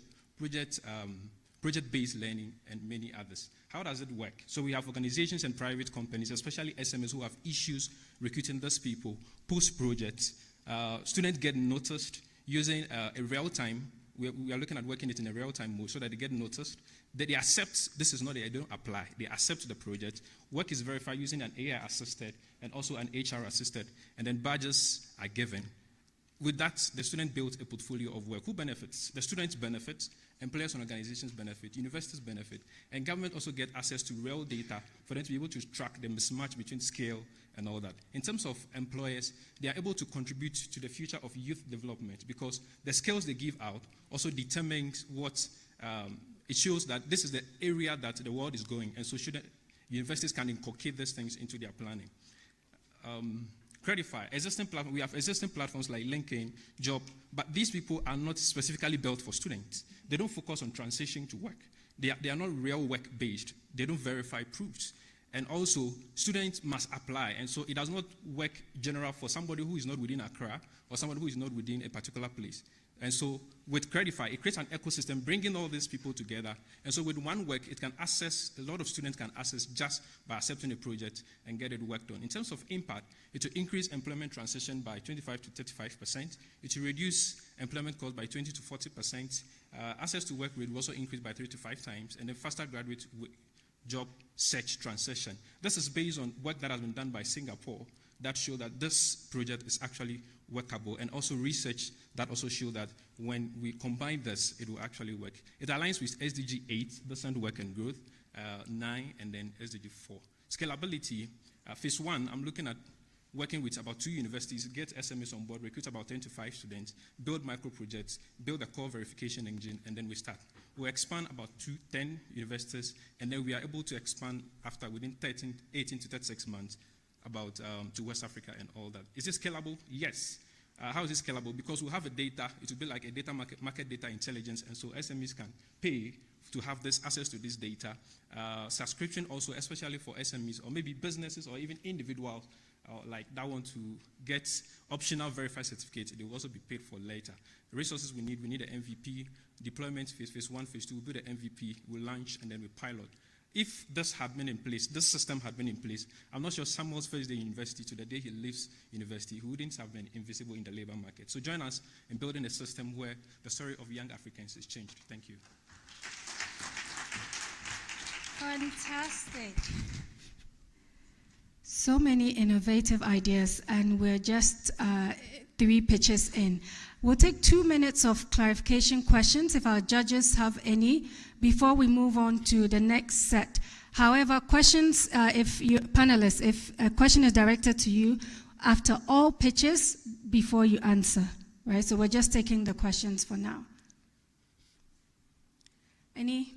project-based learning, and many others. How does it work? So we have organizations and private companies, especially SMEs, who have issues recruiting these people, post-projects, Students get noticed using a real time. We are looking at working it in a real time mode so that they get noticed. That they accept this is not they don't apply. They accept the project. Work is verified using an AI assisted and also an HR assisted, and then badges are given. With that, the student builds a portfolio of work. Who benefits? The students benefit, employers and organizations benefit, universities benefit, and government also get access to real data for them to be able to track the mismatch between scale and all that. In terms of employers, they are able to contribute to the future of youth development because the skills they give out also determines what, it shows that this is the area that the world is going, and so universities can inculcate these things into their planning. Credify, we have existing platforms like LinkedIn, Job, but these people are not specifically built for students. They don't focus on transition to work. They are not real work-based. They don't verify proofs. And also, students must apply, and so it does not work general for somebody who is not within Accra or somebody who is not within a particular place. And so with Credify, it creates an ecosystem bringing all these people together. And so with one work, it can access, a lot of students can access just by accepting a project and get it worked on. In terms of impact, it will increase employment transition by 25 to 35%. It will reduce employment cost by 20 to 40%. Access to work rate will also increase by 3 to 5 times, and then faster graduate job search transition. This is based on work that has been done by Singapore that show that this project is actually workable, and also research that also show that when we combine this, it will actually work. It aligns with SDG 8, decent work and growth, 9, and then SDG 4. Scalability, phase 1, I'm looking at working with about 2 universities, get SMEs on board, recruit about 10 to 5 students, build micro projects, build a core verification engine, and then we start. We'll expand about 10 universities, and then we are able to expand after within 18 to 36 months about to West Africa and all that. Is it scalable? Yes. How is it scalable? Because we have a data, it will be like a data market data intelligence, and so SMEs can pay to have this access to this data. Subscription also, especially for SMEs, or maybe businesses, or even individuals, like that want to get optional verified certificates, they will also be paid for later. The resources we need an MVP, deployment phase 1, phase 2, we build an MVP, we launch, and then we pilot. If this had been in place, this system had been in place, I'm not sure Samuel's first day in university to the day he leaves university, he wouldn't have been invisible in the labor market. So join us in building a system where the story of young Africans is changed. Thank you. Fantastic. So many innovative ideas, and we're just 3 pitches in. We'll take 2 minutes of clarification questions if our judges have any before we move on to the next set. However, questions, panelists, if a question is directed to you after all pitches before you answer, right? So we're just taking the questions for now. Any?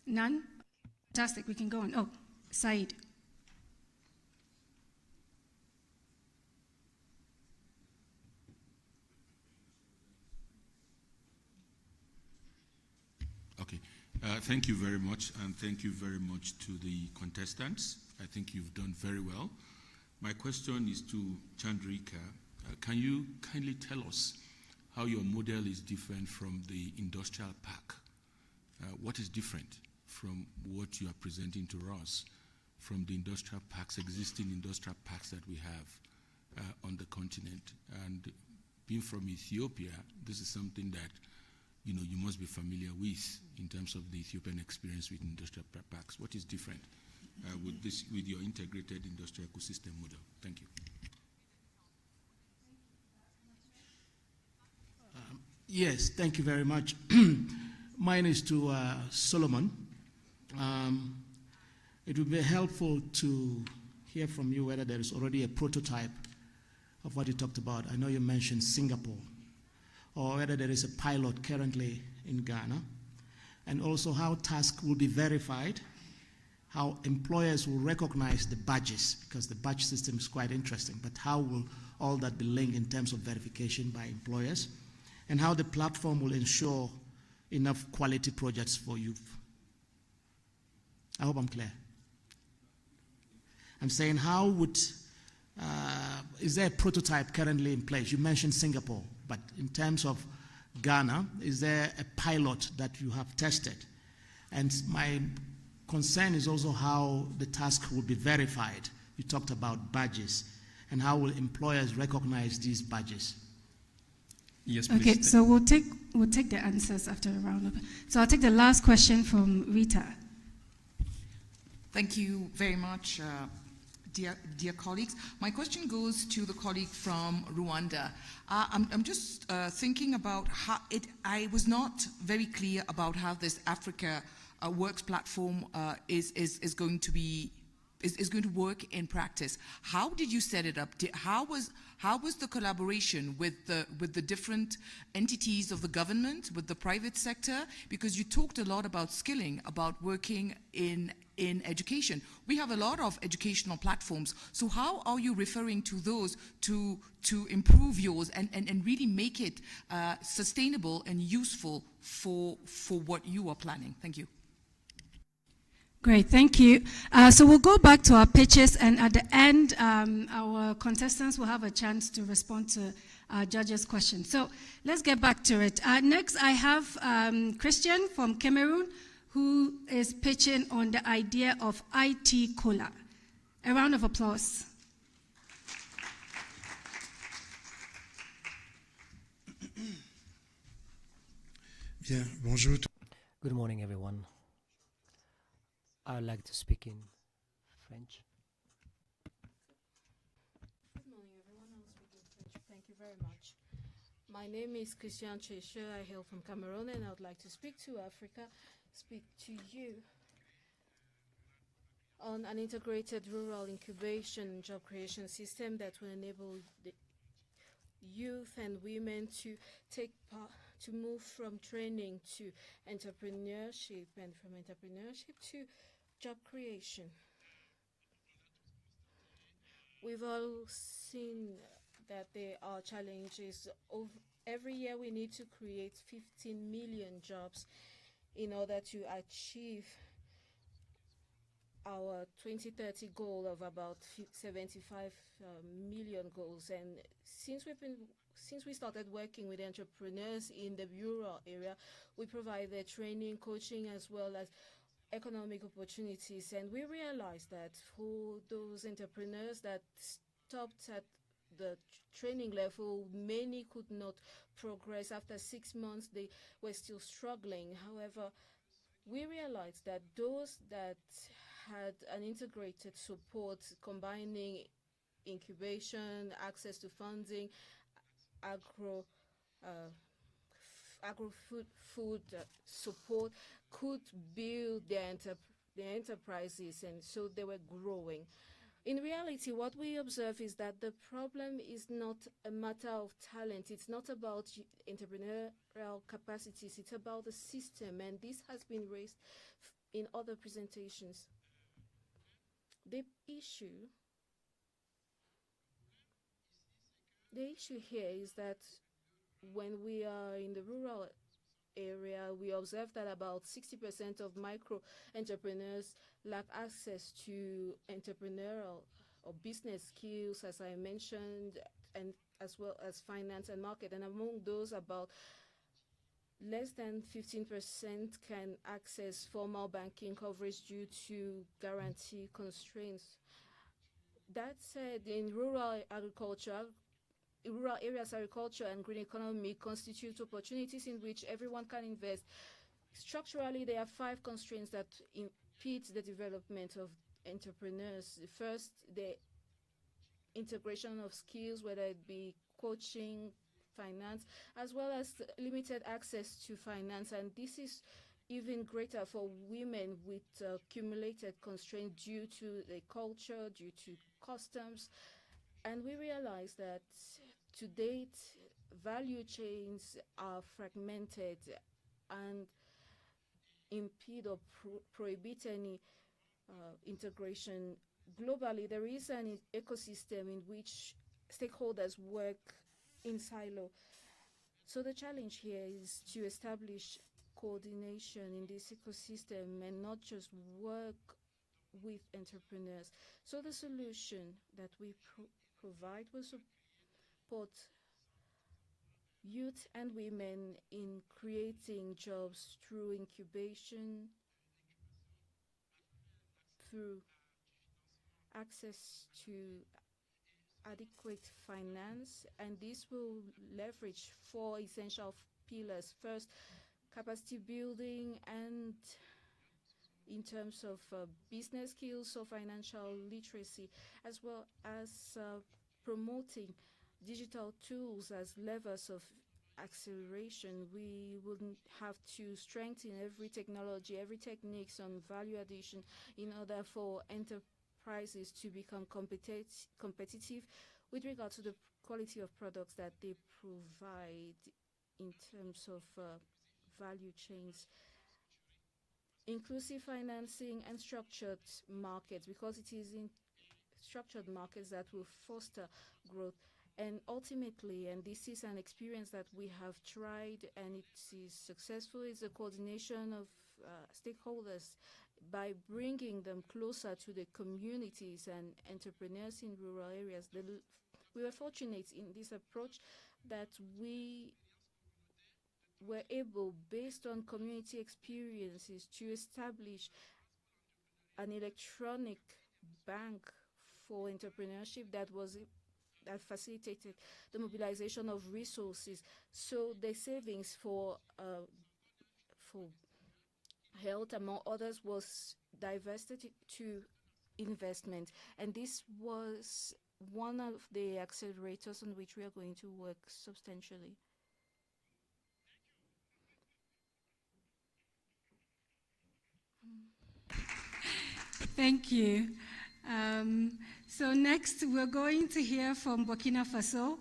None? Fantastic, we can go on. Oh, Said. Okay, thank you very much, and thank you very much to the contestants. I think you've done very well. My question is to Chandrika. Can you kindly tell us how your model is different from the industrial park? What is different from what you are presenting to us from the industrial parks, existing industrial parks that we have on the continent? And being from Ethiopia, this is something that you must be familiar with in terms of the Ethiopian experience with industrial parks. What is different with your integrated industrial ecosystem model? Thank you. Yes, thank you very much. Mine is to Solomon. It would be helpful to hear from you whether there is already a prototype of what you talked about. I know you mentioned Singapore, or whether there is a pilot currently in Ghana, and also how tasks will be verified, how employers will recognize the badges, because the badge system is quite interesting, but how will all that be linked in terms of verification by employers, and how the platform will ensure enough quality projects for youth. I hope I'm clear. I'm saying how would, is there a prototype currently in place? You mentioned Singapore, but in terms of Ghana, is there a pilot that you have tested? And my concern is also how the task will be verified. You talked about badges, and how will employers recognize these badges? Yes, please. Okay, so we'll take the answers after a round of. So I'll take the last question from Rita. Thank you very much, dear colleagues. My question goes to the colleague from Rwanda. I'm just thinking about how I was not very clear about how this Africa Works platform is going to work in practice. How did you set it up? How was the collaboration with the different entities of the government, with the private sector? Because you talked a lot about skilling, about working in education. We have a lot of educational platforms. So how are you referring to those to improve yours and really make it sustainable and useful for what you are planning? Thank you. Great, thank you. So we'll go back to our pitches, and at the end, our contestants will have a chance to respond to our judges' questions. So let's get back to it. Next, I have Christian from Cameroon, who is pitching on the idea of IT Cola. A round of applause. Bien, bonjour. Good morning, everyone. I would like to speak in French. Good morning, everyone. I'll speak in French. Thank you very much. My name is Christian Cheche. I hail from Cameroon, and I would like to speak to Africa, speak to you on an integrated rural incubation job creation system that will enable the youth and women to take part, to move from training to entrepreneurship, and from entrepreneurship to job creation. We've all seen that there are challenges. Every year we need to create 15 million jobs in order to achieve our 2030 goal of about 75 million goals. And since we started working with entrepreneurs in the rural area, we provide their training, coaching, as well as economic opportunities. And we realized that for those entrepreneurs that stopped at the training level, many could not progress. After 6 months, they were still struggling. However, we realized that those that had an integrated support combining incubation, access to funding, agro-food support, could build their enterprises, and so they were growing. In reality, what we observe is that the problem is not a matter of talent. It's not about entrepreneurial capacities. It's about the system, and this has been raised in other presentations. The issue here is that when we are in the rural area, we observe that about 60% of micro entrepreneurs lack access to entrepreneurial or business skills, as I mentioned, and as well as finance and market. And among those, about less than 15% can access formal banking coverage due to guarantee constraints. That said, in rural areas, agriculture and green economy constitute opportunities in which everyone can invest. Structurally, there are 5 constraints that impede the development of entrepreneurs. First, the integration of skills, whether it be coaching, finance, as well as limited access to finance. And this is even greater for women with accumulated constraints due to the culture, due to customs. And we realize that to date, value chains are fragmented and impede or prohibit any integration. Globally, there is an ecosystem in which stakeholders work in silo. So the challenge here is to establish coordination in this ecosystem and not just work with entrepreneurs. So the solution that we provide will support youth and women in creating jobs through incubation, through access to adequate finance, and this will leverage four essential pillars. First, capacity building, and in terms of business skills or financial literacy, as well as promoting digital tools as levers of acceleration. We wouldn't have to strengthen every technology, every techniques on value addition in order for enterprises to become competitive with regard to the quality of products that they provide in terms of value chains. Inclusive financing and structured markets, because it is in structured markets that will foster growth. And ultimately, and this is an experience that we have tried and it is successful, is the coordination of stakeholders by bringing them closer to the communities and entrepreneurs in rural areas. We were fortunate in this approach that we were able, based on community experiences, to establish an electronic bank for entrepreneurship that facilitated the mobilization of resources. So the savings for health, among others, was divested to investment, and this was one of the accelerators on which we are going to work substantially. Thank you. So next, we're going to hear from Burkina Faso.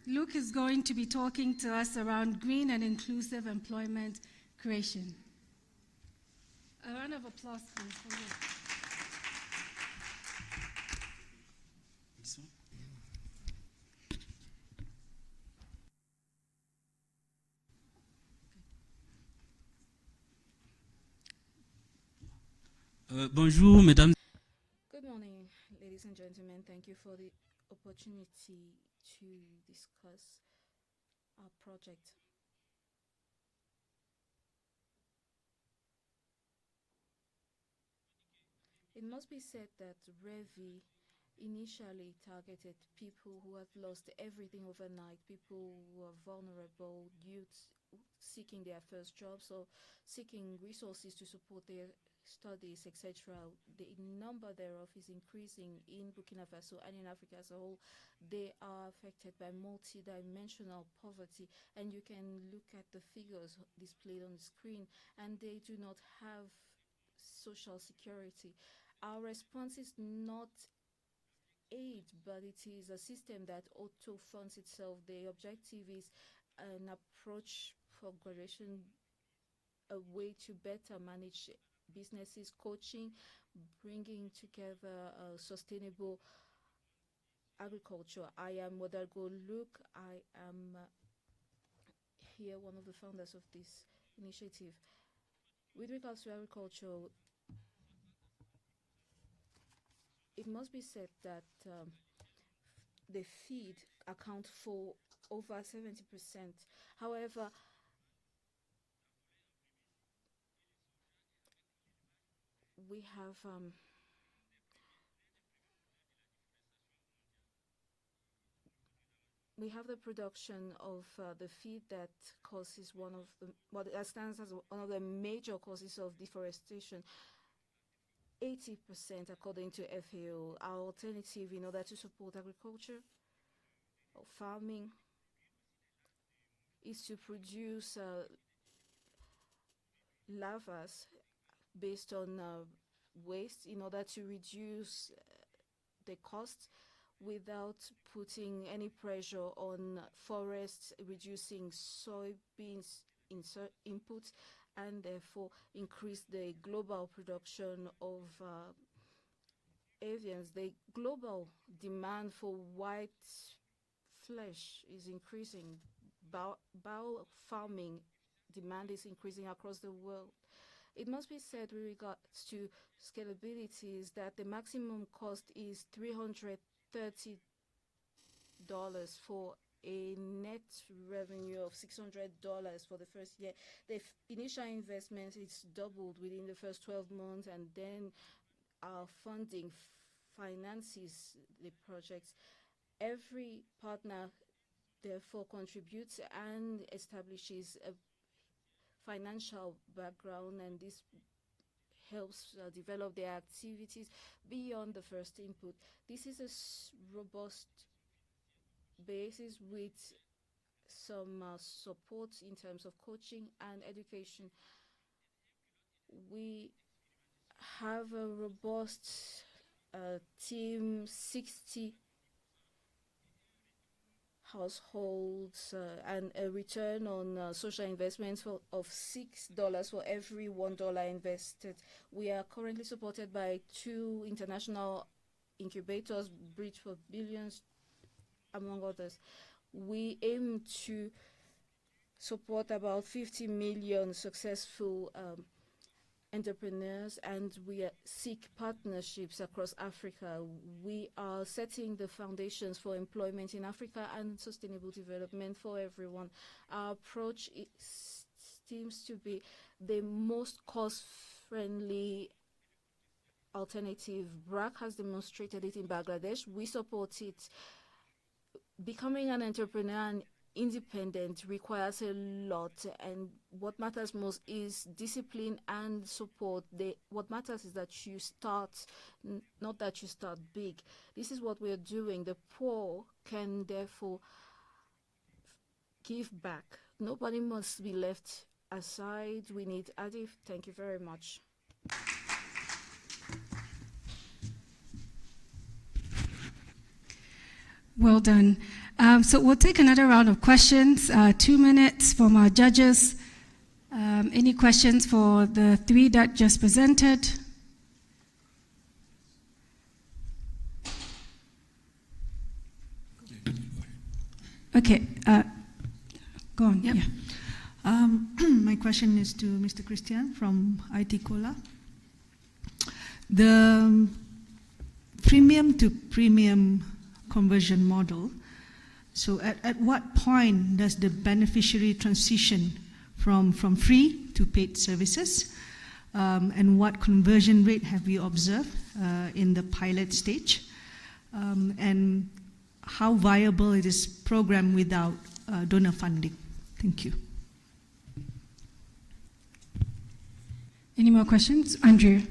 Luke is going to be talking to us around green and inclusive employment creation. A round of applause, please, for Luke. Bonjour, mesdames. Good morning, ladies and gentlemen. Thank you for the opportunity to discuss our project. It must be said that Revi initially targeted people who have lost everything overnight, people who are vulnerable, youths seeking their first jobs or seeking resources to support their studies, etc. The number thereof is increasing in Burkina Faso and in Africa as a whole. They are affected by multidimensional poverty, and you can look at the figures displayed on the screen, and they do not have social security. Our response is not aid, but it is a system that auto-funds itself. The objective is an approach for graduation, a way to better manage businesses, coaching, bringing together sustainable agriculture. I am Modargo Luke. I am here, one of the founders of this initiative. With regards to agriculture, it must be said that the feed account for over 70%. However, we have the production of the feed that causes that stands as one of the major causes of deforestation. 80% according to FAO. Our alternative in order to support agriculture or farming is to produce lavas based on waste in order to reduce the cost without putting any pressure on forests, reducing soybeans inputs, and therefore increase the global production of avians. The global demand for white flesh is increasing. Bio farming demand is increasing across the world. It must be said with regards to scalability is that the maximum cost is $330 for a net revenue of $600 for the first year. The initial investment is doubled within the first 12 months, and then our funding finances the projects. Every partner therefore contributes and establishes a financial background, and this helps develop their activities beyond the first input. This is a robust basis with some support in terms of coaching and education. We have a robust team, 60 households, and a return on social investments of $6 for every $1 invested. We are currently supported by 2 international incubators, Bridge for Billions, among others. We aim to support about 50 million successful entrepreneurs, and we seek partnerships across Africa. We are setting the foundations for employment in Africa and sustainable development for everyone. Our approach seems to be the most cost-friendly alternative. BRAC has demonstrated it in Bangladesh. We support it. Becoming an entrepreneur and independent requires a lot, and what matters most is discipline and support. What matters is that you start, not that you start big. This is what we're doing. The poor can therefore give back. Nobody must be left aside. We need ADIF. Thank you very much. Well done. So we'll take another round of questions, 2 minutes from our judges. Any questions for the 3 that just presented? Okay, go on. Yep. Yeah. My question is to Mr. Christian from IT Cola. The freemium to premium conversion model. So at what point does the beneficiary transition from free to paid services? And what conversion rate have you observed in the pilot stage? And how viable is this program without donor funding? Thank you. Any more questions? Andrew.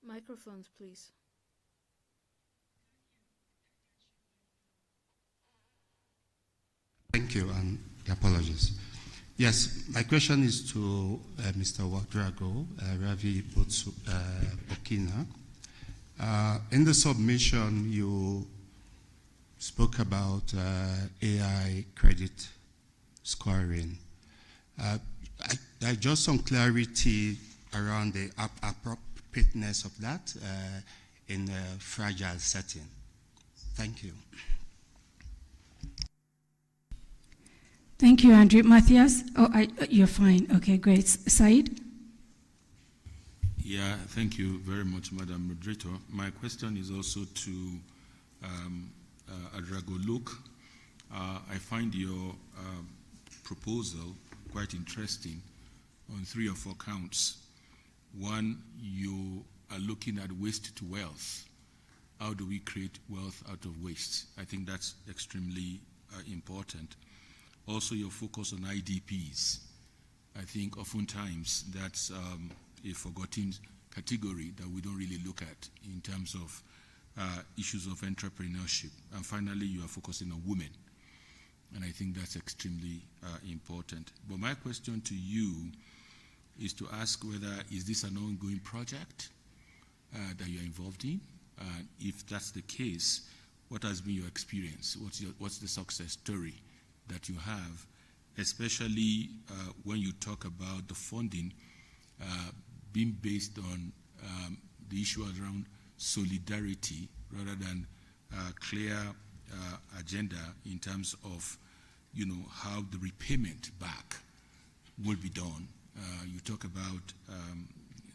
Microphones, please. Thank you, and apologies. Yes, my question is to Mr. Wadrago, Ravi Bokina. In the submission, you spoke about AI credit scoring. I just some clarity around the appropriateness of that in a fragile setting. Thank you. Thank you, Andrew. Matthias? Oh, you're fine. Okay, great. Said? Yeah, thank you very much, Madam Moderator. My question is also to Adrago Luke. I find your proposal quite interesting on 3 or 4 counts. One, you are looking at waste to wealth. How do we create wealth out of waste? I think that's extremely important. Also, your focus on IDPs. I think oftentimes that's a forgotten category that we don't really look at in terms of issues of entrepreneurship. And finally, you are focusing on women. And I think that's extremely important. But my question to you is to ask whether is this an ongoing project that you're involved in? If that's the case, what has been your experience? What's the success story that you have, especially when you talk about the funding being based on the issue around solidarity rather than clear agenda in terms of, how the repayment back will be done. You talk about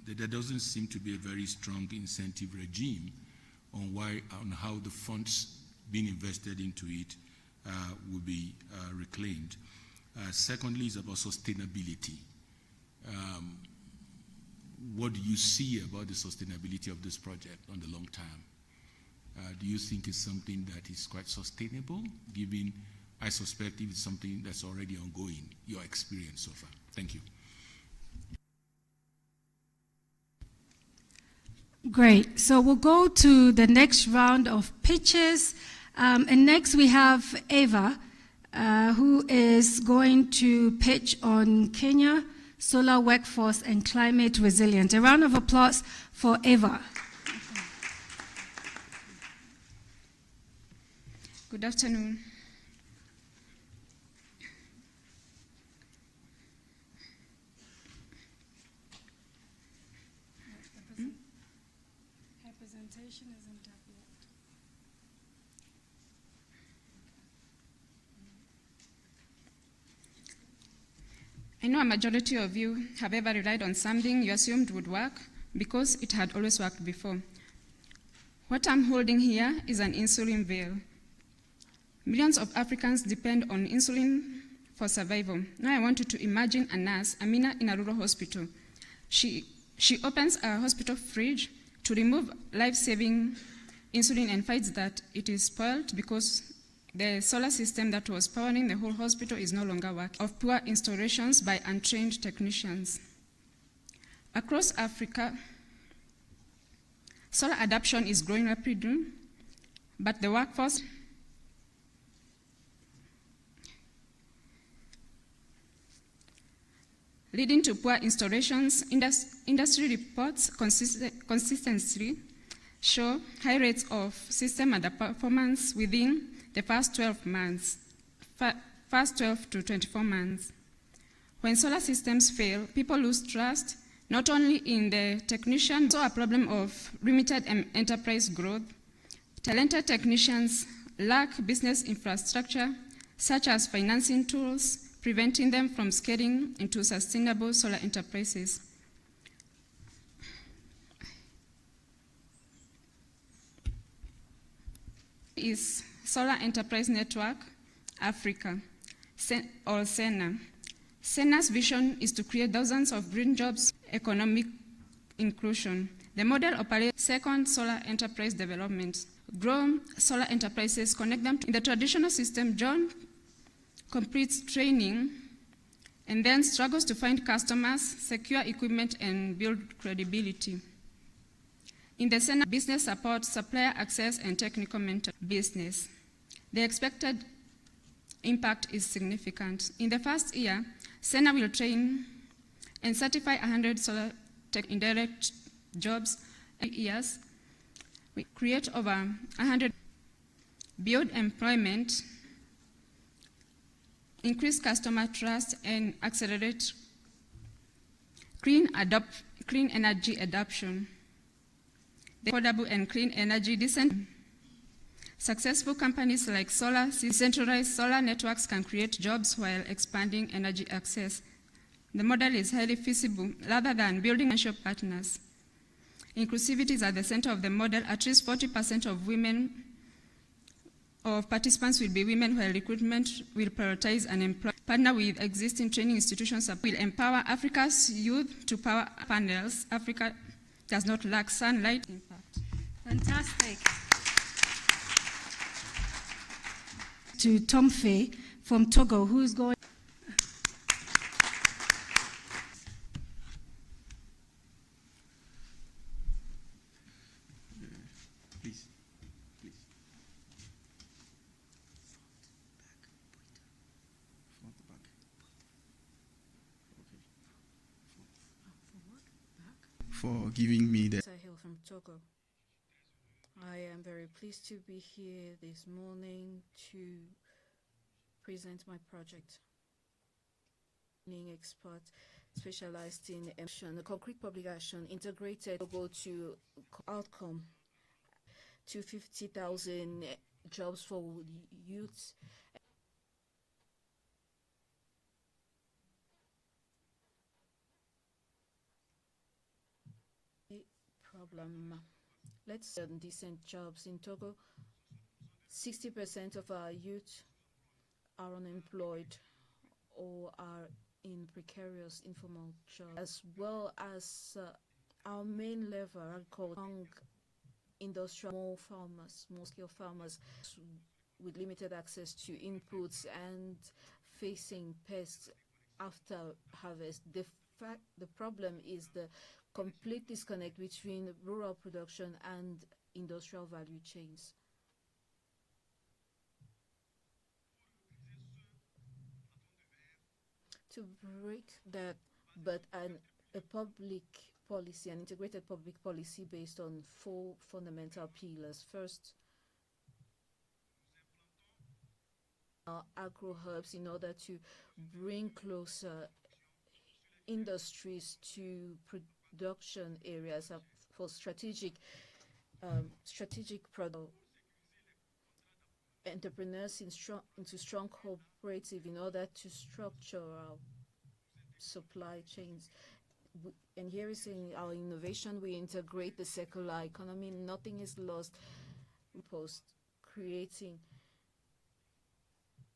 there doesn't seem to be a very strong incentive regime on how the funds being invested into it will be reclaimed. Secondly, is about sustainability. What do you see about the sustainability of this project on the long term? Do you think it's something that is quite sustainable, given, I suspect, if it's something that's already ongoing, your experience so far? Thank you. Great. So we'll go to the next round of pitches. And next we have Eva, who is going to pitch on Kenya, solar workforce and climate resilience. A round of applause for Eva. Good afternoon. Her presentation isn't up yet. I know a majority of you have ever relied on something you assumed would work because it had always worked before. What I'm holding here is an insulin vial. Millions of Africans depend on insulin for survival. Now I want you to imagine a nurse, Amina, in a rural hospital. She opens a hospital fridge to remove life-saving insulin and finds that it is spoiled because the solar system that was powering the whole hospital is no longer working, of poor installations by untrained technicians. Across Africa, solar adoption is growing rapidly, but the workforce leading to poor installations. Industry reports consistently show high rates of system underperformance within the first 12 to 24 months. When solar systems fail, people lose trust, not only in the technician, also a problem of limited enterprise growth. Talented technicians lack business infrastructure, such as financing tools, preventing them from scaling into sustainable solar enterprises. Is Solar Enterprise Network Africa, or SENA. SENA's vision is to create thousands of green jobs, economic inclusion. The model operates second solar enterprise development. Grow solar enterprises, connect them to in the traditional system. John completes training and then struggles to find customers, secure equipment, and build credibility. In the SENA, business support, supplier access, and technical mentor business. The expected impact is significant. In the first year, SENA will train and certify 100 solar tech indirect jobs. In years, we create over 100, build employment, increase customer trust, and accelerate clean energy adoption. The affordable and clean energy decent. Successful companies like decentralized solar networks can create jobs while expanding energy access. The model is highly feasible rather than building financial partners. Inclusivity is at the center of the model. At least 40% of participants will be women, while recruitment will prioritize and employ. Partner with existing training institutions will empower Africa's youth to power panels. Africa does not lack sunlight impact. Fantastic. To Tom Fay from Togo, who's going. Please. For giving me the. Sahil from Togo. I am very pleased to be here this morning to present my project. Expert specialized in action, concrete public action, integrated go to outcome to 50,000 jobs for youth. Problem. Let's decent jobs in Togo. 60% of our youth are unemployed or are in precarious informal jobs, as well as our main lever are called young industrial farmers, small-scale farmers with limited access to inputs and facing pests after harvest. The problem is the complete disconnect between rural production and industrial value chains. To break that, but a public policy, an integrated public policy based on 4 fundamental pillars. First, agro hubs in order to bring closer industries to production areas for strategic product. Entrepreneurs into strong cooperative in order to structure our supply chains. And here is in our innovation, we integrate the circular economy. Nothing is lost. Post creating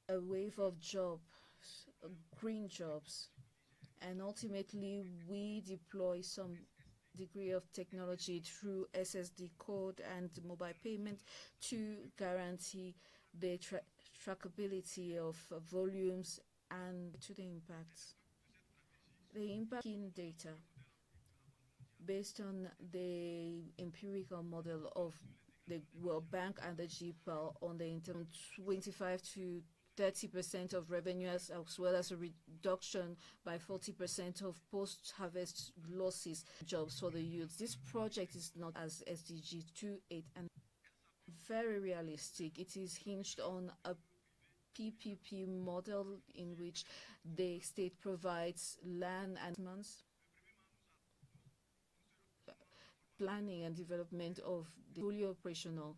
a wave of jobs, green jobs, and ultimately we deploy some degree of technology through SSD code and mobile payment to guarantee the trackability of volumes and to the impacts. The impact in data based on the empirical model of the World Bank and the GPAL on the interim 25 to 30% of revenue as well as a reduction by 40% of post-harvest losses jobs for the youth. This project is not as SDG 2.8 and very realistic. It is hinged on a PPP model in which the state provides land and months planning and development of the fully operational.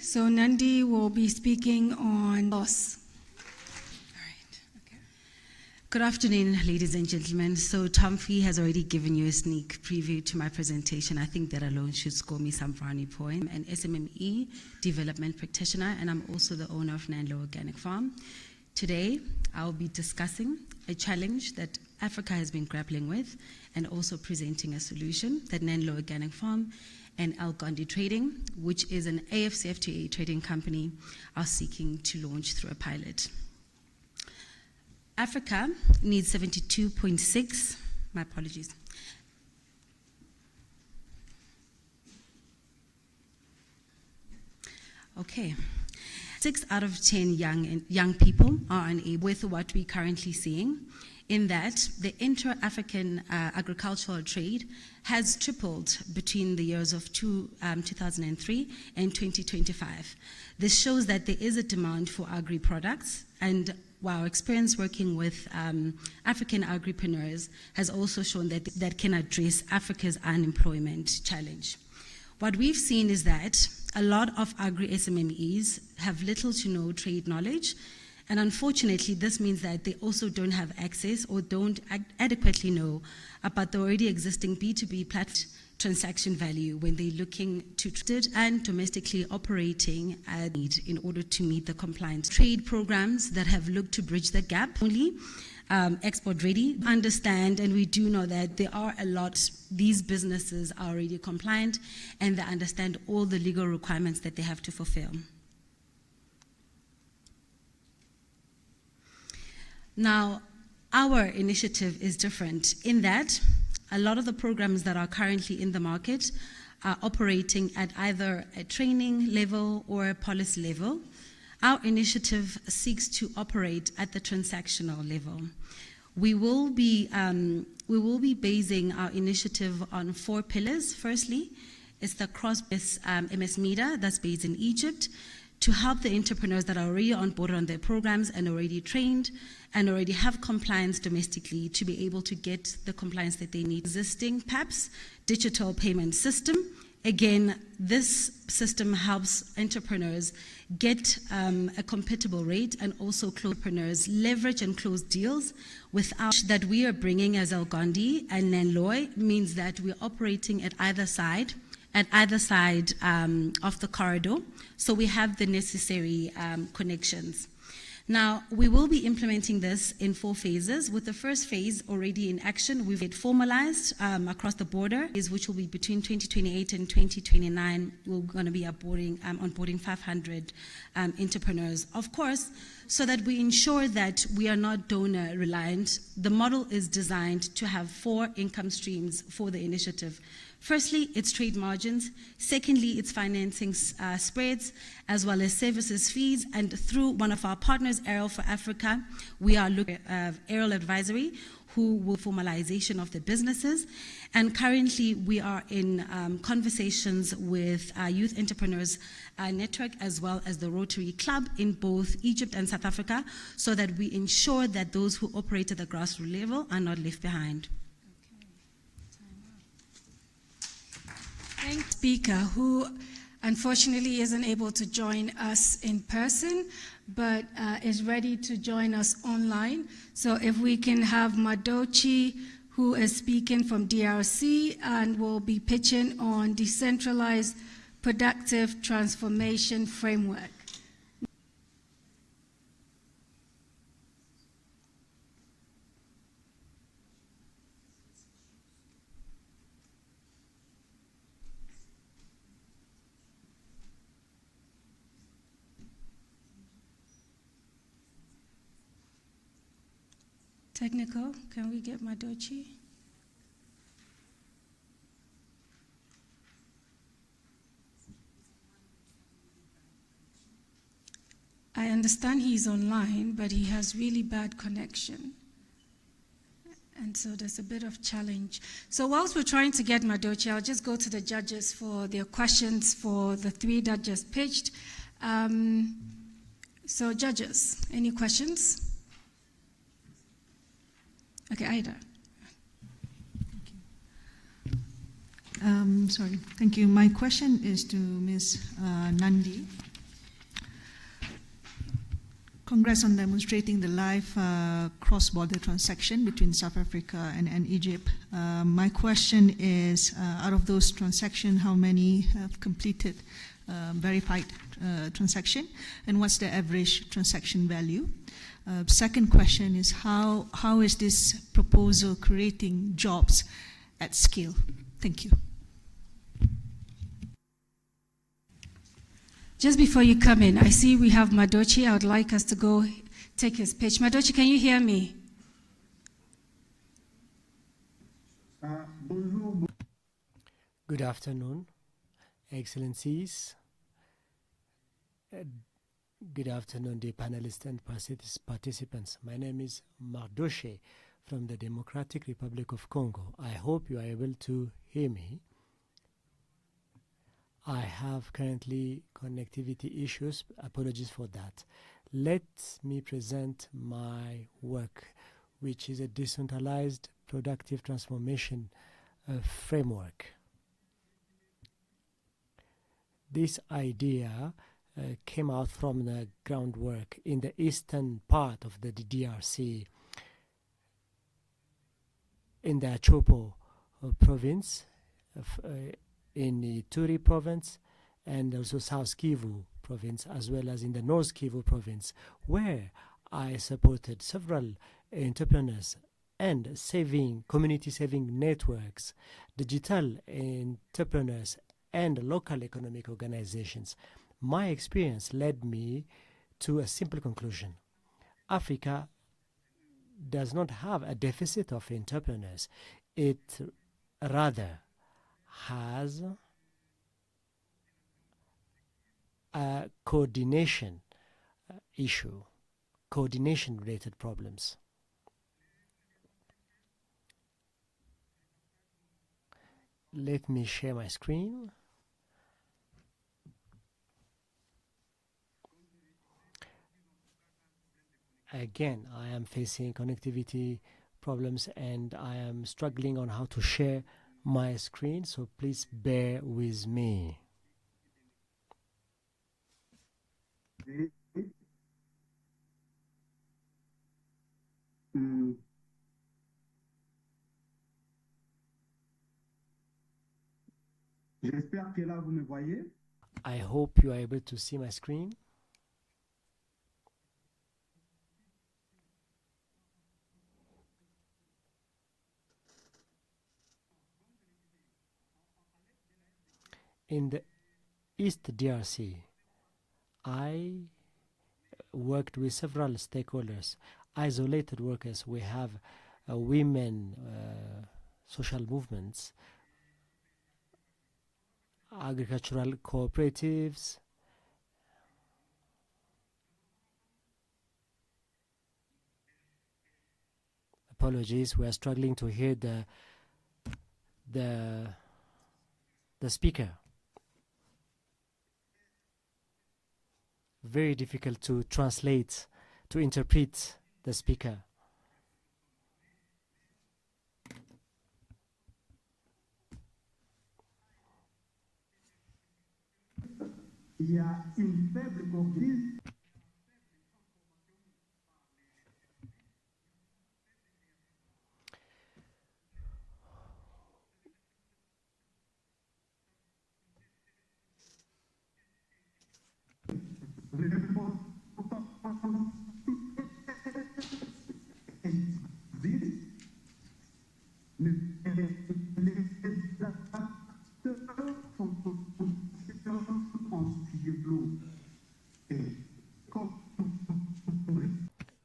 So Nandi will be speaking on loss. Good afternoon, ladies and gentlemen. So Tom Fee has already given you a sneak preview to my presentation. I think that alone should score me some brownie points. I'm an SMME development practitioner, and I'm also the owner of Nanlo Organic Farm. Today, I'll be discussing a challenge that Africa has been grappling with and also presenting a solution that Nanlo Organic Farm and Al Gandhi Trading, which is an AFCFTA trading company, are seeking to launch through a pilot. Africa needs 72.6, my apologies. Okay. 6 out of 10 young people are unable with what we're currently seeing, in that the intra-African agricultural trade has tripled between the years of 2003 and 2025. This shows that there is a demand for agri-products, and our experience working with African agripreneurs has also shown that that can address Africa's unemployment challenge. What we've seen is that a lot of agri-SMMEs have little to no trade knowledge, and unfortunately this means that they also don't have access or don't adequately know about the already existing B2B platform transaction value when they're looking to trade and domestically operating in order to meet the compliance trade programs that have looked to bridge the gap. Only export ready, understand, and we do know that there are a lot, these businesses are already compliant and they understand all the legal requirements that they have to fulfill. Now, our initiative is different in that a lot of the programs that are currently in the market are operating at either a training level or a policy level. Our initiative seeks to operate at the transactional level. We will be basing our initiative on 4 pillars. Firstly, it's the cross-MS MEDA that's based in Egypt to help the entrepreneurs that are already on board on their programs and already trained and already have compliance domestically to be able to get the compliance that they need. Existing PAPS, digital payment system. Again, this system helps entrepreneurs get a compatible rate and also entrepreneurs leverage and close deals without that we are bringing as El Gandhi and Nanloy means that we're operating at either side of the corridor, so we have the necessary connections. Now, we will be implementing this in 4 phases, with the first phase already in action. We've it formalized across the border, which will be between 2028 and 2029. We're going to be onboarding 500 entrepreneurs. Of course, so that we ensure that we are not donor reliant, the model is designed to have 4 income streams for the initiative. Firstly, it's trade margins. Secondly, it's financing spreads, as well as services fees. And through one of our partners, Aerial for Africa, we are looking at Aerial Advisory, who will formalization of the businesses. And currently, we are in conversations with Youth Entrepreneurs Network, as well as the Rotary Club in both Egypt and South Africa, so that we ensure that those who operate at the grassroots level are not left behind. Speaker who unfortunately isn't able to join us in person, but is ready to join us online. So if we can have Madochi, who is speaking from DRC and will be pitching on decentralized productive transformation framework. Technical, can we get Madochi? I understand he's online, but he has really bad connection. And so there's a bit of challenge. So whilst we're trying to get Madochi, I'll just go to the judges for their questions for the 3 that just pitched. So judges, any questions? Okay, Aida. Sorry, thank you. My question is to Ms. Nandi. Congrats on demonstrating the live cross-border transaction between South Africa and Egypt. My question is, out of those transactions, how many have completed verified transaction, and what's the average transaction value? Second question is, how is this proposal creating jobs at scale? Thank you. Just before you come in, I see we have Madochi. I would like us to go take his pitch. Madochi, can you hear me? Good afternoon, Excellencies. Good afternoon, the panelists and participants. My name is Mardoche from the Democratic Republic of Congo. I hope you are able to hear me. I have currently connectivity issues. Apologies for that. Let me present my work, which is a decentralized productive transformation framework. This idea came out from the groundwork in the eastern part of the DRC, in the Achopo province, in the Ituri province, and also South Kivu province, as well as in the North Kivu province, where I supported several entrepreneurs and community saving networks, digital entrepreneurs, and local economic organizations. My experience led me to a simple conclusion. Africa does not have a deficit of entrepreneurs. It rather has a coordination issue, coordination-related problems. Let me share my screen. again, I am facing connectivity problems and I am struggling on how to share my screen, so please bear with me. J'espère que là vous me voyez. I hope you are able to see my screen. In the East DRC, I worked with several stakeholders, isolated workers. We have women, social movements, agricultural cooperatives, apologies, we are struggling to hear the speaker. Very difficult to translate, to interpret the speaker. Il y a une faible cohérence.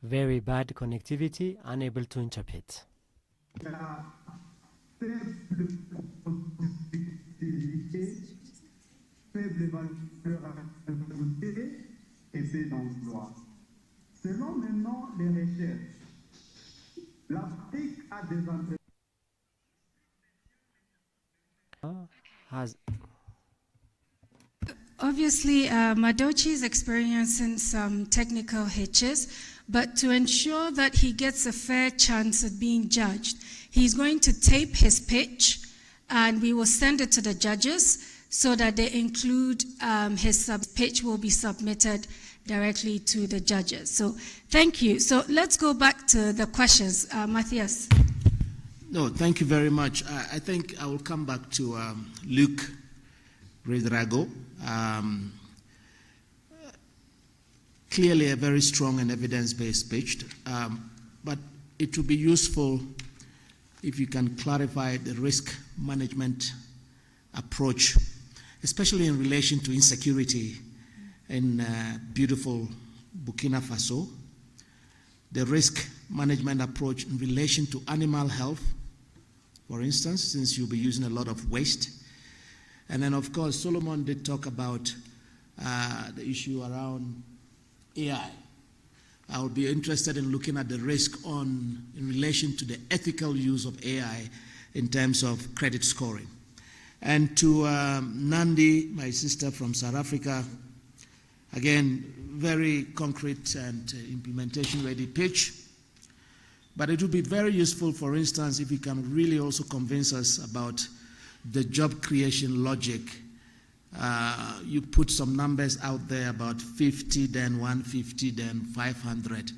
Very bad connectivity, unable to interpret. Faible valeur ajoutée et peu d'emploi. Selon maintenant les recherches, l'Afrique a des entreprises. Obviously, Madochi is experiencing some technical hitches, but to ensure that he gets a fair chance at being judged, he's going to tape his pitch and we will send it to the judges so that they include his pitch will be submitted directly to the judges. So thank you. So let's go back to the questions. Matthias. No, thank you very much. I think I will come back to Luke Redrago. Clearly a very strong and evidence-based pitch, but it would be useful if you can clarify the risk management approach, especially in relation to insecurity in beautiful Burkina Faso, the risk management approach in relation to animal health, for instance, since you'll be using a lot of waste. And then, of course, Solomon did talk about the issue around AI. I would be interested in looking at the risk in relation to the ethical use of AI in terms of credit scoring. And to Nandi, my sister from South Africa, again, very concrete and implementation-ready pitch. But it would be very useful, for instance, if you can really also convince us about the job creation logic. You put some numbers out there about 50, then 150, then 500.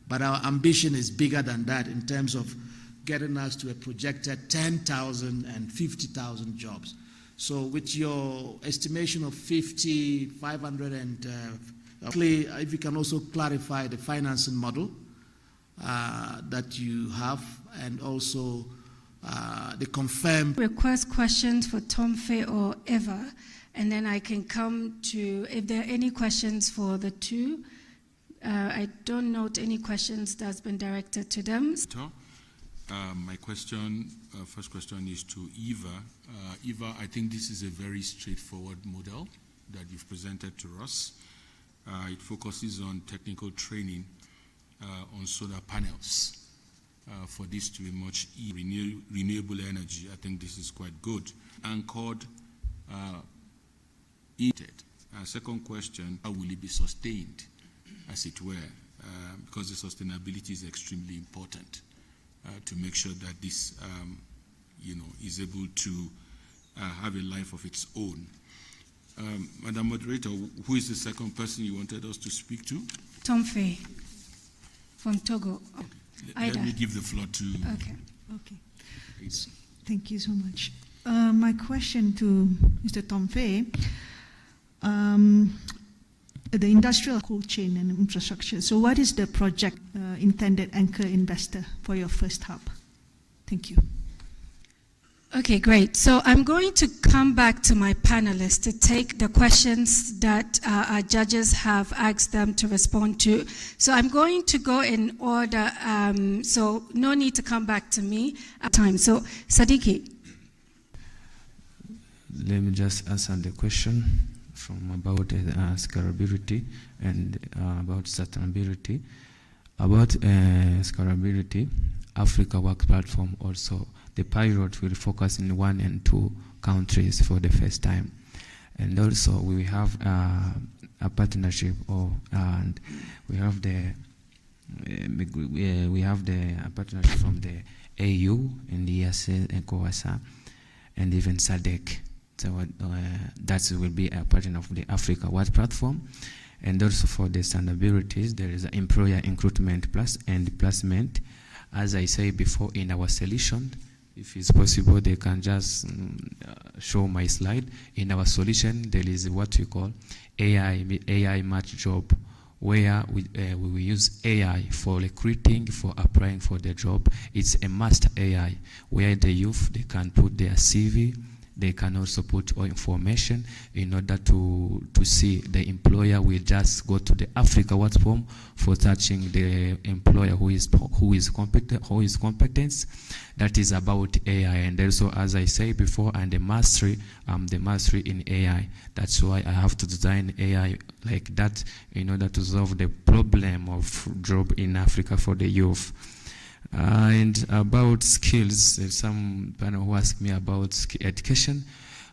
But our ambition is bigger than that in terms of getting us to a projected 10,000 and 50,000 jobs. So with your estimation of 50, 500, and if you can also clarify the financing model that you have, and also the confirmed request questions for Tom Faye or Eva, and then I can come to if there are any questions for the two. I don't note any questions that's been directed to them. My question, first question is to Eva. Eva, I think this is a very straightforward model that you've presented to us. It focuses on technical training on solar panels. For this to be much renewable energy, I think this is quite good. Anchored, Second question, how will it be sustained, as it were? because the sustainability is extremely important to make sure that this, is able to have a life of its own. Madam Moderator, who is the second person you wanted us to speak to? Tom Fay from Togo. Let me give the floor to... Okay. Thank you so much. My question to Mr. Tom Fay, the industrial cold chain and infrastructure. So what is the project intended anchor investor for your first hub? Thank you. Okay, great. So I'm going to come back to my panelists to take the questions that our judges have asked them to respond to. So I'm going to go in order, so no need to come back to me at time. So Sadiki. Let me just answer the question from about scalability and about sustainability. About scalability, Africa Work Platform also, the pilot will focus in 1 and 2 countries for the first time. And also we have a partnership, and we have the partnership from the AU and the ESA and COASA and even SADC. So that will be a partner of the Africa Work Platform. And also for the sustainabilities, there is an employer recruitment plus and placement. As I say before, in our solution, if it's possible, they can just show my slide. In our solution, there is what we call AI match job, where we will use AI for recruiting, for applying for the job. It's a master AI, where the youth, they can put their CV, they can also put all information in order to see the employer will just go to the Africa Work Platform for searching the employer who is competent. That is about AI. And also, as I say before, and the mastery in AI. That's why I have to design AI like that in order to solve the problem of job in Africa for the youth. And about skills, there's some panel who asked me about education.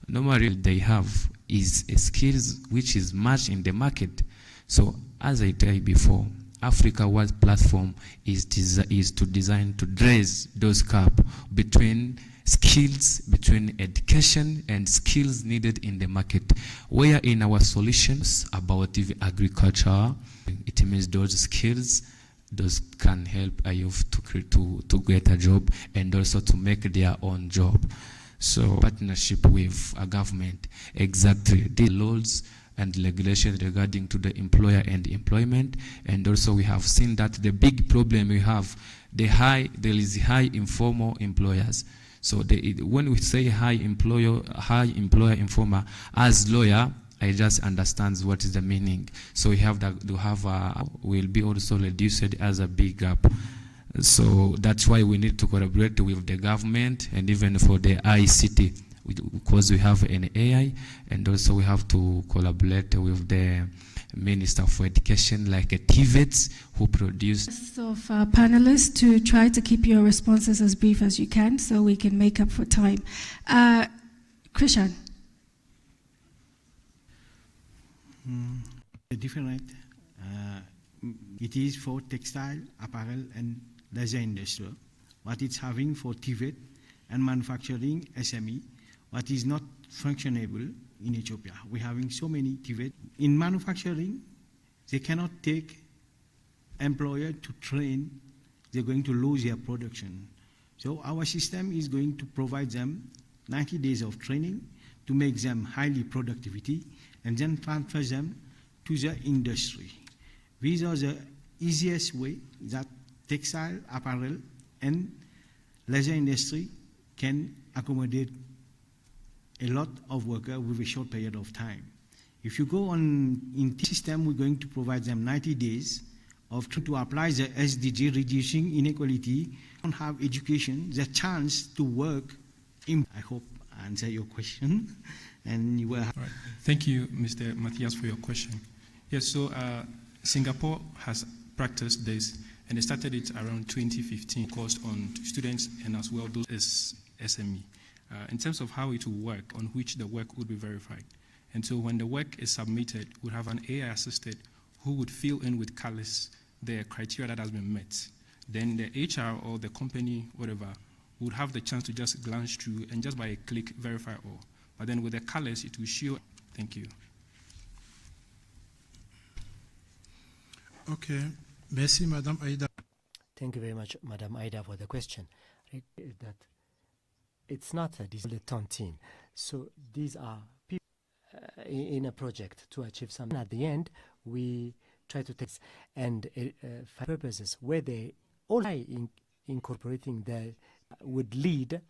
Normally they have is a skills which is matched in the market. So as I tell you before, Africa Work Platform is to design to address those gaps between skills, between education and skills needed in the market. Where in our solutions about the agriculture, it means those skills, those can help a youth to get a job and also to make their own job. So partnership with a government, exactly the laws and regulations regarding to the employer and employment. And also we have seen that the big problem we have, there is high informal employers. So when we say high employer informer, as lawyer, I just understand what is the meaning. So we have that to have will be also reduced as a big gap. So that's why we need to collaborate with the government and even for the ICT, because we have an AI, and also we have to collaborate with the Minister for Education, like a TVETs who produce. Of panelists to try to keep your responses as brief as you can, so we can make up for time. Krishan. Different. It is for textile, apparel, and leisure industry. What it's having for TVET and manufacturing SME, what is not functionable in Ethiopia. We're having so many TVET. In manufacturing, they cannot take employer to train. They're going to lose their production. So our system is going to provide them 90 days of training to make them highly productivity, and then transfer them to the industry. These are the easiest way that textile, apparel, and leisure industry can accommodate a lot of workers with a short period of time. If you go on in the system, we're going to provide them 90 days to apply the SDG, reducing inequality, don't have education, the chance to work. I hope I answer your question. And you will have. Right. Thank you, Mr. Matthias, for your question. Yes, so Singapore has practiced this, and they started it around 2015, course on students and as well those as SME. In terms of how it will work, on which the work would be verified. And so when the work is submitted, we'll have an AI assisted who would fill in with colors the criteria that has been met, then the HR or the company, whatever, would have the chance to just glance through and just by a click verify all. But then with the colors, it will show. Thank you. Okay. Merci, Madame Aida. Thank you very much, Madam Aida, for the question. That it's not the tontine. So these are people in a project to achieve something. At the end, we try to take and for purposes where they all incorporating the would lead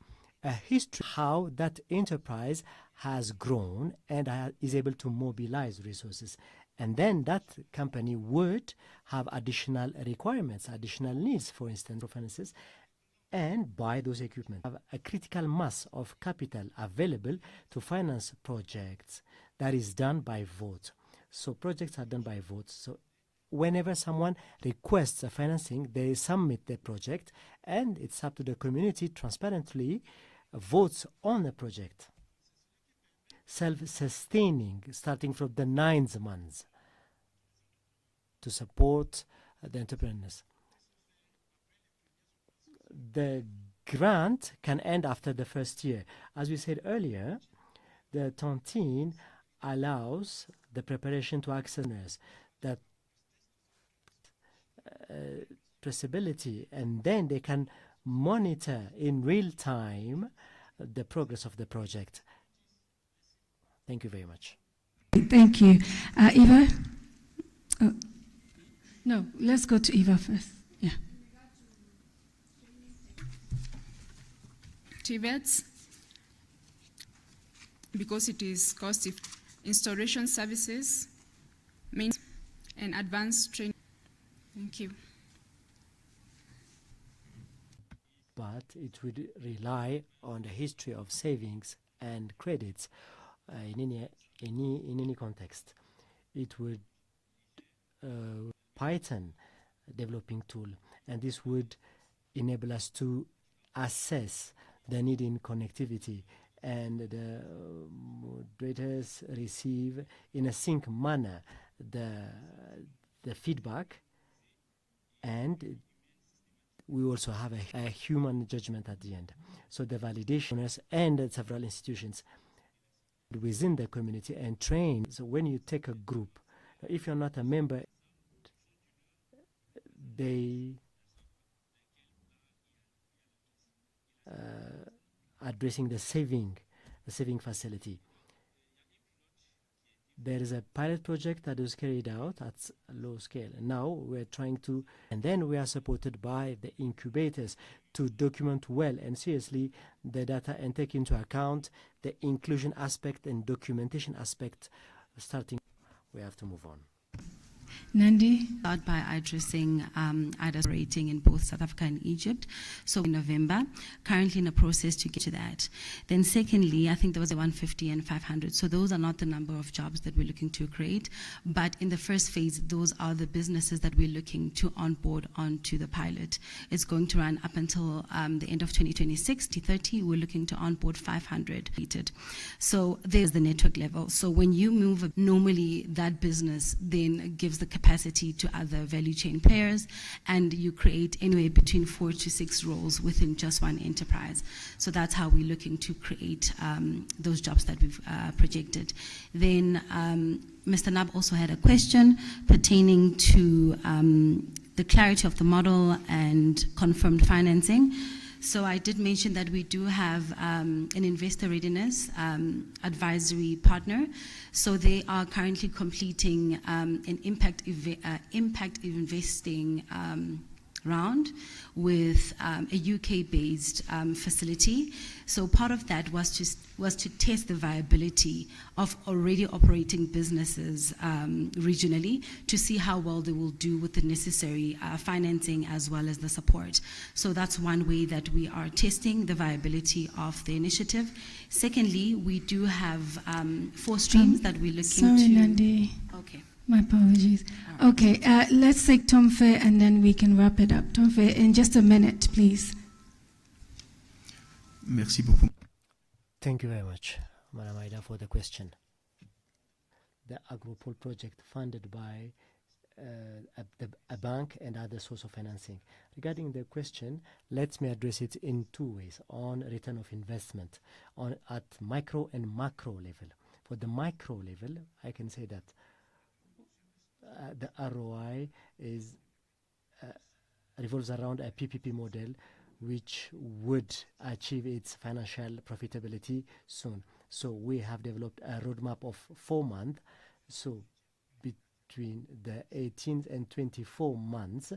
a history how that enterprise has grown and is able to mobilize resources. And then that company would have additional requirements, additional needs, for instance, for finances, and buy those equipment. Have a critical mass of capital available to finance projects that is done by vote. So projects are done by vote. So whenever someone requests a financing, they submit the project, and it's up to the community transparently votes on the project. Self-sustaining, starting from the 9th month, to support the entrepreneurs. The grant can end after the first year. As we said earlier, the tontine allows the preparation to access that traceability, and then they can monitor in real time the progress of the project. Thank you very much. Thank you. Eva? Oh. No, let's go to Eva first. Yeah. TVETs, because it is cost-effective, installation services, maintenance, and advanced training. Thank you. But it would rely on the history of savings and credits in any context. It would Python developing tool, and this would enable us to assess the need in connectivity, and the moderators receive in a sync manner the feedback, and we also have a human judgment at the end. So the validationers and several institutions within the community and train. So when you take a group, if you're not a member, they addressing the saving facility. There is a pilot project that was carried out at a low scale. Now we're trying to, and then we are supported by the incubators to document well and seriously the data and take into account the inclusion aspect and documentation aspect. Starting, we have to move on. Nandi? Start by addressing ADIF rating in both South Africa and Egypt. So in November, currently in a process to get to that. Then secondly, I think there was a 150 and 500. So those are not the number of jobs that we're looking to create. But in the first phase, those are the businesses that we're looking to onboard onto the pilot. It's going to run up until the end of 2026, T30. We're looking to onboard 500. So there's the network level. So when you move, normally that business then gives the capacity to other value chain players, and you create anywhere between 4 to 6 roles within just one enterprise. So that's how we're looking to create those jobs that we've projected. Then Mr. Nab also had a question pertaining to the clarity of the model and confirmed financing. So I did mention that we do have an investor readiness advisory partner. So they are currently completing an impact investing round with a UK-based facility. So part of that was to test the viability of already operating businesses regionally, to see how well they will do with the necessary financing as well as the support. So that's one way that we are testing the viability of the initiative. Secondly, we do have 4 streams that we're looking to. Sorry, Nandi. Okay. My apologies. Okay, let's take Tomfe and then we can wrap it up. Tomfe, in just a minute, please. Merci beaucoup. Thank you very much, Madam Aida, for the question. The AgroPol project, funded by a bank and other source of financing. Regarding the question, let me address it in two ways: on return of investment at micro and macro level. For the micro level, I can say that the ROI revolves around a PPP model, which would achieve its financial profitability soon. So we have developed a roadmap of 4 months. So between the 18th and 24 months,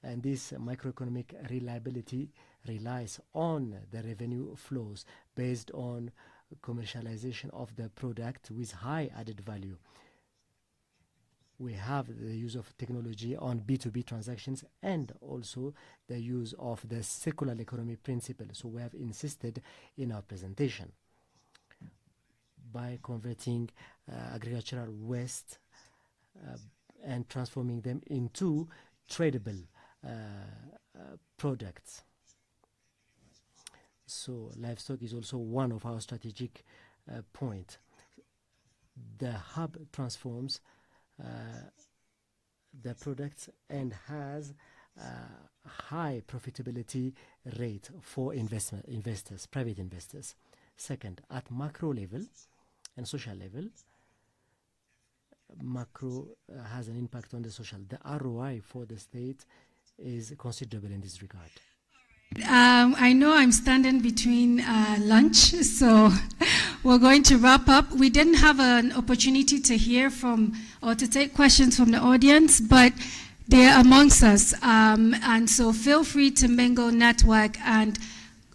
and this microeconomic reliability relies on the revenue flows based on commercialization of the product with high added value. We have the use of technology on B2B transactions and also the use of the circular economy principle. So we have insisted in our presentation by converting agricultural waste and transforming them into tradable products. So livestock is also one of our strategic points. The hub transforms the products and has high profitability rate for investors, private investors. Second, at macro level and social level, macro has an impact on the social. The ROI for the state is considerable in this regard. I know I'm standing between lunch, so we're going to wrap up. We didn't have an opportunity to hear from or to take questions from the audience, but they're amongst us. And so feel free to mingle, network, and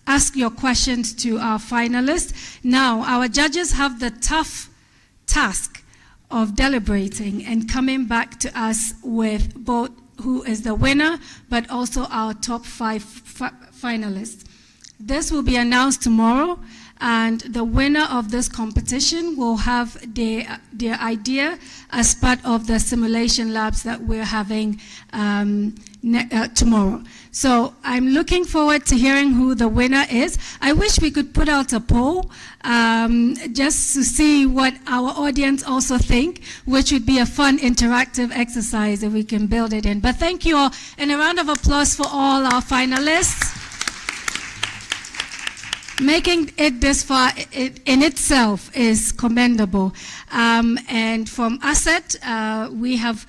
ask your questions to our finalists. Now, our judges have the tough task of deliberating and coming back to us with both who is the winner, but also our top 5 finalists. This will be announced tomorrow, and the winner of this competition will have their idea as part of the simulation labs that we're having tomorrow. So I'm looking forward to hearing who the winner is. I wish we could put out a poll just to see what our audience also think, which would be a fun interactive exercise if we can build it in. But thank you all, and a round of applause for all our finalists. Making it this far in itself is commendable. And from Asset, we have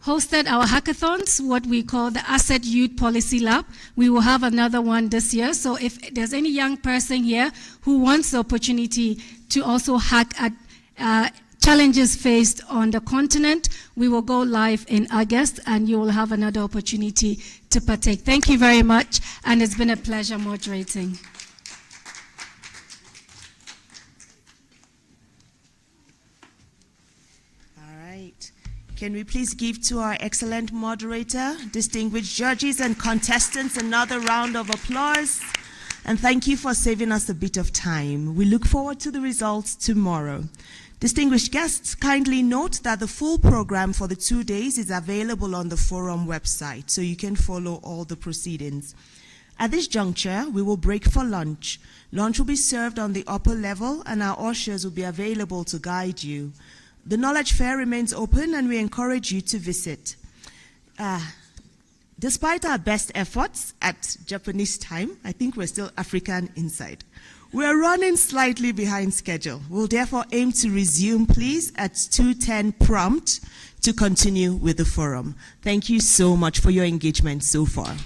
hosted our hackathons, what we call the Asset Youth Policy Lab. We will have another one this year. So if there's any young person here who wants the opportunity to also hack at challenges faced on the continent, we will go live in August, and you will have another opportunity to partake. Thank you very much, and it's been a pleasure moderating. Can we please give to our excellent moderator, distinguished judges and contestants another round of applause? And thank you for saving us a bit of time. We look forward to the results tomorrow. Distinguished guests, kindly note that the full program for the 2 days is available on the forum website, so you can follow all the proceedings. At this juncture, we will break for lunch. Lunch will be served on the upper level, and our ushers will be available to guide you. The Knowledge Fair remains open, and we encourage you to visit. Despite our best efforts at Japanese time, I think we're still African inside. We're running slightly behind schedule. We'll therefore aim to resume, please, at 2:10 prompt to continue with the forum. Thank you so much for your engagement so far.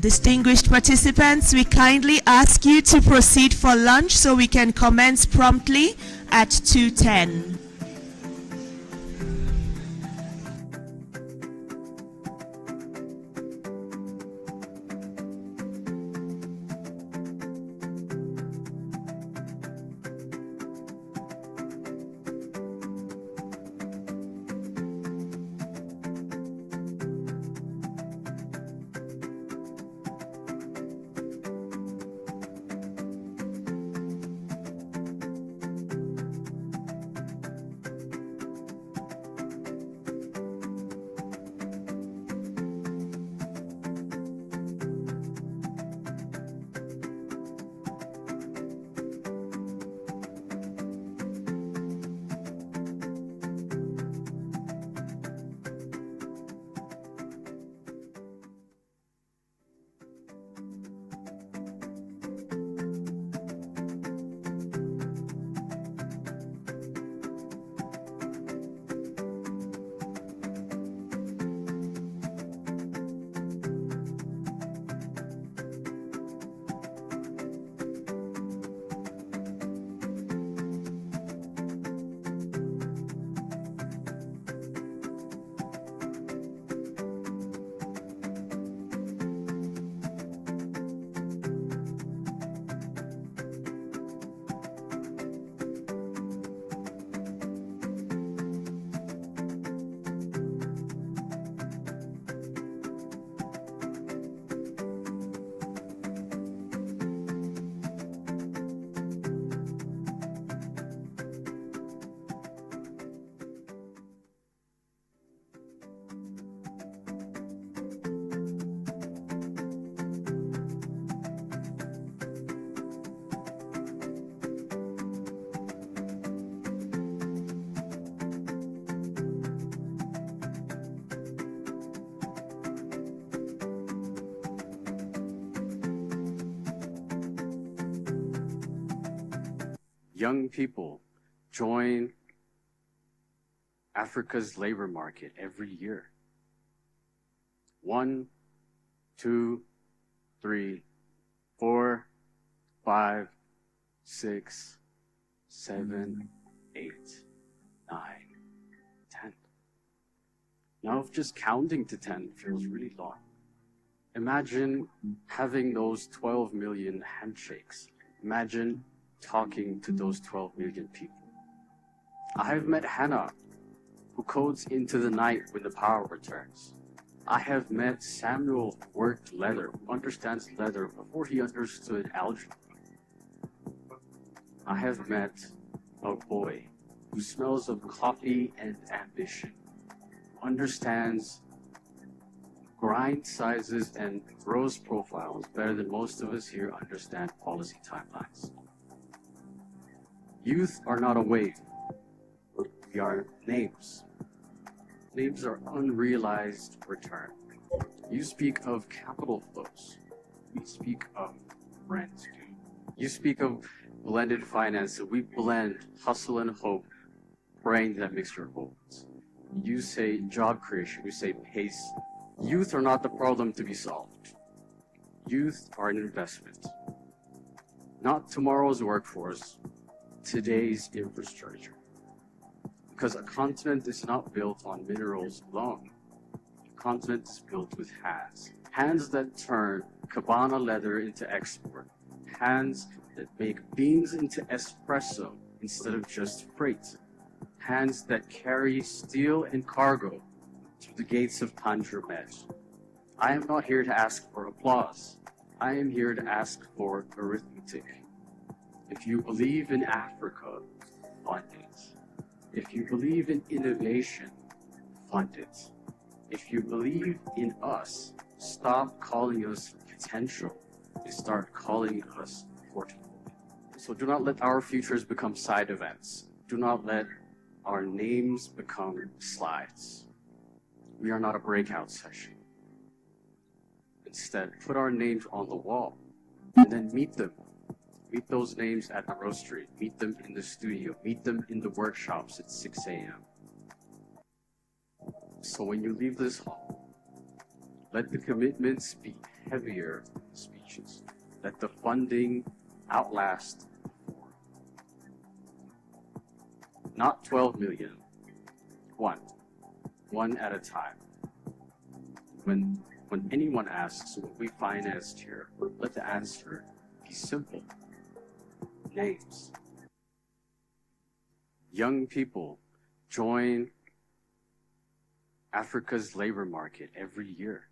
Distinguished participants, we kindly ask you to proceed for lunch so we can commence promptly at 2:10. Young people join Africa's labor market every year. 1, 2, 3, 4, 5, 6, 7, 8, 9, 10. Now, if just counting to 10 feels really long, imagine having those 12 million handshakes. Imagine talking to those 12 million people. I have met Hannah, who codes into the night when the power returns. I have met Samuel, who worked leather, who understands leather before he understood algebra. I have met a boy who smells of coffee and ambition, who understands grind sizes and rows profiles better than most of us here understand policy timelines. Youth are not a wave. We are names. Names are unrealized return. You speak of capital flows. We speak of rent. You speak of blended finance. We blend hustle and hope, praying that mixture holds. You say job creation. We say pace. Youth are not the problem to be solved. Youth are an investment. Not tomorrow's workforce, today's infrastructure. Because a continent is not built on minerals alone. A continent is built with hands. Hands that turn cabana leather into export. Hands that make beans into espresso instead of just freight. Hands that carry steel and cargo through the gates of Tanjung. I am not here to ask for applause. I am here to ask for arithmetic. If you believe in Africa, fund it. If you believe in innovation, fund it. If you believe in us, stop calling us potential and start calling us fortune. So do not let our futures become side events. Do not let our names become slides. We are not a breakout session. Instead, put our names on the wall and then meet them. Meet those names at the roastery. Meet them in the studio. Meet them in the workshops at 6 a.m. So when you leave this hall, Let the commitments be heavier than the speeches. Let the funding outlast not 12 million, one at a time. When anyone asks what we financed here, let the answer be simple. Names. Young people join Africa's labor market every year.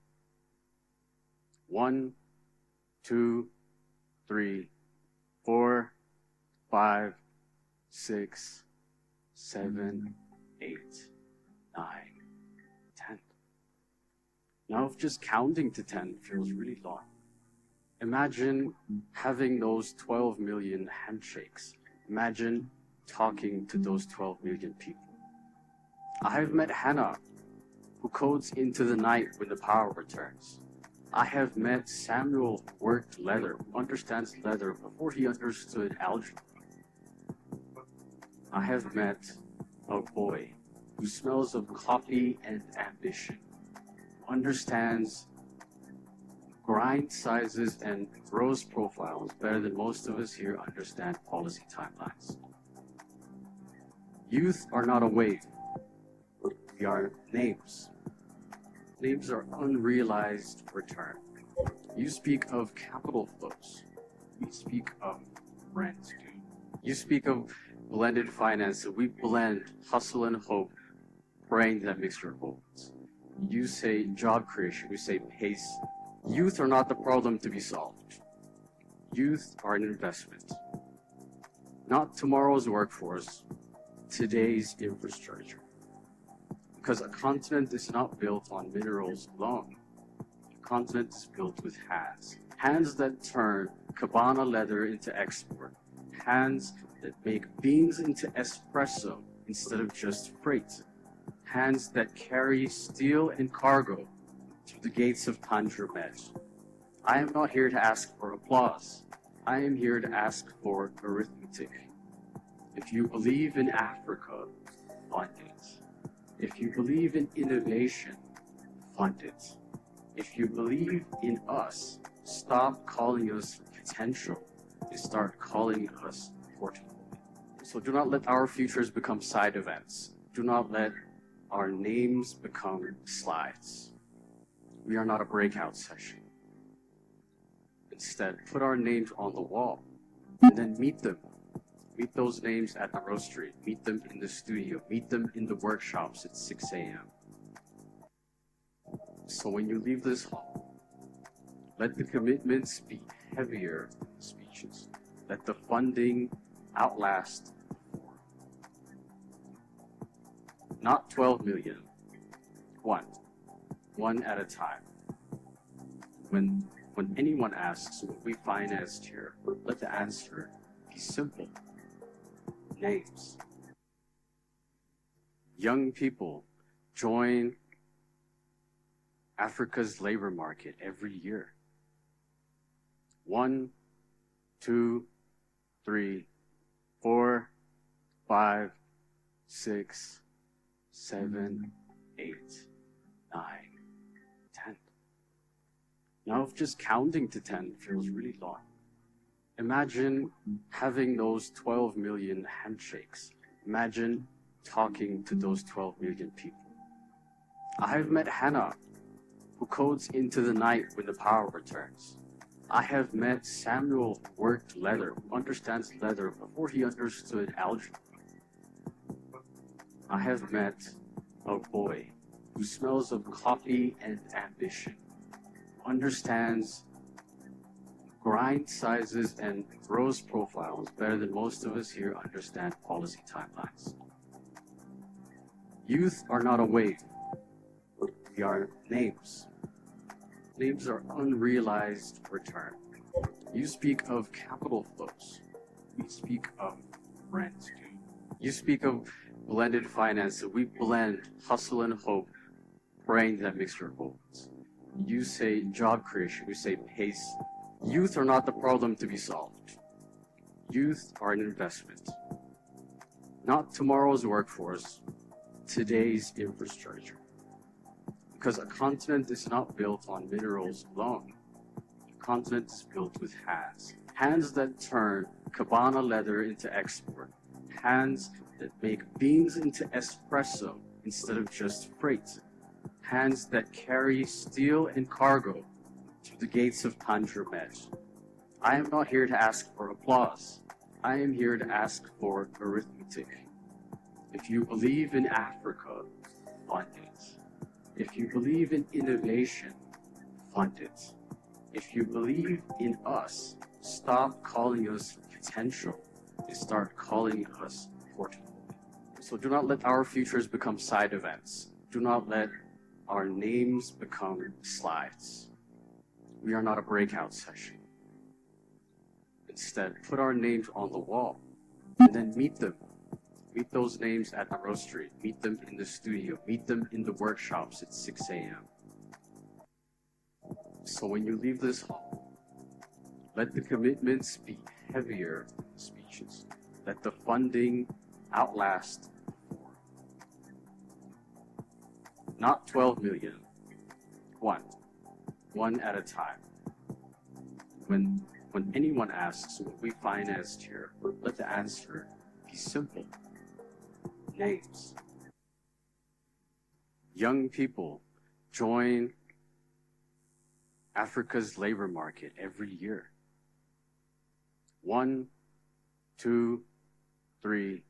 1, 2, 3, 4, 5, 6, 7, 8, 9, 10. Now, if just counting to 10 feels really long, imagine having those 12 million handshakes. Imagine talking to those 12 million people. I have met Hannah, who codes into the night when the power returns. I have met Samuel, who worked leather, who understands leather before he understood algebra. I have met a boy who smells of coffee and ambition, who understands grind sizes and rows profiles better than most of us here understand policy timelines. Youth are not a wave. We are names. Names are unrealized return. You speak of capital flows. We speak of rent. You speak of blended finance. We blend hustle and hope, praying that mixture holds. You say job creation. We say pace. Youth are not the problem to be solved. Youth are an investment. Not tomorrow's workforce, today's infrastructure. Because a continent is not built on minerals alone. A continent is built with hands. Hands that turn cabana leather into export. Hands that make beans into espresso instead of just freight. Hands that carry steel and cargo through the gates of Tanjurmet. I am not here to ask for applause. I am here to ask for arithmetic. If you believe in Africa, fund it. If you believe in innovation, fund it. If you believe in us, stop calling us potential and start calling us portable. So do not let our futures become side events. Do not let our names become slides. We are not a breakout session. Instead, put our names on the wall and then meet them. Meet those names at the roastery. Meet them in the studio. Meet them in the workshops at 6 a.m. So when you leave this hall, let the commitments be heavier than the speeches. Let the funding outlast not 12 million, one at a time. When anyone asks what we financed here, let the answer be simple. Names. Young people join Africa's labor market every year. 1, 2, 3, 4, 5, 6, 7, 8, 9, 10. Now, if just counting to 10 feels really long, imagine having those 12 million handshakes. Imagine talking to those 12 million people. I have met Hannah, who codes into the night when the power returns. I have met Samuel, who worked leather, who understands leather before he understood algebra. I have met a boy who smells of coffee and ambition, who understands grind sizes and rows profiles better than most of us here understand policy timelines. Youth are not a wave. We are names. Names are unrealized return. You speak of capital flows. We speak of rent. You speak of blended finance. We blend hustle and hope, praying that mixture holds. You say job creation. We say pace. Youth are not the problem to be solved. Youth are an investment. Not tomorrow's workforce, today's infrastructure. Because a continent is not built on minerals alone. A continent is built with hands. Hands that turn cabana leather into export. Hands that make beans into espresso instead of just freight. Hands that carry steel and cargo through the gates of Tanjurmet. I am not here to ask for applause. I am here to ask for arithmetic. If you believe in Africa, fund it. If you believe in innovation, fund it. If you believe in us, stop calling us potential and start calling us portable. So do not let our futures become side events. Do not let our names become slides. We are not a breakout session. Instead, put our names on the wall and then meet them. Meet those names at the roastery. Meet them in the studio. Meet them in the workshops at 6 a.m. So when you leave this hall, let the commitments be heavier than the speeches. Let the funding outlast the forum. Not 12 million. One at a time. When anyone asks what we financed here, let the answer be simple. Names. Young people join Africa's labor market every year. 1, 2, 3,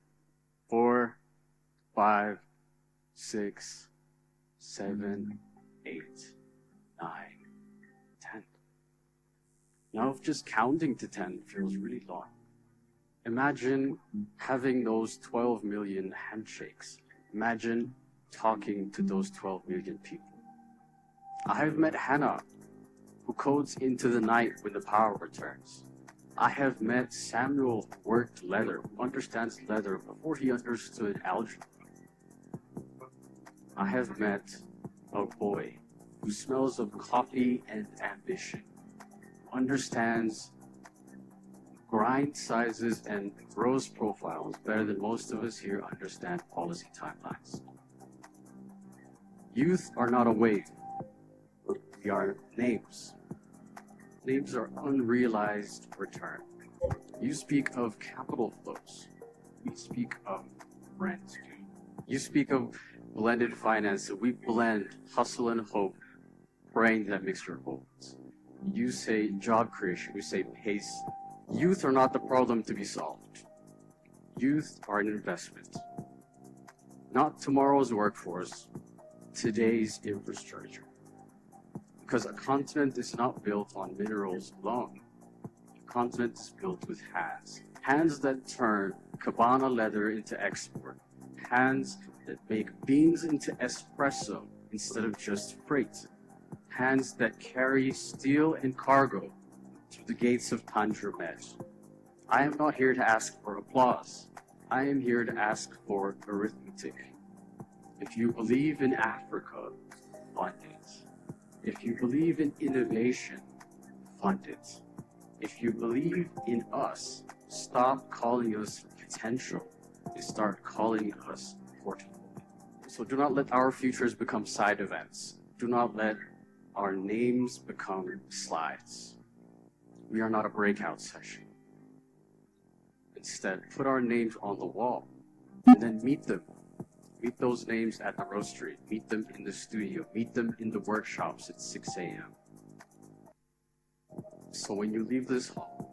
4, 5, 6, 7, 8, 9, 10. Now, if just counting to 10 feels really long, imagine having those 12 million handshakes. Imagine talking to those 12 million people. I have met Hannah, who codes into the night when the power returns. I have met Samuel, who worked leather, who understands leather before he understood algebra. I have met a boy who smells of coffee and ambition, who understands grind sizes and gross profiles better than most of us here understand policy timelines. Youth are not a wave. We are names. Names are unrealized return. You speak of capital flows. We speak of rent. You speak of blended finance. We blend hustle and hope, praying that mixture holds. You say job creation. We say pace. Youth are not the problem to be solved. Youth are an investment. Not tomorrow's workforce, today's infrastructure. Because a continent is not built on minerals alone. A continent is built with hands. Hands that turn cabana leather into export. Hands that make beans into espresso instead of just freight. Hands that carry steel and cargo through the gates of Tanjurmet. I am not here to ask for applause. I am here to ask for arithmetic. If you believe in Africa, fund it. If you believe in innovation, fund it. If you believe in us, stop calling us potential and start calling us portable. So do not let our futures become side events. Do not let our names become slides. We are not a breakout session. Instead, put our names on the wall and then meet them. Meet those names at the roastery. Meet them in the studio. Meet them in the workshops at 6 a.m. So when you leave this hall,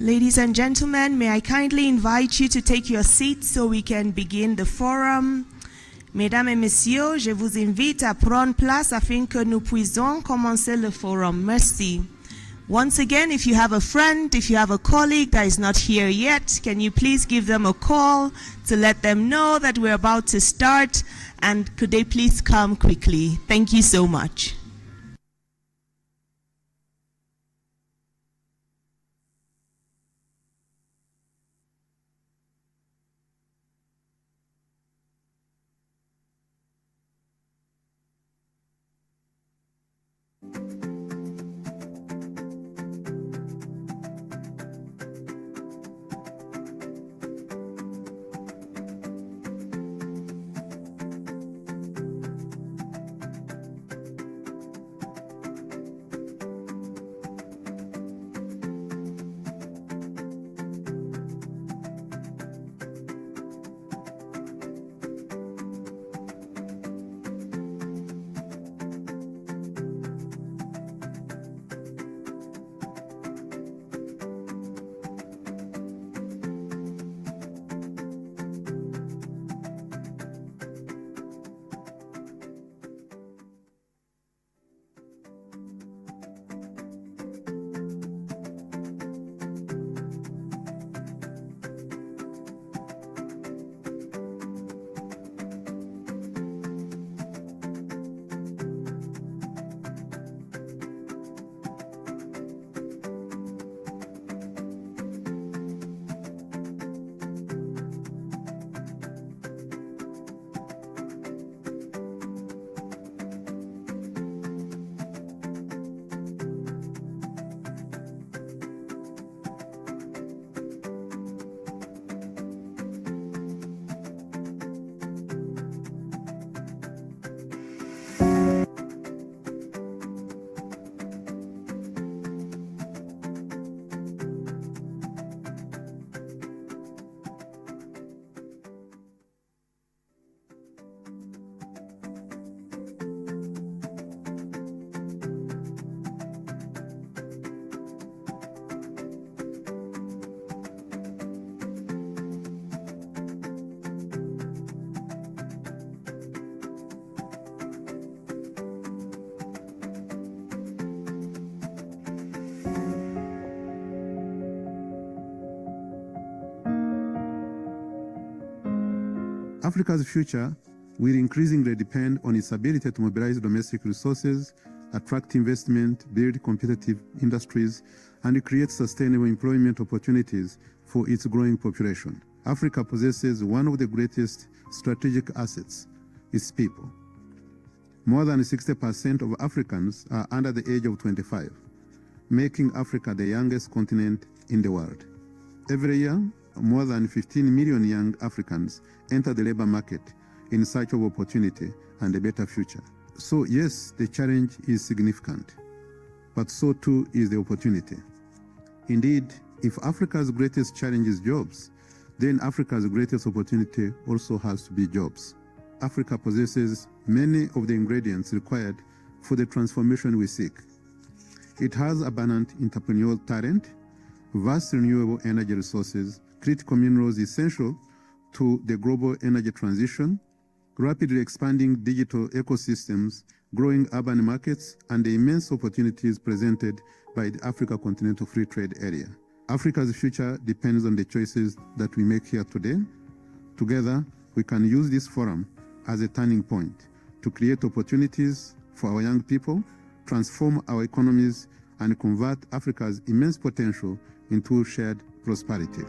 Ladies and gentlemen, may I kindly invite you to take your seats so we can begin the forum. Mesdames et messieurs, je vous invite à prendre place afin que nous puissions commencer le forum. Merci. Once again, if you have a friend, if you have a colleague that is not here yet, can you please give them a call to let them know that we're about to start, and could they please come quickly? Thank you so much. Africa's future will increasingly depend on its ability to mobilize domestic resources, attract investment, build competitive industries, and create sustainable employment opportunities for its growing population. Africa possesses one of the greatest strategic assets, its people. More than 60% of Africans are under the age of 25, making Africa the youngest continent in the world. Every year, more than 15 million young Africans enter the labor market in search of opportunity and a better future. So yes, the challenge is significant, but so too is the opportunity. Indeed, if Africa's greatest challenge is jobs, then Africa's greatest opportunity also has to be jobs. Africa possesses many of the ingredients required for the transformation we seek. It has abundant entrepreneurial talent, vast renewable energy resources, critical minerals essential to the global energy transition, rapidly expanding digital ecosystems, growing urban markets, and the immense opportunities presented by the Africa Continental Free Trade Area. Africa's future depends on the choices that we make here today. Together, we can use this forum as a turning point to create opportunities for our young people, transform our economies, and convert Africa's immense potential into shared prosperity.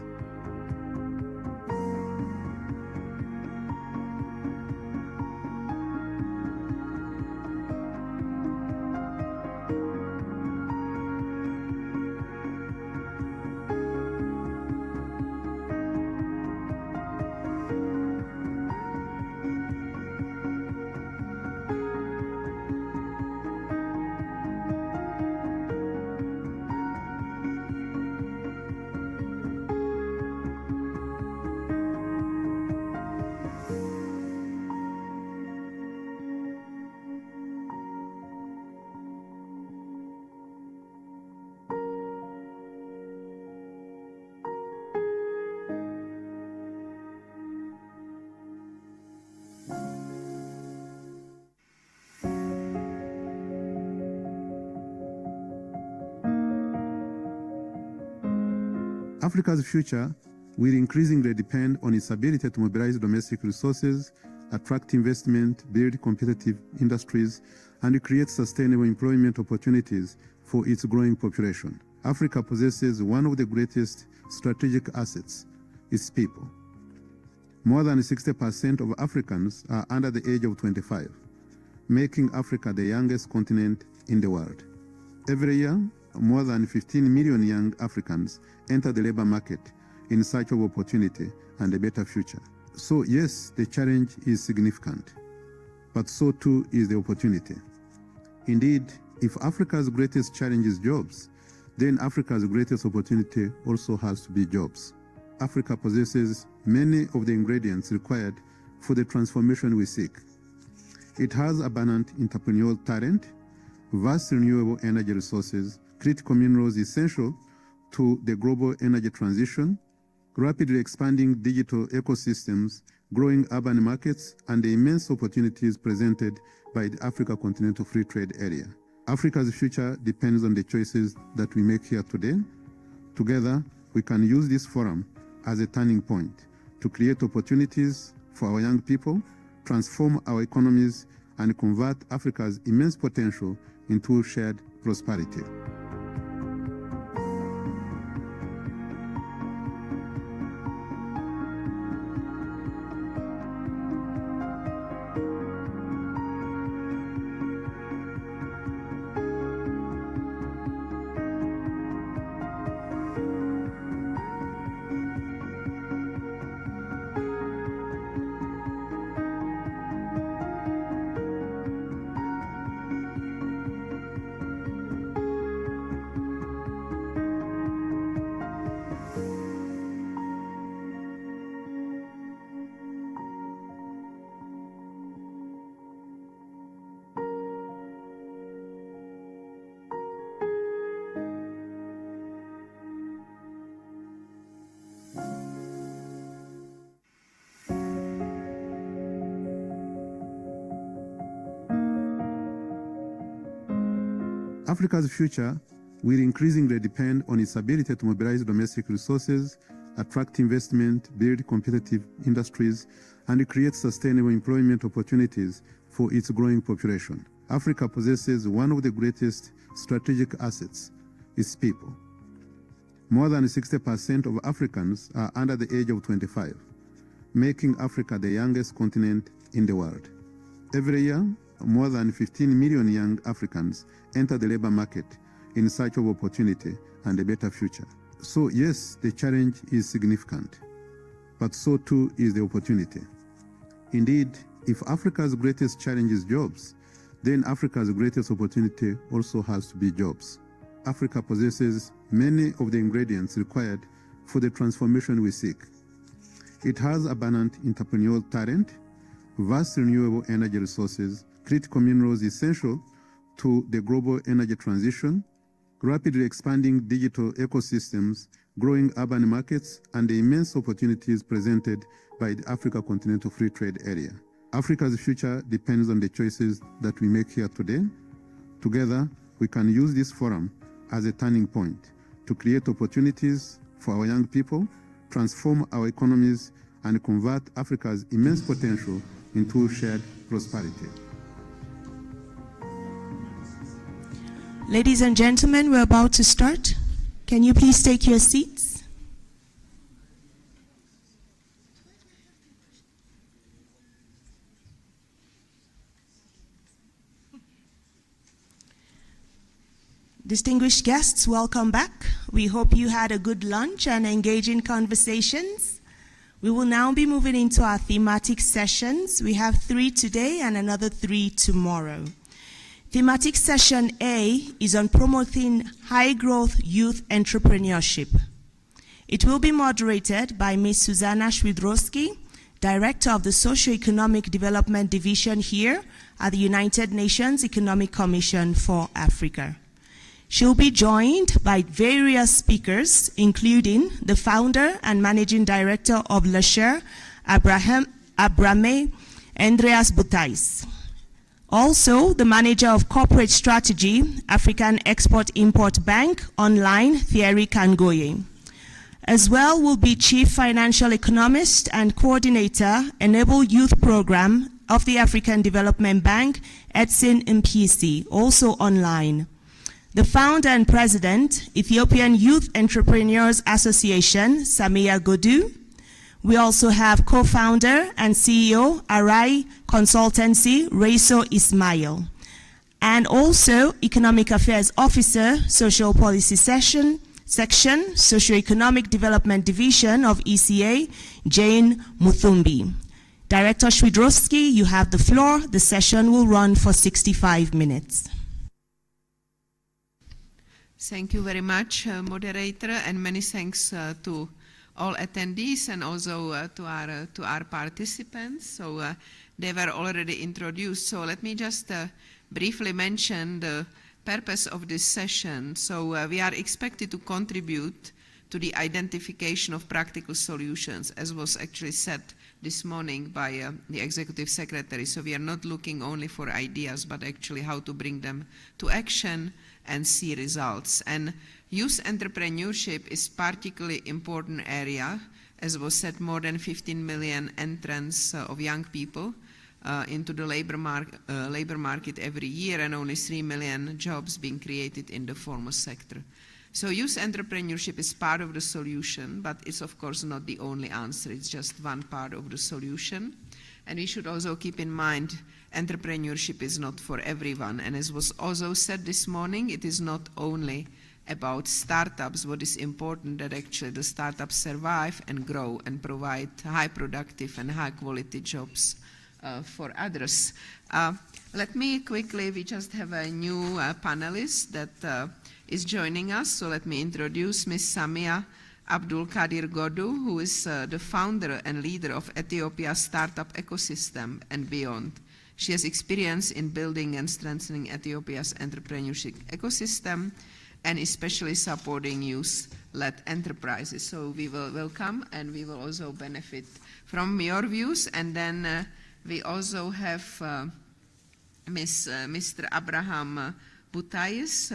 Africa's future will increasingly depend on its ability to mobilize domestic resources, attract investment, build competitive industries, and create sustainable employment opportunities for its growing population. Africa possesses one of the greatest strategic assets, its people. More than 60% of Africans are under the age of 25, making Africa the youngest continent in the world. Every year, more than 15 million young Africans enter the labor market in search of opportunity and a better future. So yes, the challenge is significant, but so too is the opportunity. Indeed, if Africa's greatest challenge is jobs, then Africa's greatest opportunity also has to be jobs. Africa possesses many of the ingredients required for the transformation we seek. It has abundant entrepreneurial talent, vast renewable energy resources, critical minerals essential to the global energy transition, rapidly expanding digital ecosystems, growing urban markets, and the immense opportunities presented by the Africa Continental Free Trade Area. Africa's future depends on the choices that we make here today. Together, we can use this forum as a turning point to create opportunities for our young people, transform our economies, and convert Africa's immense potential into shared prosperity. Africa's future will increasingly depend on its ability to mobilize domestic resources, attract investment, build competitive industries, and create sustainable employment opportunities for its growing population. Africa possesses one of the greatest strategic assets, its people. More than 60% of Africans are under the age of 25, making Africa the youngest continent in the world. Every year, more than 15 million young Africans enter the labor market in search of opportunity and a better future. So yes, the challenge is significant, but so too is the opportunity. Indeed, if Africa's greatest challenge is jobs, then Africa's greatest opportunity also has to be jobs. Africa possesses many of the ingredients required for the transformation we seek. It has abundant entrepreneurial talent, vast renewable energy resources, critical minerals essential to the global energy transition, rapidly expanding digital ecosystems, growing urban markets, and the immense opportunities presented by the Africa Continental Free Trade Area. Africa's future depends on the choices that we make here today. Together, we can use this forum as a turning point to create opportunities for our young people, transform our economies, and convert Africa's immense potential into shared prosperity. Ladies and gentlemen, we're about to start. Can you please take your seats? Distinguished guests, welcome back. We hope you had a good lunch and engaging conversations. We will now be moving into our thematic sessions. We have 3 today and another 3 tomorrow. Thematic session A is on promoting high-growth youth entrepreneurship. It will be moderated by Ms. Susanna Szwidrowski, Director of the Socio-Economic Development Division here at the United Nations Economic Commission for Africa. She'll be joined by various speakers, including the founder and managing director of Lasher, Abrame Andreas Butais. Also, the manager of corporate strategy, African Export-Import Bank, online, Thierry Kangoye. As well will be Chief Financial Economist and Coordinator, Enable Youth Program of the African Development Bank, Edson Mpisi, also online. The founder and president, Ethiopian Youth Entrepreneurs Association, Samia Godu. We also have co-founder and CEO, Arai Consultancy, Reiso Ismail. And also Economic Affairs Officer, Social Policy Section, Socioeconomic Development Division of ECA, Jane Muthumbi. Director Shwidrowski, you have the floor. The session will run for 65 minutes. Thank you very much, moderator, and many thanks to all attendees and also to our participants. So they were already introduced. So let me just briefly mention the purpose of this session. So we are expected to contribute to the identification of practical solutions, as was actually said this morning by the Executive Secretary. So we are not looking only for ideas, but actually how to bring them to action and see results. And youth entrepreneurship is particularly important area. As was said, more than 15 million entrants of young people into the labor market every year, and only 3 million jobs being created in the formal sector. So youth entrepreneurship is part of the solution, but it's of course not the only answer. It's just one part of the solution. And we should also keep in mind entrepreneurship is not for everyone. And as was also said this morning, it is not only about startups. What is important that actually the startups survive and grow and provide high productive and high quality jobs for others. Let me quickly, we just have a new panelist that is joining us. So let me introduce Ms. Samia Abdul Kadir Godu, who is the founder and leader of Ethiopia's startup ecosystem and beyond. She has experience in building and strengthening Ethiopia's entrepreneurship ecosystem and especially supporting youth-led enterprises. So we will welcome and we will also benefit from your views. And then we also have Mr. Abraham Butais,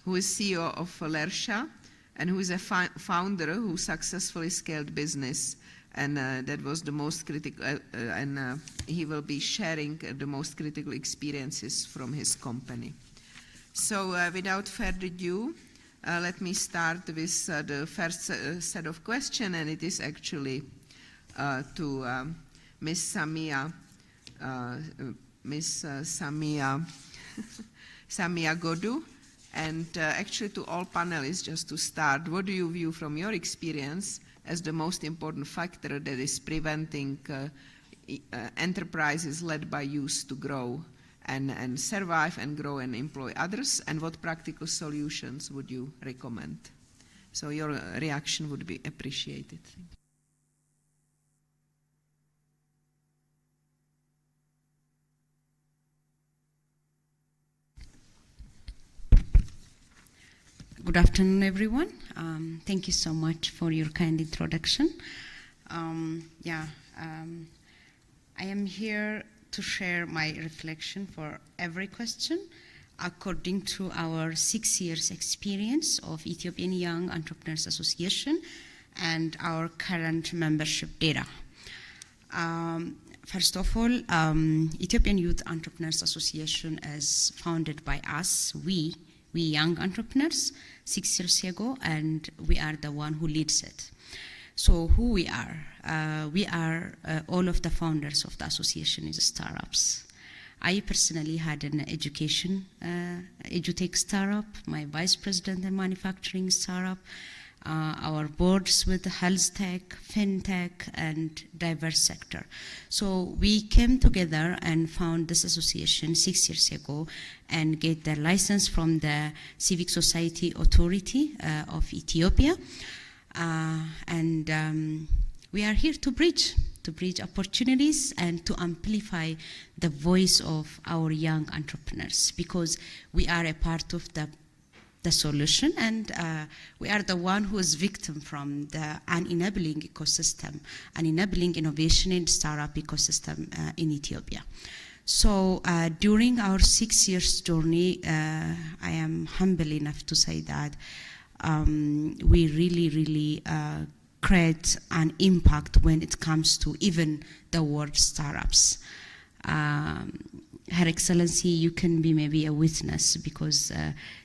who is CEO of Lersha and who is a founder who successfully scaled business. And that was the most critical, and he will be sharing the most critical experiences from his company. So without further ado, let me start with the first set of questions, and it is actually to Ms. Samia, Samia Godu, and actually to all panelists. Just to start, what do you view from your experience as the most important factor that is preventing enterprises led by youth to grow and survive and grow and employ others, and what practical solutions would you recommend? So your reaction would be appreciated. Good afternoon, everyone. Thank you so much for your kind introduction. I am here to share my reflection for every question according to our 6 years experience of Ethiopian Young Entrepreneurs Association and our current membership data. First of all, Ethiopian Youth Entrepreneurs Association is founded by us, we young entrepreneurs, 6 years ago, and we are the one who leads it. So who we are all of the founders of the association is startups. I personally had an education, edutech startup, my vice president in manufacturing startup, our boards with health tech, fintech, and diverse sector. So we came together and found this association 6 years ago and get the license from the Civic Society Authority of Ethiopia. We are here to bridge opportunities and to amplify the voice of our young entrepreneurs, because we are a part of the solution, and we are the one who is victim from the enabling ecosystem, enabling innovation in startup ecosystem in Ethiopia. So during our 6 years journey, I am humble enough to say that we really create an impact when it comes to even the word startups. Her Excellency, you can be maybe a witness because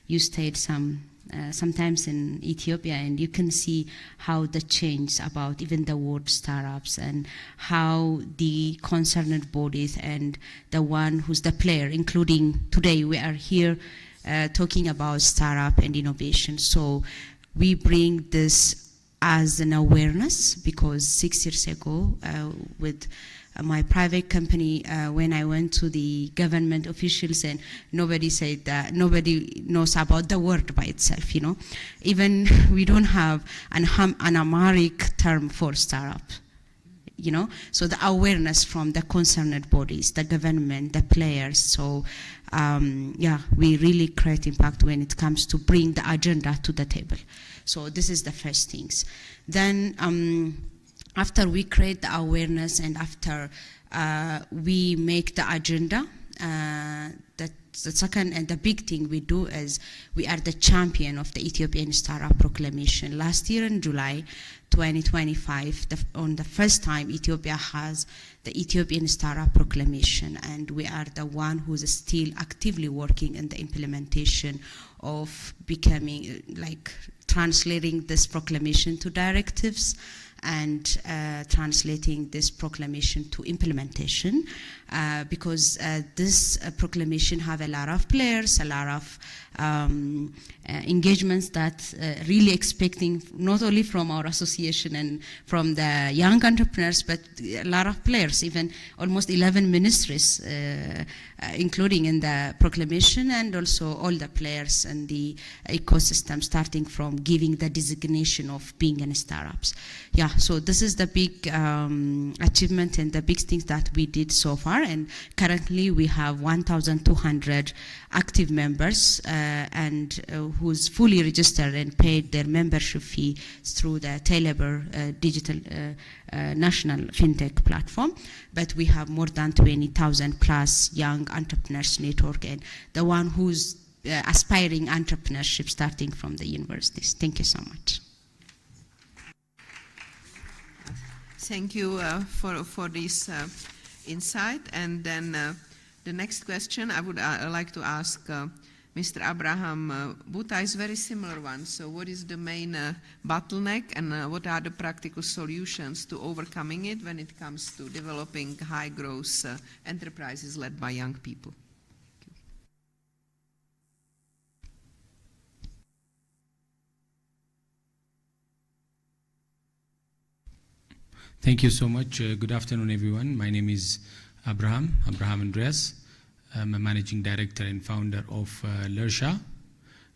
you stayed sometimes in Ethiopia, and you can see how the change about even the word startups and how the concerned bodies and the one who's the player, including today we are here talking about startup and innovation. So we bring this as an awareness because 6 years ago with my private company, when I went to the government officials, and nobody said that, nobody knows about the word by itself, you know. Even we don't have an Amharic term for startup, you know. So the awareness from the concerned bodies, the government, the players. So yeah, we really create impact when it comes to bring the agenda to the table. So this is the first things. Then after we create the awareness and after we make the agenda, the second and the big thing we do is we are the champion of the Ethiopian Startup Proclamation. Last year in July 2025, on the first time Ethiopia has the Ethiopian Startup Proclamation, and we are the one who's still actively working in the implementation of becoming, like, translating this proclamation to directives and translating this proclamation to implementation, because this proclamation have a lot of players, a lot of engagements that really expecting not only from our association and from the young entrepreneurs, but a lot of players, even almost 11 ministries, including in the proclamation, and also all the players in the ecosystem, starting from giving the designation of being in startups. Yeah, so this is the big achievement and the big things that we did so far, and currently we have 1,200 active members and who's fully registered and paid their membership fee through the Telebur digital national fintech platform. But we have more than 20,000 plus young entrepreneurs network, and the one who's aspiring entrepreneurship starting from the universities. Thank you so much. Thank you for this insight. And then the next question I would like to ask Mr. Abraham Buta is very similar one. So what is the main bottleneck, and what are the practical solutions to overcoming it when it comes to developing high growth enterprises led by young people? Thank you so much. Good afternoon, everyone. My name is Abraham Andreas. I'm a managing director and founder of Lersha.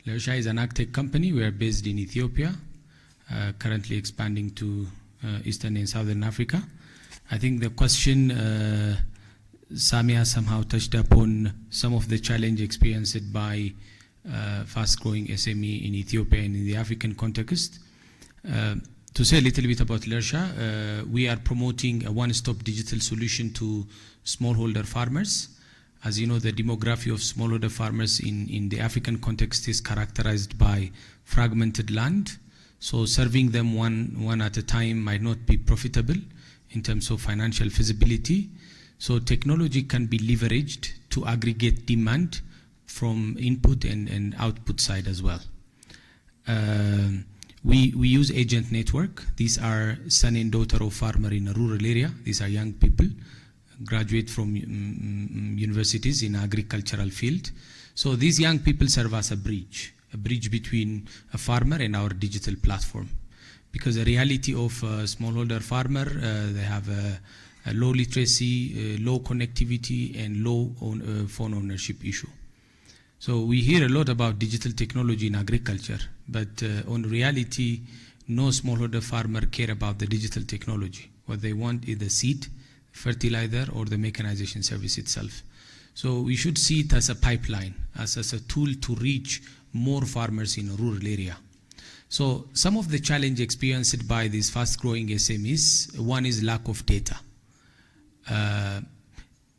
Lersha is an agtech company. We are based in Ethiopia, currently expanding to Eastern and Southern Africa. I think the question Samia somehow touched upon some of the challenge experienced by fast-growing SME in Ethiopia and in the African context. To say a little bit about Lersha, we are promoting a one-stop digital solution to smallholder farmers. As you know, the demography of smallholder farmers in the African context is characterized by fragmented land. So serving them one at a time might not be profitable in terms of financial feasibility. So technology can be leveraged to aggregate demand from input and output side as well. We use agent network. These are son and daughter of farmer in a rural area. These are young people, graduate from universities in agricultural field. So these young people serve as a bridge between a farmer and our digital platform. Because the reality of a smallholder farmer, they have a low literacy, low connectivity, and low phone ownership issue. So we hear a lot about digital technology in agriculture, but on reality, no smallholder farmer care about the digital technology. What they want is the seed, fertilizer, or the mechanization service itself. So we should see it as a pipeline, as a tool to reach more farmers in a rural area. So some of the challenge experienced by these fast-growing SMEs, one is lack of data.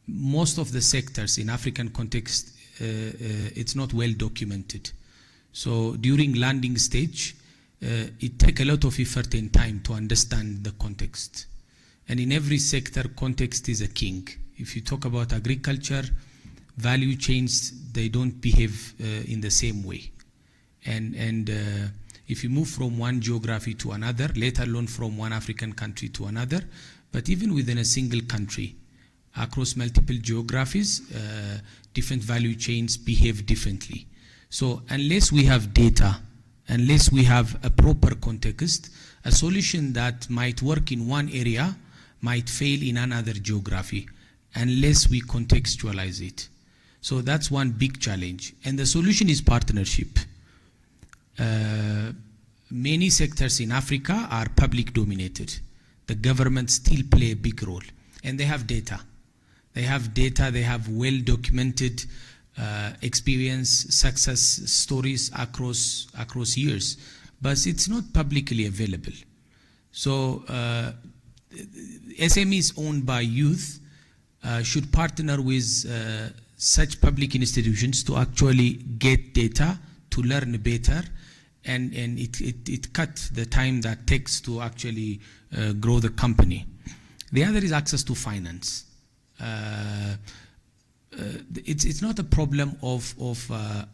Most of the sectors in African context, it's not well documented. So during landing stage, it takes a lot of effort and time to understand the context. And in every sector, context is a king. If you talk about agriculture, value chains, they don't behave in the same way. And if you move from one geography to another, let alone from one African country to another, but even within a single country, across multiple geographies, different value chains behave differently. So unless we have data, unless we have a proper context, a solution that might work in one area might fail in another geography, unless we contextualize it. So that's one big challenge. And the solution is partnership. Many sectors in Africa are public dominated. The government still play a big role. And they have data. They have well documented experience, success stories across years. But it's not publicly available. So SMEs owned by youth should partner with such public institutions to actually get data, to learn better, and it cut the time that takes to actually grow the company. The other is access to finance. It's not a problem of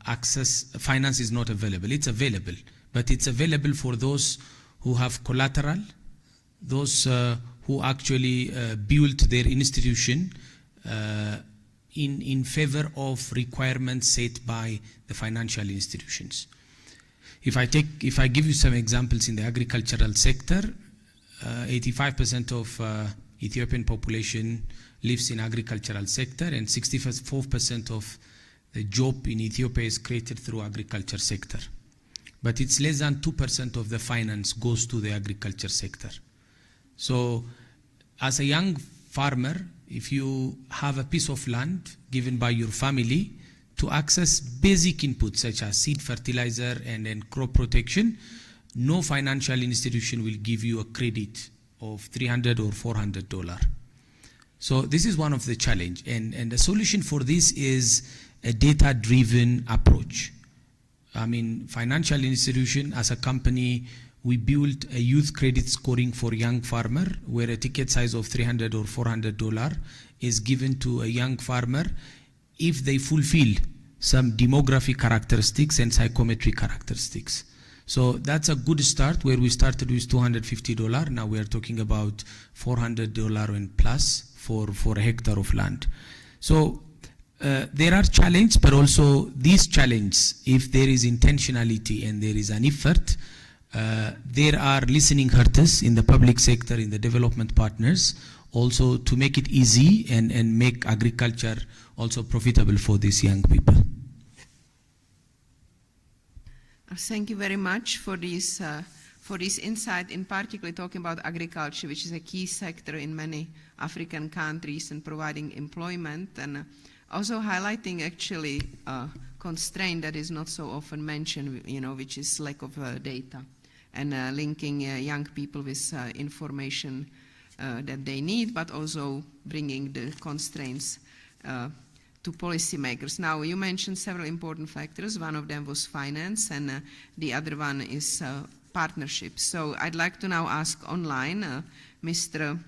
access. Finance is not available. It's available, but it's available for those who have collateral, those who actually built their institution in favor of requirements set by the financial institutions. If I give you some examples in the agricultural sector, 85% of Ethiopian population lives in agricultural sector, and 64% of the job in Ethiopia is created through agriculture sector. But it's less than 2% of the finance goes to the agriculture sector. So as a young farmer, if you have a piece of land given by your family to access basic inputs such as seed, fertilizer, and crop protection, no financial institution will give you a credit of $300 or $400. So this is one of the challenge, and the solution for this is a data-driven approach. I mean, financial institution as a company, we built a youth credit scoring for young farmer, where a ticket size of $300 or $400 is given to a young farmer if they fulfill some demographic characteristics and psychometric characteristics. So that's a good start, where we started with $250. Now we are talking about $400 and plus for a hectare of land. So there are challenges, but also these challenges, if there is intentionality and there is an effort, there are listening hearts in the public sector, in the development partners, also to make it easy and make agriculture also profitable for these young people. Thank you very much for this insight, in particular talking about agriculture, which is a key sector in many African countries and providing employment, and also highlighting actually a constraint that is not so often mentioned, which is lack of data, and linking young people with information that they need, but also bringing the constraints to policymakers. Now, you mentioned several important factors. One of them was finance, and the other one is partnerships. So I'd like to now ask online Mr.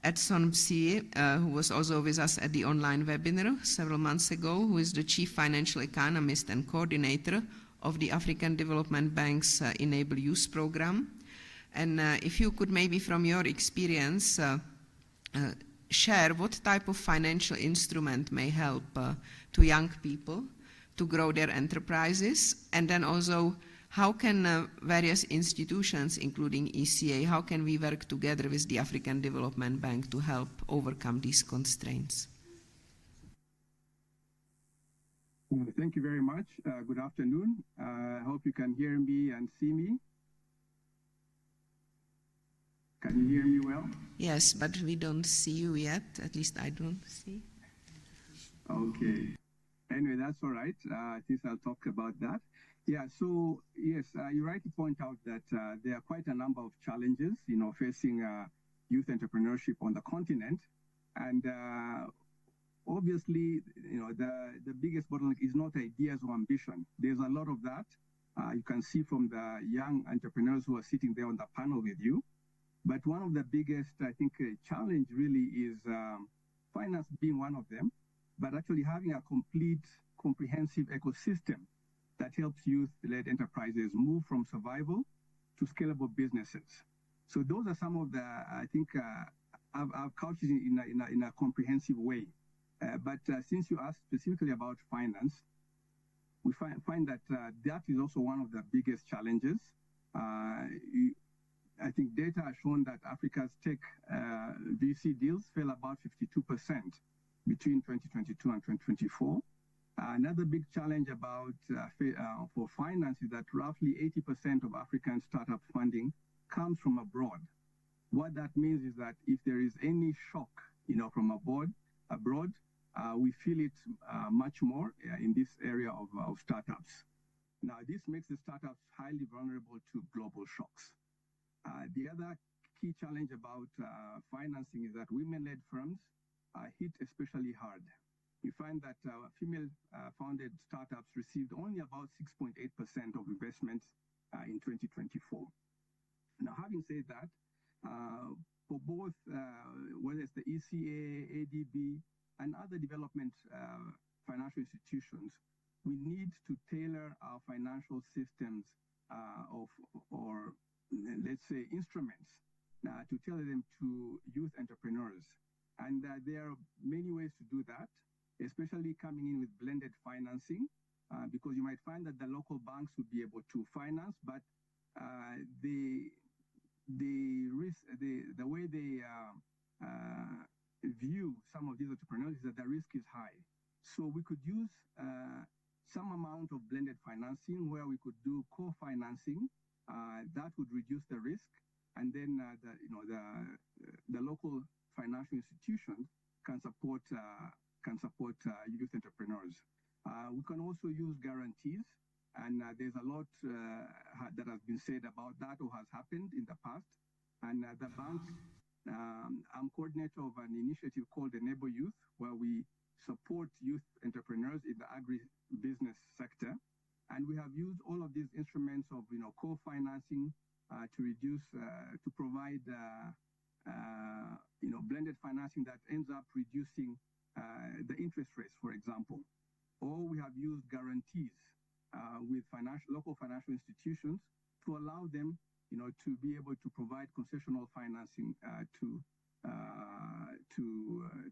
Edson Psi, who was also with us at the online webinar several months ago, who is the Chief Financial Economist and Coordinator of the African Development Bank's Enable Youth Program. And if you could maybe from your experience share what type of financial instrument may help to young people to grow their enterprises, and then also how can various institutions, including ECA, how can we work together with the African Development Bank to help overcome these constraints? Thank you very much. Good afternoon. I hope you can hear me and see me. Can you hear me well? Yes, but we don't see you yet. At least I don't see. Okay. Anyway, that's all right. At least I'll talk about that. Yeah, so yes, you rightly point out that there are quite a number of challenges, facing youth entrepreneurship on the continent. And obviously, the biggest bottleneck is not ideas or ambition. There's a lot of that. You can see from the young entrepreneurs who are sitting there on the panel with you. But one of the biggest, I think, challenge really is finance being one of them, but actually having a complete, comprehensive ecosystem that helps youth-led enterprises move from survival to scalable businesses. So those are some of the, I think, I've couched it in a comprehensive way. But since you asked specifically about finance, we find that that is also one of the biggest challenges. I think data has shown that Africa's tech VC deals fell about 52% between 2022 and 2024. Another big challenge about for finance is that roughly 80% of African startup funding comes from abroad. What that means is that if there is any shock, from abroad, we feel it much more in this area of startups. Now, this makes the startups highly vulnerable to global shocks. The other key challenge about financing is that women-led firms are hit especially hard. You find that female-founded startups received only about 6.8% of investments in 2024. Now, having said that, for both, whether it's the ECA, ADB, and other development financial institutions, we need to tailor our financial systems or let's say instruments to tailor them to youth entrepreneurs. And there are many ways to do that, especially coming in with blended financing, because you might find that the local banks would be able to finance, but the way they view some of these entrepreneurs is that the risk is high. So we could use some amount of blended financing where we could do co-financing. That would reduce the risk, and then the local financial institutions can support youth entrepreneurs. We can also use guarantees, and there's a lot that has been said about that or has happened in the past. And the bank, I'm coordinator of an initiative called Enable Youth, where we support youth entrepreneurs in the agri-business sector. And we have used all of these instruments of co-financing to reduce, to provide blended financing that ends up reducing the interest rates, for example. Or we have used guarantees with local financial institutions to allow them, to be able to provide concessional financing to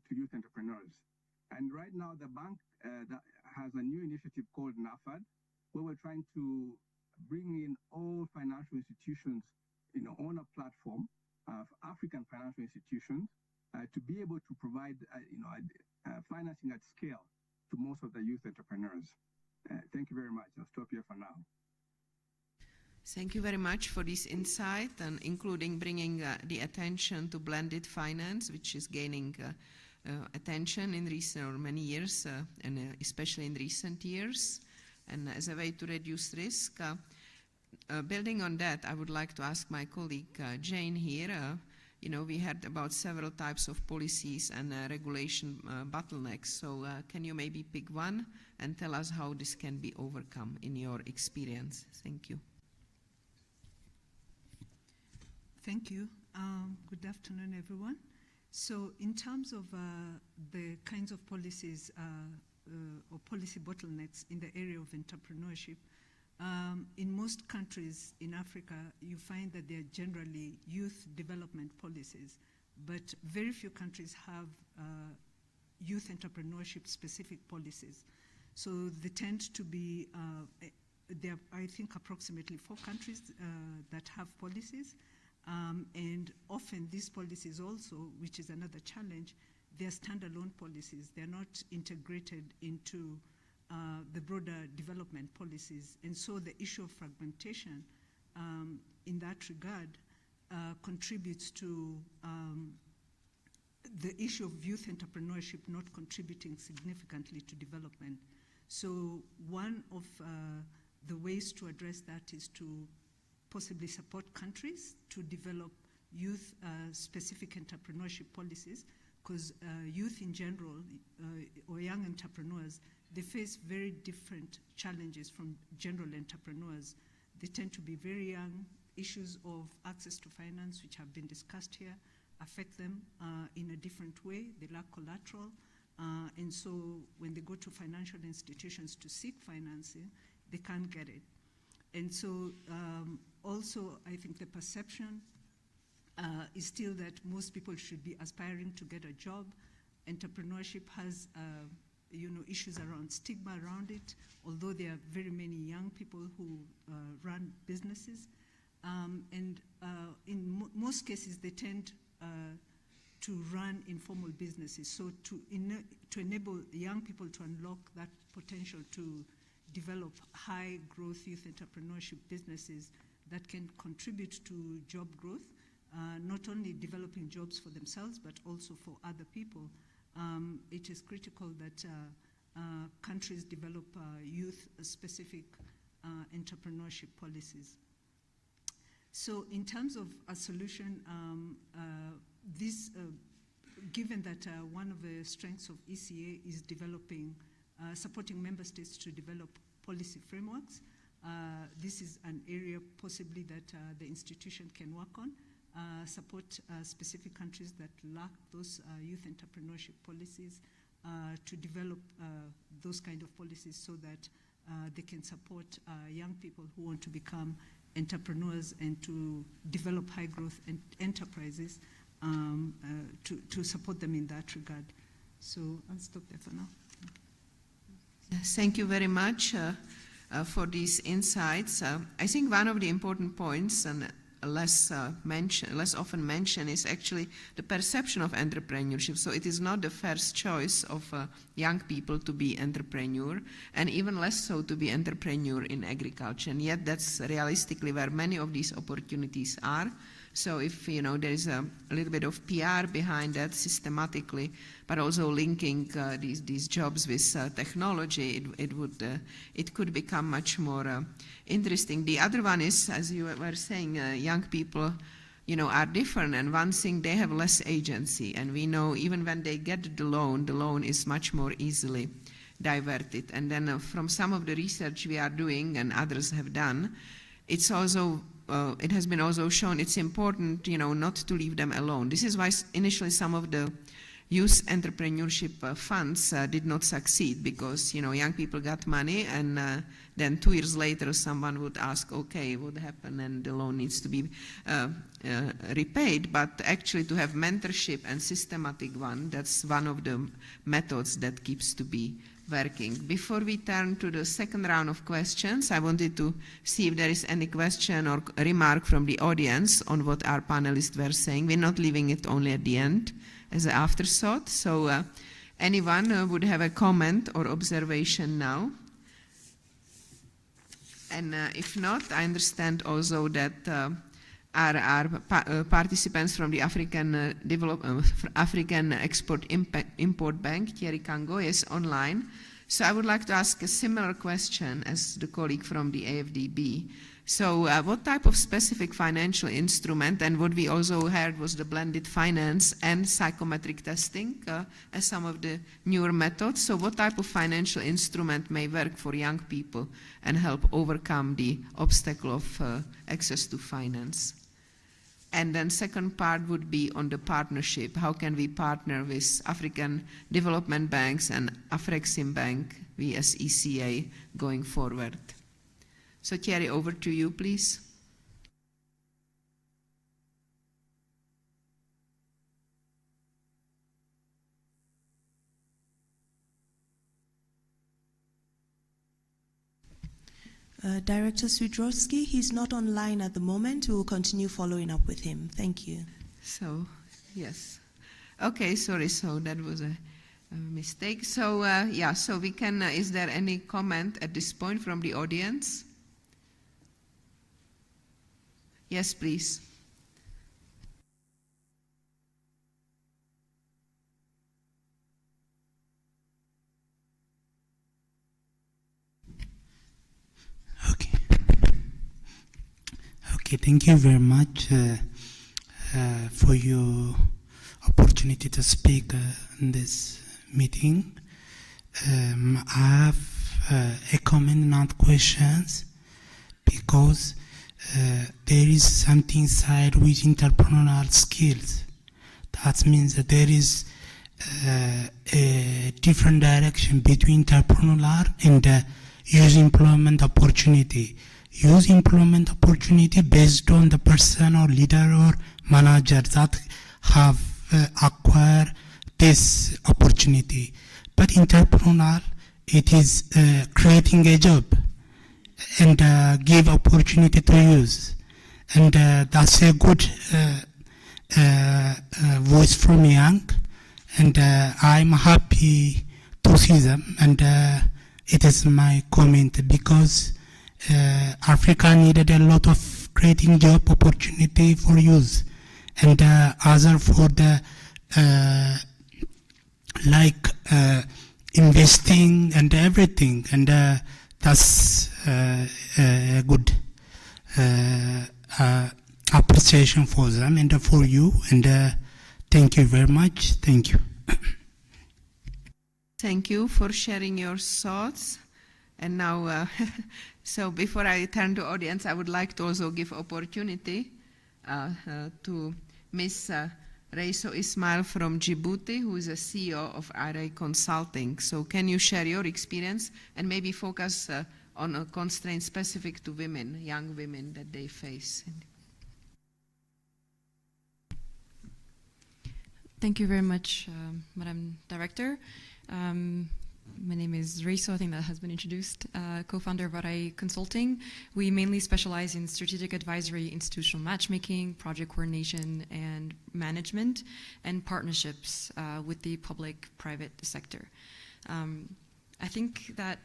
youth entrepreneurs. And right now, the bank that has a new initiative called NAFAD, where we're trying to bring in all financial institutions, on a platform of African financial institutions to be able to provide, financing at scale to most of the youth entrepreneurs. Thank you very much. I'll stop here for now. Thank you very much for this insight, and including bringing the attention to blended finance, which is gaining attention in recent or many years, and especially in recent years, and as a way to reduce risk. Building on that, I would like to ask my colleague Jane here. We heard about several types of policies and regulation bottlenecks. So can you maybe pick one and tell us how this can be overcome in your experience? Thank you. Thank you. Good afternoon, everyone. So in terms of the kinds of policies or policy bottlenecks in the area of entrepreneurship, in most countries in Africa, you find that they're generally youth development policies, but very few countries have youth entrepreneurship specific policies. So they tend to be, there are, I think, approximately 4 countries that have policies. And often these policies also, which is another challenge, they're standalone policies. They're not integrated into the broader development policies. And so the issue of fragmentation in that regard contributes to the issue of youth entrepreneurship not contributing significantly to development. So one of the ways to address that is to possibly support countries to develop youth-specific entrepreneurship policies, because youth in general, or young entrepreneurs, they face very different challenges from general entrepreneurs. They tend to be very young. Issues of access to finance, which have been discussed here, affect them in a different way. They lack collateral. And so when they go to financial institutions to seek financing, they can't get it. And so also, I think the perception is still that most people should be aspiring to get a job. Entrepreneurship has issues around stigma around it, although there are very many young people who run businesses. And in most cases, they tend to run informal businesses. So to enable young people to unlock that potential to develop high growth youth entrepreneurship businesses that can contribute to job growth, not only developing jobs for themselves, but also for other people, it is critical that countries develop youth-specific entrepreneurship policies. So in terms of a solution, given that one of the strengths of ECA is developing, supporting member states to develop policy frameworks, this is an area possibly that the institution can work on, support specific countries that lack those youth entrepreneurship policies to develop those kind of policies so that they can support young people who want to become entrepreneurs and to develop high growth enterprises to support them in that regard. So I'll stop there for now. Thank you very much for these insights. I think one of the important points and less often mentioned is actually the perception of entrepreneurship. So it is not the first choice of young people to be entrepreneur, and even less so to be entrepreneur in agriculture. And yet that's realistically where many of these opportunities are. So if there is a little bit of PR behind that systematically, but also linking these jobs with technology, it could become much more interesting. The other one is, as you were saying, young people, are different, and one thing, they have less agency, and we know even when they get the loan is much more easily diverted. And then from some of the research we are doing and others have done, it's also it has been also shown it's important, not to leave them alone. This is why initially some of the youth entrepreneurship funds did not succeed, because young people got money, and then 2 years later someone would ask, okay, what happened, and the loan needs to be repaid. But actually to have mentorship and systematic one, that's one of the methods that keeps to be working. Before we turn to the second round of questions, I wanted to see if there is any question or remark from the audience on what our panelists were saying. We're not leaving it only at the end as an afterthought. So anyone would have a comment or observation now? And if not, I understand also that our participants from the African Export-Import Bank, Thierry Kango, is online. So I would like to ask a similar question as the colleague from the AFDB. So what type of specific financial instrument, and what we also heard was the blended finance and psychometric testing as some of the newer methods. So what type of financial instrument may work for young people and help overcome the obstacle of access to finance? And then second part would be on the partnership. How can we partner with African development banks and Afrexim Bank, we as ECA, going forward? So Thierry, over to you, please. Director Swidrowski, he's not online at the moment. We will continue following up with him. Thank you. So, yes. Okay, sorry, so that was a mistake. So, so we can, is there any comment at this point from the audience? Yes, please. Okay, thank you very much for your opportunity to speak in this meeting. I have a comment, not questions, because there is something inside with entrepreneurial skills. That means that there is a different direction between entrepreneurial and youth employment opportunity. Youth employment opportunity based on the person or leader or manager that have acquired this opportunity. But entrepreneurial, it is creating a job and give opportunity to youth. And that's a good voice from young. And I'm happy to see them. And it is my comment, because Africa needed a lot of creating job opportunity for youth. And other for the investing and everything, and that's a good appreciation for them and for you, and thank you very much. Thank you. Thank you for sharing your thoughts. And now, so before I turn to audience, I would like to also give opportunity to Ms. Reiso Ismail from Djibouti, who is a CEO of RA Consulting. So can you share your experience and maybe focus on a constraint specific to women, young women that they face? Thank you very much, Madam Director. My name is Reiso, I think that has been introduced, co-founder of RA Consulting. We mainly specialize in strategic advisory, institutional matchmaking, project coordination and management, and partnerships with the public-private sector. I think that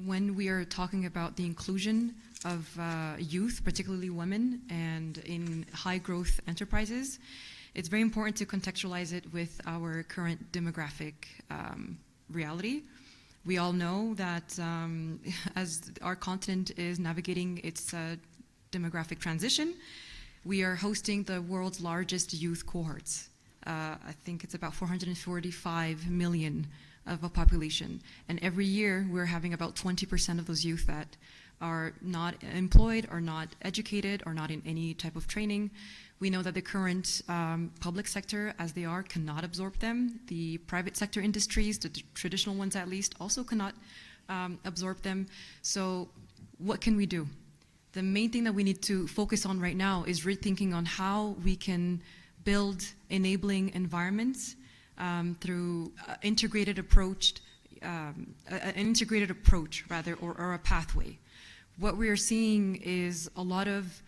when we are talking about the inclusion of youth, particularly women, and in high-growth enterprises, it's very important to contextualize it with our current demographic reality. We all know that as our continent is navigating its demographic transition, we are hosting the world's largest youth cohorts. I think it's about 445 million of a population. And every year we're having about 20% of those youth that are not employed, or not educated, or not in any type of training. We know that the current public sector, as they are, cannot absorb them. The private sector industries, the traditional ones at least, also cannot absorb them. So what can we do? The main thing that we need to focus on right now is rethinking on how we can build enabling environments through an integrated approach, or a pathway. What we are seeing is a lot of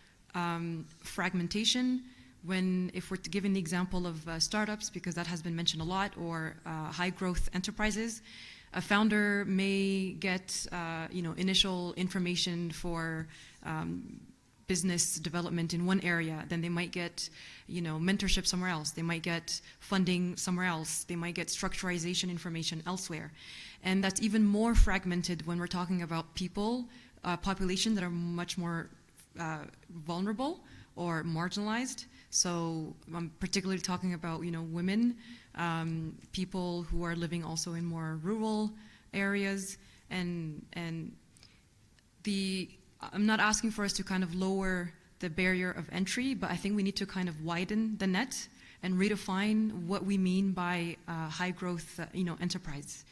fragmentation. If we're giving the example of startups, because that has been mentioned a lot, or high growth enterprises, a founder may get initial information for business development in one area, then they might get mentorship somewhere else, they might get funding somewhere else, they might get structurization information elsewhere. And that's even more fragmented when we're talking about people, populations that are much more vulnerable or marginalized. So I'm particularly talking about women, people who are living also in more rural areas, and I'm not asking for us to kind of lower the barrier of entry, but I think we need to kind of widen the net and redefine what we mean by high growth enterprise.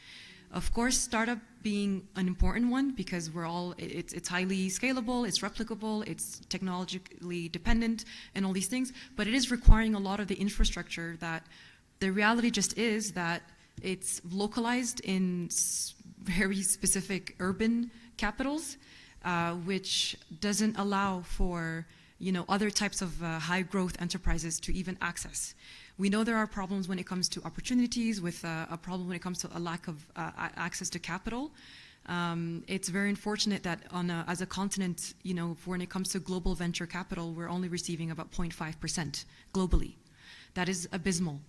Of course, startup being an important one, because it's highly scalable, it's replicable, it's technologically dependent, and all these things, but it is requiring a lot of the infrastructure that the reality just is that it's localized in very specific urban capitals, which doesn't allow for other types of high growth enterprises to even access. We know there are problems when it comes to opportunities, with a problem when it comes to a lack of access to capital. It's very unfortunate that as a continent, when it comes to global venture capital, we're only receiving about 0.5% globally. That is abysmal.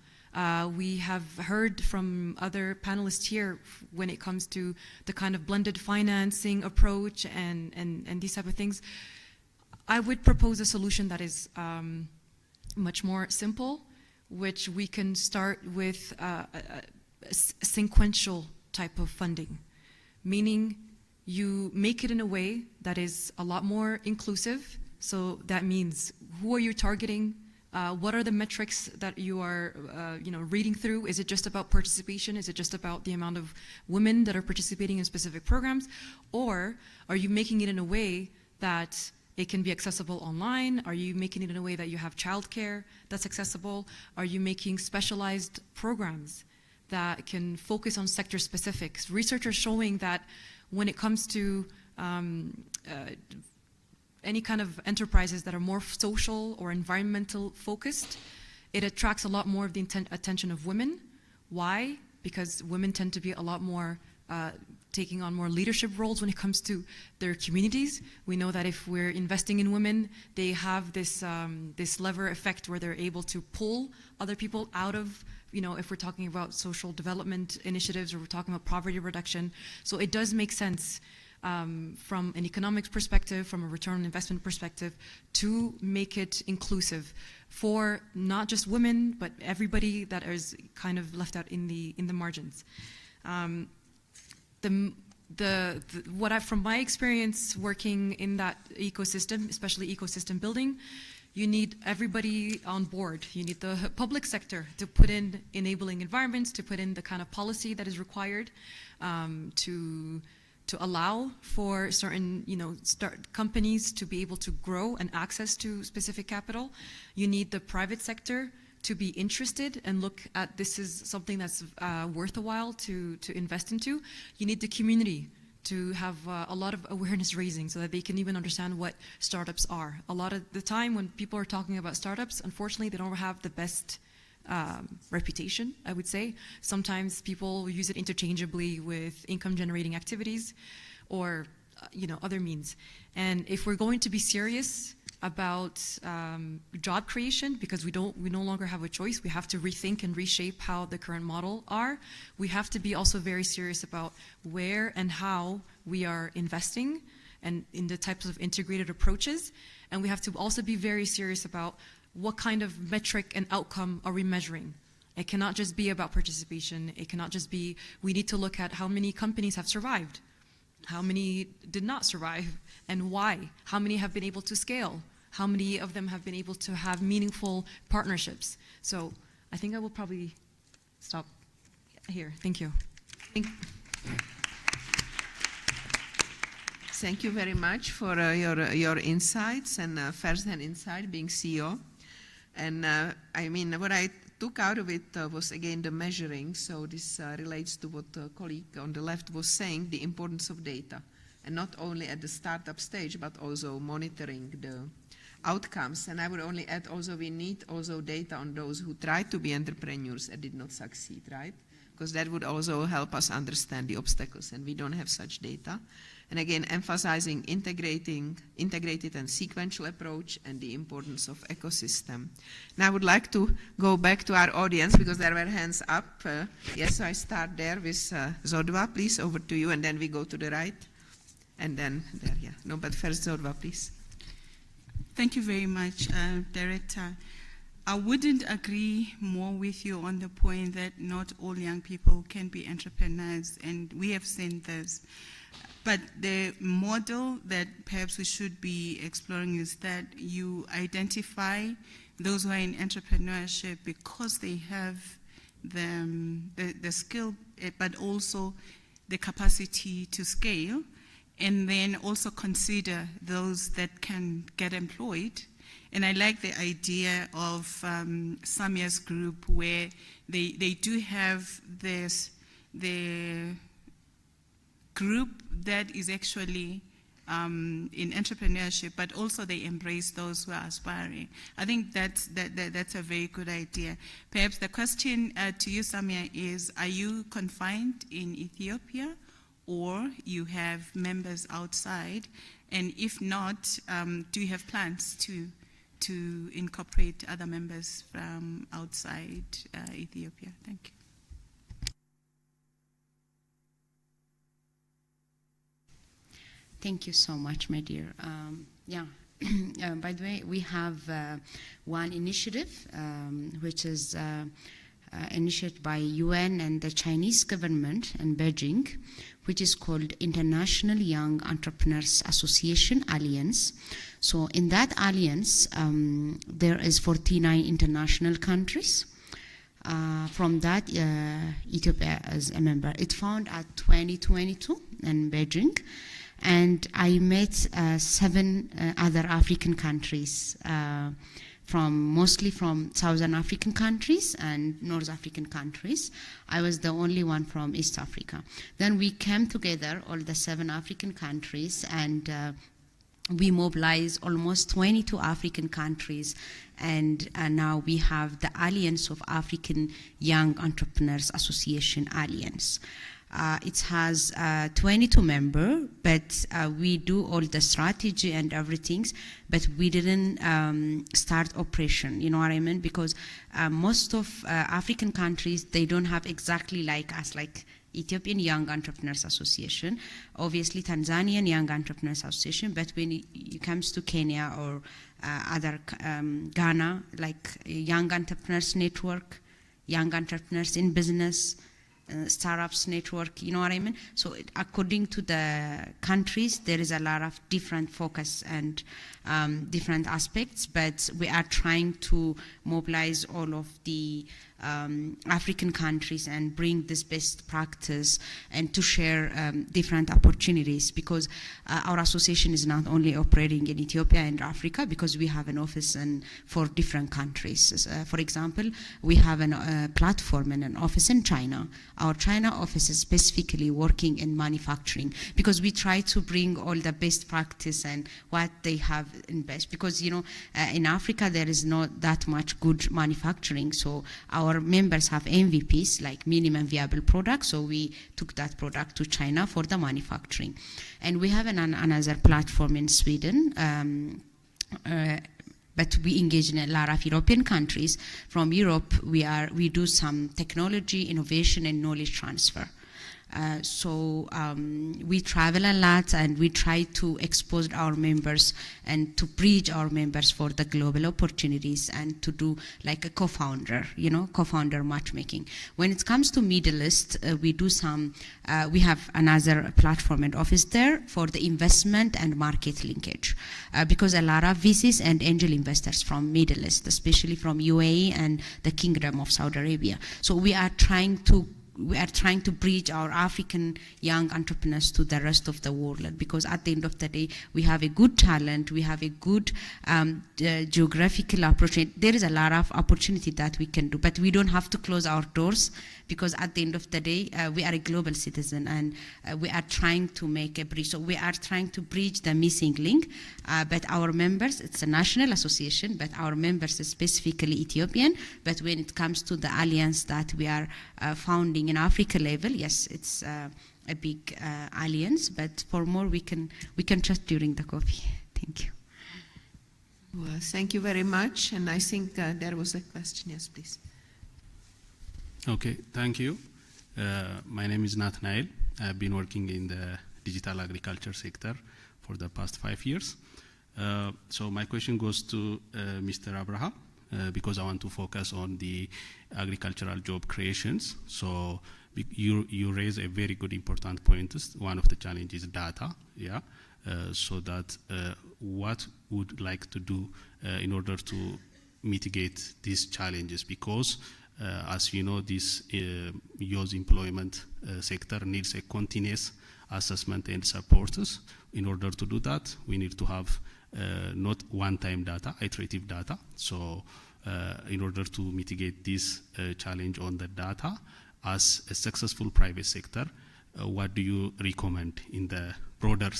We have heard from other panelists here when it comes to the kind of blended financing approach and these type of things. I would propose a solution that is much more simple, which we can start with a sequential type of funding, meaning you make it in a way that is a lot more inclusive. So that means, who are you targeting? What are the metrics that you are reading through? Is it just about participation? Is it just about the amount of women that are participating in specific programs? Or are you making it in a way that it can be accessible online? Are you making it in a way that you have childcare that's accessible? Are you making specialized programs that can focus on sector specifics? Research are showing that when it comes to any kind of enterprises that are more social or environmental focused, it attracts a lot more of the attention of women. Why? Because women tend to be a lot more taking on more leadership roles when it comes to their communities. We know that if we're investing in women, they have this this lever effect where they're able to pull other people out of, if we're talking about social development initiatives or we're talking about poverty reduction. So it does make sense from an economics perspective, from a return on investment perspective, to make it inclusive for not just women, but everybody that is kind of left out in the margins. From my experience working in that ecosystem, especially ecosystem building, you need everybody on board. You need the public sector to put in enabling environments, to put in the kind of policy that is required to allow for certain, companies to be able to grow and access to specific capital. You need the private sector to be interested and look at this is something that's worth a while to invest into. You need the community to have a lot of awareness raising so that they can even understand what startups are. A lot of the time when people are talking about startups, unfortunately, they don't have the best reputation, I would say. Sometimes people use it interchangeably with income generating activities or other means. And if we're going to be serious about job creation, because we no longer have a choice, we have to rethink and reshape how the current model are. We have to be also very serious about where and how we are investing and in the types of integrated approaches. And we have to also be very serious about what kind of metric and outcome are we measuring. It cannot just be about participation. It cannot just be, we need to look at how many companies have survived, how many did not survive, and why, how many have been able to scale, how many of them have been able to have meaningful partnerships. So I think I will probably stop here. Thank you. Thank you very much for your insights and first-hand insight being CEO. And what I took out of it was again the measuring. So this relates to what the colleague on the left was saying, the importance of data. And not only at the startup stage, but also monitoring the outcomes. And I would only add also we need also data on those who tried to be entrepreneurs and did not succeed, right? Because that would also help us understand the obstacles, and we don't have such data. And again, emphasizing integrated and sequential approach and the importance of ecosystem. Now I would like to go back to our audience because there were hands up. Yes, so I start there with Zodwa, please, over to you, and then we go to the right. And then there, yeah. No, but first Zodwa, please. Thank you very much, Director. I wouldn't agree more with you on the point that not all young people can be entrepreneurs, and we have seen this. But the model that perhaps we should be exploring is that you identify those who are in entrepreneurship because they have the skill, but also the capacity to scale, and then also consider those that can get employed. And I like the idea of Samia's group where they do have the group that is actually in entrepreneurship, but also they embrace those who are aspiring. I think that's a very good idea. Perhaps the question to you, Samia, is, are you confined in Ethiopia or you have members outside? And if not, do you have plans to incorporate other members from outside Ethiopia? Thank you. Thank you so much, my dear. By the way, we have one initiative, which is initiated by UN and the Chinese government in Beijing, which is called International Young Entrepreneurs Association Alliance. So in that alliance, there is 49 international countries. From that, Ethiopia is a member. It founded at 2022 in Beijing, and I met 7 other African countries, mostly from Southern African countries and North African countries. I was the only one from East Africa. Then we came together, all the 7 African countries, and we mobilized almost 22 African countries, and now we have the Alliance of African Young Entrepreneurs Association Alliance. It has 22 members, but we do all the strategy and everything, but we didn't start operation, you know what I mean? Because most of African countries, they don't have exactly like us, like Ethiopian Young Entrepreneurs Association, obviously Tanzanian Young Entrepreneurs Association, but when it comes to Kenya or other Ghana, like Young Entrepreneurs Network, Young Entrepreneurs in Business, Startups Network, you know what I mean? So according to the countries, there is a lot of different focus and different aspects, but we are trying to mobilize all of the African countries and bring this best practice and to share different opportunities, because our association is not only operating in Ethiopia and Africa, because we have an office in 4 different countries. For example, we have a platform and an office in China. Our China office is specifically working in manufacturing, because we try to bring all the best practice and what they have in best, because you know in Africa there is not that much good manufacturing, so our members have MVPs, like minimum viable products, so we took that product to China for the manufacturing. And we have another platform in Sweden, but we engage in a lot of European countries. From Europe, we do some technology, innovation, and knowledge transfer. So we travel a lot, and we try to expose our members and to bridge our members for the global opportunities, and to do like a co-founder, you know, co-founder matchmaking. When it comes to Middle East, we do some, we have another platform and office there for the investment and market linkage, because a lot of VCs and angel investors from Middle East, especially from UAE and the Kingdom of Saudi Arabia. So we are trying to bridge our African young entrepreneurs to the rest of the world, because at the end of the day, we have a good talent, we have a good geographical approach. There is a lot of opportunity that we can do, but we don't have to close our doors, because at the end of the day, we are a global citizen, and we are trying to make a bridge. So we are trying to bridge the missing link, but our members, it's a national association, but our members is specifically Ethiopian. But when it comes to the alliance that we are founding in Africa level, yes, it's a big alliance, but for more we can chat during the coffee. Thank you. Well, thank you very much, and I think there was a question. Yes, please. Okay, thank you. My name is Nathanael. I've been working in the digital agriculture sector for the past 5 years. So my question goes to Mr. Abraham, because I want to focus on the agricultural job creations. So you raise a very good important point. One of the challenges is data, yeah. So that what would like to do in order to mitigate these challenges, because as you know, this youth employment sector needs a continuous assessment and support. In order to do that, we need to have not one-time data, iterative data. So in order to mitigate this challenge on the data, as a successful private sector, what do you recommend in the broader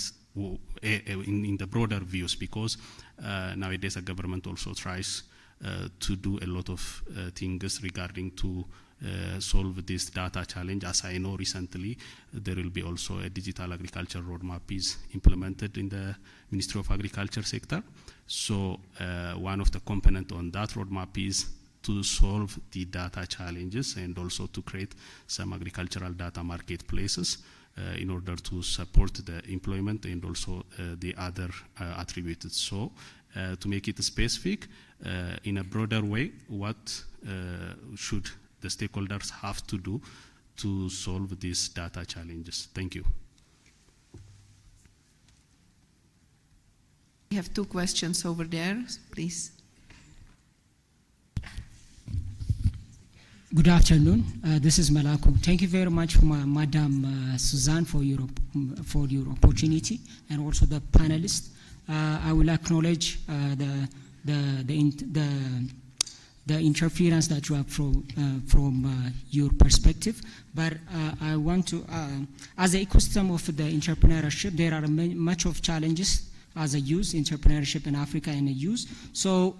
in the broader views? Because nowadays the government also tries to do a lot of things regarding to solve this data challenge. As I know, recently there will be also a digital agriculture roadmap is implemented in the Ministry of Agriculture sector. So one of the components on that roadmap is to solve the data challenges and also to create some agricultural data marketplaces in order to support the employment and also the other attributes. So to make it specific, in a broader way, what should the stakeholders have to do to solve these data challenges. Thank you. We have two questions over there, please. Good afternoon. This is Malaku. Thank you very much, Madam Suzanne, for your opportunity, and also the panelists. I will acknowledge the interference that you have from your perspective, but I want to, as an ecosystem of the entrepreneurship, there are much of challenges as a youth, entrepreneurship in Africa and a youth. So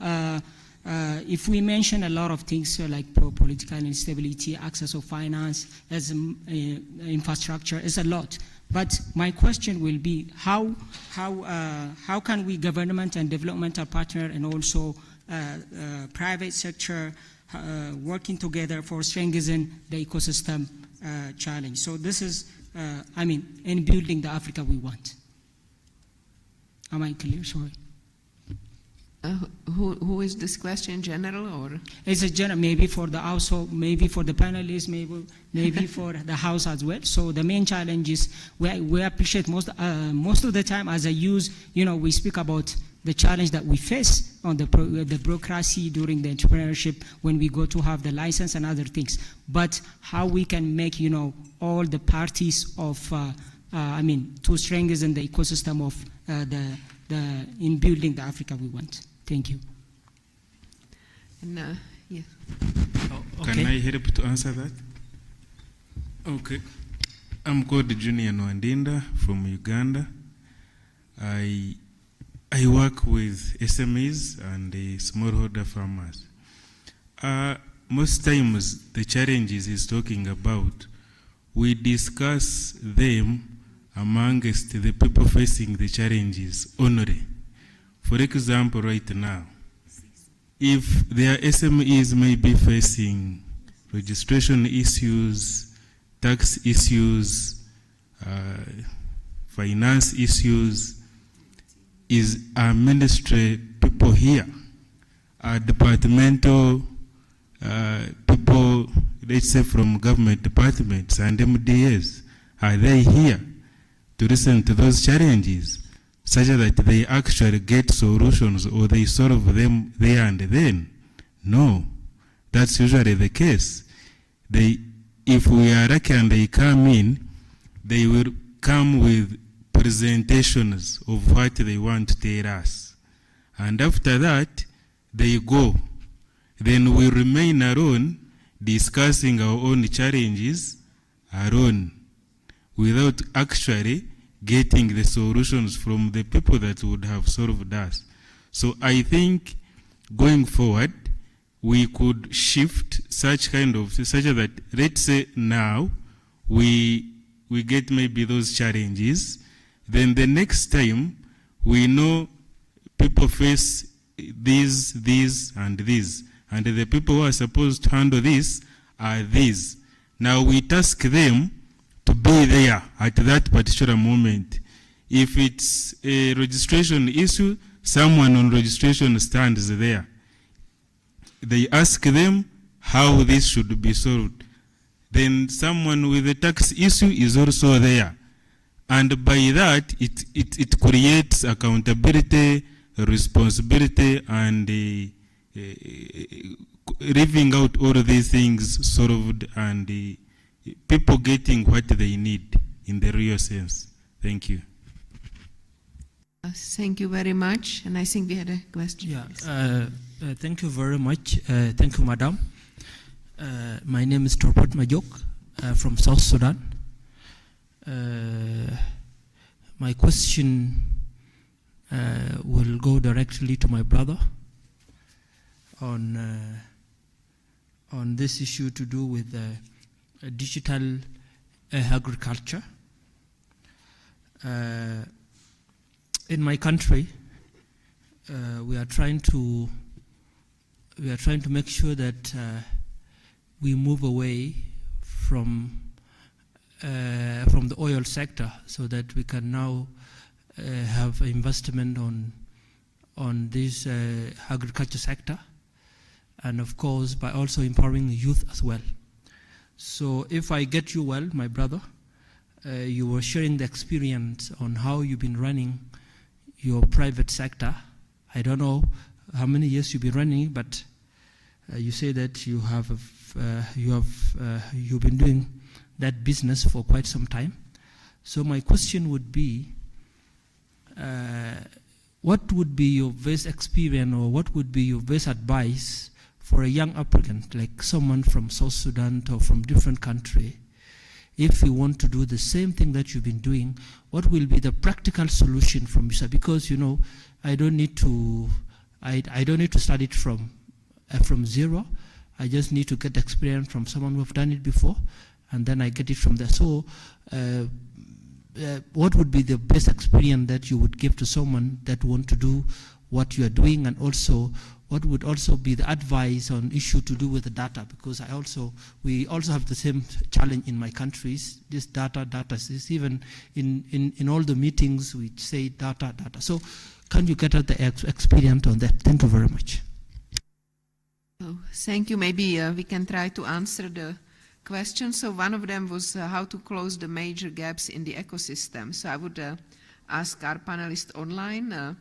if we mention a lot of things like political instability, access of finance, as infrastructure, is a lot. But my question will be, how can we, government and developmental partner and also private sector, working together for strengthening the ecosystem challenge? So this is, in building the Africa we want. Am I clear? Sorry. Who is this question, general or? It's a general, maybe for the household, maybe for the panelists, maybe for the house as well. So the main challenge is we appreciate most of the time as a youth, we speak about the challenge that we face on the bureaucracy during the entrepreneurship when we go to have the license and other things. But how we can make, all the parties of, to strengthen the ecosystem of in building the Africa we want. Thank you. And, yeah. Okay. Can I help to answer that? Okay. I'm called Junior Nwandinda from Uganda. I work with SMEs and smallholder farmers. Most times the challenges he's talking about, we discuss them amongst the people facing the challenges only. For example, right now, if their SMEs may be facing registration issues, tax issues, finance issues, is our ministry people here, our departmental people, let's say from government departments and MDAs, are they here to listen to those challenges such that they actually get solutions or they solve them there and then? No, that's usually the case. If we are lucky and they come in, they will come with presentations of what they want to tell us. And after that, they go. Then we remain alone, discussing our own challenges alone, without actually getting the solutions from the people that would have solved us. So I think going forward, we could shift such that, let's say now, we get maybe those challenges, then the next time we know people face these, and these, and the people who are supposed to handle this are these. Now we task them to be there at that particular moment. If it's a registration issue, someone on registration stands there. They ask them how this should be solved. Then someone with a tax issue is also there. And by that, it creates accountability, responsibility, and leaving out all of these things solved and people getting what they need in the real sense. Thank you. Thank you very much. And I think we had a question. Yeah, thank you very much. Thank you, Madam. My name is Torpot Majok from South Sudan. My question will go directly to my brother on this issue to do with digital agriculture. In my country, we are trying to make sure that we move away from the oil sector, so that we can now have investment on this agriculture sector. and of course by also empowering the youth as well. So if I get you well, my brother, you were sharing the experience on how you've been running your private sector. I don't know how many years you've been running, but you say that you've been doing that business for quite some time. So my question would be, what would be your best experience, or what would be your best advice for a young applicant, like someone from South Sudan or from different country, if you want to do the same thing that you've been doing? What will be the practical solution from you? Because I don't need to start it from zero. I just need to get experience from someone who have done it before, and then I get it from there. So what would be the best experience that you would give to someone that want to do what you are doing, and also what would also be the advice on issue to do with the data? Because we also have the same challenge in my countries. This data is even in all the meetings we say data. So can you get at the experience on that? Thank you very much. Oh, thank you. Maybe we can try to answer the question. So one of them was how to close the major gaps in the ecosystem. So I would ask our panelist online,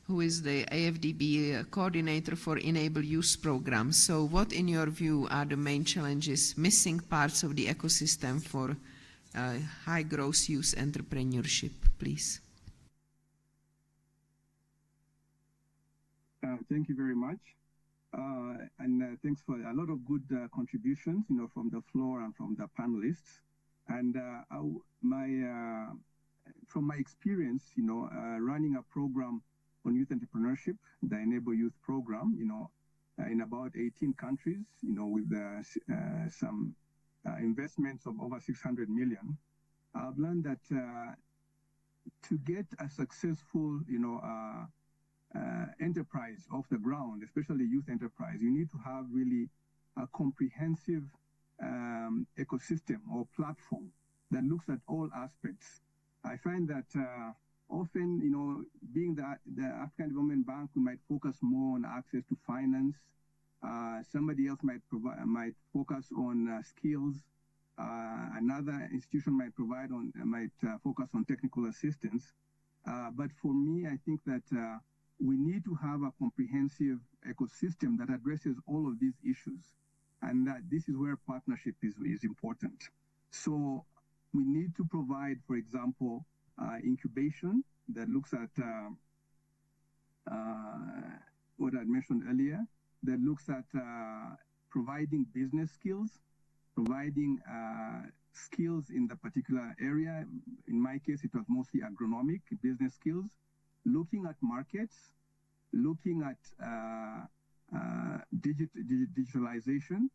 who is the AFDB coordinator for Enable Youth Program. So what, in your view, are the main challenges, missing parts of the ecosystem for high growth youth entrepreneurship, please? Thank you very much. And thanks for a lot of good contributions, from the floor and from the panelists. And from my experience, running a program on youth entrepreneurship, the Enable Youth Program, in about 18 countries, with some investments of over 600 million, I've learned that to get a successful, enterprise off the ground, especially youth enterprise, you need to have really a comprehensive ecosystem or platform that looks at all aspects. I find that often, being the African Development Bank, we might focus more on access to finance. Somebody else might focus on skills. Another institution might focus on technical assistance. But for me, I think that we need to have a comprehensive ecosystem that addresses all of these issues, and that this is where partnership is important. So we need to provide, for example, incubation that looks at what I mentioned earlier, that looks at providing business skills, providing skills in the particular area. In my case, it was mostly agronomic business skills, looking at markets, looking at digitalization,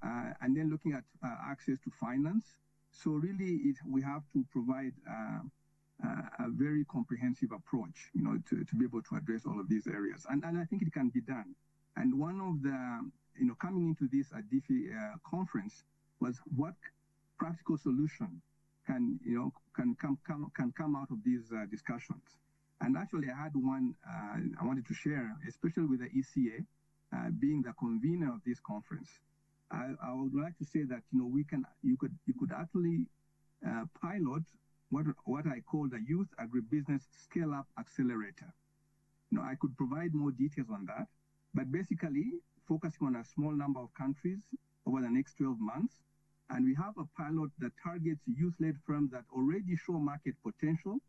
and then looking at access to finance. So really, we have to provide a very comprehensive approach, to be able to address all of these areas. And I think it can be done. And one of the, coming into this ADIF conference was what practical solution can come out of these discussions. And actually, I had one I wanted to share, especially with the ECA being the convener of this conference. I would like to say that you could actually pilot what I call the Youth Agribusiness Scale-Up Accelerator. I could provide more details on that, but basically focusing on a small number of countries over the next 12 months. And we have a pilot that targets youth-led firms that already show market potential,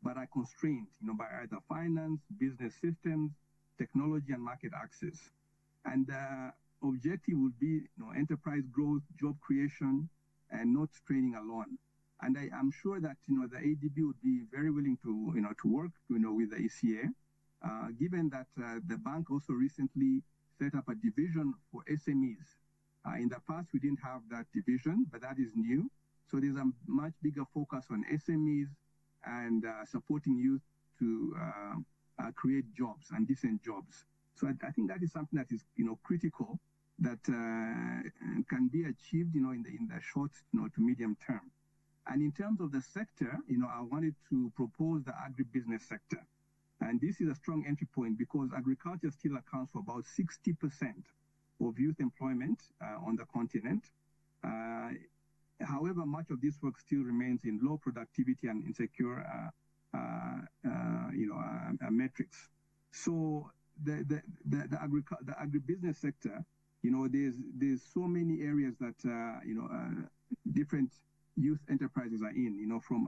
but are constrained, by either finance, business systems, technology, and market access. And the objective would be, enterprise growth, job creation, and not training alone. And I'm sure that, the ADB would be very willing to, to work, with the ECA, given that the bank also recently set up a division for SMEs. In the past, we didn't have that division, but that is new. So there's a much bigger focus on SMEs and supporting youth to create jobs and decent jobs. So I think that is something that is, critical, that can be achieved, in the short, to medium term. And in terms of the sector, I wanted to propose the agribusiness sector. And this is a strong entry point because agriculture still accounts for about 60% of youth employment on the continent. However, much of this work still remains in low productivity and insecure metrics. So the agribusiness sector, there's so many areas that different youth enterprises are in, from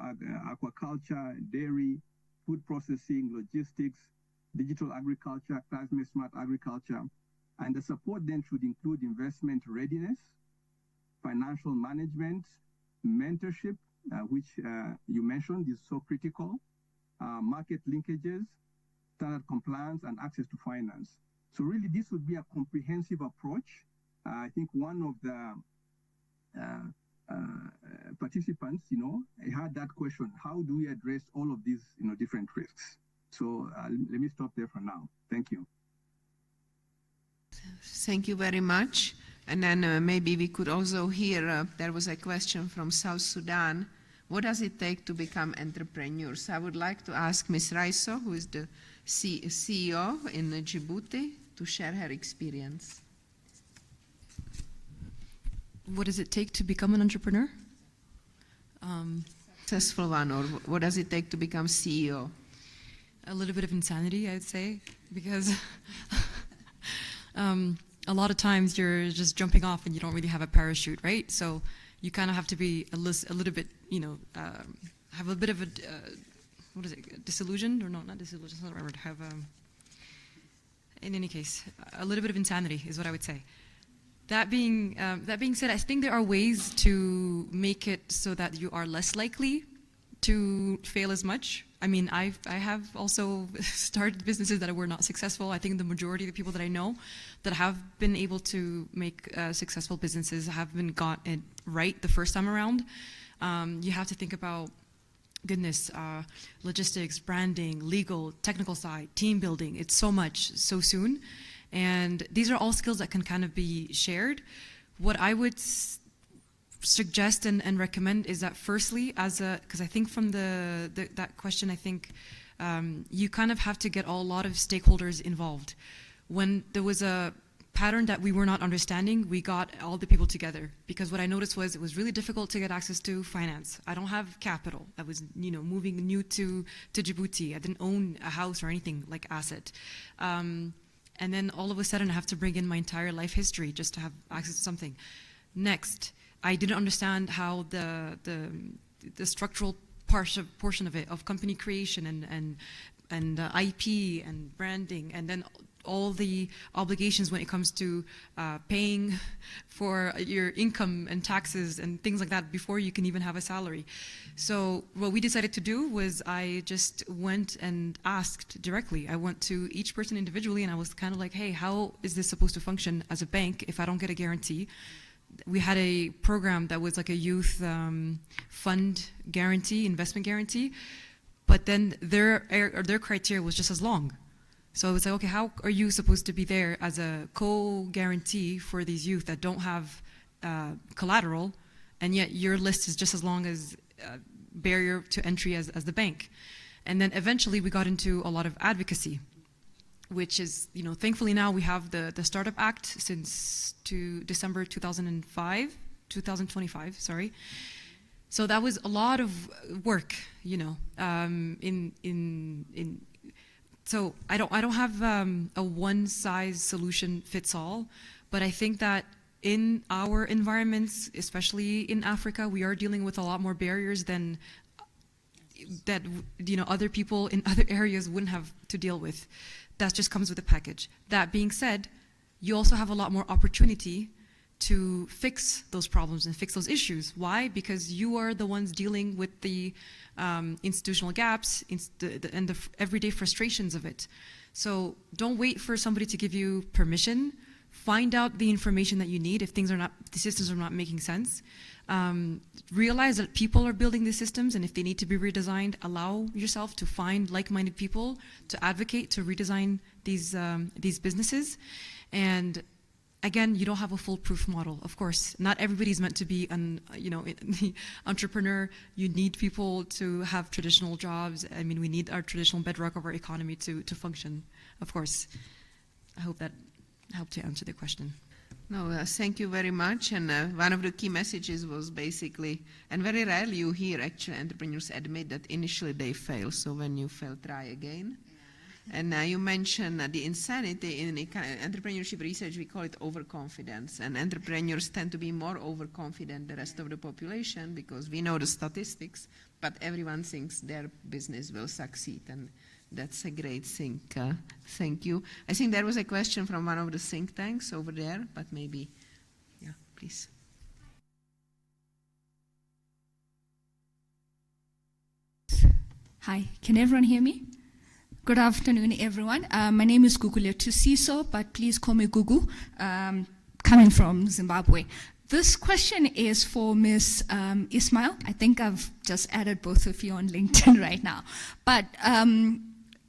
aquaculture, dairy, food processing, logistics, digital agriculture, climate smart agriculture, and the support then should include investment readiness, financial management, mentorship, which you mentioned is so critical, market linkages, standard compliance, and access to finance. So really, this would be a comprehensive approach. I think one of the participants, had that question: how do we address all of these, different risks? So let me stop there for now. Thank you. Thank you very much. And then maybe we could also hear, there was a question from South Sudan. What does it take to become entrepreneurs? I would like to ask Ms. Raiso, who is the CEO in Djibouti, to share her experience. What does it take to become an entrepreneur? Successful one, or what does it take to become CEO? A little bit of insanity, I'd say, because a lot of times you're just jumping off and you don't really have a parachute, right? So you kind of have to be a little bit, have a bit of a, what is it, disillusioned? Or no, not disillusioned, that's not the right word. Have, in any case, a little bit of insanity is what I would say. That being said, I think there are ways to make it so that you are less likely to fail as much. I mean, I have also started businesses that were not successful. I think the majority of the people that I know that have been able to make successful businesses have been got it right the first time around. You have to think about, goodness, logistics, branding, legal, technical side, team building. It's so much so soon. And these are all skills that can kind of be shared. What I would suggest and recommend is that firstly, because I think from that question, I think you kind of have to get a lot of stakeholders involved. When there was a pattern that we were not understanding, we got all the people together, because what I noticed was it was really difficult to get access to finance. I don't have capital. I was moving new to Djibouti. I didn't own a house or anything like asset. And then all of a sudden I have to bring in my entire life history just to have access to something. Next, I didn't understand how the structural portion of it, of company creation and IP and branding, and then all the obligations when it comes to paying for your income and taxes and things like that before you can even have a salary. So what we decided to do was I just went and asked directly. I went to each person individually and I was kind of like, hey, how is this supposed to function as a bank if I don't get a guarantee? We had a program that was like a youth fund guarantee, investment guarantee, but then their criteria was just as long. So it was like, okay, how are you supposed to be there as a co-guarantee for these youth that don't have collateral, and yet your list is just as long as barrier to entry as the bank? And then eventually we got into a lot of advocacy, which is, thankfully now we have the Startup Act since December 2025, sorry. So that was a lot of work, so I don't have a one-size solution fits all, but I think that in our environments, especially in Africa, we are dealing with a lot more barriers than that other people in other areas wouldn't have to deal with. That just comes with the package. That being said, you also have a lot more opportunity to fix those problems and fix those issues. Why? Because you are the ones dealing with the institutional gaps and the everyday frustrations of it. So don't wait for somebody to give you permission. Find out the information that you need if the systems are not making sense. Realize that people are building these systems, and if they need to be redesigned, allow yourself to find like-minded people to advocate to redesign these businesses. And again, you don't have a foolproof model. Of course, not everybody's meant to be an entrepreneur. You need people to have traditional jobs. I mean, we need our traditional bedrock of our economy to function, of course. I hope that helped to answer the question. No, thank you very much. And one of the key messages was basically, and very rarely you hear actually entrepreneurs admit that initially they fail. So when you fail, try again. Yeah. And you mentioned the insanity in entrepreneurship research, we call it overconfidence. And entrepreneurs tend to be more overconfident than the rest of the population because we know the statistics, but everyone thinks their business will succeed. And that's a great thing. Thank you. I think there was a question from one of the think tanks over there, but maybe, yeah, please. Hi, can everyone hear me? Good afternoon, everyone. My name is Gugu Letusiso, but please call me Gugu, coming from Zimbabwe. This question is for Ms. Ismail. I think I've just added both of you on LinkedIn right now. But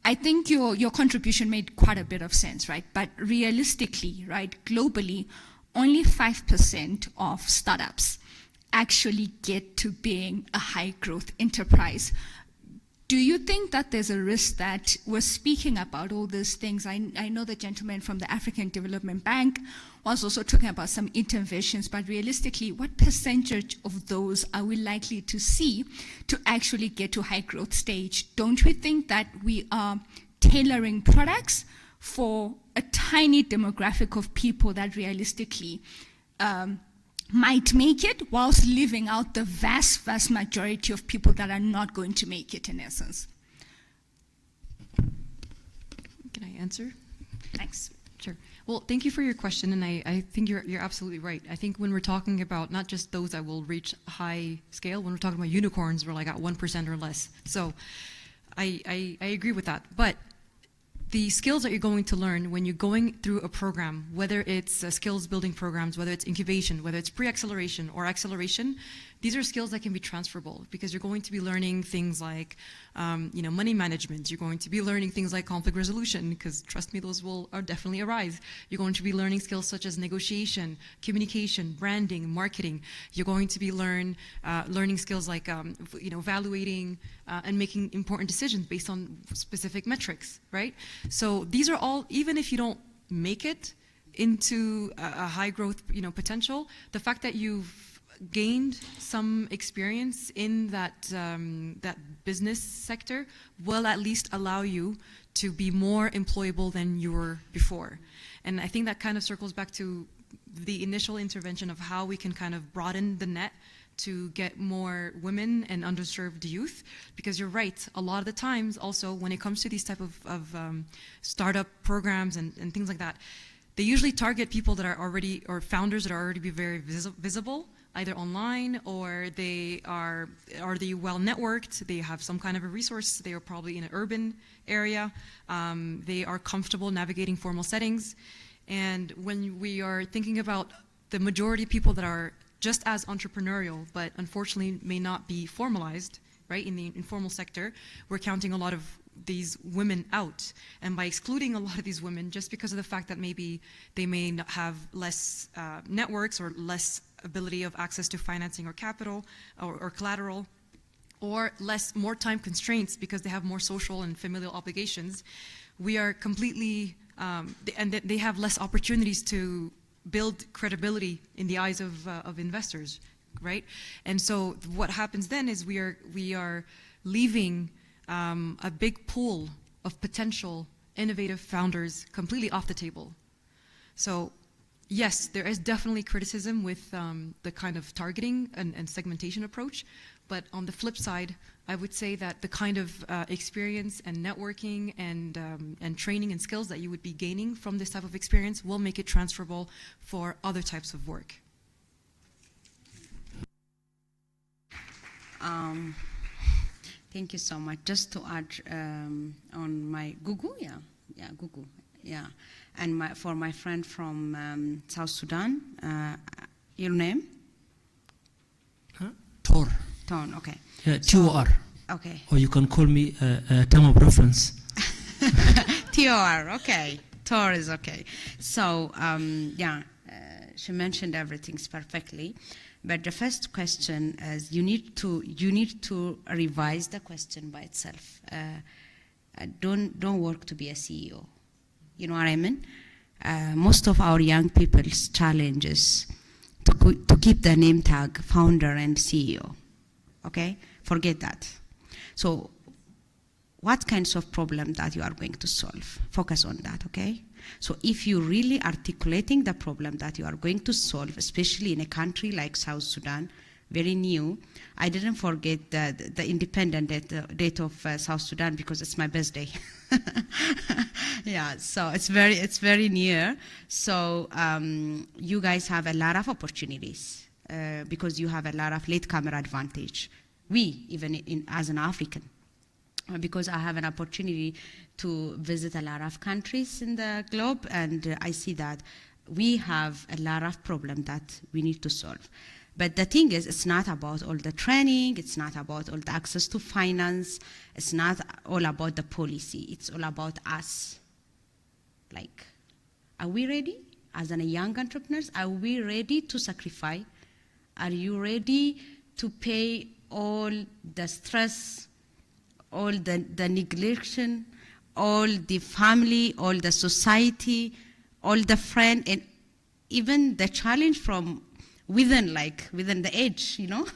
I think your contribution made quite a bit of sense, right? But realistically, right, globally, only 5% of startups actually get to being a high growth enterprise. Do you think that there's a risk that we're speaking about all these things? I know the gentleman from the African Development Bank was also talking about some interventions, but realistically, what percentage of those are we likely to see to actually get to high growth stage? Don't we think that we are tailoring products for a tiny demographic of people that realistically might make it, whilst leaving out the vast majority of people that are not going to make it in essence? Can I answer? Thanks. Sure. Well, thank you for your question, and I think you're absolutely right. I think when we're talking about not just those that will reach high scale, when we're talking about unicorns, we're like at 1% or less. So I agree with that. But the skills that you're going to learn when you're going through a program, whether it's skills building programs, whether it's incubation, whether it's pre-acceleration or acceleration, these are skills that can be transferable because you're going to be learning things like money management. You're going to be learning things like conflict resolution because trust me, those are definitely arise. You're going to be learning skills such as negotiation, communication, branding, marketing. You're going to be learning skills like evaluating and making important decisions based on specific metrics, right? So these are all, even if you don't make it into a high growth potential, the fact that you've gained some experience in that business sector will at least allow you to be more employable than you were before. And I think that kind of circles back to the initial intervention of how we can kind of broaden the net to get more women and underserved youth, because you're right, a lot of the times also when it comes to these type of startup programs and things like that, they usually target people that are already, or founders that are already very visible, either online or are they well networked, they have some kind of a resource, they are probably in an urban area, they are comfortable navigating formal settings. And when we are thinking about the majority of people that are just as entrepreneurial, but unfortunately may not be formalized, right, in the informal sector, we're counting a lot of these women out. And by excluding a lot of these women, just because of the fact that maybe they may not have less networks or less ability of access to financing or capital or collateral, or more time constraints because they have more social and familial obligations, we are completely, and they have less opportunities to build credibility in the eyes of investors, right? And so what happens then is we are leaving a big pool of potential innovative founders completely off the table. So yes, there is definitely criticism with the kind of targeting and segmentation approach, but on the flip side, I would say that the kind of experience and networking and training and skills that you would be gaining from this type of experience will make it transferable for other types of work. Thank you so much. Just to add on my Gugu, Gugu, and for my friend from South Sudan, your name? Huh? Tor. Ton, okay. Yeah, T-O-R. Okay. Or you can call me a term of reference. T-O-R, okay. Tor is okay. So, she mentioned everything perfectly. But the first question is you need to revise the question by itself. Don't work to be a CEO. You know what I mean? Most of our young people's challenges to keep the name tag founder and CEO. Okay, forget that. So what kinds of problem that you are going to solve? Focus on that, okay? So if you're really articulating the problem that you are going to solve, especially in a country like South Sudan, very new. I didn't forget the independent date of South Sudan because it's my birthday. Yeah, so it's very near. So you guys have a lot of opportunities because you have a lot of latecomer advantage. We, even as an African, because I have an opportunity to visit a lot of countries in the globe, and I see that we have a lot of problems that we need to solve. But the thing is, it's not about all the training, it's not about all the access to finance, it's not all about the policy, it's all about us. Like, are we ready as a young entrepreneurs? Are we ready to sacrifice? Are you ready to pay all the stress, all the neglection, all the family, all the society, all the friend, and even the challenge from within the edge, you know?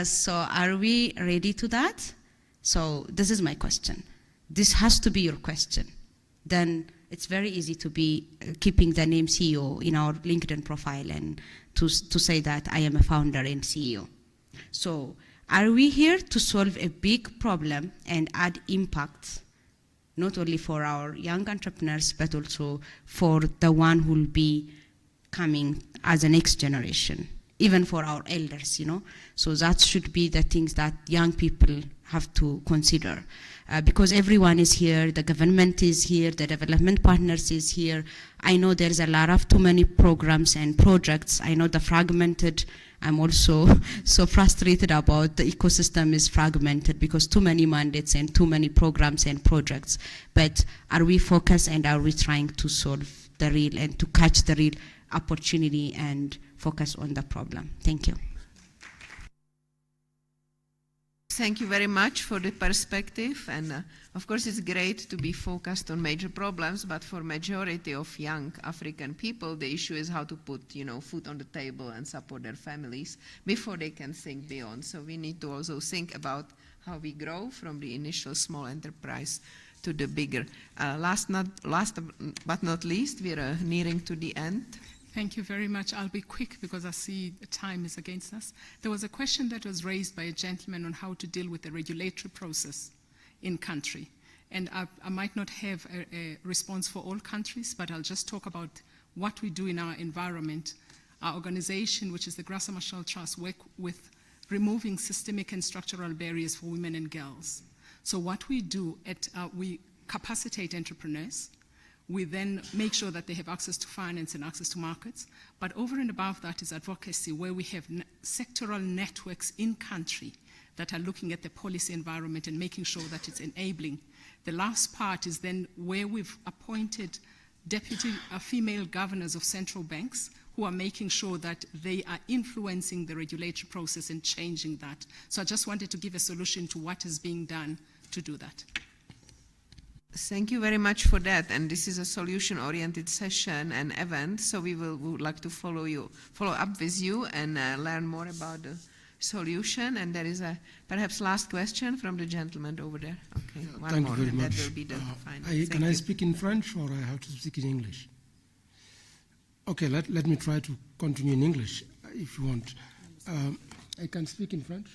So are we ready to that? So this is my question. This has to be your question. Then it's very easy to be keeping the name CEO in our LinkedIn profile and to say that I am a founder and CEO. So are we here to solve a big problem and add impact, not only for our young entrepreneurs, but also for the one who will be coming as a next generation, even for our elders, you know? So that should be the things that young people have to consider. Because everyone is here, the government is here, the development partners is here. I know there's a lot of too many programs and projects. I know the fragmented. I'm also so frustrated about the ecosystem is fragmented because too many mandates and too many programs and projects. But are we focused and are we trying to solve the real and to catch the real opportunity and focus on the problem? Thank you. Thank you very much for the perspective, and of course it's great to be focused on major problems, but for majority of young African people, the issue is how to put, food on the table and support their families before they can think beyond. So we need to also think about how we grow from the initial small enterprise to the bigger. Last but not least, we are nearing to the end. Thank you very much. I'll be quick because I see time is against us. There was a question that was raised by a gentleman on how to deal with the regulatory process in country. And I might not have a response for all countries, but I'll just talk about what we do in our environment. Our organization, which is the Graça Machel Trust, work with removing systemic and structural barriers for women and girls. So what we do, we capacitate entrepreneurs. We then make sure that they have access to finance and access to markets. But over and above that is advocacy, where we have sectoral networks in country that are looking at the policy environment and making sure that it's enabling. The last part is then where we've appointed deputy female governors of central banks who are making sure that they are influencing the regulatory process and changing that. So I just wanted to give a solution to what is being done to do that. Thank you very much for that, and this is a solution-oriented session and event, so we would like to follow up with you and learn more about the solution. And there is a perhaps last question from the gentleman over there. Okay, one more, and that will be the final. Can I speak in French or I have to speak in English? Okay, let me try to continue in English if you want. I can speak in French.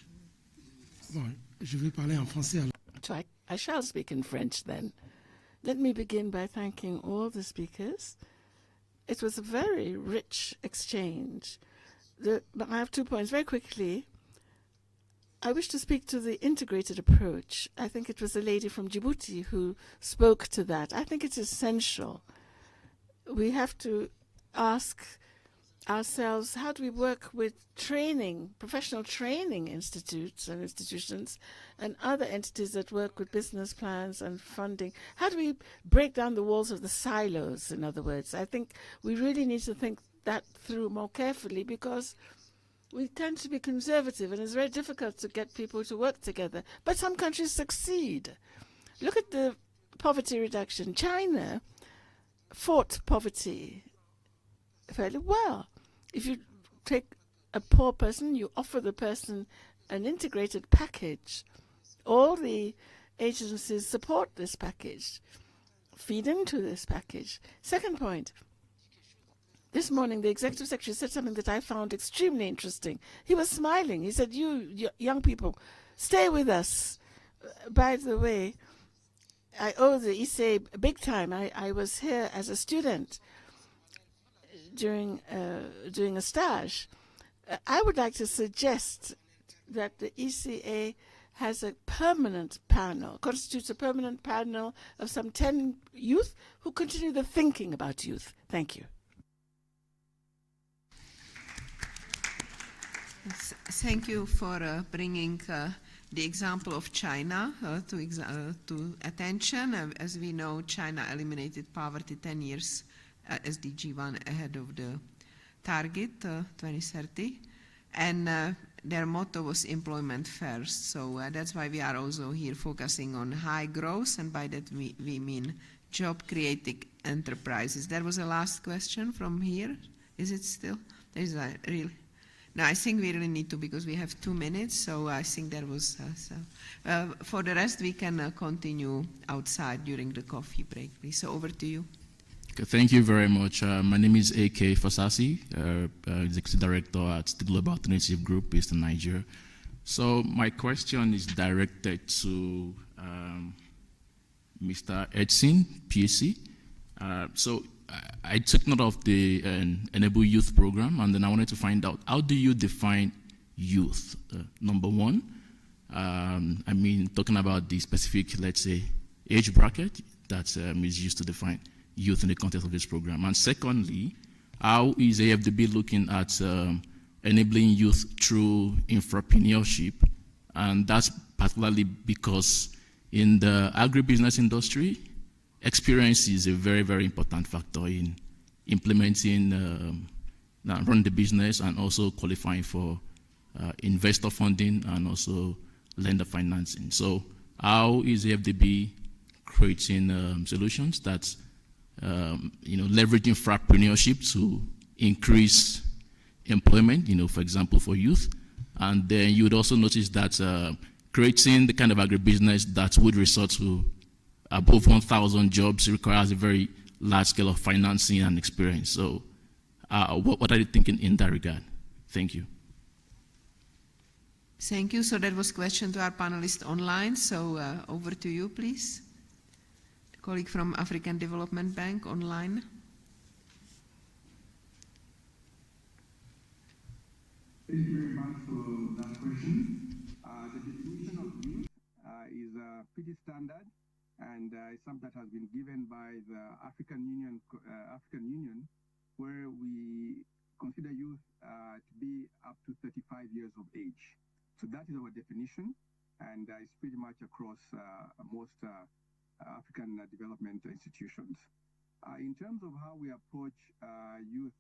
Bon, je vais parler en français alors. So I shall speak in French then. Let me begin by thanking all the speakers. It was a very rich exchange. But I have 2 points. Very quickly, I wish to speak to the integrated approach. I think it was a lady from Djibouti who spoke to that. I think it's essential. We have to ask ourselves, how do we work with training, professional training institutes and institutions and other entities that work with business plans and funding? How do we break down the walls of the silos, in other words? I think we really need to think that through more carefully because we tend to be conservative and it's very difficult to get people to work together. But some countries succeed. Look at the poverty reduction. China, fought poverty fairly well. If you take a poor person, you offer the person an integrated package. All the agencies support this package, feed into this package. Second point, this morning the executive secretary said something that I found extremely interesting. He was smiling. He said, you young people, stay with us. By the way, I owe the ECA big time. I was here as a student during a stage. I would like to suggest that the ECA has a permanent panel, constitutes a permanent panel of some 10 youth who continue the thinking about youth. Thank you. Thank you for bringing the example of China to attention. As we know, China eliminated poverty 10 years SDG 1 ahead of the target 2030, and their motto was employment first. So that's why we are also here focusing on high growth, and by that we mean job-creating enterprises. There was a last question from here. Is it still? There is a real. No, I think we really need to, because we have 2 minutes, so I think there was, for the rest we can continue outside during the coffee break, please. So over to you. Okay, thank you very much. My name is A.K. Fasasi, Executive Director at the Global Alternative Group based in Nigeria. So my question is directed to Mr. Edson, PhD. So I took note of the Enable Youth program, and then I wanted to find out, how do you define youth? Number one, I mean, talking about the specific, let's say, age bracket that is used to define youth in the context of this program. And secondly, how is AFDB looking at enabling youth through entrepreneurship? And that's particularly because in the agribusiness industry, experience is a very, very important factor in implementing, run the business, and also qualifying for investor funding and also lender financing. So how is AFDB creating solutions that, leveraging entrepreneurship to increase employment, for example, for youth? And then you would also notice that creating the kind of agribusiness that would resort to above 1,000 jobs requires a very large scale of financing and experience. So what are you thinking in that regard? Thank you. Thank you. So that was a question to our panelists online. So over to you, please. The colleague from African Development Bank online. Thank you very much for that question. The definition of youth is pretty standard, and it's something that has been given by the African Union, where we consider youth to be up to 35 years of age. So that is our definition, and it's pretty much across most African development institutions. In terms of how we approach youth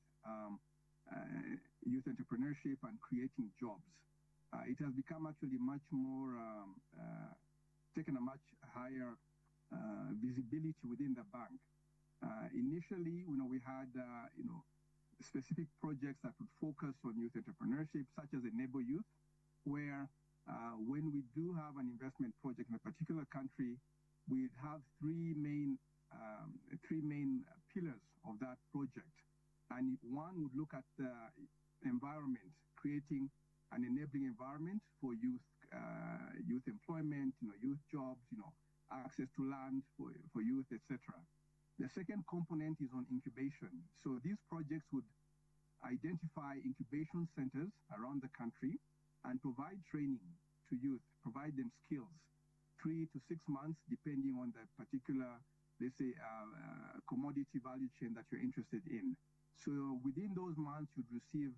entrepreneurship and creating jobs, it has become actually much more, taken a much higher visibility within the bank. Initially, we had, specific projects that would focus on youth entrepreneurship, such as Enable Youth, where when we do have an investment project in a particular country, we have three main pillars of that project. And one would look at the environment, creating an enabling environment for youth, youth employment, youth jobs, access to land for youth, etc. The second component is on incubation. So these projects would identify incubation centers around the country and provide training to youth, provide them skills, 3 to 6 months, depending on the particular, let's say, commodity value chain that you're interested in. So within those months, you'd receive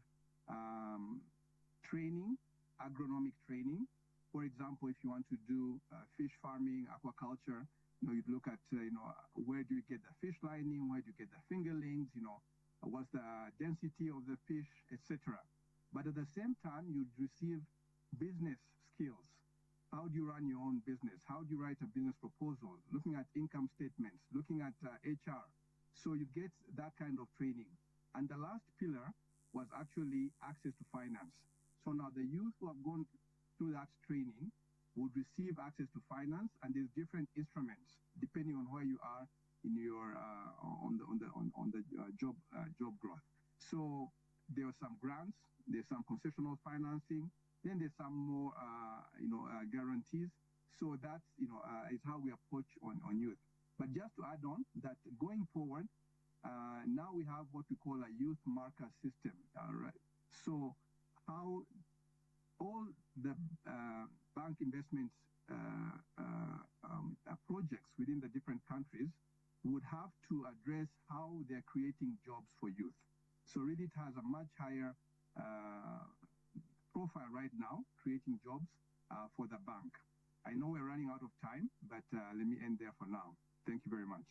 training, agronomic training. For example, if you want to do fish farming, aquaculture, you'd look at, where do you get the fish lining, where do you get the fingerlings, what's the density of the fish, etc. But at the same time, you'd receive business skills. How do you run your own business? How do you write a business proposal? Looking at income statements, looking at HR. So you get that kind of training. And the last pillar was actually access to finance. So now the youth who have gone through that training would receive access to finance, and there's different instruments depending on where you are in your on the job growth. So there are some grants, there's some concessional financing, then there's some more guarantees. So that's is how we approach on youth. But just to add on that, going forward, now we have what we call a youth marker system. Right. So how all the bank investments projects within the different countries would have to address how they're creating jobs for youth. So really it has a much higher profile right now, creating jobs for the bank. I know we're running out of time, but let me end there for now. Thank you very much.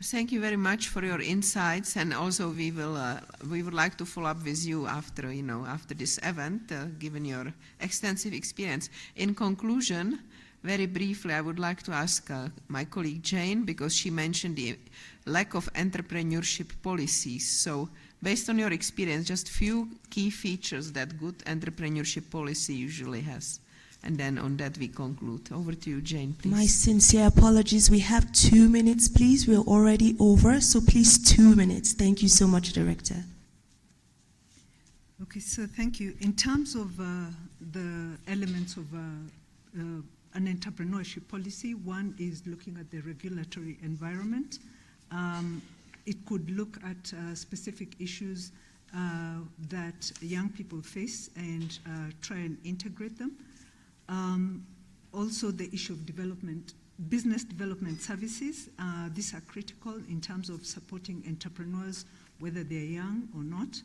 Thank you very much for your insights, and also we would like to follow up with you after after this event, given your extensive experience. In conclusion, very briefly, I would like to ask my colleague Jane, because she mentioned the lack of entrepreneurship policies. So, based on your experience, just few key features that good entrepreneurship policy usually has. And then on that we conclude. Over to you, Jane, please. My sincere apologies. We have 2 minutes, please. We're already over, so please 2 minutes. Thank you so much, Director. Okay, so thank you. In terms of the elements of an entrepreneurship policy, one is looking at the regulatory environment. It could look at specific issues that young people face and try and integrate them. Also the issue of development, business development services. These are critical in terms of supporting entrepreneurs, whether they're young or not.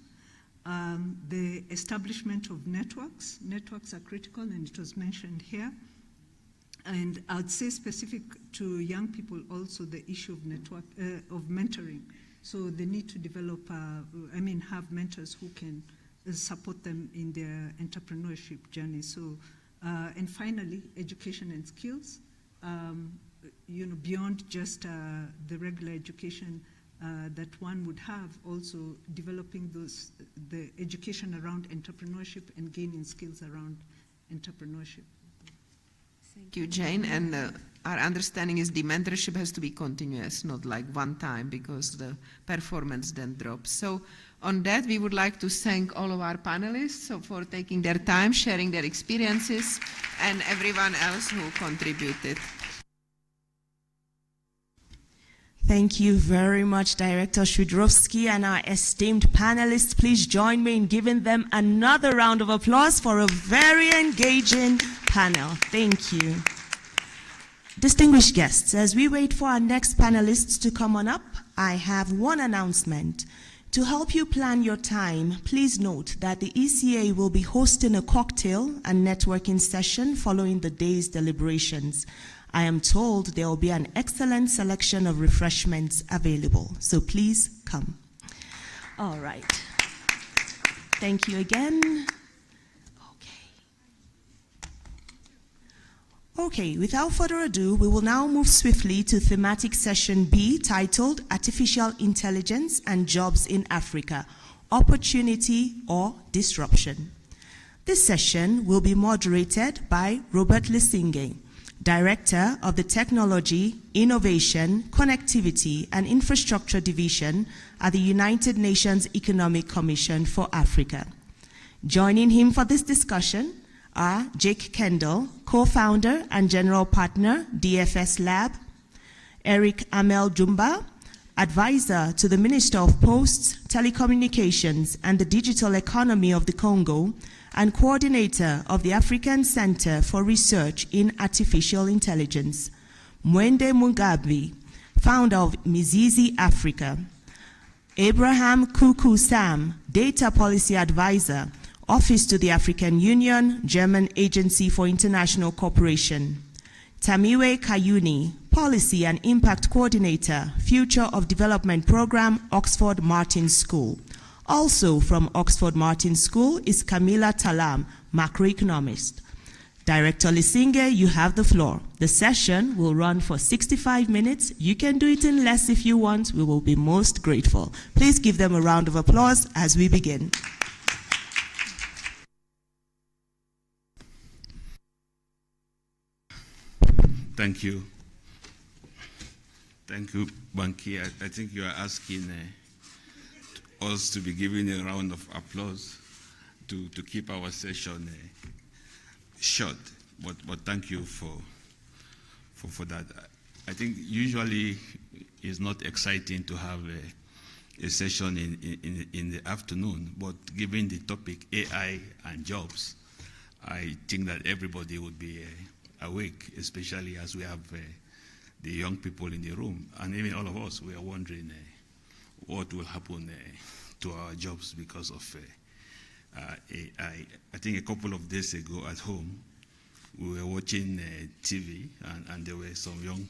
The establishment of networks. Networks are critical, and it was mentioned here. And I would say specific to young people also the issue of network, of mentoring. So they need to develop, have mentors who can support them in their entrepreneurship journey. So, and finally, education and skills. Beyond just the regular education that one would have, also developing the education around entrepreneurship and gaining skills around entrepreneurship. Thank you, Jane. And our understanding is the mentorship has to be continuous, not like one time, because the performance then drops. So on that, we would like to thank all of our panelists for taking their time, sharing their experiences, and everyone else who contributed. Thank you very much, Director Shudrovsky, and our esteemed panelists. Please join me in giving them another round of applause for a very engaging panel. Thank you. Distinguished guests, as we wait for our next panelists to come on up, I have one announcement. To help you plan your time, please note that the ECA will be hosting a cocktail and networking session following the day's deliberations. I am told there will be an excellent selection of refreshments available, so please come. All right. Thank you again. Okay, without further ado, we will now move swiftly to thematic session B, titled Artificial Intelligence and Jobs in Africa, Opportunity or Disruption. This session will be moderated by Robert Lisinge, Director of the Technology, Innovation, Connectivity and Infrastructure Division at the United Nations Economic Commission for Africa. Joining him for this discussion are Jake Kendall, co-founder and general partner, DFS Lab, Eric Amel Jumba, advisor to the Minister of Posts, Telecommunications and the Digital Economy of the Congo, and coordinator of the African Center for Research in Artificial Intelligence, Mwende Mugabe, founder of Mizizi Africa, Abraham Kuku Sam, data policy advisor, Office to the African Union, German Agency for International Cooperation. Tamiwe Kayuni, Policy and Impact Coordinator, Future of Development Program, Oxford Martin School. Also from Oxford Martin School is Camila Talam, macroeconomist. Director Lisinge, you have the floor. The session will run for 65 minutes. You can do it in less if you want. We will be most grateful. Please give them a round of applause as we begin. Thank you. Thank you, Banki. I think you are asking us to be giving a round of applause to keep our session short. But thank you for that. I think usually it's not exciting to have a session in the afternoon, but given the topic AI and jobs, I think that everybody would be awake, especially as we have the young people in the room, and even all of us. We are wondering what will happen to our jobs because of AI. I think a couple of days ago at home, we were watching TV, and there were some young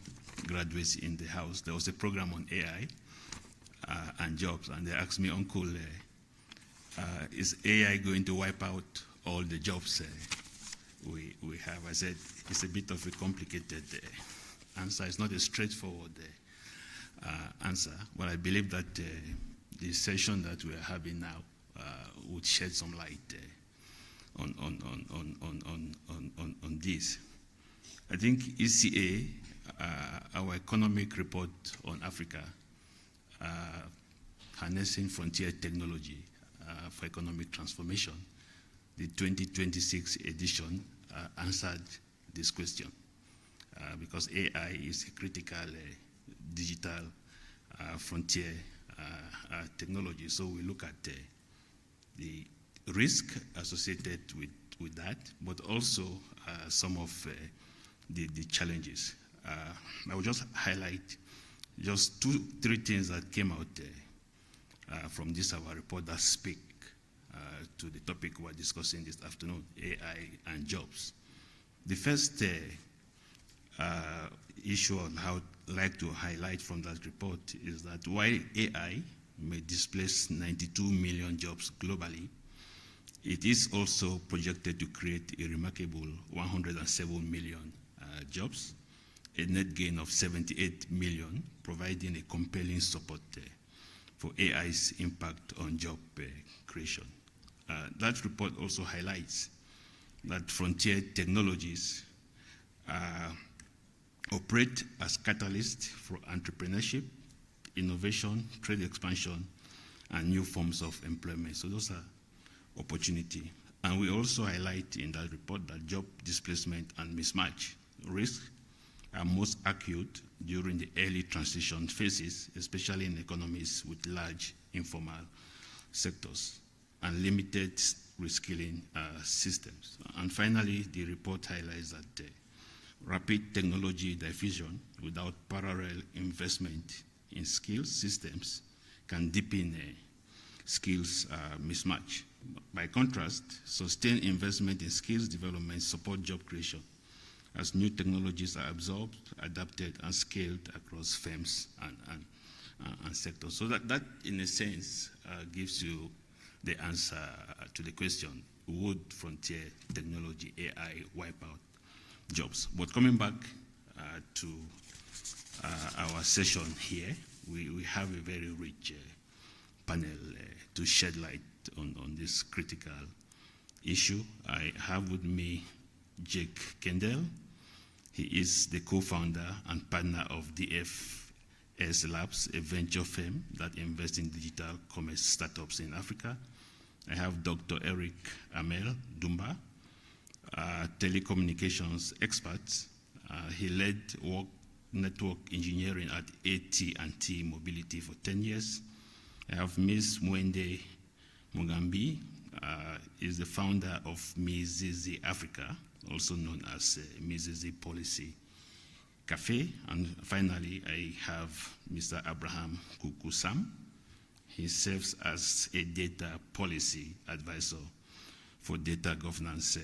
graduates in the house. There was a program on AI and jobs, and they asked me, Uncle, is AI going to wipe out all the jobs we have? I said, it's a bit of a complicated answer. It's not a straightforward answer, but I believe that the session that we are having now would shed some light on this. I think ECA, our economic report on Africa, harnessing frontier technology for economic transformation, the 2026 edition answered this question because AI is a critical digital frontier technology. So we look at the risk associated with that, but also some of the challenges. I will just highlight just 2-3 things that came out from this our report that speak to the topic we're discussing this afternoon, AI and jobs. The first issue I would like to highlight from that report is that while AI may displace 92 million jobs globally, it is also projected to create a remarkable 107 million jobs, a net gain of 78 million, providing a compelling support for AI's impact on job creation. That report also highlights that frontier technologies operate as catalysts for entrepreneurship, innovation, trade expansion, and new forms of employment. So those are opportunity. And we also highlight in that report that job displacement and mismatch risks are most acute during the early transition phases, especially in economies with large informal sectors and limited reskilling systems. And finally, the report highlights that rapid technology diffusion without parallel investment in skills systems can deepen skills mismatch. By contrast, sustained investment in skills development support job creation as new technologies are absorbed, adapted, and scaled across firms and sectors. So that in a sense, gives you the answer to the question, would frontier technology, AI, wipe out jobs? But coming back to our session here, we have a very rich panel to shed light on this critical issue. I have with me Jake Kendall. He is the co-founder and partner of DFS Labs, a venture firm that invests in digital commerce startups in Africa. I have Dr. Eric Amel Dumba, telecommunications expert. He led network engineering at AT&T Mobility for 10 years. I have Ms. Mwende Mugambi, is the founder of Mizizi Africa, also known as Mizizi Policy Cafe. And finally, I have Mr. Abraham Kukusam. He serves as a data policy advisor for data governance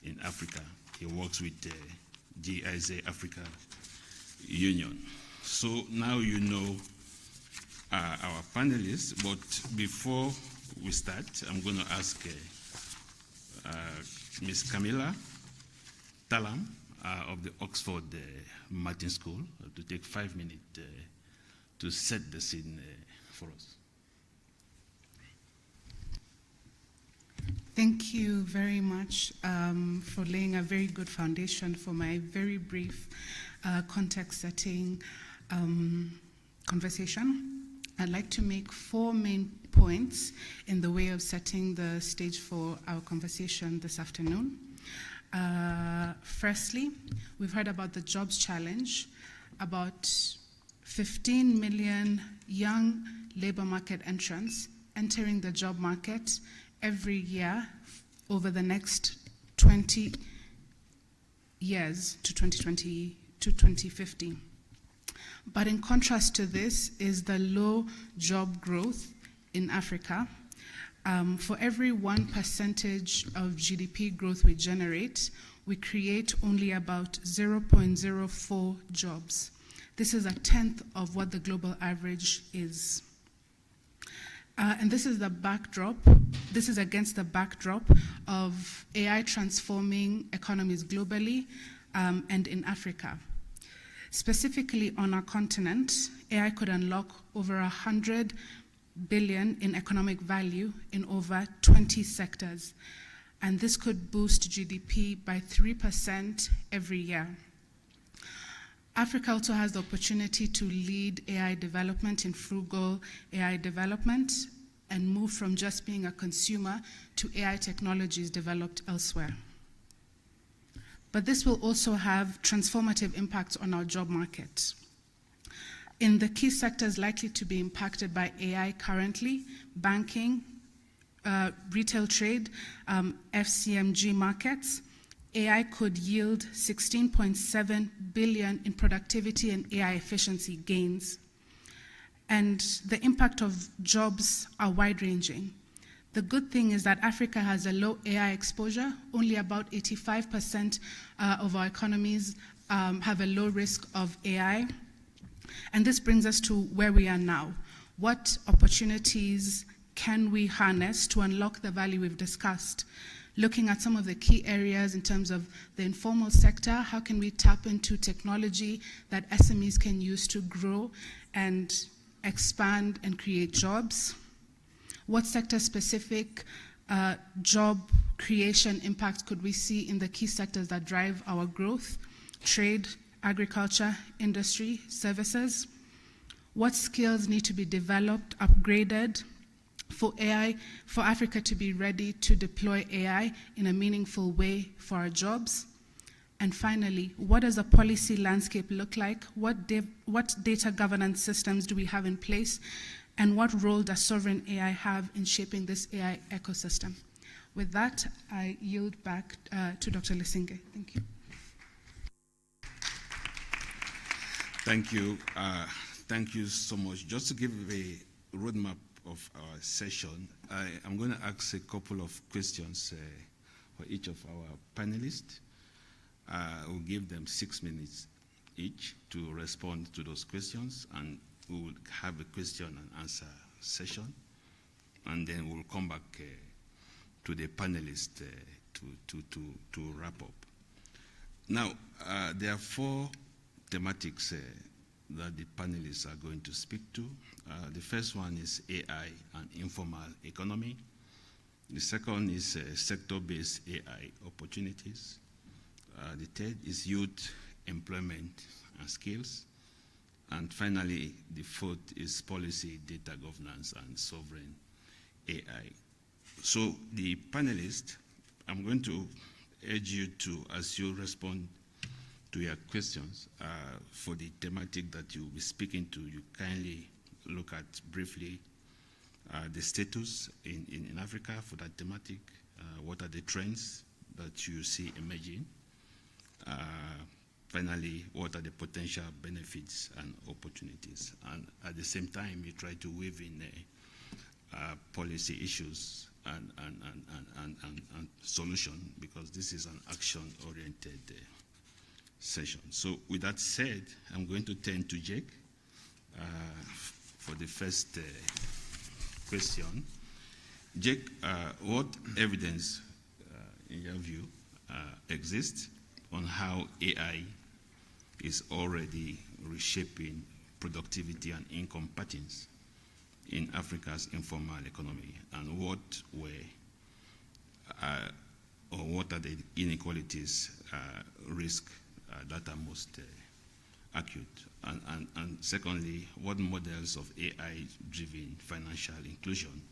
in Africa. He works with GIZ Africa Union. So now you know our panelists, but before we start, I'm going to ask Ms. Camilla Talam of the Oxford Martin School to take 5 minutes to set the scene for us. Thank you very much for laying a very good foundation for my very brief context-setting conversation. I'd like to make 4 main points in the way of setting the stage for our conversation this afternoon. Firstly, we've heard about the jobs challenge. About 15 million young labor market entrants entering the job market every year over the next 20 years to 2020 to 2050. But in contrast to this is the low job growth in Africa. For every 1% of GDP growth we generate, we create only about 0.04 jobs. This is a tenth of what the global average is. And this is the backdrop, this is against the backdrop of AI transforming economies globally and in Africa. Specifically on our continent, AI could unlock over 100 billion in economic value in over 20 sectors. And this could boost GDP by 3% every year. Africa also has the opportunity to lead AI development in frugal AI development and move from just being a consumer to AI technologies developed elsewhere. But this will also have transformative impacts on our job market. In the key sectors likely to be impacted by AI currently, banking, retail trade, FCMG markets, AI could yield 16.7 billion in productivity and AI efficiency gains. And the impact of jobs are wide-ranging. The good thing is that Africa has a low AI exposure. Only about 85% of our economies have a low risk of AI. And this brings us to where we are now. What opportunities can we harness to unlock the value we've discussed? Looking at some of the key areas in terms of the informal sector, how can we tap into technology that SMEs can use to grow and expand and create jobs? What sector-specific job creation impacts could we see in the key sectors that drive our growth? Trade, agriculture, industry, services. What skills need to be developed, upgraded for AI, for Africa to be ready to deploy AI in a meaningful way for our jobs? And finally, what does a policy landscape look like? What data governance systems do we have in place? And what role does sovereign AI have in shaping this AI ecosystem? With that, I yield back to Dr. Lesinge. Thank you. Thank you. Thank you so much. Just to give a roadmap of our session, I'm going to ask a couple of questions for each of our panelists. We'll give them 6 minutes each to respond to those questions, and we will have a question and answer session, and then we'll come back to the panelists to wrap up. Now, there are 4 thematics that the panelists are going to speak to. The first one is AI and informal economy. The second is sector-based AI opportunities. The third is youth employment and skills. And finally, the fourth is policy, data governance, and sovereign AI. So the panelists, I'm going to urge you to, as you respond to your questions, for the thematic that you'll be speaking to, you kindly look at briefly the status in Africa for that thematic. What are the trends that you see emerging? Finally, what are the potential benefits and opportunities? And at the same time, you try to weave in policy issues and solution, because this is an action-oriented session. So with that said, I'm going to turn to Jake for the first question. Jake, what evidence, in your view, exists on how AI is already reshaping productivity and income patterns in Africa's informal economy, and what are the inequalities risk that are most acute, and secondly, what models of AI-driven financial inclusion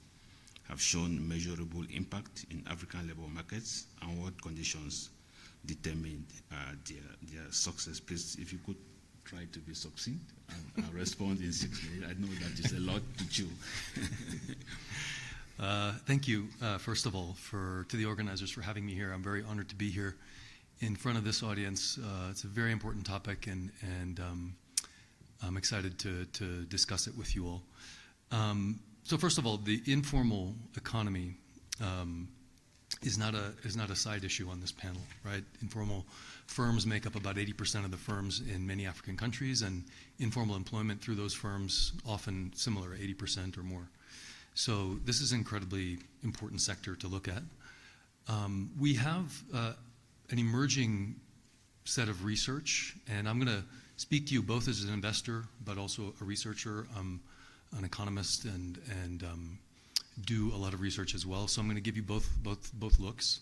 have shown measurable impact in African labor markets, and what conditions determined their success. Please, if you could try to be succinct and respond in 6 minutes. I know that is a lot to chew. Thank you, first of all, to the organizers for having me here. I'm very honored to be here in front of this audience. It's a very important topic, and I'm excited to discuss it with you all. So first of all, the informal economy is not a side issue on this panel, right? Informal firms make up about 80% of the firms in many African countries, and informal employment through those firms often similar, 80% or more. So this is an incredibly important sector to look at. We have an emerging set of research, and I'm going to speak to you both as an investor, but also a researcher. I'm an economist and do a lot of research as well. So I'm going to give you both looks.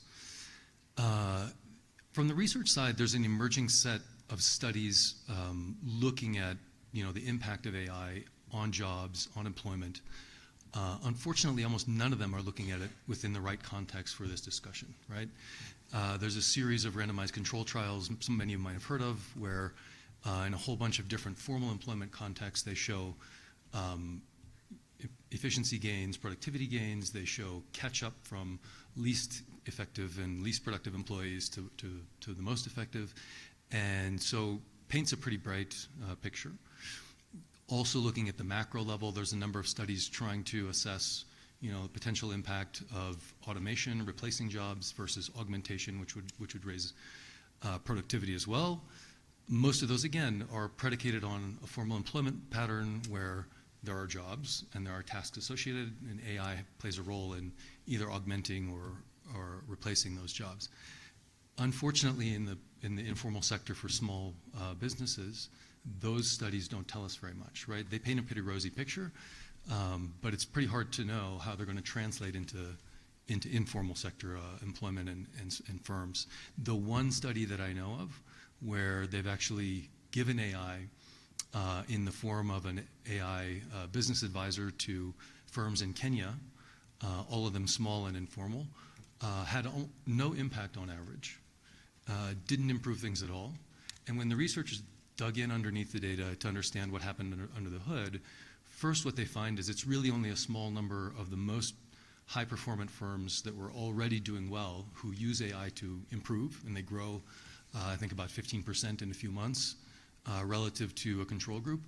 From the research side, there's an emerging set of studies looking at the impact of AI on jobs, on employment. Unfortunately, almost none of them are looking at it within the right context for this discussion, right? There's a series of randomized control trials, many of you might have heard of, where in a whole bunch of different formal employment contexts, they show efficiency gains, productivity gains. They show catch-up from least effective and least productive employees to the most effective. And so paints a pretty bright picture. Also looking at the macro level, there's a number of studies trying to assess potential impact of automation, replacing jobs versus augmentation, which would raise productivity as well. Most of those, again, are predicated on a formal employment pattern where there are jobs and there are tasks associated, and AI plays a role in either augmenting or replacing those jobs. Unfortunately, in the informal sector for small businesses, those studies don't tell us very much, right? They paint a pretty rosy picture, but it's pretty hard to know how they're going to translate into informal sector employment and firms. The one study that I know of where they've actually given AI in the form of an AI business advisor to firms in Kenya, all of them small and informal, had no impact on average, didn't improve things at all. And when the researchers dug in underneath the data to understand what happened under the hood, first what they find is it's really only a small number of the most high-performant firms that were already doing well who use AI to improve, and they grow, I think, about 15% in a few months relative to a control group.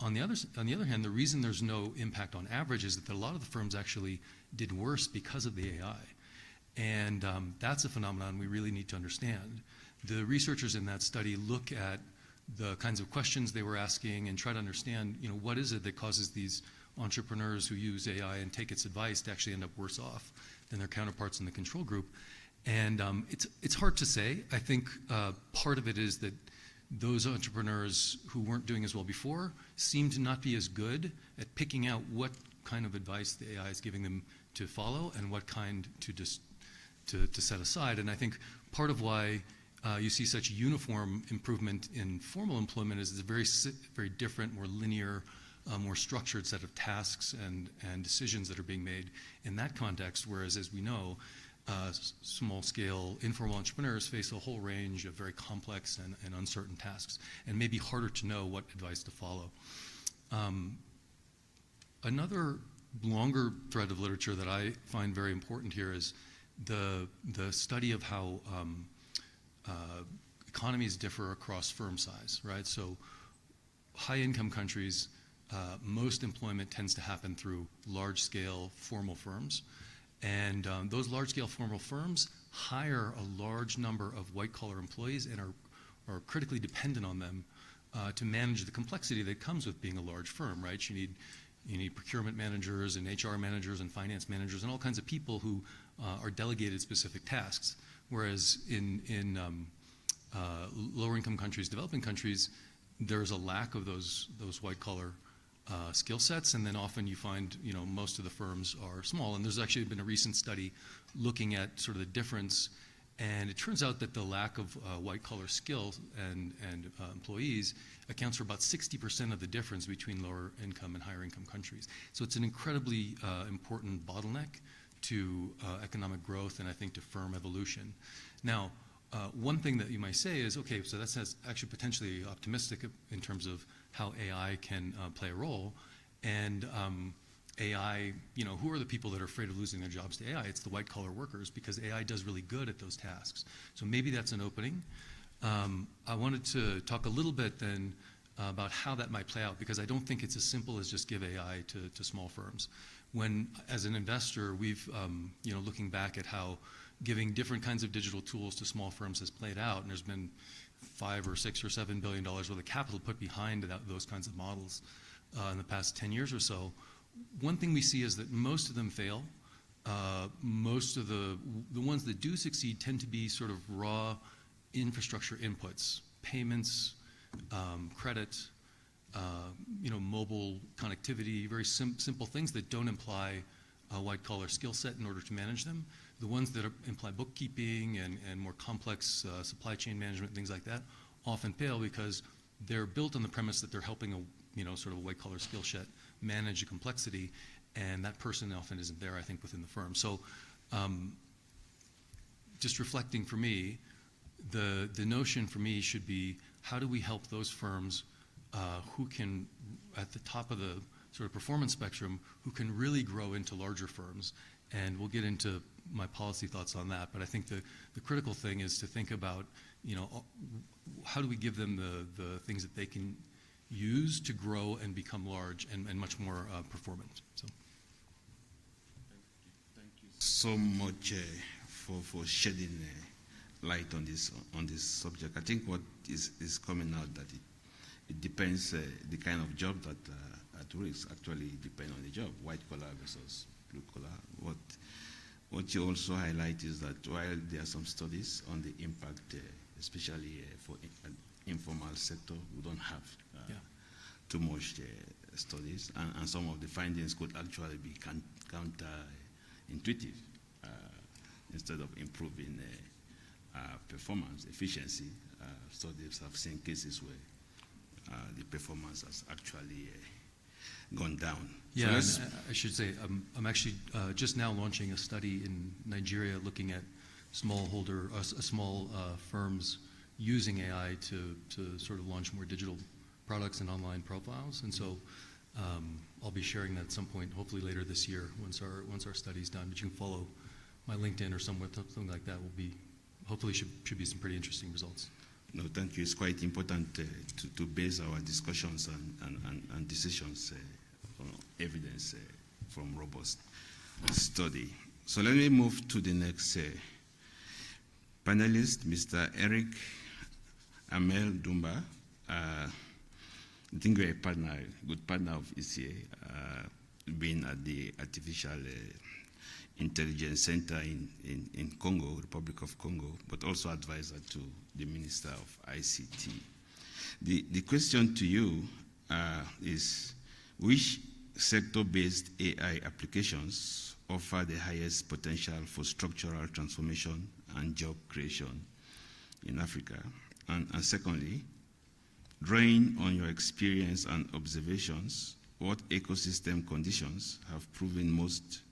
On the other hand, the reason there's no impact on average is that a lot of the firms actually did worse because of the AI. And that's a phenomenon we really need to understand. The researchers in that study look at the kinds of questions they were asking and try to understand, what is it that causes these entrepreneurs who use AI and take its advice to actually end up worse off than their counterparts in the control group. And it's hard to say. I think part of it is that those entrepreneurs who weren't doing as well before seem to not be as good at picking out what kind of advice the AI is giving them to follow and what kind to set aside. And I think part of why you see such uniform improvement in formal employment is it's a very different, more linear, more structured set of tasks and decisions that are being made in that context, whereas, as we know, small-scale informal entrepreneurs face a whole range of very complex and uncertain tasks, and may be harder to know what advice to follow. Another longer thread of literature that I find very important here is the study of how economies differ across firm size, right? So high-income countries, most employment tends to happen through large-scale formal firms. And those large-scale formal firms hire a large number of white-collar employees and are critically dependent on them to manage the complexity that comes with being a large firm, right? You need procurement managers and HR managers and finance managers and all kinds of people who are delegated specific tasks. Whereas in lower income countries, developing countries, there's a lack of those white collar skill sets, and then often you find most of the firms are small. And there's actually been a recent study looking at sort of the difference, and it turns out that the lack of white collar skills and employees accounts for about 60% of the difference between lower income and higher income countries. So it's an incredibly important bottleneck to economic growth and I think to firm evolution. Now, one thing that you might say is, okay, so that's actually potentially optimistic in terms of how AI can play a role. And AI, who are the people that are afraid of losing their jobs to AI? It's the white collar workers, because AI does really good at those tasks. So maybe that's an opening. I wanted to talk a little bit then about how that might play out, because I don't think it's as simple as just give AI to small firms. When, as an investor, we've, looking back at how giving different kinds of digital tools to small firms has played out, and there's been $5 or $6 or $7 billion worth of capital put behind those kinds of models in the past 10 years or so. One thing we see is that most of them fail. Most of the ones that do succeed tend to be sort of raw infrastructure inputs, payments, credit, mobile connectivity, very simple things that don't imply a white collar skill set in order to manage them. The ones that imply bookkeeping and more complex supply chain management, things like that, often fail because they're built on the premise that they're helping sort of a white collar skill set manage the complexity, and that person often isn't there, I think, within the firm. So just reflecting for me, the notion for me should be, how do we help those firms who can, at the top of the sort of performance spectrum, who can really grow into larger firms? And we'll get into my policy thoughts on that, but I think the critical thing is to think about, how do we give them the things that they can use to grow and become large and much more performant. So. Thank you so much for shedding light on this subject. I think what is coming out that it depends the kind of job that at risk actually depend on the job, white collar versus blue collar. What you also highlight is that while there are some studies on the impact, especially for informal sector, we don't have too much studies, and some of the findings could actually be counterintuitive. Instead of improving performance, efficiency, studies have seen cases where the performance has actually gone down. Yeah, so I should say, I'm actually just now launching a study in Nigeria looking at small firms using AI to sort of launch more digital products and online profiles. And so I'll be sharing that at some point, hopefully later this year, once our study's done. But you can follow my LinkedIn or something like that. Will be, hopefully should be some pretty interesting results. No, thank you. It's quite important to base our discussions and decisions on evidence from robust study. So let me move to the next panelist, Mr. Eric Amel Dumba. I think we're a good partner of ECA, being at the Artificial Intelligence Center in Congo, Republic of Congo, but also advisor to the Minister of ICT. The question to you is, which sector-based AI applications offer the highest potential for structural transformation and job creation in Africa? And secondly, drawing on your experience and observations, what ecosystem conditions have proven most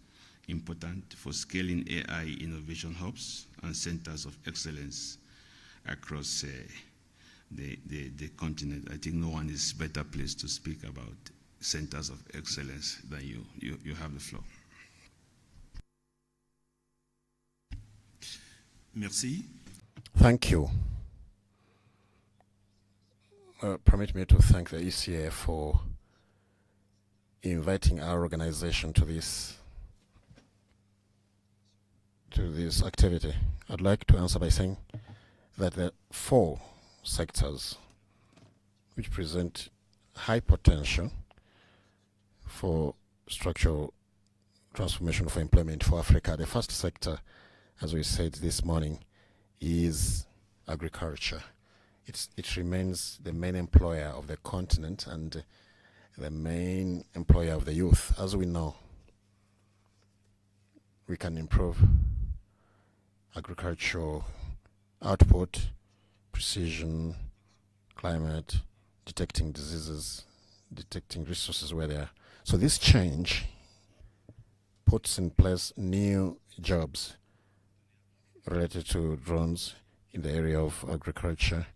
important for scaling AI innovation hubs and centers of excellence across the continent? I think no one is better placed to speak about centers of excellence than you. You have the floor. Merci. Thank you. Permit me to thank the ECA for inviting our organization to this activity. I'd like to answer by saying that there are 4 sectors which present high potential for structural transformation for employment for Africa. The first sector, as we said this morning, is agriculture. It remains the main employer of the continent and the main employer of the youth. As we know, we can improve agricultural output, precision, climate, detecting diseases, detecting resources where they are. So this change puts in place new jobs related to drones in the area of agriculture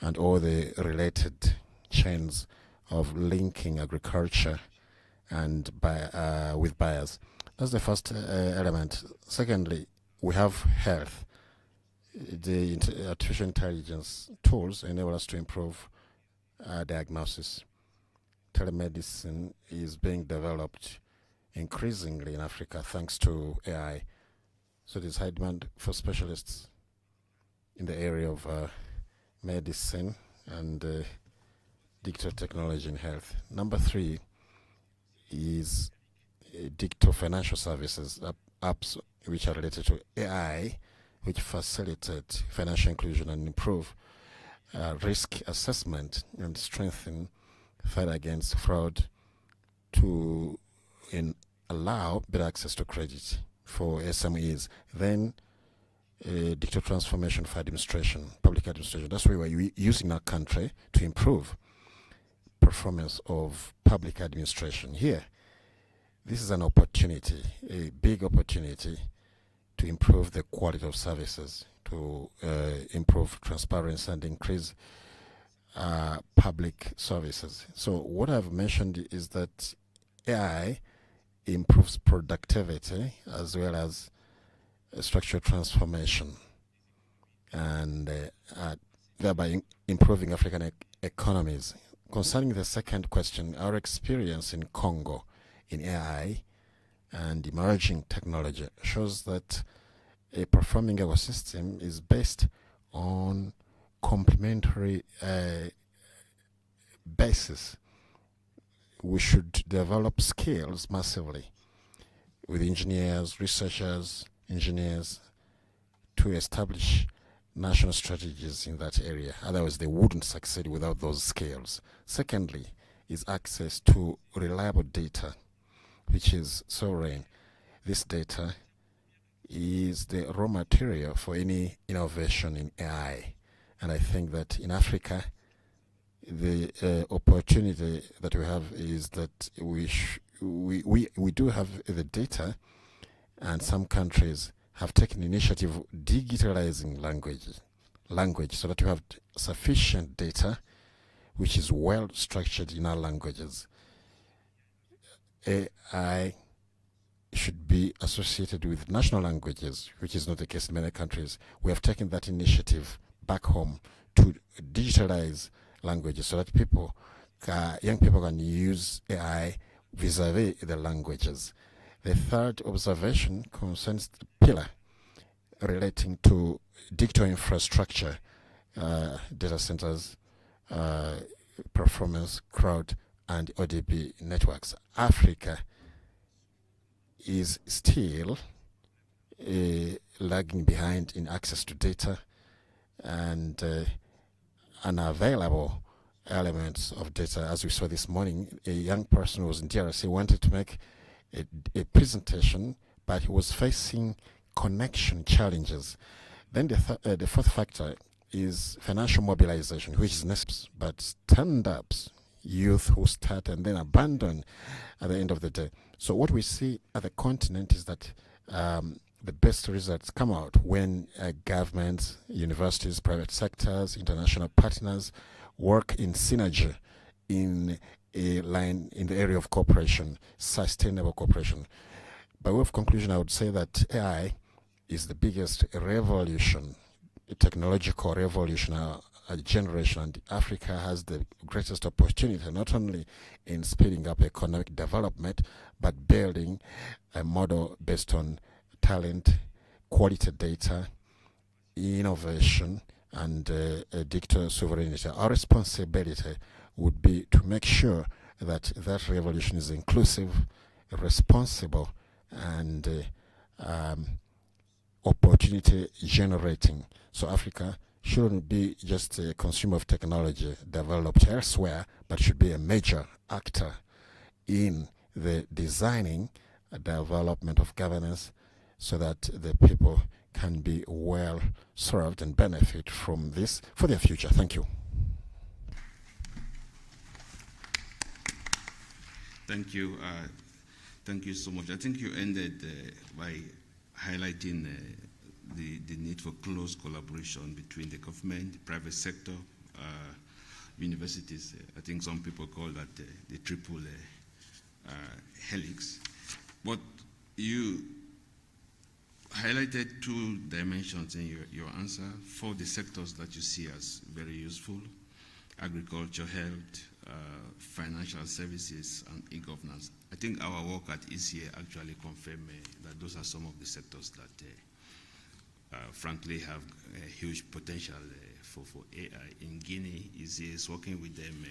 and all the related chains of linking agriculture and with buyers. That's the first element. Secondly, we have health. The artificial intelligence tools enable us to improve diagnosis. Telemedicine is being developed increasingly in Africa thanks to AI. So there's high demand for specialists in the area of medicine and digital technology in health. Number 3 is digital financial services, apps which are related to AI, which facilitate financial inclusion and improve risk assessment and strengthen fight against fraud to allow better access to credit for SMEs. Then digital transformation for administration, public administration. That's what we're using our country to improve performance of public administration. Here, this is an opportunity, a big opportunity to improve the quality of services, to improve transparency and increase public services. So what I've mentioned is that AI improves productivity as well as structural transformation and thereby improving African economies. Concerning the second question, our experience in Congo in AI and emerging technology shows that a performing ecosystem is based on complementary basis. We should develop skills massively with engineers, researchers, engineers to establish national strategies in that area. Otherwise, they wouldn't succeed without those skills. Secondly, is access to reliable data, which is sovereign. This data is the raw material for any innovation in AI. And I think that in Africa, the opportunity that we have is that we do have the data, and some countries have taken initiative of digitalizing language so that we have sufficient data which is well structured in our languages. AI should be associated with national languages, which is not the case in many countries. We have taken that initiative back home to digitalize languages so that young people can use AI vis-a-vis the languages. The third observation concerns the pillar relating to digital infrastructure, data centers, performance, crowd, and ODB networks. Africa is still lagging behind in access to data and unavailable elements of data. As we saw this morning, a young person who was in DRC wanted to make a presentation, but he was facing connection challenges. Then the fourth factor is financial mobilization, which is necessary, but stand-ups, youth who start and then abandon at the end of the day. So what we see at the continent is that the best results come out when governments, universities, private sectors, international partners work in synergy in a line in the area of cooperation, sustainable cooperation. By way of conclusion, I would say that AI is the biggest revolution, a technological revolution, a generation, and Africa has the greatest opportunity, not only in speeding up economic development, but building a model based on talent, quality data, innovation, and digital sovereignty. Our responsibility would be to make sure that that revolution is inclusive, responsible, and opportunity generating. So Africa shouldn't be just a consumer of technology developed elsewhere, but should be a major actor in the designing, development of governance so that the people can be well served and benefit from this for their future. Thank you. Thank you. Thank you so much. I think you ended by highlighting the need for close collaboration between the government, the private sector, universities. I think some people call that the triple helix. But you highlighted two dimensions in your answer for the sectors that you see as very useful: agriculture, health, financial services, and e-governance. I think our work at ECA actually confirmed that those are some of the sectors that frankly have a huge potential for AI. In Guinea, ECA is working with them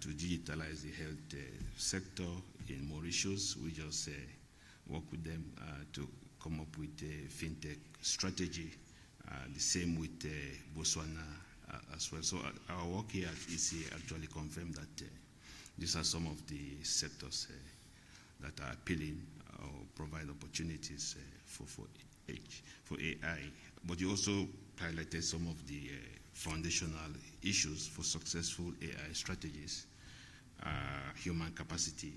to digitalize the health sector. In Mauritius, we just work with them to come up with a fintech strategy. The same with Botswana as well. So our work here at ECA actually confirmed that these are some of the sectors that are appealing or provide opportunities for AI. But you also highlighted some of the foundational issues for successful AI strategies: human capacity,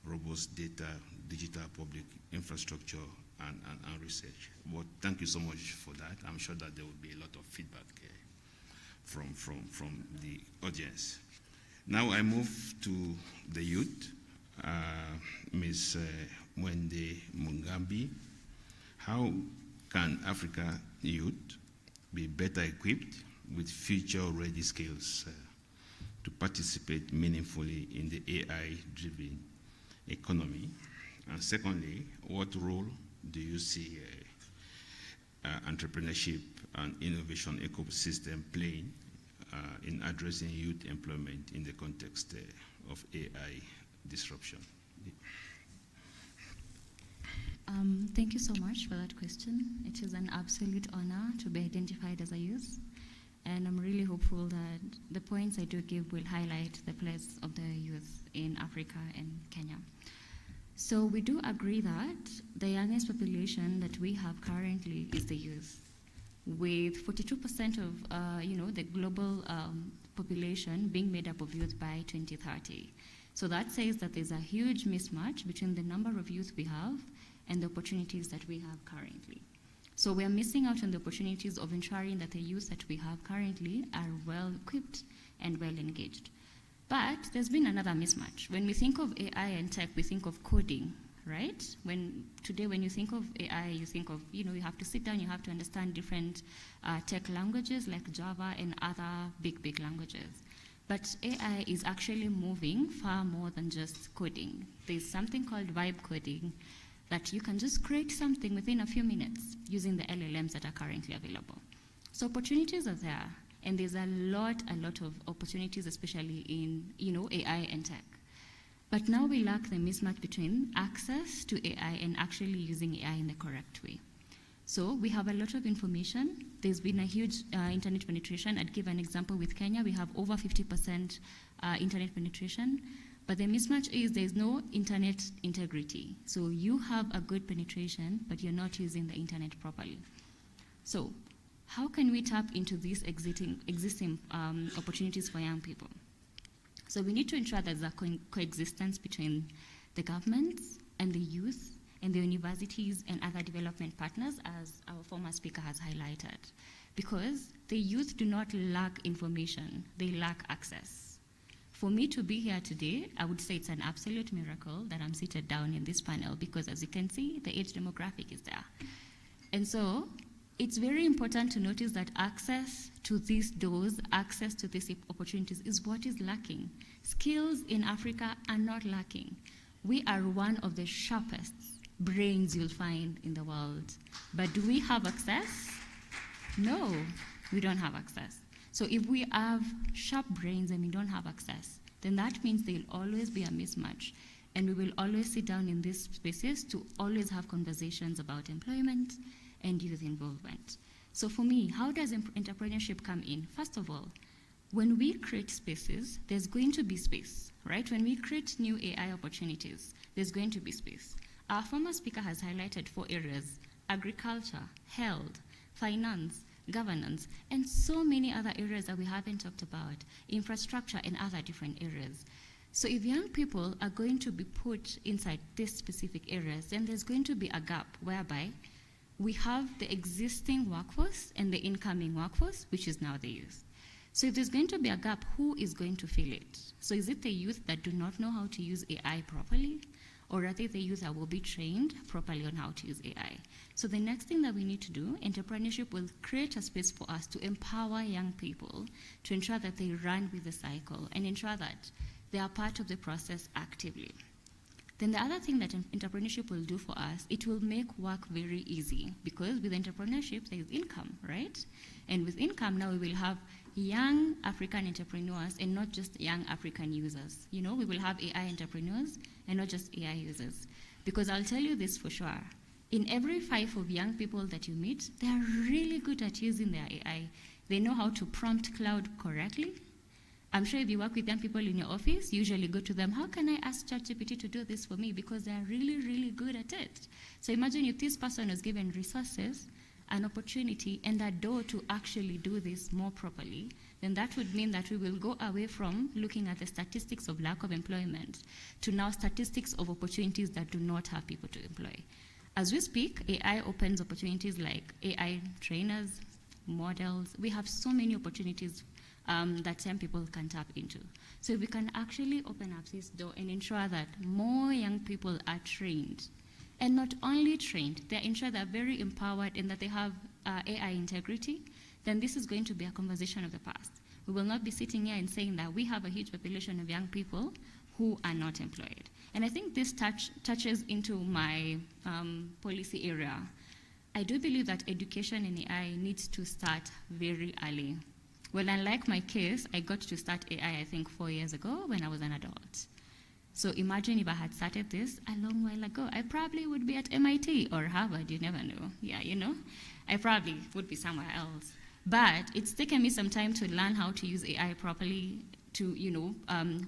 robust data, digital public infrastructure, and research. But thank you so much for that. I'm sure that there will be a lot of feedback from the audience. Now I move to the youth. Ms. Mwende Mungambi, how can Africa youth be better equipped with future-ready skills to participate meaningfully in the AI-driven economy? And secondly, what role do you see entrepreneurship and innovation ecosystem playing in addressing youth employment in the context of AI disruption? Thank you so much for that question. It is an absolute honor to be identified as a youth, and I'm really hopeful that the points I do give will highlight the place of the youth in Africa and Kenya. So we do agree that the youngest population that we have currently is the youth, with 42% of the global population being made up of youth by 2030. So that says that there's a huge mismatch between the number of youth we have and the opportunities that we have currently. So we are missing out on the opportunities of ensuring that the youth that we have currently are well equipped and well engaged. But there's been another mismatch. When we think of AI and tech, we think of coding, right? Today when you think of AI, you think of, you have to sit down, you have to understand different tech languages like Java and other big languages. But AI is actually moving far more than just coding. There's something called vibe coding that you can just create something within a few minutes using the LLMs that are currently available. So opportunities are there, and there's a lot of opportunities, especially in AI and tech. But now we lack the mismatch between access to AI and actually using AI in the correct way. So we have a lot of information. There's been a huge internet penetration. I'd give an example with Kenya. We have over 50% internet penetration. But the mismatch is there's no internet integrity. So you have a good penetration, but you're not using the internet properly. So how can we tap into these existing opportunities for young people? So we need to ensure there's a coexistence between the governments and the youth and the universities and other development partners, as our former speaker has highlighted. Because the youth do not lack information, they lack access. For me to be here today, I would say it's an absolute miracle that I'm seated down in this panel, because as you can see, the age demographic is there. And so it's very important to notice that access to these doors, access to these opportunities is what is lacking. Skills in Africa are not lacking. We are one of the sharpest brains you'll find in the world. But do we have access? No, we don't have access. So if we have sharp brains and we don't have access, then that means there'll always be a mismatch. And we will always sit down in these spaces to always have conversations about employment and youth involvement. So for me, how does entrepreneurship come in? First of all, when we create spaces, there's going to be space, right? When we create new AI opportunities, there's going to be space. Our former speaker has highlighted 4 areas: agriculture, health, finance, governance, and so many other areas that we haven't talked about, infrastructure and other different areas. So if young people are going to be put inside these specific areas, then there's going to be a gap whereby we have the existing workforce and the incoming workforce, which is now the youth. So if there's going to be a gap, who is going to fill it? So is it the youth that do not know how to use AI properly? Or are they the youth that will be trained properly on how to use AI? So the next thing that we need to do, entrepreneurship will create a space for us to empower young people to ensure that they run with the cycle and ensure that they are part of the process actively. Then the other thing that entrepreneurship will do for us, it will make work very easy, because with entrepreneurship, there is income, right? And with income, now we will have young African entrepreneurs and not just young African users. You know, we will have AI entrepreneurs and not just AI users. Because I'll tell you this for sure, in every 5 of young people that you meet, they are really good at using their AI. They know how to prompt cloud correctly. I'm sure if you work with young people in your office, you usually go to them, how can I ask ChatGPT to do this for me? Because they are really, really good at it. So imagine if this person was given resources, an opportunity, and a door to actually do this more properly, then that would mean that we will go away from looking at the statistics of lack of employment to now statistics of opportunities that do not have people to employ. As we speak, AI opens opportunities like AI trainers, models. We have so many opportunities that young people can tap into. So if we can actually open up this door and ensure that more young people are trained, and not only trained, they're ensured they're very empowered and that they have AI integrity, then this is going to be a conversation of the past. We will not be sitting here and saying that we have a huge population of young people who are not employed. And I think this touches into my policy area. I do believe that education in AI needs to start very early. Well, unlike my case, I got to start AI, I think, 4 years ago when I was an adult. So imagine if I had started this a long while ago, I probably would be at MIT or Harvard, you never know. Yeah, you know, I probably would be somewhere else. But it's taken me some time to learn how to use AI properly, to, you know,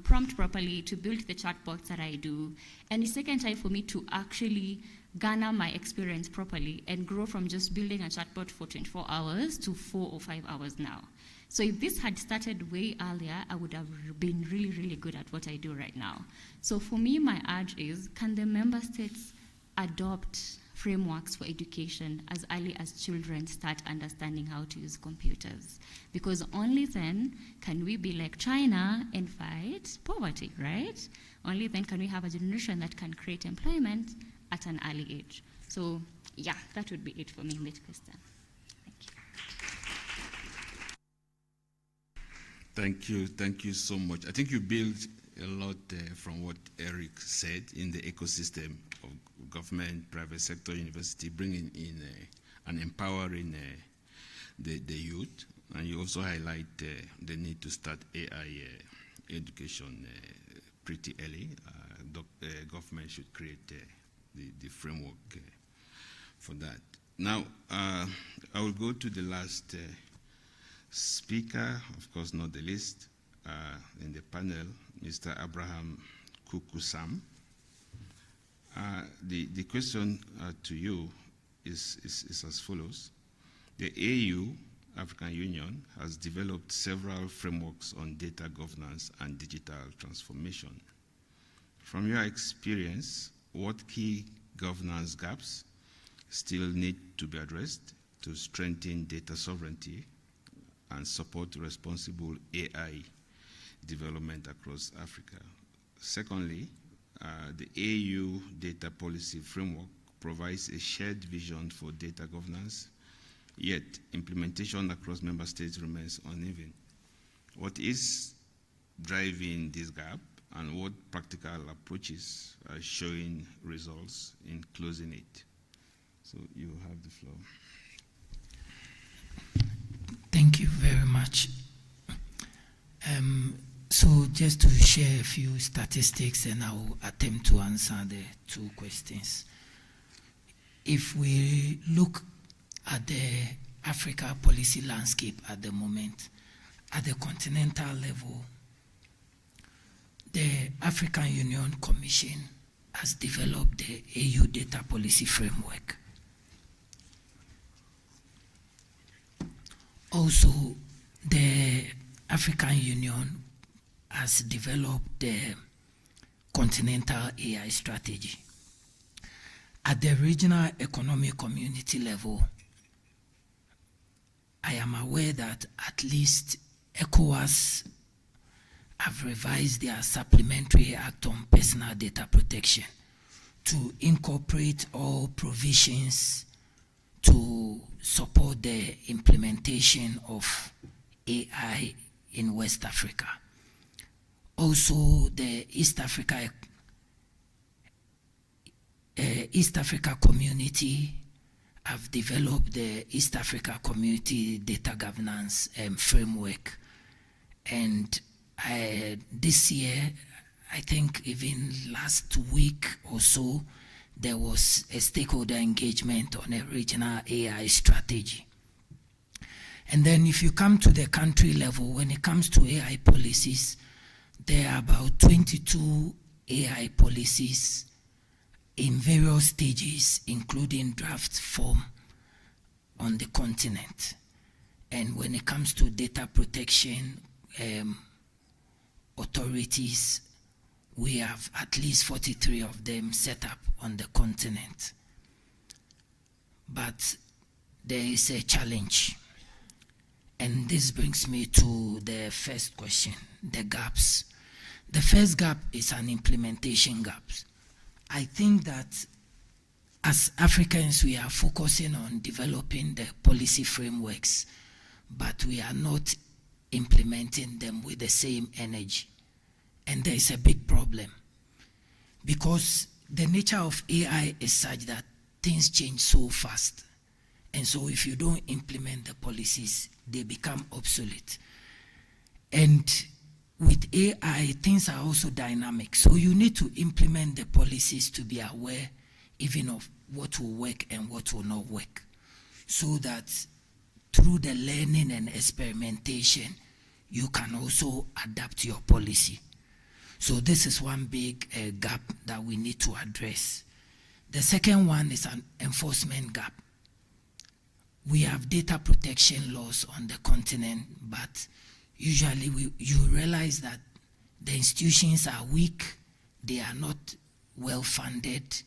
prompt properly, to build the chatbots that I do. And it's taken time for me to actually garner my experience properly and grow from just building a chatbot for 24 hours to 4 or 5 hours now. So if this had started way earlier, I would have been really, really good at what I do right now. So for me, my urge is, can the member states adopt frameworks for education as early as children start understanding how to use computers? Because only then can we be like China and fight poverty, right? Only then can we have a generation that can create employment at an early age. So yeah, that would be it for me in this question. Thank you so much. I think you built a lot from what Eric said in the ecosystem of government, private sector, university, bringing in and empowering the youth. And you also highlight the need to start AI education pretty early. Government should create the framework for that. Now, I will go to the last speaker, of course not the least, in the panel, Mr. Abraham Kukusam. The question to you is as follows. The AU, African Union, has developed several frameworks on data governance and digital transformation. From your experience, what key governance gaps still need to be addressed to strengthen data sovereignty and support responsible AI development across Africa? Secondly, the AU data policy framework provides a shared vision for data governance, yet implementation across member states remains uneven. What is driving this gap, and what practical approaches are showing results in closing it? So you have the floor. Thank you very much. So just to share a few statistics, and I will attempt to answer the 2 questions. If we look at the Africa policy landscape at the moment. At the continental level, the African Union Commission has developed the AU Data Policy Framework. Also, the African Union has developed the Continental AI Strategy. At the regional economic community level, I am aware that at least ECOWAS have revised their Supplementary Act on Personal Data Protection to incorporate all provisions to support the implementation of AI in West Africa. Also, the East Africa community have developed the East Africa Community Data Governance Framework. And this year, I think even last week or so, there was a stakeholder engagement on a regional AI strategy. And then if you come to the country level, when it comes to AI policies, there are about 22 AI policies in various stages, including draft form on the continent. And when it comes to data protection authorities, we have at least 43 of them set up on the continent. But there is a challenge. And this brings me to the first question, the gaps. The first gap is an implementation gap. I think that as Africans, we are focusing on developing the policy frameworks, but we are not implementing them with the same energy. And there is a big problem because the nature of AI is such that things change so fast. And so if you don't implement the policies, they become obsolete. And with AI, things are also dynamic. So you need to implement the policies to be aware even of what will work and what will not work. So that through the learning and experimentation, you can also adapt your policy. So this is one big gap that we need to address. The second one is an enforcement gap. We have data protection laws on the continent, but usually you realize that the institutions are weak, they are not well funded,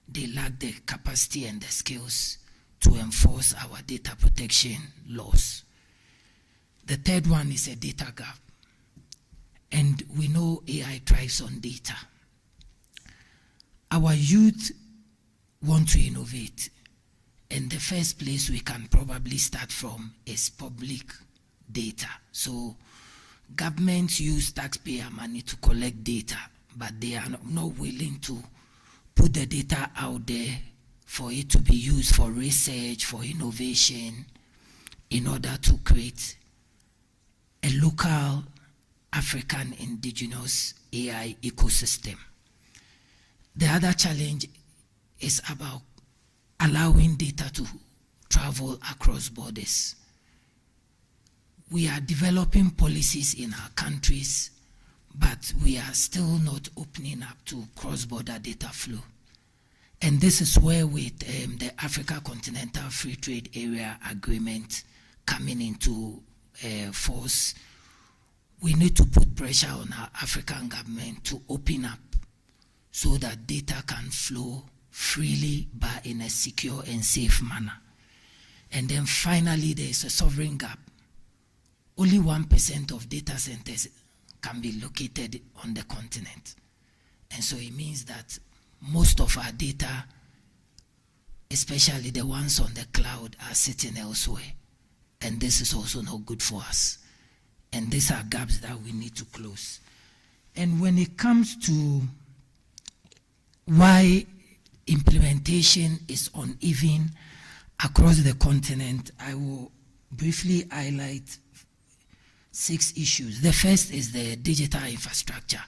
they lack the capacity and the skills to enforce our data protection laws. The third one is a data gap. And we know AI thrives on data. Our youth want to innovate. And the first place we can probably start from is public data. So governments use taxpayer money to collect data, but they are not willing to put the data out there for it to be used for research, for innovation, in order to create a local African indigenous AI ecosystem. The other challenge is about allowing data to travel across borders. We are developing policies in our countries, but we are still not opening up to cross-border data flow. And this is where with the Africa Continental Free Trade Area Agreement coming into force, we need to put pressure on our African government to open up so that data can flow freely but in a secure and safe manner. And then finally, there is a sovereign gap. Only 1% of data centers can be located on the continent. And so it means that most of our data, especially the ones on the cloud, are sitting elsewhere. And this is also not good for us. And these are gaps that we need to close. And when it comes to why implementation is uneven across the continent, I will briefly highlight 6 issues. The first is the digital infrastructure.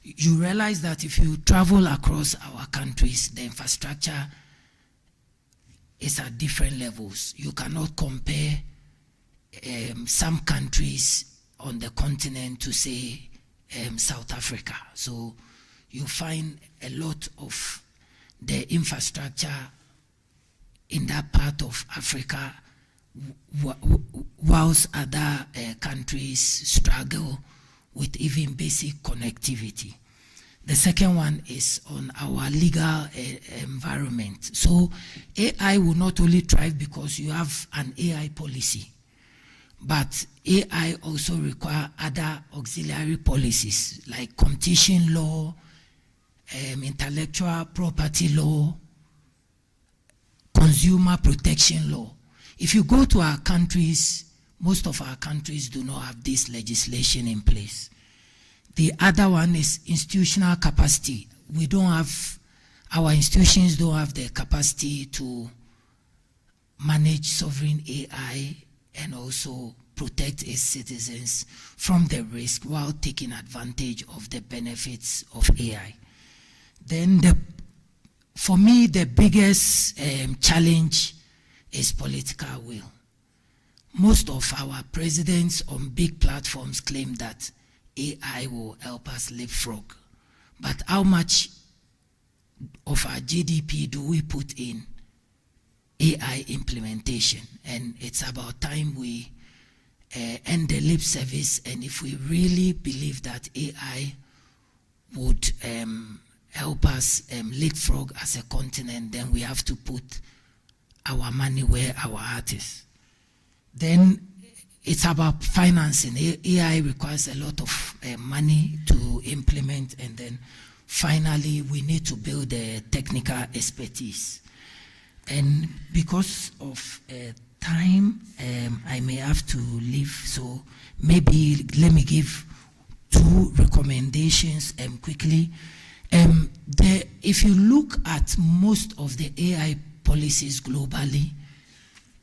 You realize that if you travel across our countries, the infrastructure is at different levels. You cannot compare some countries on the continent to, say, South Africa. So you find a lot of the infrastructure in that part of Africa, whilst other countries struggle with even basic connectivity. The second one is on our legal environment. So AI will not only thrive because you have an AI policy, but AI also require other auxiliary policies like competition law, intellectual property law, consumer protection law. If you go to our countries, most of our countries do not have this legislation in place. The other one is institutional capacity. We don't have, our institutions don't have the capacity to manage sovereign AI and also protect its citizens from the risk while taking advantage of the benefits of AI. Then for me, the biggest challenge is political will. Most of our presidents on big platforms claim that AI will help us leapfrog. But how much of our GDP do we put in AI implementation? And it's about time we end the lip service. And if we really believe that AI would help us leapfrog as a continent, then we have to put our money where our heart is. Then it's about financing. AI requires a lot of money to implement, and then finally we need to build the technical expertise. And because of time, I may have to leave, so maybe let me give 2 recommendations quickly. If you look at most of the AI policies globally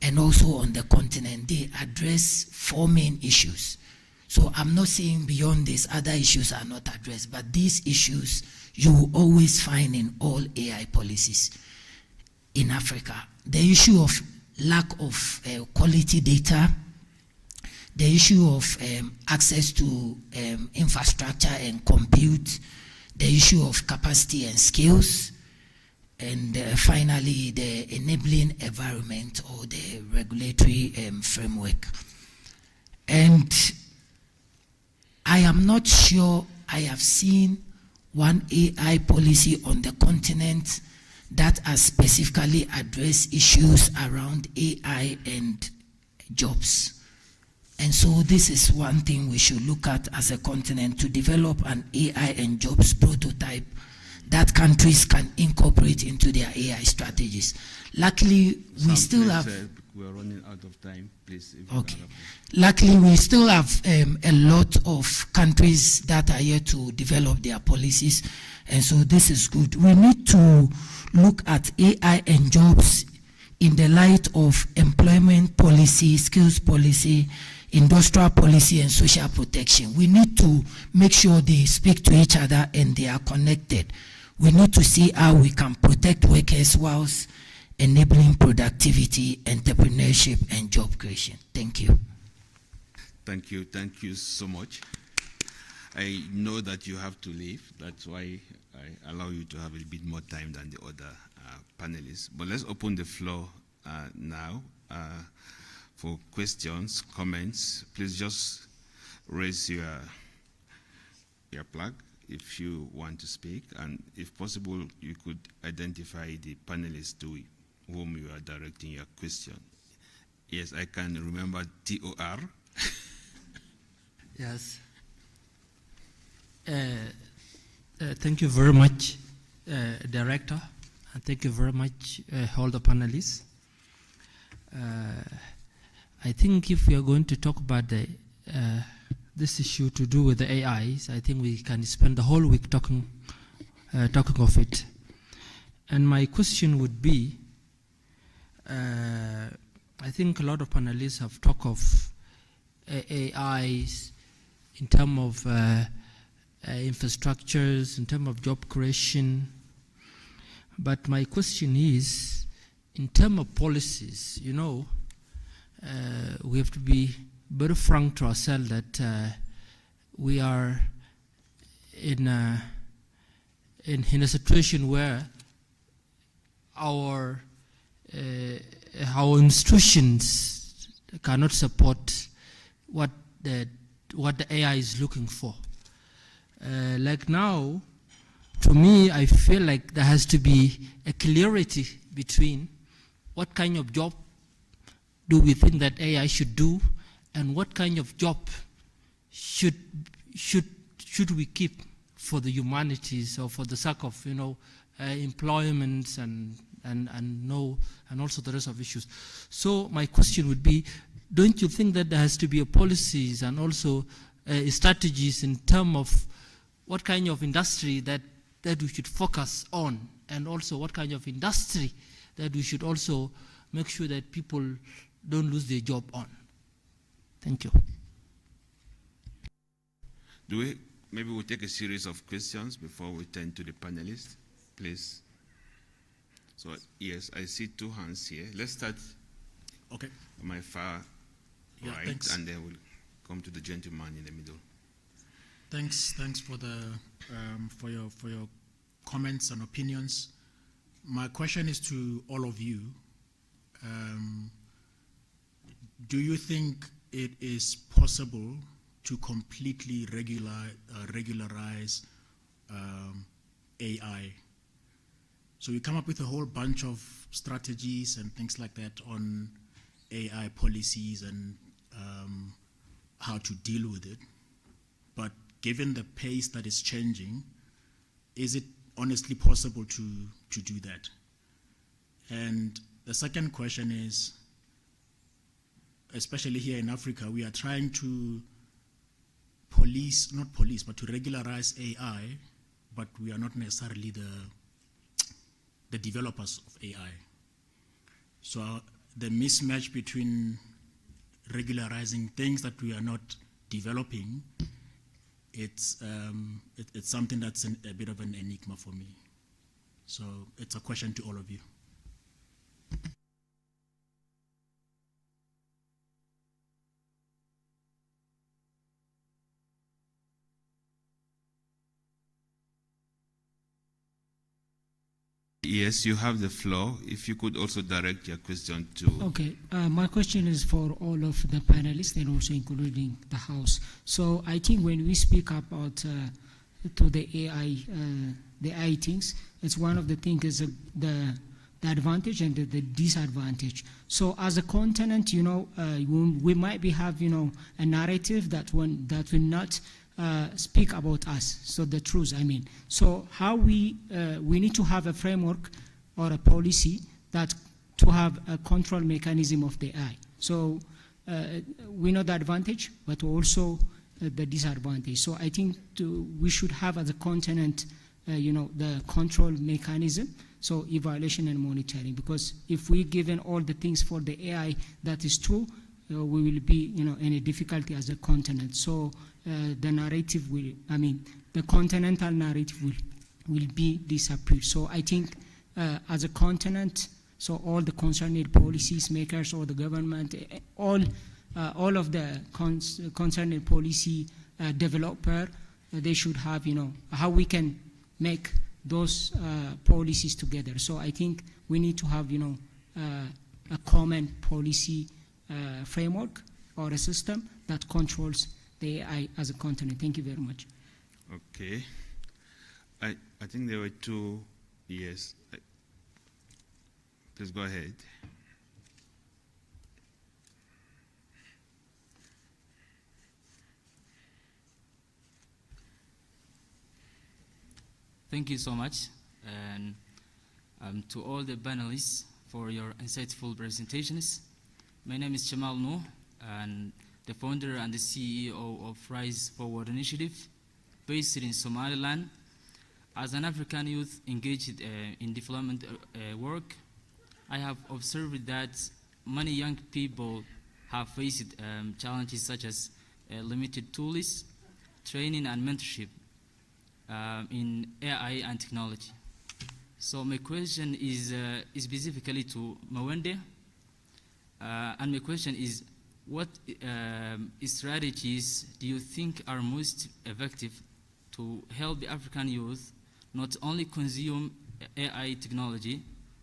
and also on the continent, they address 4 main issues. So I'm not saying beyond this other issues are not addressed, but these issues you will always find in all AI policies in Africa. The issue of lack of quality data, the issue of access to infrastructure and compute, the issue of capacity and skills, and finally the enabling environment or the regulatory framework. And I am not sure I have seen one AI policy on the continent that has specifically addressed issues around AI and jobs. And so this is one thing we should look at as a continent, to develop an AI and jobs prototype that countries can incorporate into their AI strategies. Luckily, we still have... We're running out of time, please. Okay. Luckily, we still have a lot of countries that are here to develop their policies, and so this is good. We need to look at AI and jobs in the light of employment policy, skills policy, industrial policy, and social protection. We need to make sure they speak to each other and they are connected. We need to see how we can protect workers whilst enabling productivity, entrepreneurship, and job creation. Thank you. Thank you so much. I know that you have to leave. That's why I allow you to have a little bit more time than the other panelists. But let's open the floor now for questions, comments. Please just raise your plug if you want to speak, and if possible, you could identify the panelists to whom you are directing your question. Yes, I can remember TOR. Yes. Thank you very much, Director, and thank you very much, all the panelists. I think if we are going to talk about this issue to do with the AIs, I think we can spend the whole week talking of it. And my question would be, I think a lot of panelists have talked of AIs in terms of infrastructures, in terms of job creation. But my question is, in terms of policies, you know, we have to be very frank to ourselves that we are in a situation where our institutions cannot support what the AI is looking for. Like now, to me, I feel like there has to be a clarity between what kind of job do we think that AI should do, and what kind of job should we keep for the humanities or for the sake of, you know, employment and also the rest of issues. So my question would be, don't you think that there has to be a policies and also strategies in terms of what kind of industry that we should focus on, and also what kind of industry that we should also make sure that people don't lose their job on? Thank you. Maybe we'll take a series of questions before we turn to the panelists, please. So yes, I see two hands here. Let's start. Okay. On my far right, thanks. and then we'll come to the gentleman in the middle. Thanks for the for your comments and opinions. My question is to all of you. Do you think it is possible to completely regularize AI? So we come up with a whole bunch of strategies and things like that on AI policies and how to deal with it. But given the pace that is changing, is it honestly possible to do that? And the second question is, especially here in Africa, we are trying to but to regularize AI, but we are not necessarily the developers of AI. So the mismatch between regularizing things that we are not developing, it's something that's a bit of an enigma for me. So it's a question to all of you. Yes, you have the floor. If you could also direct your question to... Okay, my question is for all of the panelists and also including the House. So I think when we speak about to the AI things, it's one of the things is the advantage and the disadvantage. So as a continent, you know, we might be have, you know, a narrative that will not speak about us, so the truth, I mean. So how we need to have a framework or a policy that to have a control mechanism of the AI. So we know the advantage, but also the disadvantage. So I think we should have as a continent, you know, the control mechanism, so evaluation and monitoring, because if we given all the things for the AI that is true, we will be, you know, in a difficulty as a continent. So the narrative will, I mean, the continental narrative will be disappeared. So I think as a continent, so all the concerned policies makers or the government, all of the concerned policy developer, they should have, you know, how we can make those policies together. So I think we need to have, you know, a common policy framework or a system that controls the AI as a continent. Thank you very much. Okay. I think there were two. Yes. Please go ahead. Thank you so much, and to all the panelists for your insightful presentations. My name is Jamal Noor, and the founder and the CEO of Rise Forward Initiative, based in Somaliland. As an African youth engaged in development work, I have observed that many young people have faced challenges such as limited tools, training and mentorship in AI and technology. So my question is specifically to Mawende, and my question is, what strategies do you think are most effective to help the African youth not only consume AI technology,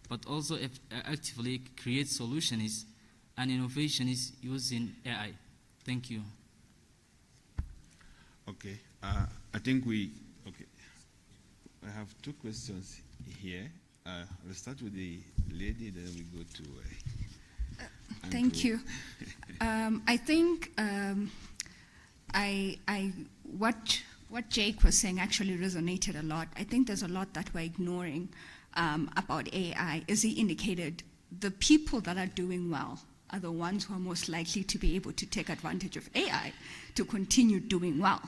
but also actively create solutions and innovations using AI? Thank you. Okay, I think okay. I have two questions here. Let's start with the lady, then we go to Thank you. I think what Jake was saying actually resonated a lot. I think there's a lot that we're ignoring about AI. As he indicated, the people that are doing well are the ones who are most likely to be able to take advantage of AI to continue doing well.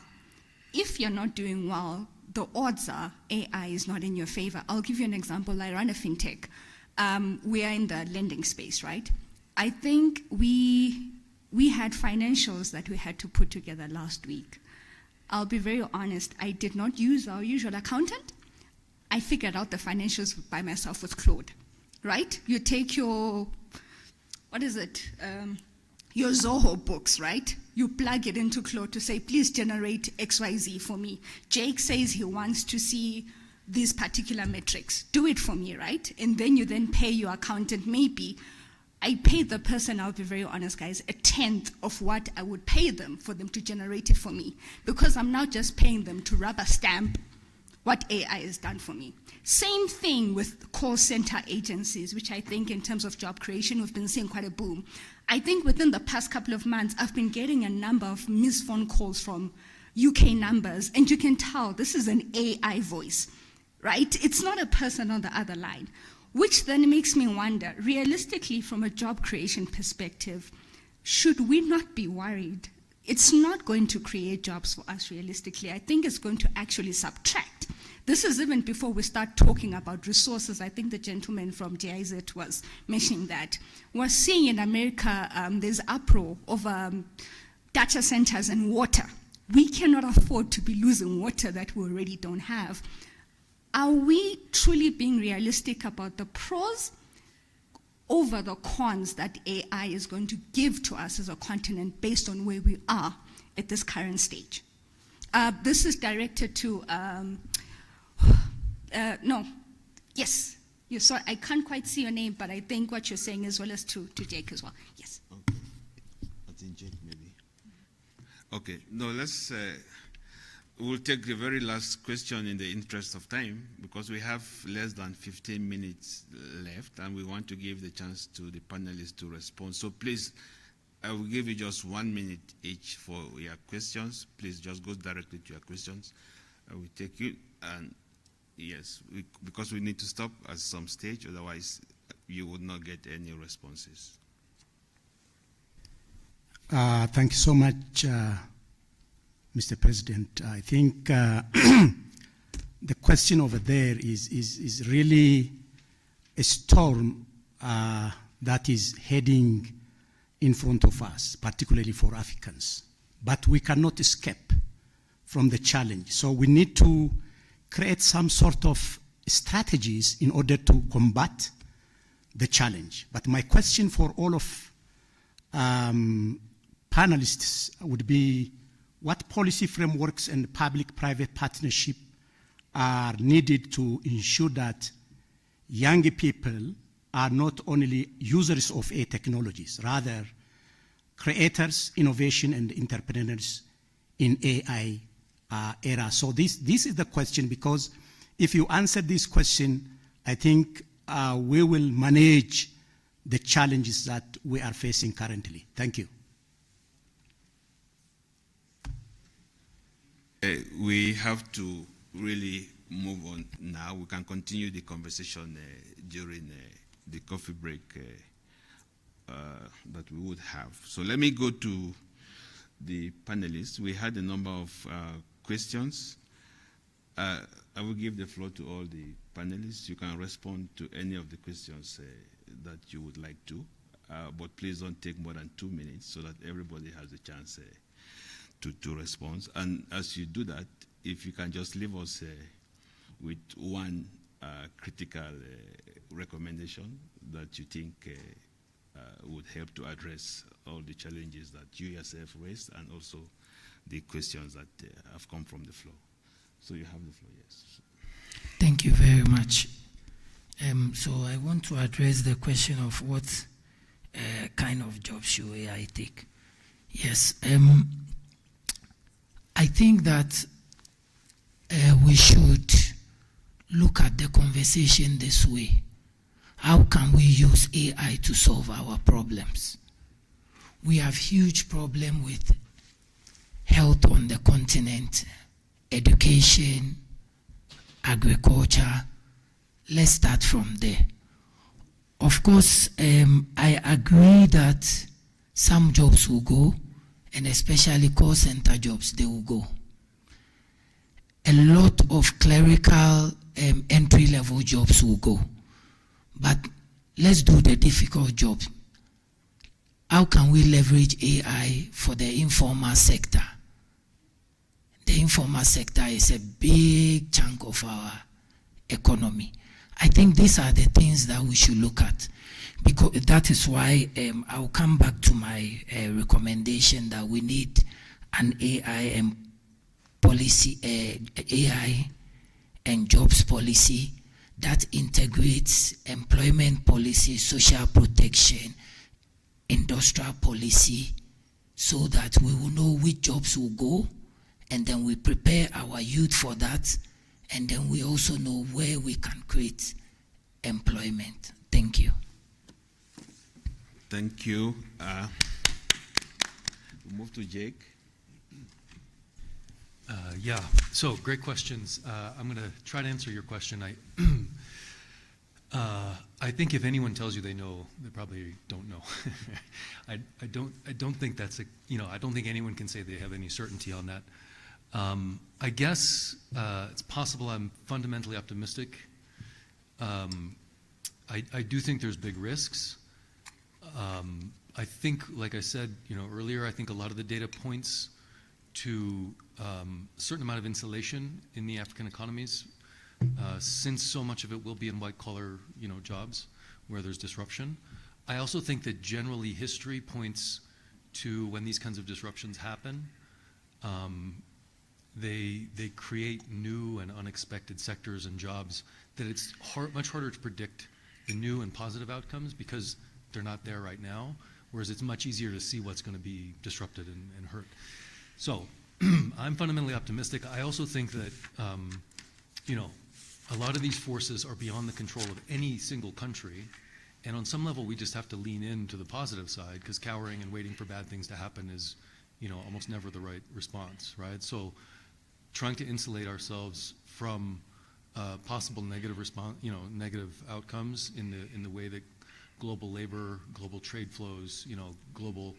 If you're not doing well, the odds are AI is not in your favor. I'll give you an example. I run a fintech. We are in the lending space, right? I think we had financials that we had to put together last week. I'll be very honest, I did not use our usual accountant. I figured out the financials by myself with Claude, right? You take your, what is it? Your Zoho books, right? You plug it into Claude to say, please generate XYZ for me. Jake says he wants to see these particular metrics. Do it for me, right? And then you then pay your accountant maybe. I paid the person, I'll be very honest, guys, 1/10 of what I would pay them for them to generate it for me, because I'm now just paying them to rubber stamp what AI has done for me. Same thing with call center agencies, which I think in terms of job creation, we've been seeing quite a boom. I think within the past couple of months, I've been getting a number of missed phone calls from UK numbers, and you can tell this is an AI voice, right? It's not a person on the other line, which then makes me wonder, realistically, from a job creation perspective, should we not be worried? It's not going to create jobs for us realistically. I think it's going to actually subtract. This is even before we start talking about resources. I think the gentleman from GIZ was mentioning that. We're seeing in America, there's uproar over data centers and water. We cannot afford to be losing water that we already don't have. Are we truly being realistic about the pros over the cons that AI is going to give to us as a continent based on where we are at this current stage? This is directed to, yes. Sorry, I can't quite see your name, but I think what you're saying as well as to Jake as well. Yes. Okay. I think Jake maybe. Okay, no, let's, we'll take the very last question in the interest of time, because we have less than 15 minutes left, and we want to give the chance to the panelists to respond. So please, I will give you just 1 minute each for your questions. Please just go directly to your questions. I will take you, and yes, because we need to stop at some stage, otherwise you would not get any responses. Thank you so much, Mr. President. I think the question over there is really a storm that is heading in front of us, particularly for Africans. But we cannot escape from the challenge. So we need to create some sort of strategies in order to combat the challenge. But my question for all of panelists would be, what policy frameworks and public-private partnership are needed to ensure that young people are not only users of AI technologies, rather creators, innovation, and entrepreneurs in AI era? So this is the question, because if you answer this question, I think we will manage the challenges that we are facing currently. Thank you. We have to really move on now. We can continue the conversation during the coffee break that we would have. So let me go to the panelists. We had a number of questions. I will give the floor to all the panelists. You can respond to any of the questions that you would like to, but please don't take more than 2 minutes so that everybody has a chance to respond. And as you do that, if you can just leave us with one critical recommendation that you think would help to address all the challenges that you yourself raised and also the questions that have come from the floor. So you have the floor, yes. Thank you very much. So I want to address the question of what kind of job should AI take. Yes, I think that we should look at the conversation this way. How can we use AI to solve our problems? We have huge problem with health on the continent, education, agriculture. Let's start from there. Of course, I agree that some jobs will go, and especially call center jobs, they will go. A lot of clerical entry-level jobs will go. But let's do the difficult job. How can we leverage AI for the informal sector? The informal sector is a big chunk of our economy. I think these are the things that we should look at. Because that is why I'll come back to my recommendation that we need an AI and policy, AI and jobs policy that integrates employment policy, social protection, industrial policy, so that we will know which jobs will go, and then we prepare our youth for that, and then we also know where we can create employment. Thank you. Thank you. We'll move to Jake. Yeah, so great questions. I'm going to try to answer your question. I think if anyone tells you they know, they probably don't know. I don't think that's I don't think anyone can say they have any certainty on that. I guess it's possible I'm fundamentally optimistic. I do think there's big risks. I think, like I said, earlier, I think a lot of the data points to a certain amount of insulation in the African economies, since so much of it will be in white-collar, jobs where there's disruption. I also think that generally history points to when these kinds of disruptions happen, they create new and unexpected sectors and jobs that it's much harder to predict the new and positive outcomes because they're not there right now, whereas it's much easier to see what's going to be disrupted and hurt. So I'm fundamentally optimistic. I also think that, a lot of these forces are beyond the control of any single country. And on some level, we just have to lean into the positive side, because cowering and waiting for bad things to happen is, almost never the right response, right? So trying to insulate ourselves from possible negative negative outcomes in the way that global labor, global trade flows, global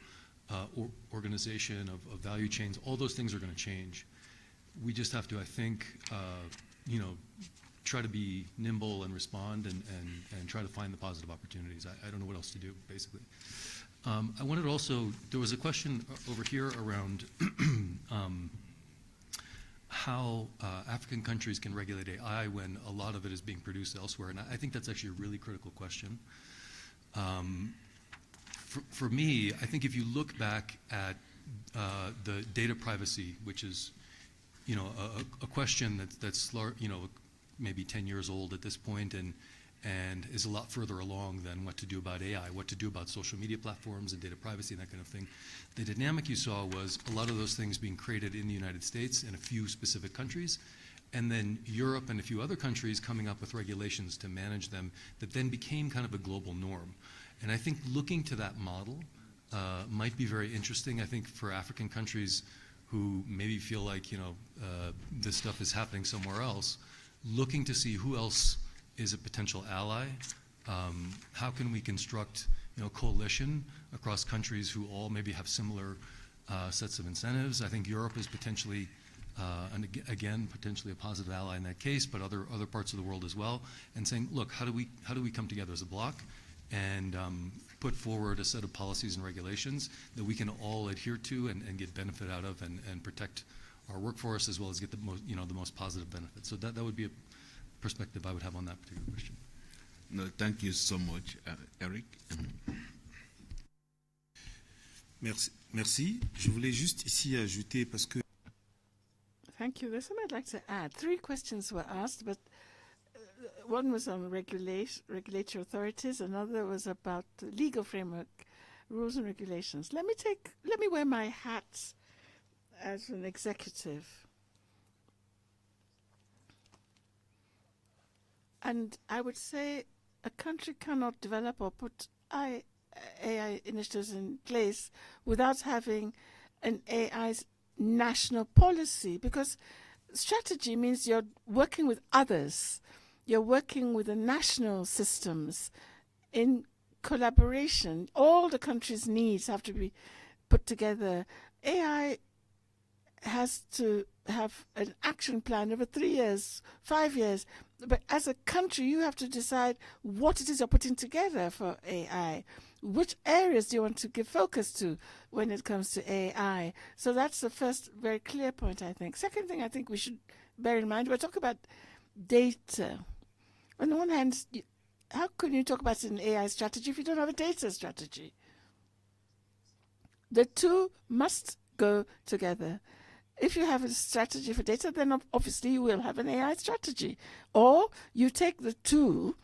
organization of value chains, all those things are going to change. We just have to, I think, try to be nimble and respond and try to find the positive opportunities. I don't know what else to do, basically. I wanted to also, there was a question over here around how African countries can regulate AI when a lot of it is being produced elsewhere. And I think that's actually a really critical question. For me, I think if you look back at the data privacy, which is, a question that's maybe 10 years old at this point and is a lot further along than what to do about AI, what to do about social media platforms and data privacy and that kind of thing. The dynamic you saw was a lot of those things being created in the United States and a few specific countries, and then Europe and a few other countries coming up with regulations to manage them that then became kind of a global norm. And I think looking to that model might be very interesting. I think for African countries who maybe feel like, this stuff is happening somewhere else, looking to see who else is a potential ally. How can we construct, coalition across countries who all maybe have similar sets of incentives? I think Europe is potentially, and again, potentially a positive ally in that case, but other parts of the world as well. And saying, look, how do we come together as a bloc and put forward a set of policies and regulations that we can all adhere to and get benefit out of and protect our workforce as well as get the most, the most positive benefits. So that would be perspective I would have on that particular question. No, thank you so much, Eric. Merci. Je voulais juste ici ajouter parce que. Thank you. There's something I'd like to add. 3 questions were asked, but one was on regulatory authorities, another was about the legal framework, rules and regulations. Let me wear my hat as an executive. And I would say a country cannot develop or put AI initiatives in place without having an AI's national policy, because strategy means you're working with others. You're working with the national systems in collaboration. All the countries' needs have to be put together. AI has to have an action plan over 3 years, 5 years. But as a country, you have to decide what it is you're putting together for AI. Which areas do you want to give focus to when it comes to AI? So that's the first very clear point, I think. Second thing I think we should bear in mind, we're talking about data. On the one hand, how can you talk about an AI strategy if you don't have a data strategy? The two must go together. If you have a strategy for data, then obviously you will have an AI strategy. Or you take the two,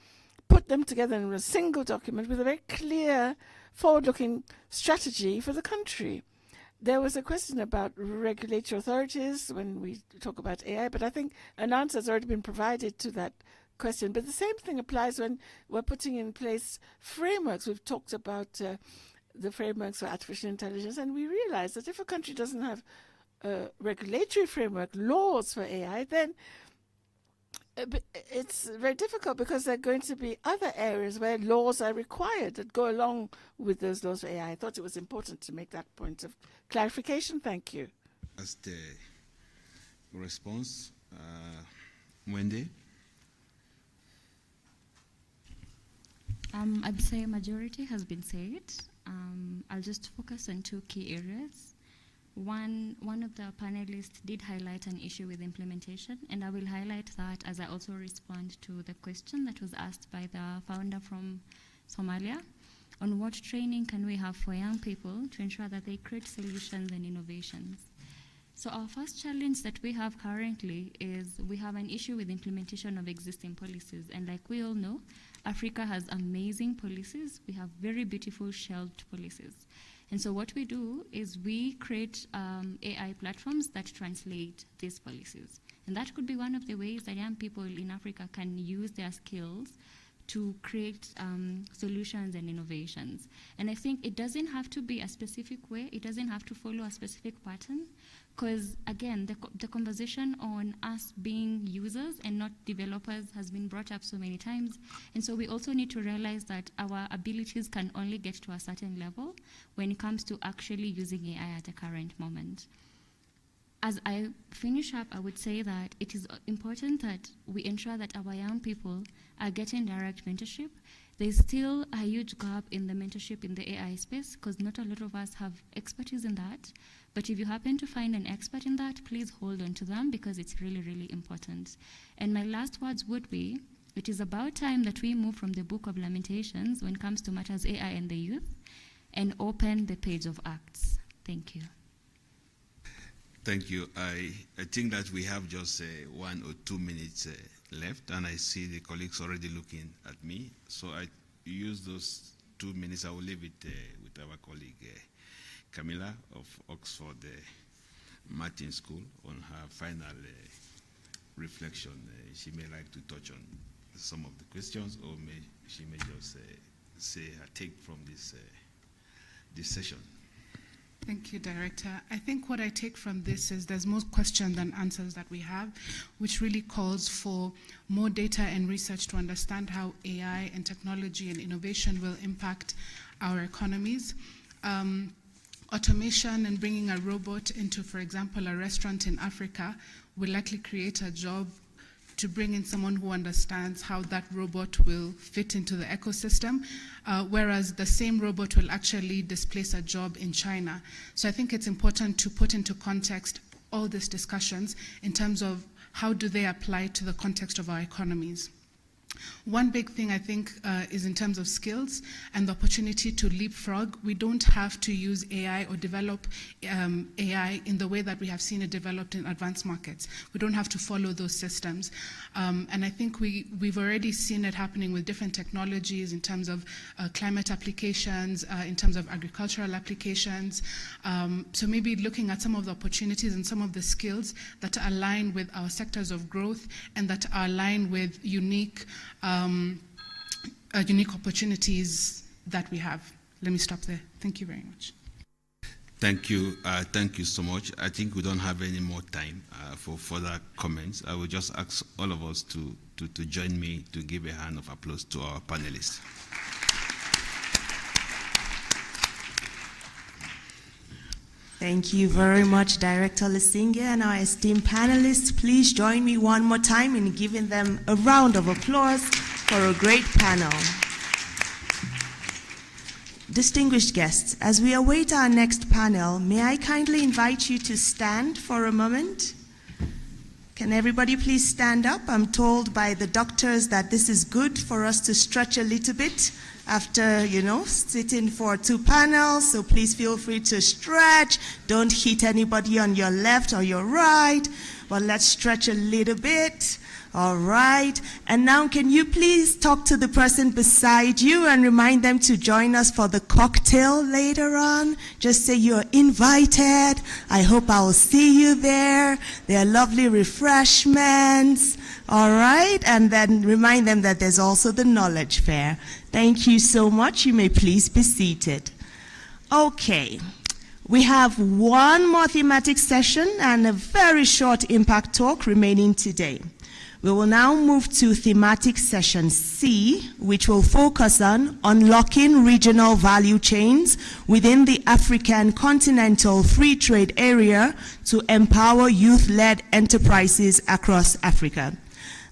put them together in a single document with a very clear forward-looking strategy for the country. There was a question about regulatory authorities when we talk about AI, but I think an answer has already been provided to that question. But the same thing applies when we're putting in place frameworks. We've talked about the frameworks for artificial intelligence, and we realize that if a country doesn't have regulatory framework, laws for AI, then it's very difficult, because there are going to be other areas where laws are required that go along with those laws for AI. I thought it was important to make that point of clarification. Thank you. As the response, Mwende? I'd say a majority has been said. I'll just focus on 2 key areas. One of the panelists did highlight an issue with implementation, and I will highlight that as I also respond to the question that was asked by the founder from Somalia on what training can we have for young people to ensure that they create solutions and innovations. So our first challenge that we have currently is we have an issue with implementation of existing policies, and like we all know, Africa has amazing policies. We have very beautiful shelved policies. And so what we do is we create AI platforms that translate these policies. And that could be one of the ways that young people in Africa can use their skills to create solutions and innovations. And I think it doesn't have to be a specific way. It doesn't have to follow a specific pattern. Because, again, the conversation on us being users and not developers has been brought up so many times. And so we also need to realize that our abilities can only get to a certain level when it comes to actually using AI at the current moment. As I finish up, I would say that it is important that we ensure that our young people are getting direct mentorship. There's still a huge gap in the mentorship in the AI space, because not a lot of us have expertise in that. But if you happen to find an expert in that, please hold on to them, because it's really, really important. And my last words would be, it is about time that we move from the Book of Lamentations when it comes to matters AI and the youth and open the page of Acts. Thank you. Thank you. I think that we have just 1 or 2 minutes left, and I see the colleagues already looking at me. So I use those 2 minutes. I will leave it with our colleague Camilla of Oxford Martin School on her final reflection. She may like to touch on some of the questions, or she may just say her take from this session. Thank you, Director. I think what I take from this is there's more questions than answers that we have, which really calls for more data and research to understand how AI and technology and innovation will impact our economies. Automation and bringing a robot into, for example, a restaurant in Africa will likely create a job to bring in someone who understands how that robot will fit into the ecosystem, whereas the same robot will actually displace a job in China. So I think it's important to put into context all these discussions in terms of how do they apply to the context of our economies? One big thing I think is in terms of skills and the opportunity to leapfrog. We don't have to use AI or develop AI in the way that we have seen it developed in advanced markets. We don't have to follow those systems. And I think we've already seen it happening with different technologies in terms of climate applications, in terms of agricultural applications. So maybe looking at some of the opportunities and some of the skills that align with our sectors of growth and that are aligned with unique opportunities that we have. Let me stop there. Thank you very much. Thank you so much. I think we don't have any more time for further comments. I will just ask all of us to join me to give a hand of applause to our panelists. Thank you very much, Director Lesinge, and our esteemed panelists. Please join me one more time in giving them a round of applause for a great panel. Distinguished guests, as we await our next panel, may I kindly invite you to stand for a moment? Can everybody please stand up? I'm told by the doctors that this is good for us to stretch a little bit after, sitting for 2 panels, so please feel free to stretch. Don't hit anybody on your left or your right, but let's stretch a little bit. All right. And now can you please talk to the person beside you and remind them to join us for the cocktail later on? Just say you're invited. I hope I will see you there. There are lovely refreshments. All right. And then remind them that there's also the knowledge fair. Thank you so much. You may please be seated. Okay. We have one more thematic session and a very short impact talk remaining today. We will now move to thematic session C, which will focus on unlocking regional value chains within the African continental free trade area to empower youth-led enterprises across Africa.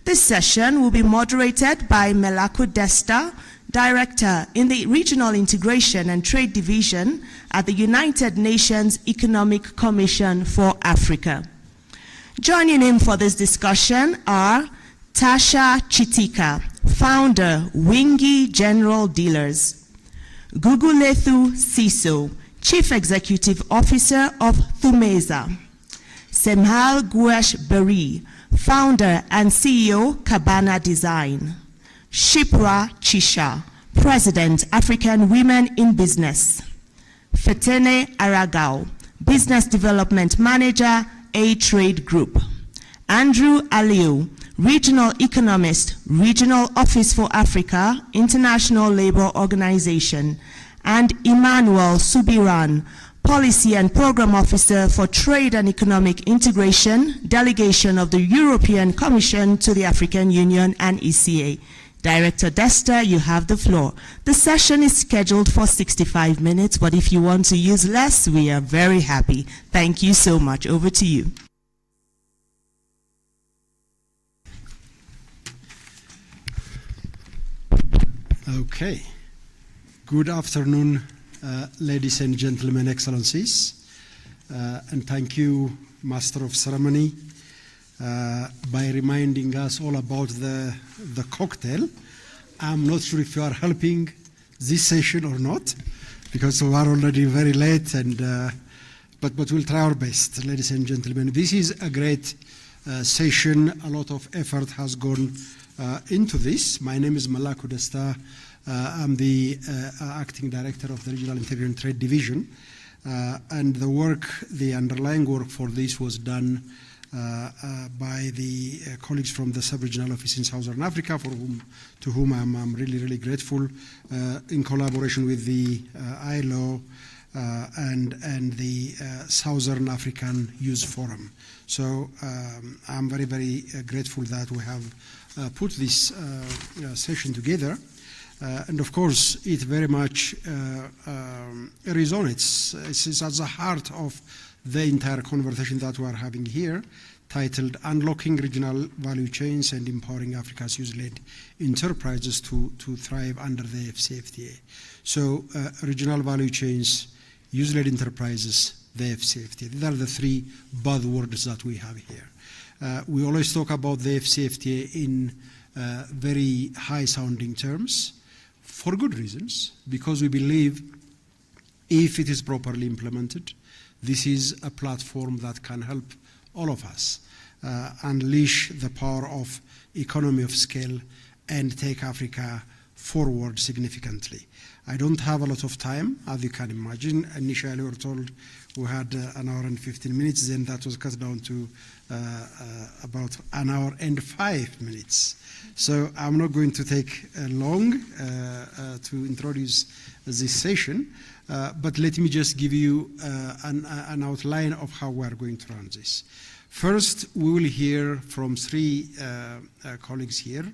This session will be moderated by Melako Desta, Director in the Regional Integration and Trade Division at the United Nations Economic Commission for Africa. Joining him for this discussion are Tasha Chitika, founder, Wingi General Dealers; Gugulethu Siso, Chief Executive Officer of Thumeza; Semhal Guesh Beri, founder and CEO, Cabana Design; Shipra Chisha, President, African Women in Business; Fetene Aragao, Business Development Manager, A-Trade Group; Andrew Aliu, Regional Economist, Regional Office for Africa, International Labour Organization; and Emmanuel Subiran, Policy and Program Officer for Trade and Economic Integration, Delegation of the European Commission to the African Union and ECA. Director Desta, you have the floor. The session is scheduled for 65 minutes, but if you want to use less, we are very happy. Thank you so much. Over to you. Okay. Good afternoon, ladies and gentlemen, excellencies. And thank you, Master of Ceremony, by reminding us all about the cocktail. I'm not sure if you are helping this session or not, because we are already very late, and but we'll try our best, ladies and gentlemen. This is a great session. A lot of effort has gone into this. My name is Melako Desta. I'm the acting director of the Regional Integration and Trade Division, and the underlying work for this was done by the colleagues from the Sub-Regional Office in Southern Africa, to whom I'm really, really grateful, in collaboration with the ILO and the Southern African Youth Forum. So I'm very, very grateful that we have put this session together. And of course, it very much resonates. It's at the heart of the entire conversation that we are having here, titled Unlocking Regional Value Chains and Empowering Africa's Youth-Led Enterprises to Thrive under the FCFTA. So regional value chains, youth-led enterprises, the FCFTA. These are the 3 buzzwords that we have here. We always talk about the FCFTA in very high-sounding terms, for good reasons, because we believe if it is properly implemented, this is a platform that can help all of us unleash the power of economy of scale and take Africa forward significantly. I don't have a lot of time, as you can imagine. Initially, we were told we had an hour and 15 minutes, then that was cut down to about an hour and 5 minutes. So I'm not going to take long to introduce this session, but let me just give you an outline of how we're going to run this. First, we will hear from three colleagues here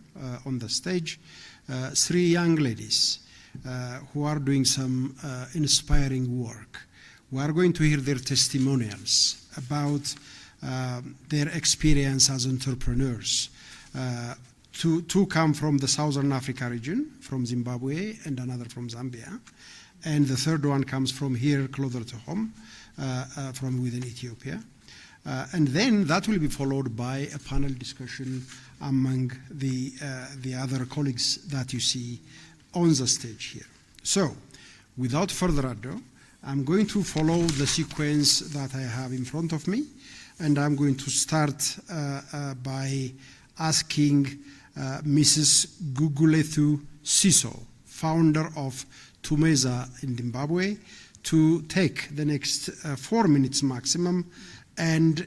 on the stage, three young ladies who are doing some inspiring work. We are going to hear their testimonials about their experience as entrepreneurs. Two come from the Southern Africa region, from Zimbabwe, and another from Zambia. And the third one comes from here, closer to home, from within Ethiopia. And then that will be followed by a panel discussion among the other colleagues that you see on the stage here. So, without further ado, I'm going to follow the sequence that I have in front of me, and I'm going to start by asking Mrs. Gugulethu Siso, founder of Tumeza in Zimbabwe, to take the next 4 minutes maximum and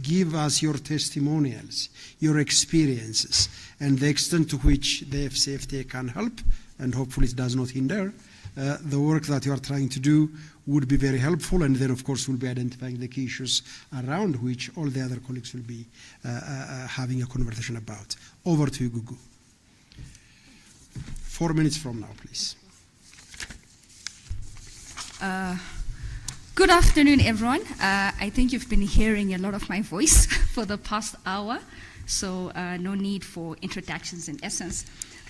give us your testimonials, your experiences, and the extent to which the FCFTA can help, and hopefully it does not hinder, the work that you are trying to do would be very helpful, and then of course we'll be identifying the key issues around which all the other colleagues will be having a conversation about. Over to you, Gugu. 4 minutes from now, please. Good afternoon, everyone. I think you've been hearing a lot of my voice for the past hour, so no need for introductions in essence.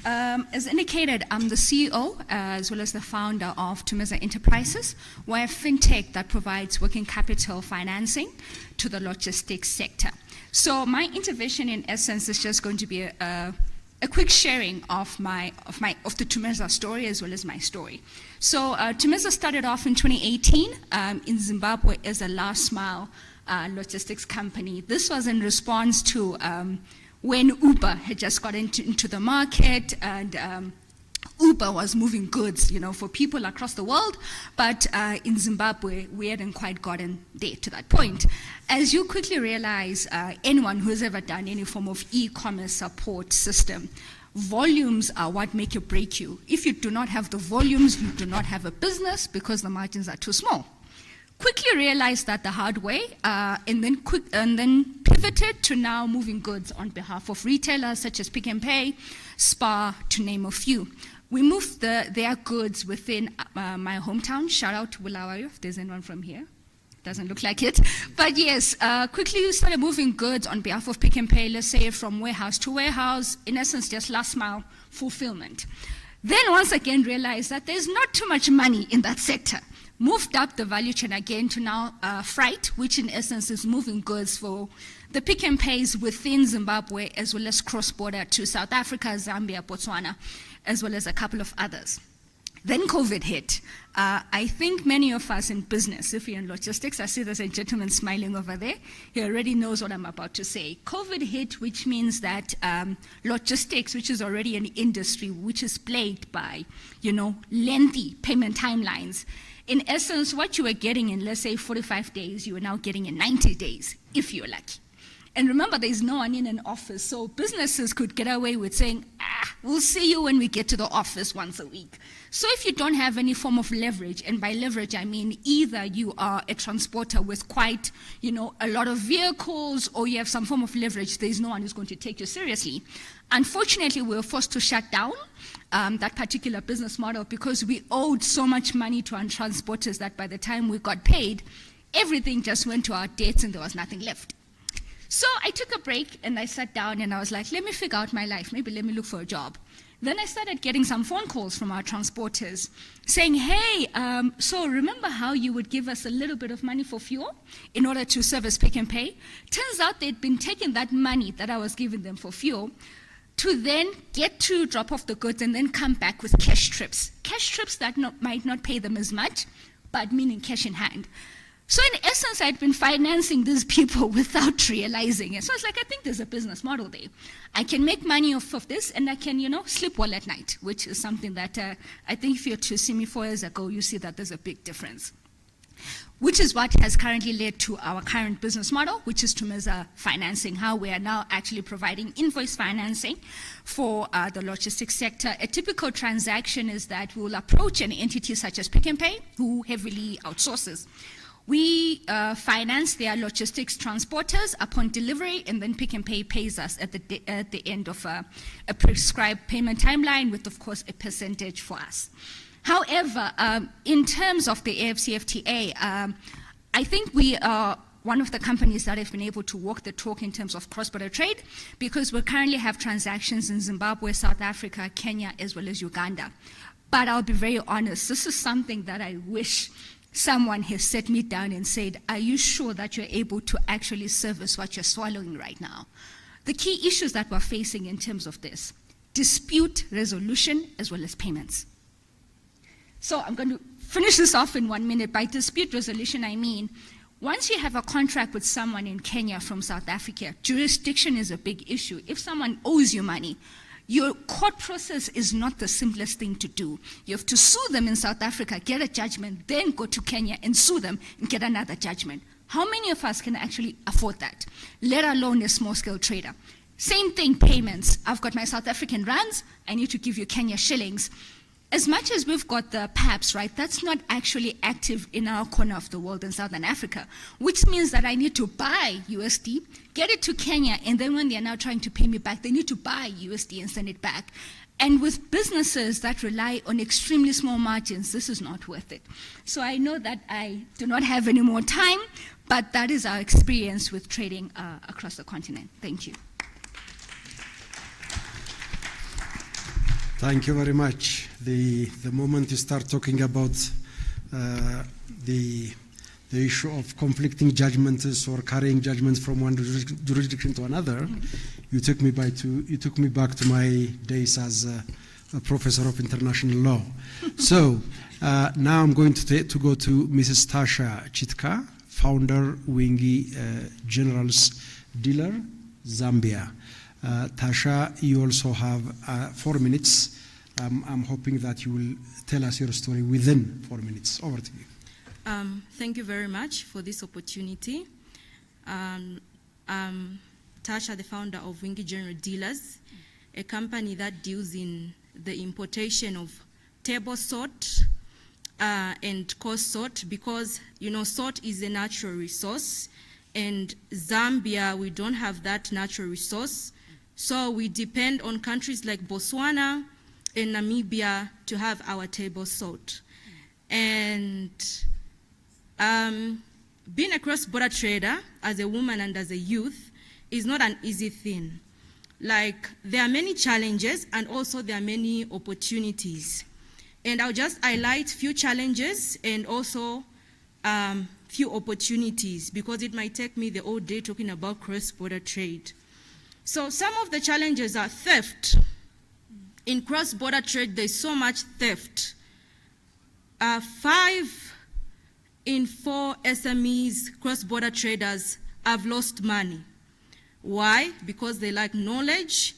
As indicated, I'm the CEO as well as the founder of Tumeza Enterprises. We're a fintech that provides working capital financing to the logistics sector. So my intervention in essence is just going to be a quick sharing of the Tumeza story as well as my story. So Tumeza started off in 2018 in Zimbabwe as a last mile logistics company. This was in response to when Uber had just got into the market, and Uber was moving goods, for people across the world, but in Zimbabwe, we hadn't quite gotten there to that point. As you quickly realize, anyone who's ever done any form of e-commerce support system, volumes are what make or break you. If you do not have the volumes, you do not have a business because the margins are too small. Quickly realized that the hard way, and then pivoted to now moving goods on behalf of retailers such as Pick n Pay, Spar, to name a few. We moved their goods within my hometown. Shout out to Bulawayo, if there's anyone from here. Doesn't look like it. But yes, quickly started moving goods on behalf of Pick n Pay, let's say from warehouse to warehouse, in essence just last mile fulfillment. Then once again realized that there's not too much money in that sector. Moved up the value chain again to now freight, which in essence is moving goods for the Pick n Pays within Zimbabwe, as well as cross-border to South Africa, Zambia, Botswana, as well as a couple of others. Then COVID hit. I think many of us in business, if you're in logistics, I see there's a gentleman smiling over there. He already knows what I'm about to say. COVID hit, which means that logistics, which is already an industry which is plagued by, lengthy payment timelines. In essence, what you were getting in, let's say, 45 days, you are now getting in 90 days, if you're lucky. And remember, there's no one in an office, so businesses could get away with saying, we'll see you when we get to the office once a week. So if you don't have any form of leverage, and by leverage I mean either you are a transporter with quite, a lot of vehicles, or you have some form of leverage, there's no one who's going to take you seriously. Unfortunately, we were forced to shut down that particular business model because we owed so much money to our transporters that by the time we got paid, everything just went to our debts and there was nothing left. So I took a break and I sat down and I was like, let me figure out my life. Maybe let me look for a job. Then I started getting some phone calls from our transporters saying, hey, so remember how you would give us a little bit of money for fuel in order to service Pick and Pay? Turns out they'd been taking that money that I was giving them for fuel to then get to drop off the goods and then come back with cash trips. Cash trips that might not pay them as much, but meaning cash in hand. So in essence, I'd been financing these people without realizing it. So it's like, I think there's a business model there. I can make money off of this, and I can, sleep well at night, which is something that I think if you were to see me 4 years ago, you see that there's a big difference. Which is what has currently led to our current business model, which is Tumeza Financing, how we are now actually providing invoice financing for the logistics sector. A typical transaction is that we will approach an entity such as Pick and Pay, who heavily outsources. We finance their logistics transporters upon delivery, and then Pick and Pay pays us at the end of a prescribed payment timeline with, of course, a percentage for us. However, in terms of the AFCFTA, I think we are one of the companies that have been able to walk the talk in terms of cross-border trade, because we currently have transactions in Zimbabwe, South Africa, Kenya, as well as Uganda. But I'll be very honest, this is something that I wish someone has set me down and said, are you sure that you're able to actually service what you're swallowing right now? The key issues that we're facing in terms of this: dispute resolution as well as payments. So I'm going to finish this off in 1 minute. By dispute resolution, I mean, once you have a contract with someone in Kenya from South Africa, jurisdiction is a big issue. If someone owes you money, your court process is not the simplest thing to do. You have to sue them in South Africa, get a judgment, then go to Kenya and sue them and get another judgment. How many of us can actually afford that, let alone a small-scale trader? Same thing, payments. I've got my South African rands, I need to give you Kenya shillings. As much as we've got the PAPs, right, that's not actually active in our corner of the world in Southern Africa, which means that I need to buy USD, get it to Kenya, and then when they're now trying to pay me back, they need to buy USD and send it back. And with businesses that rely on extremely small margins, this is not worth it. So I know that I do not have any more time, but that is our experience with trading across the continent. Thank you. Thank you very much. The moment you start talking about the issue of conflicting judgments or carrying judgments from one jurisdiction to another, you took me back to my days as a professor of international law. So now I'm going to go to Mrs. Tasha Chitka, founder Wingi Generals Dealer, Zambia. Tasha, you also have 4 minutes. I'm hoping that you will tell us your story within 4 minutes. Over to you. Thank you very much for this opportunity. I'm Tasha, the founder of Wingi General Dealers, a company that deals in the importation of table salt and coarse salt, because salt is a natural resource, and Zambia, we don't have that natural resource. So we depend on countries like Botswana and Namibia to have our table salt. And being a cross-border trader as a woman and as a youth is not an easy thing. Like, there are many challenges and also there are many opportunities. And I'll just highlight few challenges and also few opportunities, because it might take me the whole day talking about cross-border trade. So some of the challenges are theft. In cross-border trade, there's so much theft. 5 in 4 SMEs, cross-border traders, have lost money. Why? Because they lack knowledge,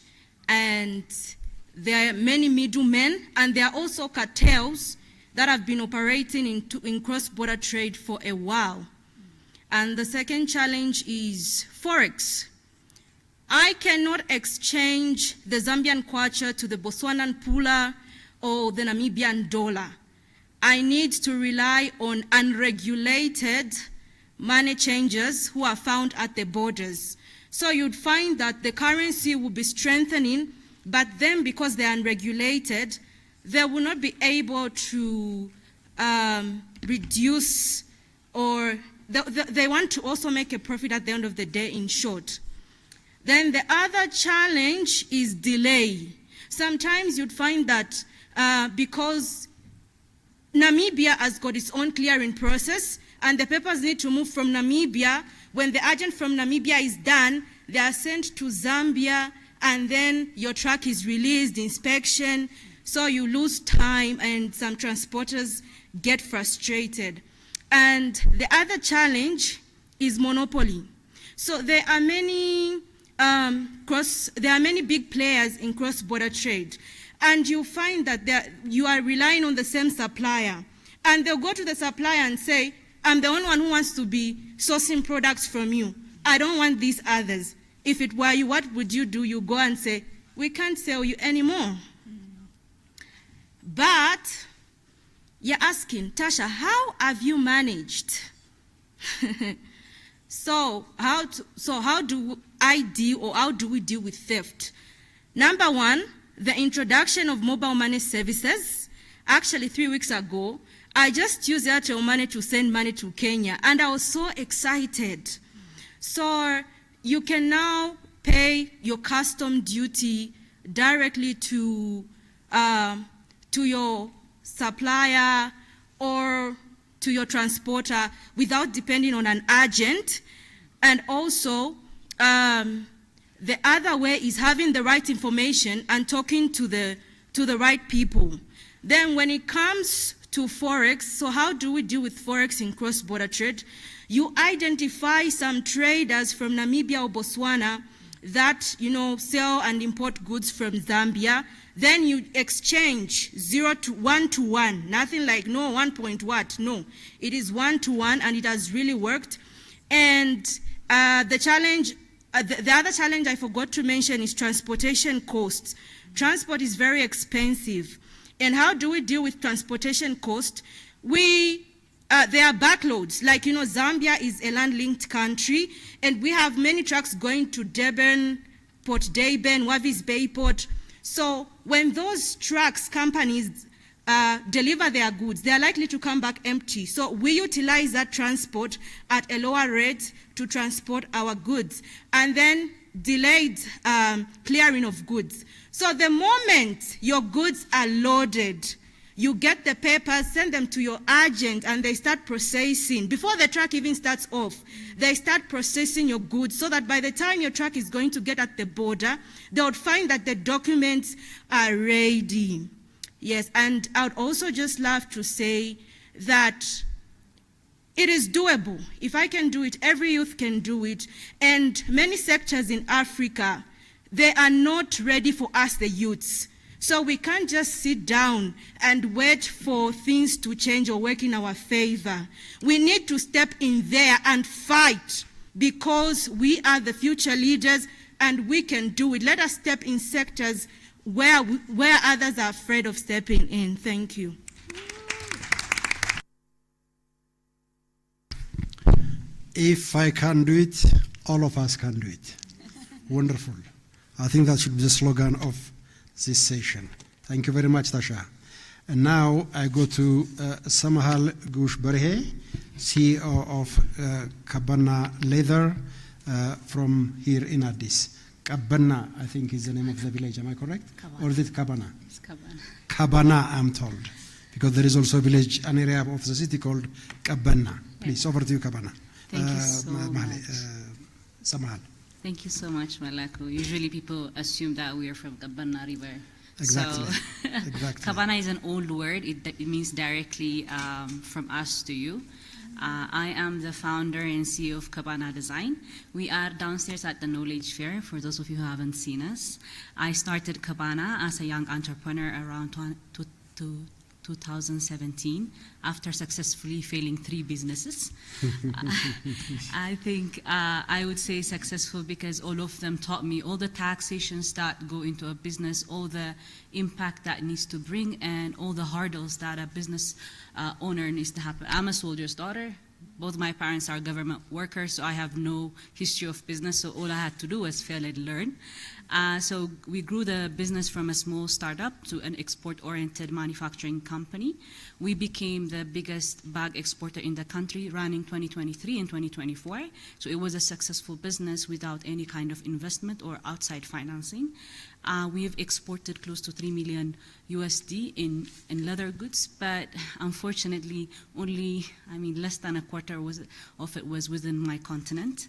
and there are many middlemen, and there are also cartels that have been operating in cross-border trade for a while. And the second challenge is Forex. I cannot exchange the Zambian kwacha to the Botswanan pula or the Namibian dollar. I need to rely on unregulated money changers who are found at the borders. So you'd find that the currency will be strengthening, but then because they're unregulated, they will not be able to reduce or they want to also make a profit at the end of the day, in short. Then the other challenge is delay. Sometimes you'd find that because Namibia has got its own clearing process, and the papers need to move from Namibia. When the agent from Namibia is done, they are sent to Zambia, and then your truck is released, inspection, so you lose time, and some transporters get frustrated. And the other challenge is monopoly. So there are many big players in cross-border trade, and you find that you are relying on the same supplier, and they'll go to the supplier and say, I'm the only one who wants to be sourcing products from you. I don't want these others. If it were you, what would you do? You go and say, we can't sell you anymore. But you're asking, Tasha, how have you managed? So how do we deal with theft? Number one, the introduction of mobile money services. Actually, 3 weeks ago, I just used Airtel Money to send money to Kenya, and I was so excited. So you can now pay your custom duty directly to your supplier or to your transporter without depending on an agent. And also, the other way is having the right information and talking to the right people. Then when it comes to Forex, so how do we deal with Forex in cross-border trade? You identify some traders from Namibia or Botswana that, sell and import goods from Zambia. Then you exchange 1 to 1, nothing like 1 point what, no. It is 1 to 1, and it has really worked. And the other challenge I forgot to mention is transportation costs. Transport is very expensive. And how do we deal with transportation cost? There are backloads. Like, Zambia is a land-linked country, and we have many trucks going to Durban, Port Durban, Wavis Bay Port. So when those companies deliver their goods, they are likely to come back empty. So we utilize that transport at a lower rate to transport our goods. And then delayed clearing of goods. So the moment your goods are loaded, you get the papers, send them to your agent, and they start processing. Before the truck even starts off, they start processing your goods so that by the time your truck is going to get at the border, they would find that the documents are ready. Yes, and I would also just love to say that it is doable. If I can do it, every youth can do it. And many sectors in Africa, they are not ready for us, the youths. So we can't just sit down and wait for things to change or work in our favor. We need to step in there and fight, because we are the future leaders and we can do it. Let us step in sectors where others are afraid of stepping in. Thank you. If I can do it, all of us can do it. Wonderful. I think that should be the slogan of this session. Thank you very much, Tasha. And now I go to Samahal Gushbarhe, CEO of Kabana Leather from here in Addis. Kabana, I think, is the name of the village. Am I correct? Kabana. Or is it Kabana? It's Kabana. Kabana, I'm told. Because there is also a village, an area of the city called Kabana. Please, over to you, Kabana. Thank you so much. Samahal. Thank you so much, Malako. Usually people assume that we are from Kabana River. Exactly. So, Exactly. Kabana is an old word. It means directly from us to you. I am the founder and CEO of Kabana Design. We are downstairs at the Knowledge Fair, for those of you who haven't seen us. I started Kabana as a young entrepreneur around 2017 after successfully failing 3 businesses. I think I would say successful because all of them taught me all the taxations that go into a business, all the impact that needs to bring, and all the hurdles that a business owner needs to happen. I'm a soldier's daughter. Both my parents are government workers, so I have no history of business, so all I had to do was fail and learn. So we grew the business from a small startup to an export-oriented manufacturing company. We became the biggest bag exporter in the country, running 2023 and 2024. So it was a successful business without any kind of investment or outside financing. We have exported close to 3 million USD in leather goods, but unfortunately, only, less than a quarter of it was within my continent.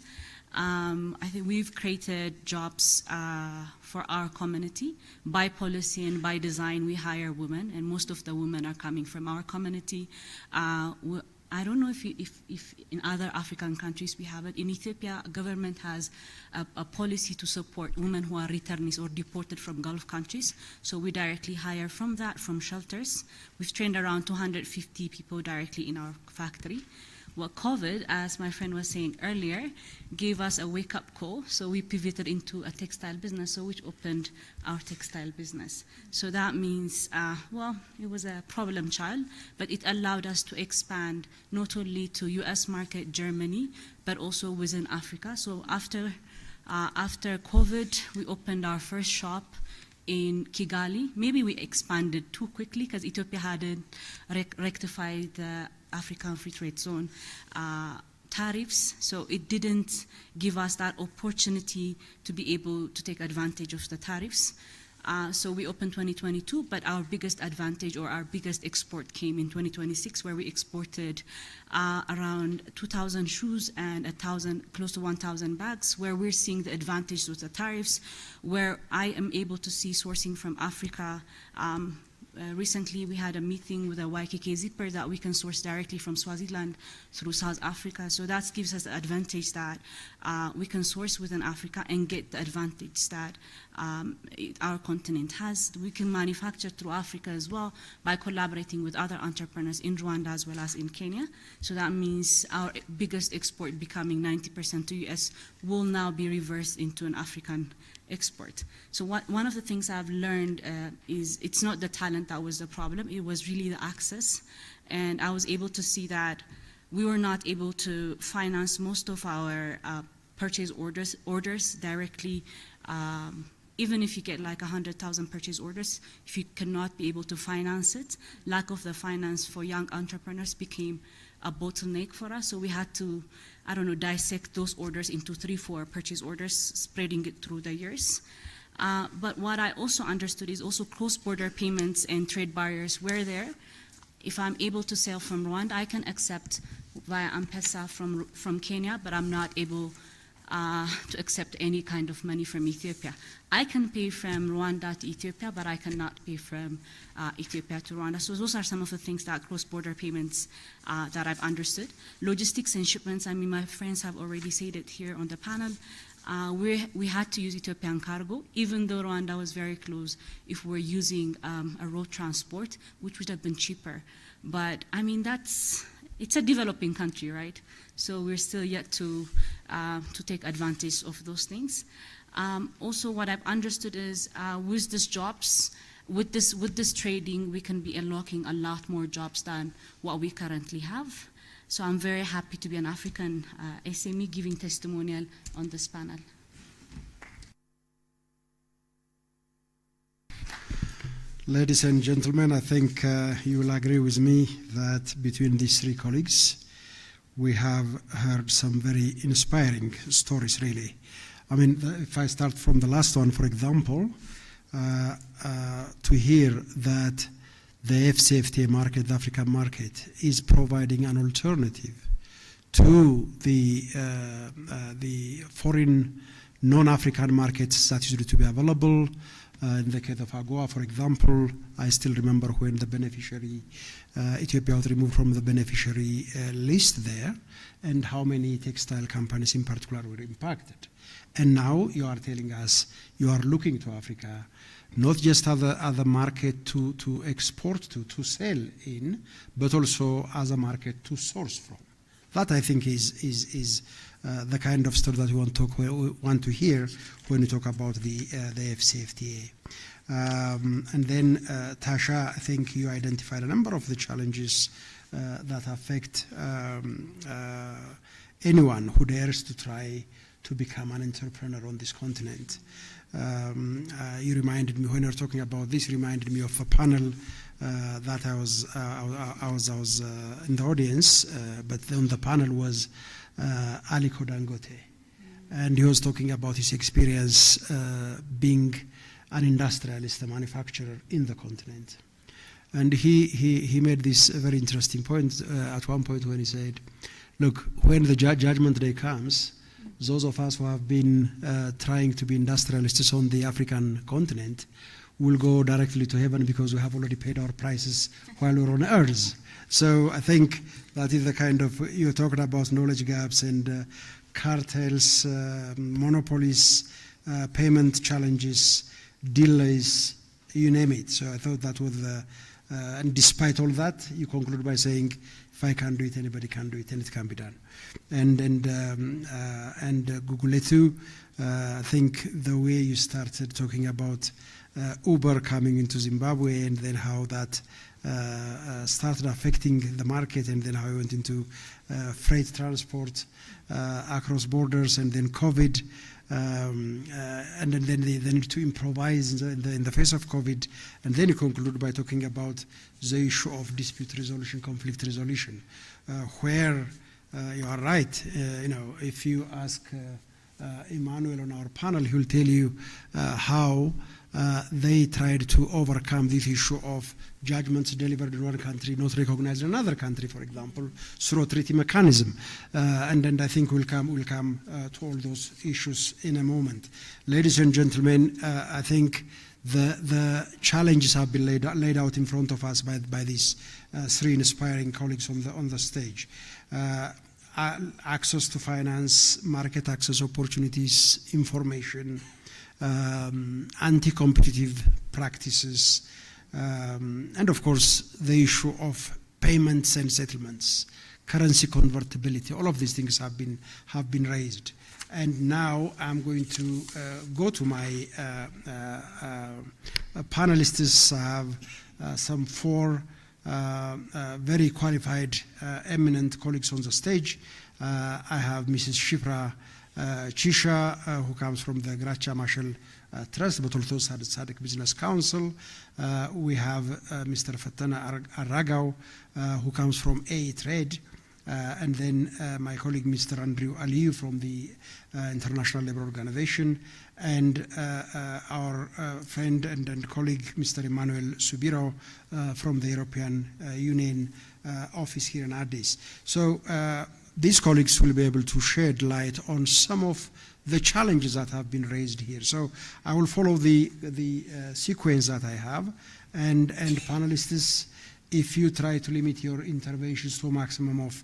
I think we've created jobs for our community. By policy and by design, we hire women, and most of the women are coming from our community. I don't know if in other African countries we have it. In Ethiopia, government has a policy to support women who are returnees or deported from Gulf countries. So we directly hire from shelters. We've trained around 250 people directly in our factory. Well, COVID, as my friend was saying earlier, gave us a wake-up call, so we pivoted into a textile business, so which opened our textile business. So that means, it was a problem child, but it allowed us to expand not only to US market, Germany, but also within Africa. So after COVID, we opened our first shop in Kigali. Maybe we expanded too quickly because Ethiopia hadn't rectified the African Free Trade Zone tariffs, so it didn't give us that opportunity to be able to take advantage of the tariffs. So we opened 2022, but our biggest advantage or our biggest export came in 2026, where we exported around 2,000 shoes and close to 1,000 bags, where we're seeing the advantage with the tariffs, where I am able to see sourcing from Africa. Recently, we had a meeting with a YKK zipper that we can source directly from Swaziland through South Africa. So that gives us the advantage that we can source within Africa and get the advantage that our continent has. We can manufacture through Africa as well by collaborating with other entrepreneurs in Rwanda as well as in Kenya. So that means our biggest export becoming 90% to US will now be reversed into an African export. So one of the things I've learned is it's not the talent that was the problem, it was really the access. And I was able to see that we were not able to finance most of our purchase orders directly. Even if you get like 100,000 purchase orders, if you cannot be able to finance it, lack of the finance for young entrepreneurs became a bottleneck for us. So we had to, dissect those orders into 3-4 purchase orders, spreading it through the years. But what I also understood is also cross-border payments and trade barriers were there. If I'm able to sell from Rwanda, I can accept via M-Pesa from Kenya, but I'm not able to accept any kind of money from Ethiopia. I can pay from Rwanda to Ethiopia, but I cannot pay from Ethiopia to Rwanda. So those are some of the things that cross-border payments that I've understood. Logistics and shipments, my friends have already said it here on the panel. We had to use Ethiopian cargo, even though Rwanda was very close if we're using a road transport, which would have been cheaper. But it's a developing country, right? So we're still yet to take advantage of those things. Also, what I've understood is with these jobs, with this trading, we can be unlocking a lot more jobs than what we currently have. So I'm very happy to be an African SME giving testimonial on this panel. Ladies and gentlemen, I think you will agree with me that between these three colleagues, we have heard some very inspiring stories, really. If I start from the last one, for example, to hear that the FCFTA market, the African market, is providing an alternative to the foreign non-African markets that used to be available. In the case of AGOA, for example, I still remember when the beneficiary, Ethiopia was removed from the beneficiary list there, and how many textile companies in particular were impacted. And now you are telling us you are looking to Africa, not just as a market to export to sell in, but also as a market to source from. That, I think, is the kind of story that we want to hear when we talk about the FCFTA. And then, Tasha, I think you identified a number of the challenges that affect anyone who dares to try to become an entrepreneur on this continent. You reminded me, when you were talking about this, reminded me of a panel that I was in the audience, but on the panel was Aliko Dangote. And he was talking about his experience being an industrialist, a manufacturer in the continent. And he made this very interesting point at one point when he said, look, when the judgment day comes, those of us who have been trying to be industrialists on the African continent will go directly to heaven because we have already paid our prices while we're on earth. So I think that is the kind of, you're talking about knowledge gaps and cartels, monopolies, payment challenges, delays, you name it. So I thought that was and despite all that, you conclude by saying, if I can do it, anybody can do it, and it can be done. And Guguletu, I think the way you started talking about Uber coming into Zimbabwe and then how that started affecting the market, and then how it went into freight transport across borders, and then COVID, and then they need to improvise in the face of COVID, and then you conclude by talking about the issue of dispute resolution, conflict resolution, where you are right. If you ask Emmanuel on our panel, he will tell you how they tried to overcome this issue of judgments delivered in one country not recognized in another country, for example, through a treaty mechanism. And I think we'll come to all those issues in a moment. Ladies and gentlemen, I think the challenges have been laid out in front of us by these three inspiring colleagues on the stage. Access to finance, market access opportunities, information, anti-competitive practices, and of course the issue of payments and settlements, currency convertibility. All of these things have been raised. And now I'm going to go to my panelists. I have some four very qualified, eminent colleagues on the stage. I have Mrs. Shipra Chisha, who comes from the Gracha Marshall Trust, but also SADC Business Council. We have Mr. Fatana Aragao, who comes from A Trade, and then my colleague Mr. Andrew Aliyu from the International Labour Organization, and our friend and colleague Mr. Emmanuel Subiro from the European Union office here in Addis. So these colleagues will be able to shed light on some of the challenges that have been raised here. So I will follow the sequence that I have, and panelists, if you try to limit your interventions to a maximum of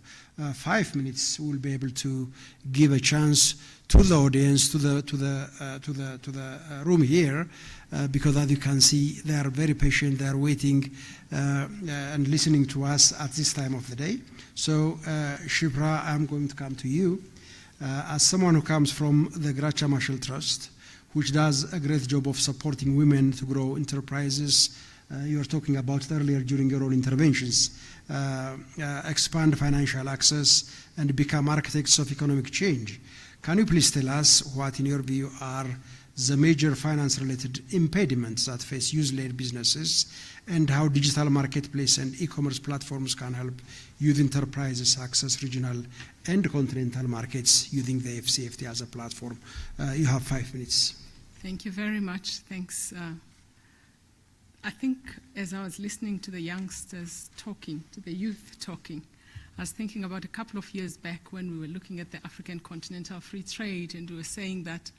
5 minutes, we'll be able to give a chance to the audience, to the room here, because as you can see, they are very patient. They are waiting and listening to us at this time of the day. So, Shipra, I'm going to come to you. As someone who comes from the Gracha Marshall Trust, which does a great job of supporting women to grow enterprises, you were talking about it earlier during your own interventions, expand financial access and become architects of economic change. Can you please tell us what, in your view, are the major finance-related impediments that face youth-led businesses, and how digital marketplace and e-commerce platforms can help youth enterprises access regional and continental markets using the FCFT as a platform? You have 5 minutes. Thank you very much. Thanks. I think as I was listening to the youngsters talking, to the youth talking, I was thinking about a couple of years back when we were looking at the African continental free trade, and we were saying that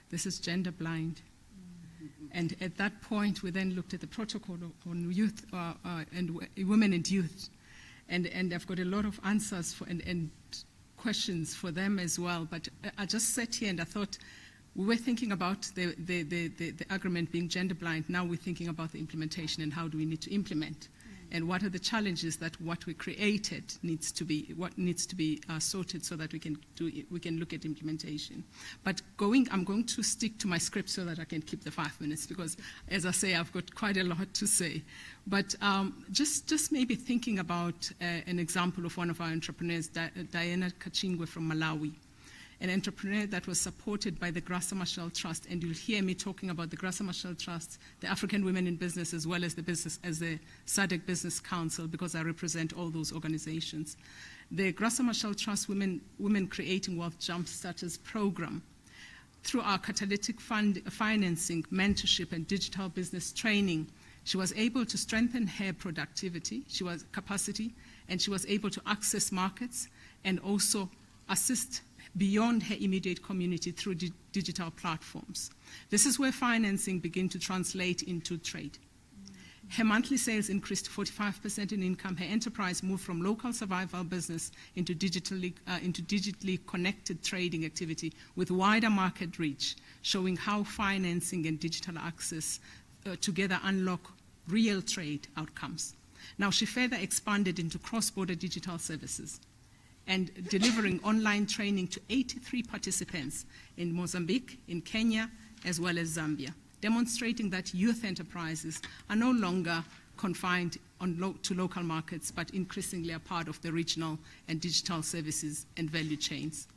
this is gender blind. And at that point, we then looked at the protocol on youth and women and youth. And I've got a lot of answers and questions for them as well. But I just sat here and I thought, we were thinking about the agreement being gender blind. Now we're thinking about the implementation and how do we need to implement. And what are the challenges that what we created needs to be sorted so that we can look at implementation. But I'm going to stick to my script so that I can keep the 5 minutes, because as I say, I've got quite a lot to say. But just maybe thinking about an example of one of our entrepreneurs, Diana Kachingwe from Malawi. an entrepreneur that was supported by the Grassa Machel Trust, and you'll hear me talking about the Grassa Machel Trust, the African Women in Business, as well as the SADC Business Council, because I represent all those organizations. The Grassa Machel Trust Women Creating Wealth Jumpstarters program, through our catalytic financing, mentorship, and digital business training, she was able to strengthen her productivity, capacity, and she was able to access markets and also assist beyond her immediate community through digital platforms. This is where financing began to translate into trade. Her monthly sales increased 45% in income. Her enterprise moved from local survival business into digitally connected trading activity with wider market reach, showing how financing and digital access together unlock real trade outcomes. Now, she further expanded into cross-border digital services and delivering online training to 83 participants in Mozambique, in Kenya, as well as Zambia, demonstrating that youth enterprises are no longer confined to local markets, but increasingly a part of the regional and digital services and value chains.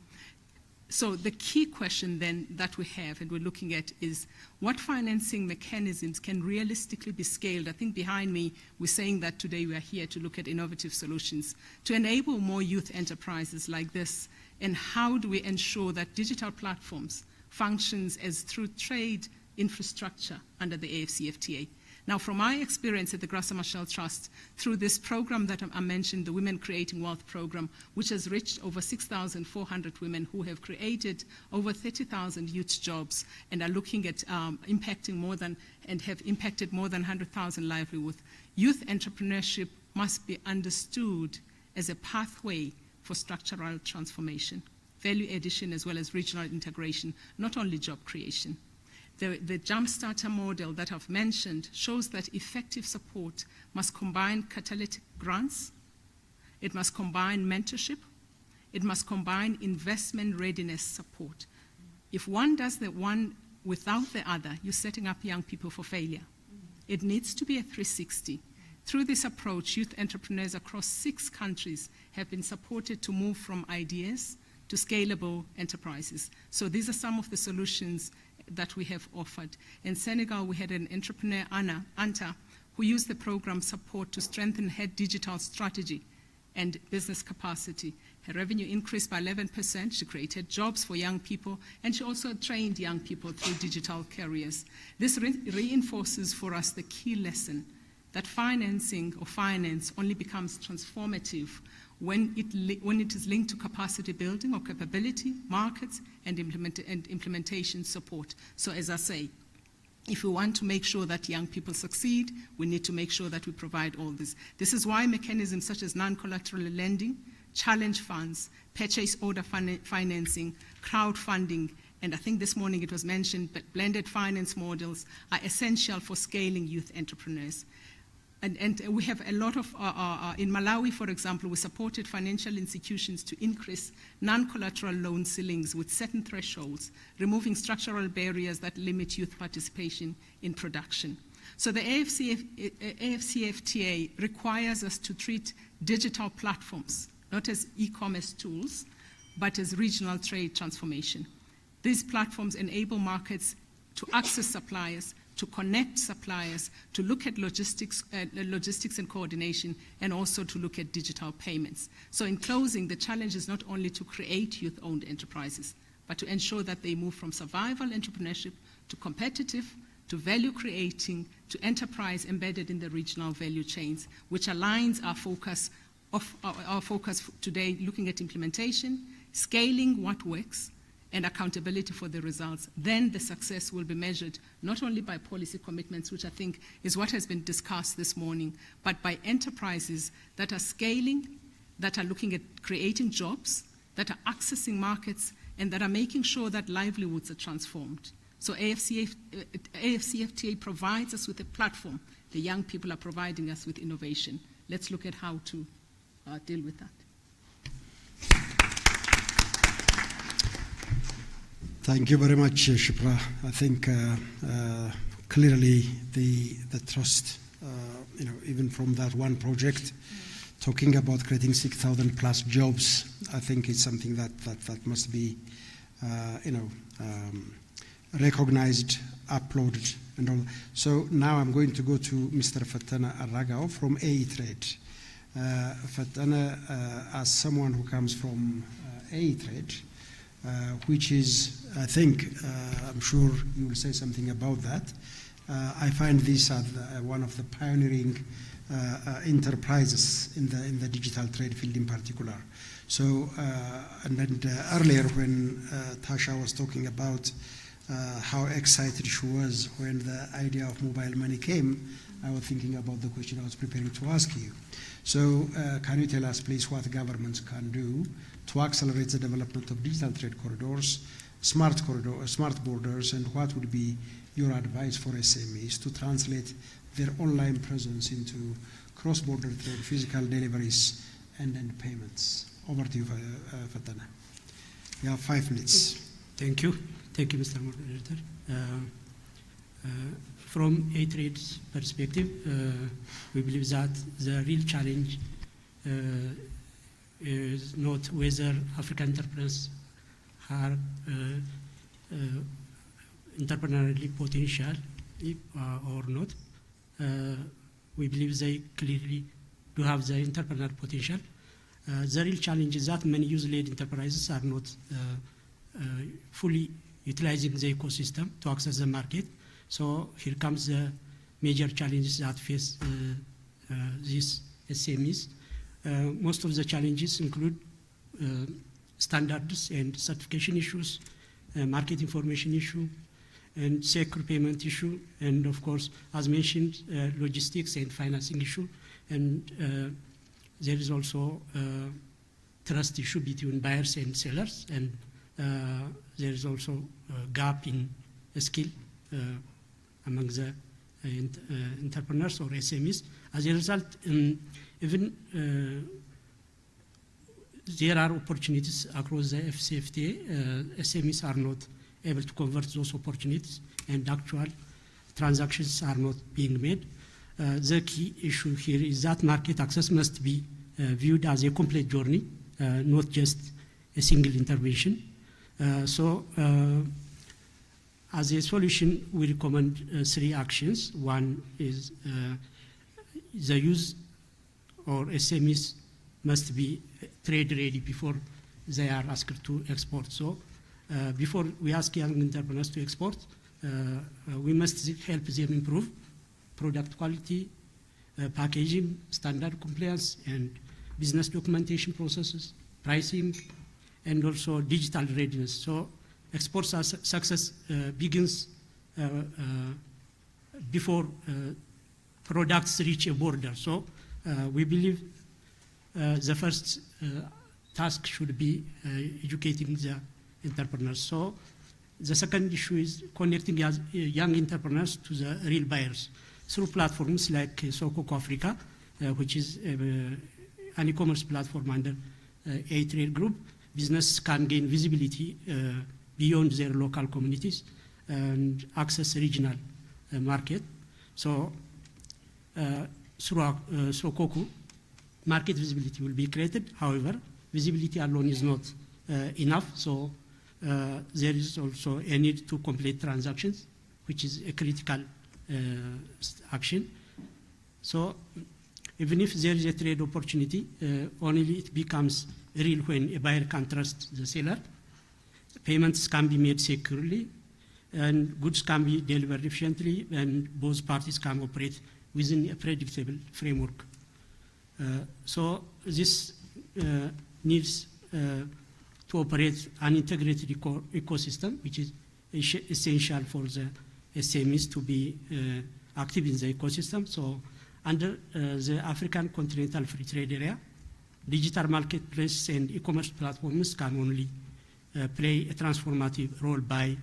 So the key question then that we have and we're looking at is what financing mechanisms can realistically be scaled? I think behind me we're saying that today we are here to look at innovative solutions to enable more youth enterprises like this, and how do we ensure that digital platforms functions as through trade infrastructure under the AFCFTA. Now, from my experience at the Grassa Machel Trust, through this program that I mentioned, the Women Creating Wealth program, which has reached over 6,400 women who have created over 30,000 youth jobs and are looking at impacting more than, and have impacted more than 100,000 livelihoods. Youth entrepreneurship must be understood as a pathway for structural transformation, value addition, as well as regional integration, not only job creation. The Jumpstarter model that I've mentioned shows that effective support must combine catalytic grants, it must combine mentorship, it must combine investment readiness support. If one does the one without the other, you're setting up young people for failure. It needs to be a 360. Through this approach, youth entrepreneurs across 6 countries have been supported to move from ideas to scalable enterprises. So these are some of the solutions that we have offered. In Senegal, we had an entrepreneur, Anta, who used the program support to strengthen her digital strategy and business capacity. Her revenue increased by 11%. She created jobs for young people, and she also trained young people through digital careers. This reinforces for us the key lesson that financing or finance only becomes transformative when it is linked to capacity building or capability, markets, and implementation support. So as I say, if we want to make sure that young people succeed, we need to make sure that we provide all this. This is why mechanisms such as non-collateral lending, challenge funds, purchase order financing, crowdfunding, and I think this morning it was mentioned, but blended finance models are essential for scaling youth entrepreneurs. And we have a lot of, in Malawi, for example, we supported financial institutions to increase non-collateral loan ceilings with certain thresholds, removing structural barriers that limit youth participation in production. So the AFCFTA requires us to treat digital platforms not as e-commerce tools, but as regional trade transformation. These platforms enable markets to access suppliers, to connect suppliers, to look at logistics and coordination, and also to look at digital payments. So in closing, the challenge is not only to create youth-owned enterprises, but to ensure that they move from survival entrepreneurship to competitive, to value creating, to enterprise embedded in the regional value chains, which aligns our focus today looking at implementation, scaling what works, and accountability for the results. Then the success will be measured not only by policy commitments, which I think is what has been discussed this morning, but by enterprises that are scaling, that are looking at creating jobs, that are accessing markets, and that are making sure that livelihoods are transformed. So AFCFTA provides us with a platform. The young people are providing us with innovation. Let's look at how to deal with that. Thank you very much, Shipra. I think clearly the trust, even from that one project, talking about creating 6,000 plus jobs, I think it's something that must be recognized, uploaded, and all. So now I'm going to go to Mr. Fatana Arragao from AE Trade. Fatana, as someone who comes from AE Trade, which is, I think, I'm sure you will say something about that. I find this as one of the pioneering enterprises in the digital trade field in particular. So, and then earlier when Tasha was talking about how excited she was when the idea of mobile money came, I was thinking about the question I was preparing to ask you. So, can you tell us, please, what governments can do to accelerate the development of digital trade corridors, smart borders, and what would be your advice for SMEs to translate their online presence into cross-border trade, physical deliveries, and then payments? Over to you, Fatana. You have 5 minutes. Thank you. Thank you, Mr. Moderator. From a trade's perspective, we believe that the real challenge is not whether African entrepreneurs are entrepreneurially potential or not. We believe they clearly do have the entrepreneurial potential. The real challenge is that many youth-led enterprises are not fully utilizing the ecosystem to access the market. So here comes the major challenges that face these SMEs. Most of the challenges include standards and certification issues, market information issue, and secure payment issue, and of course, as mentioned, logistics and financing issue. And there is also trust issue between buyers and sellers, and there is also a gap in skill among the entrepreneurs or SMEs. As a result, even there are opportunities across the FCFTA, SMEs are not able to convert those opportunities, and actual transactions are not being made. The key issue here is that market access must be viewed as a complete journey, not just a single intervention. As a solution, we recommend 3 actions. One is the use or SMEs must be trade ready before they are asked to export. So before we ask young entrepreneurs to export, we must help them improve product quality, packaging, standard compliance, and business documentation processes, pricing, and also digital readiness. So export success begins before products reach a border. So we believe the first task should be educating the entrepreneurs. So the second issue is connecting young entrepreneurs to the real buyers through platforms like Sokoko Africa, which is an e-commerce platform under A Trade Group. Business can gain visibility beyond their local communities and access regional market. So through Sokoko, market visibility will be created. However, visibility alone is not enough. So there is also a need to complete transactions, which is a critical action. So even if there is a trade opportunity, only it becomes real when a buyer can trust the seller. Payments can be made securely, and goods can be delivered efficiently, and both parties can operate within a predictable framework. So this needs to operate an integrated ecosystem, which is essential for the SMEs to be active in the ecosystem. So under the African Continental Free Trade Area, digital marketplaces and e-commerce platforms can only play a transformative role by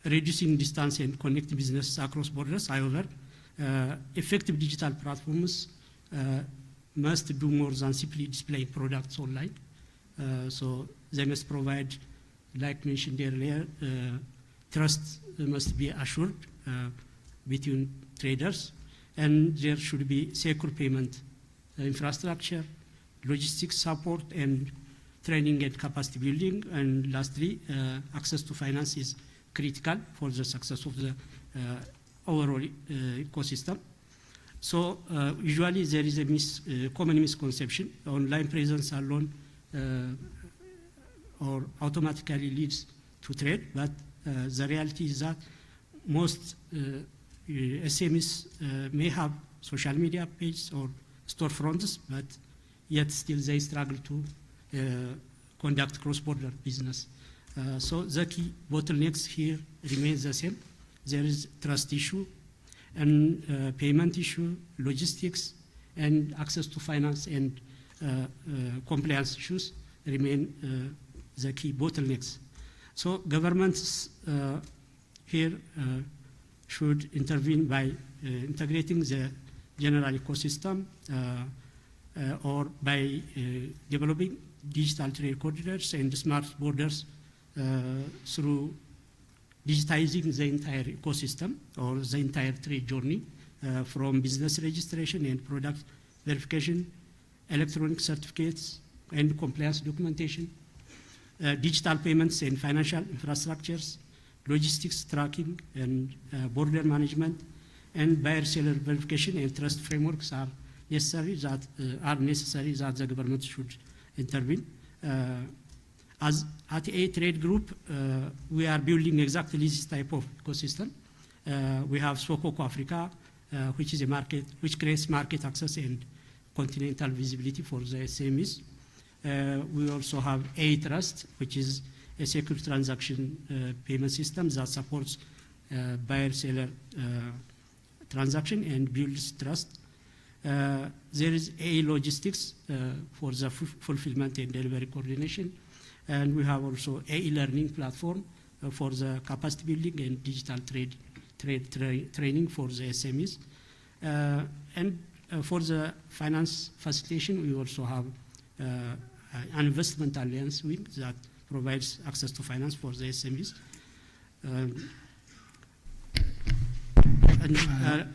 reducing distance and connecting businesses across borders. However, effective digital platforms must do more than simply display products online. So they must provide, like mentioned earlier, trust must be assured between traders, and there should be secure payment infrastructure, logistics support, and training and capacity building. And lastly, access to finance is critical for the success of the overall ecosystem. So usually there is a common misconception: online presence alone or automatically leads to trade, but the reality is that most SMEs may have social media pages or storefronts, but yet still they struggle to conduct cross-border business. So the key bottlenecks here remains the same. There is trust issue, and payment issue, logistics, and access to finance and compliance issues remain the key bottlenecks. So governments here should intervene by integrating the general ecosystem or by developing digital trade corridors and smart borders through digitizing the entire ecosystem or the entire trade journey from business registration and product verification, electronic certificates and compliance documentation, digital payments and financial infrastructures, logistics tracking and border management, and buyer-seller verification and trust frameworks are necessary that the government should intervene. As at A Trade Group, we are building exactly this type of ecosystem. We have Sokoko Africa, which is a market which creates market access and continental visibility for the SMEs. We also have A Trust, which is a secure transaction payment system that supports buyer-seller transaction and builds trust. There is A Logistics for the fulfillment and delivery coordination. And we have also a learning platform for the capacity building and digital training for the SMEs. And for the finance facilitation, we also have an investment alliance wing that provides access to finance for the SMEs.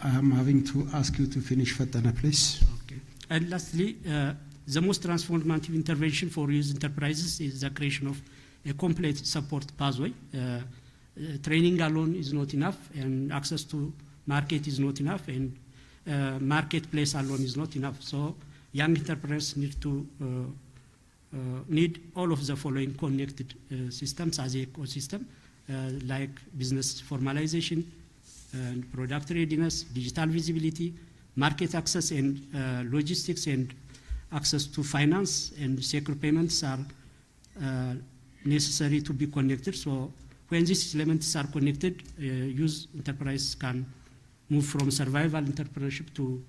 I'm having to ask you to finish, Fatana, please. Okay. And lastly, the most transformative intervention for youth enterprises is the creation of a complete support pathway. Training alone is not enough, and access to market is not enough, and marketplace alone is not enough. So young entrepreneurs need all of the following connected systems as an ecosystem, like business formalization, and product readiness, digital visibility, market access, and logistics, and access to finance and secure payments are necessary to be connected. So when these elements are connected, youth enterprise can move from survival entrepreneurship to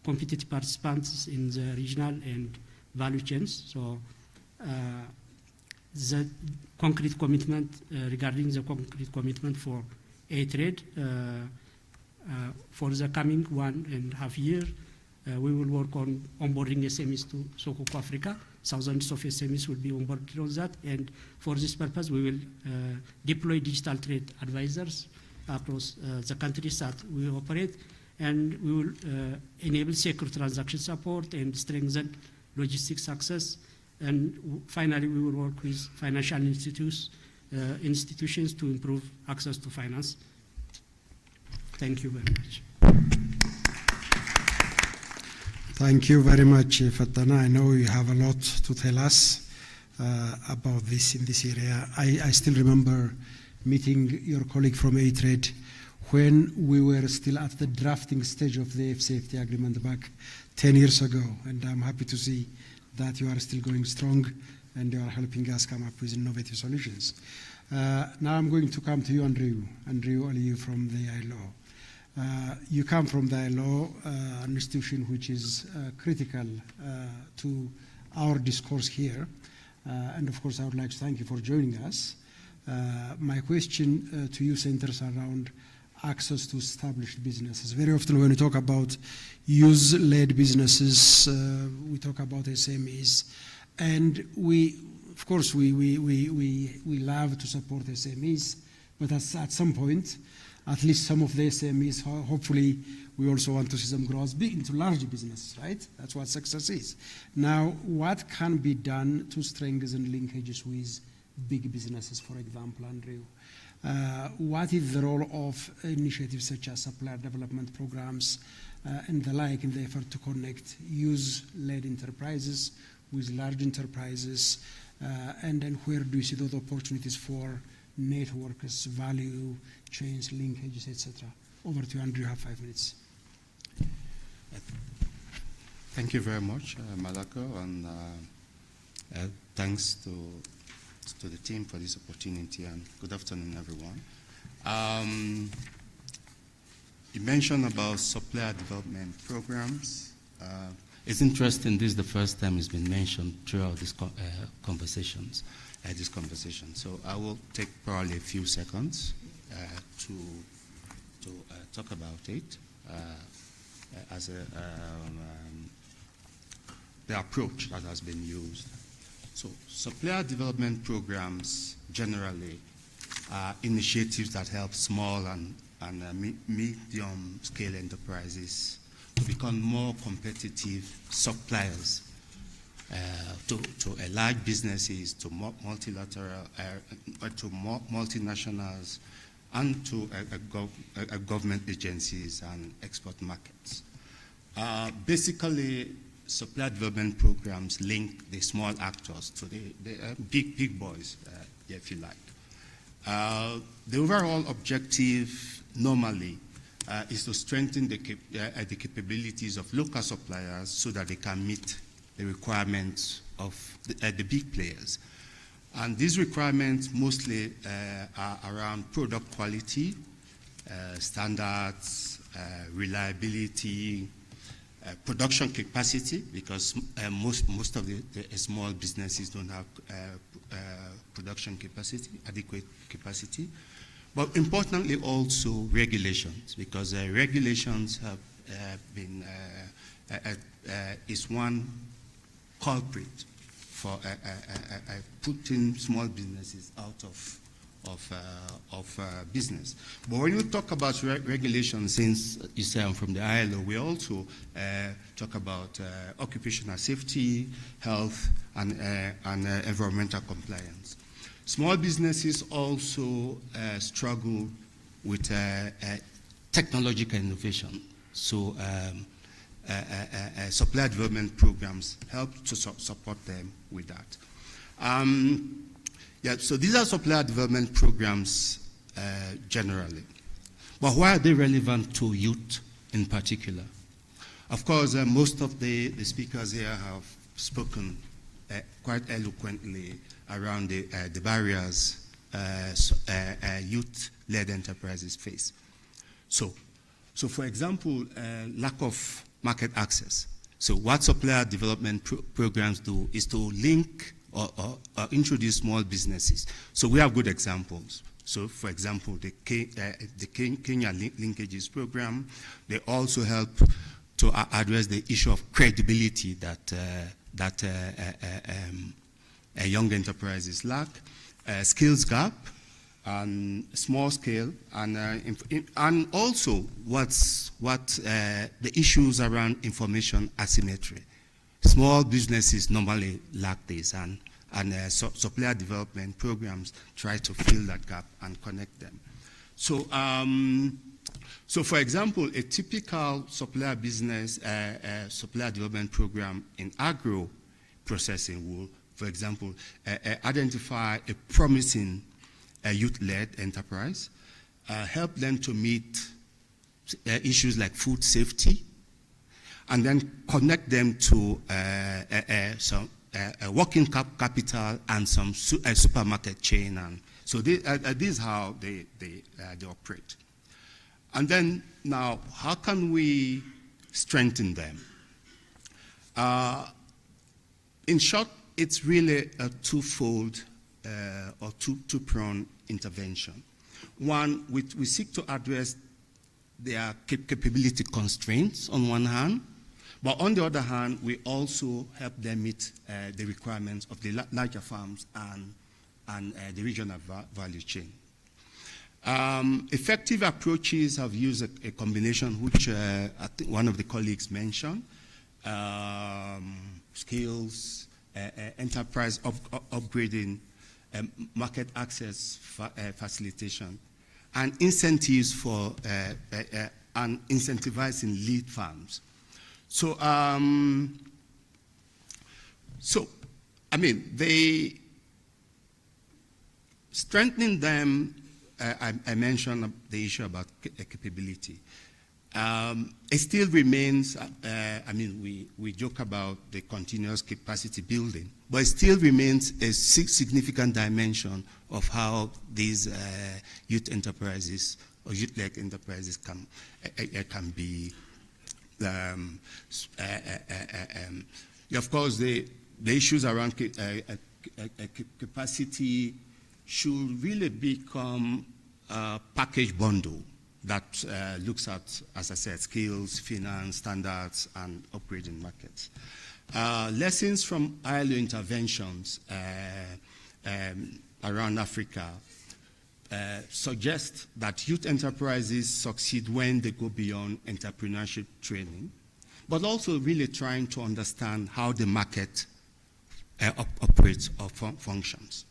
competitive participants in the regional and value chains. So the concrete commitment regarding the concrete commitment for A-Trade for the coming 1.5 years, we will work on onboarding SMEs to Sokoko Africa. Thousands of SMEs will be onboarded on that, and for this purpose, we will deploy digital trade advisors across the countries that we operate, and we will enable secure transaction support and strengthen logistics access. And finally, we will work with financial institutions to improve access to finance. Thank you very much. Thank you very much, Fatana. I know you have a lot to tell us about this in this area. I still remember meeting your colleague from A-Trade when we were still at the drafting stage of the FCFTA agreement back 10 years ago, and I'm happy to see that you are still going strong and you are helping us come up with innovative solutions. Now I'm going to come to you, Andrew Aliyu from the ILO. You come from the ILO, an institution which is critical to our discourse here. And of course, I would like to thank you for joining us. My question to you centers around access to established businesses. Very often when we talk about youth-led businesses, we talk about SMEs. And of course, we love to support SMEs, but at some point, at least some of the SMEs, hopefully we also want to see them grow as big into large businesses, right? That's what success is. Now, what can be done to strengthen linkages with big businesses, for example, Andrew? What is the role of initiatives such as supplier development programs and the like in the effort to connect youth-led enterprises with large enterprises? And then where do you see those opportunities for networks, value chains, linkages, etc.? Over to you, Andrew. You have 5 minutes. Thank you very much, Malako, and thanks to the team for this opportunity, and good afternoon, everyone. You mentioned about supplier development programs. It's interesting, this is the first time it's been mentioned throughout this conversation. So I will take probably a few seconds to talk about it as the approach that has been used. So supplier development programs generally are initiatives that help small and medium-scale enterprises to become more competitive suppliers to large businesses, to multilateral, to multinationals, and to government agencies and export markets. Basically, supplier development programs link the small actors to the big boys, if you like. The overall objective normally is to strengthen the capabilities of local suppliers so that they can meet the requirements of the big players. And these requirements mostly are around product quality, standards, reliability, production capacity, because most of the small businesses don't have production capacity, adequate capacity. But importantly also regulations, because regulations have been, is one culprit for putting small businesses out of business. But when you talk about regulation, since you say I'm from the ILO, we also talk about occupational safety, health, and environmental compliance. Small businesses also struggle with technological innovation. So supplier development programs help to support them with that. So these are supplier development programs generally. But why are they relevant to youth in particular? Of course, most of the speakers here have spoken quite eloquently around the barriers youth-led enterprises face. So for example, lack of market access. So what supplier development programs do is to link or introduce small businesses. So we have good examples. So for example, the Kenya Linkages program, they also help to address the issue of credibility that young enterprises lack, skills gap, and small scale, and also the issues around information asymmetry. Small businesses normally lack this, and supplier development programs try to fill that gap and connect them. So for example, a typical supplier business, supplier development program in agro processing will, for example, identify a promising youth-led enterprise, help them to meet issues like food safety, and then connect them to some working capital and some supermarket chain. And so this is how they operate. And then now, how can we strengthen them? In short, it's really a twofold or two-pronged intervention. One, we seek to address their capability constraints on one hand, but on the other hand, we also help them meet the requirements of the larger farms and the regional value chain. Effective approaches have used a combination which I think one of the colleagues mentioned, skills, enterprise upgrading, market access facilitation, and incentives for and incentivizing lead farms. So, I mean, strengthening them. I mentioned the issue about capability. It still remains, I mean, we joke about the continuous capacity building, but it still remains a significant dimension of how these youth enterprises or youth-led enterprises can be, of course, the issues around capacity should really become a package bundle that looks at, as I said, skills, finance, standards, and operating markets. Lessons from ILO interventions around Africa suggest that youth enterprises succeed when they go beyond entrepreneurship training, but also really trying to understand how the market operates or functions.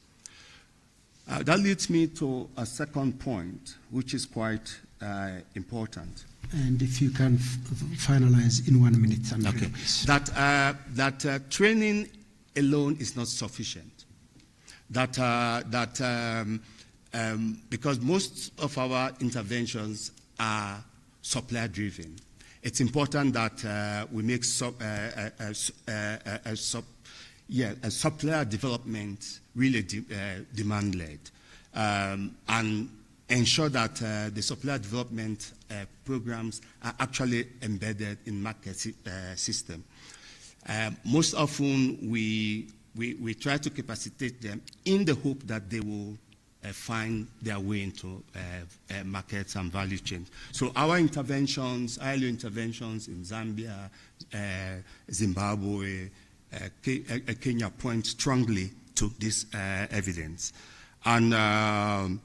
That leads me to a second point, which is quite important. And if you can finalize in 1 minute, Andrea, okay. Please. That training alone is not sufficient. Because most of our interventions are supplier-driven. It's important that we make supplier development really demand-led, and ensure that the supplier development programs are actually embedded in market system. Most often, we try to capacitate them in the hope that they will find their way into markets and value chains. So our interventions, ILO interventions in Zambia, Zimbabwe, Kenya point strongly to this evidence. And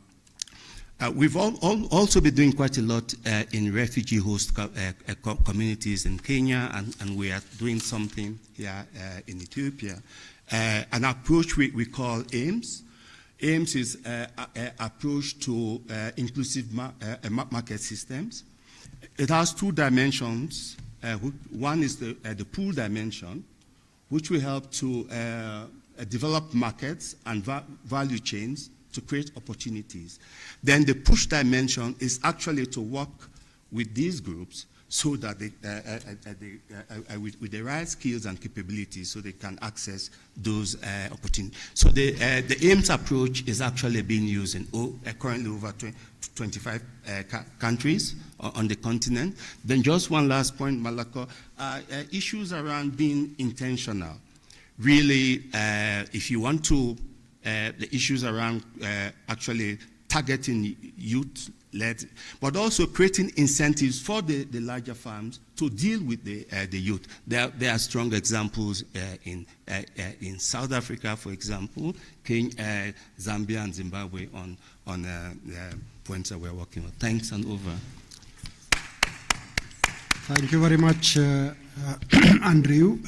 we've also been doing quite a lot in refugee host communities in Kenya, and we are doing something here in Ethiopia. An approach we call AIMS. AIMS is an approach to inclusive market systems. It has two dimensions. One is the pool dimension, which will help to develop markets and value chains to create opportunities. Then the push dimension is actually to work with these groups so that with the right skills and capabilities so they can access those opportunities. So the AIMS approach is actually being used in currently over 25 countries on the continent. Then just one last point, Malako, issues around being intentional. Really, if you want to, the issues around actually targeting youth-led, but also creating incentives for the larger firms to deal with the youth. There are strong examples in South Africa, for example, Kenya, Zambia, and Zimbabwe on points that we're working on. Thanks, and over. Thank you very much, Andrew.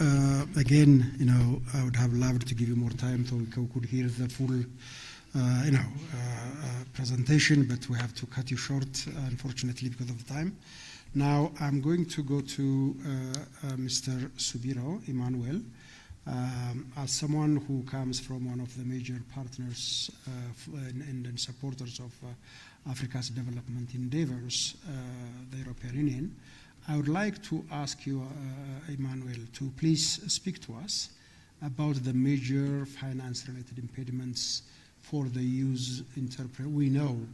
Again, I would have loved to give you more time so we could hear the full, presentation, but we have to cut you short, unfortunately, because of the time. Now, I'm going to go to Mr. Subiro Emmanuel. As someone who comes from one of the major partners and supporters of Africa's development endeavors, the European Union, I would like to ask you, Emmanuel, to please speak to us about the major finance-related impediments for the youth entrepreneur. We know